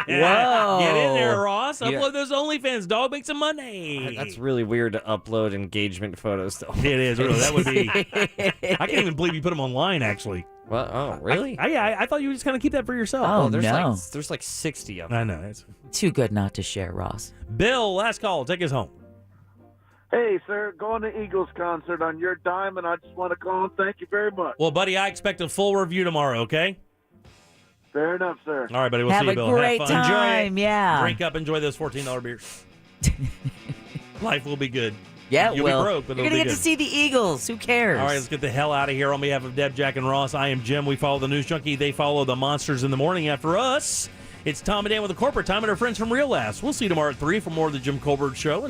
Whoa. Get in there, Ross. Upload those OnlyFans, dog. Make some money. That's really weird to upload engagement photos to OnlyFans. It is, really. That would be. I can't even believe you put them online, actually. Well, oh, really? I thought you were just going to keep that for yourself. Oh, there's like 60 of them. I know. It's too good not to share, Ross. Bill, last call. Take us home. Hey, sir, going to Eagles concert on your dime, and I just want to call and thank you very much. Well, buddy, I expect a full review tomorrow, okay? Fair enough, sir. All right, buddy, we'll Have see you, Bill. Have a great time, enjoy it. yeah. Drink up, enjoy those $14 beers. Life will be good. Yeah, You'll be broke, but you're it'll going to be get good. to see the Eagles. Who cares? All right, let's get the hell out of here. On behalf of Deb, Jack, and Ross, I am Jim. We follow the News Junkie. They follow the Monsters in the Morning. After us, it's Tom and Dan with the Corporate Time and our friends from Real Laughs. We'll see you tomorrow at 3 for more of the Jim Colbert Show.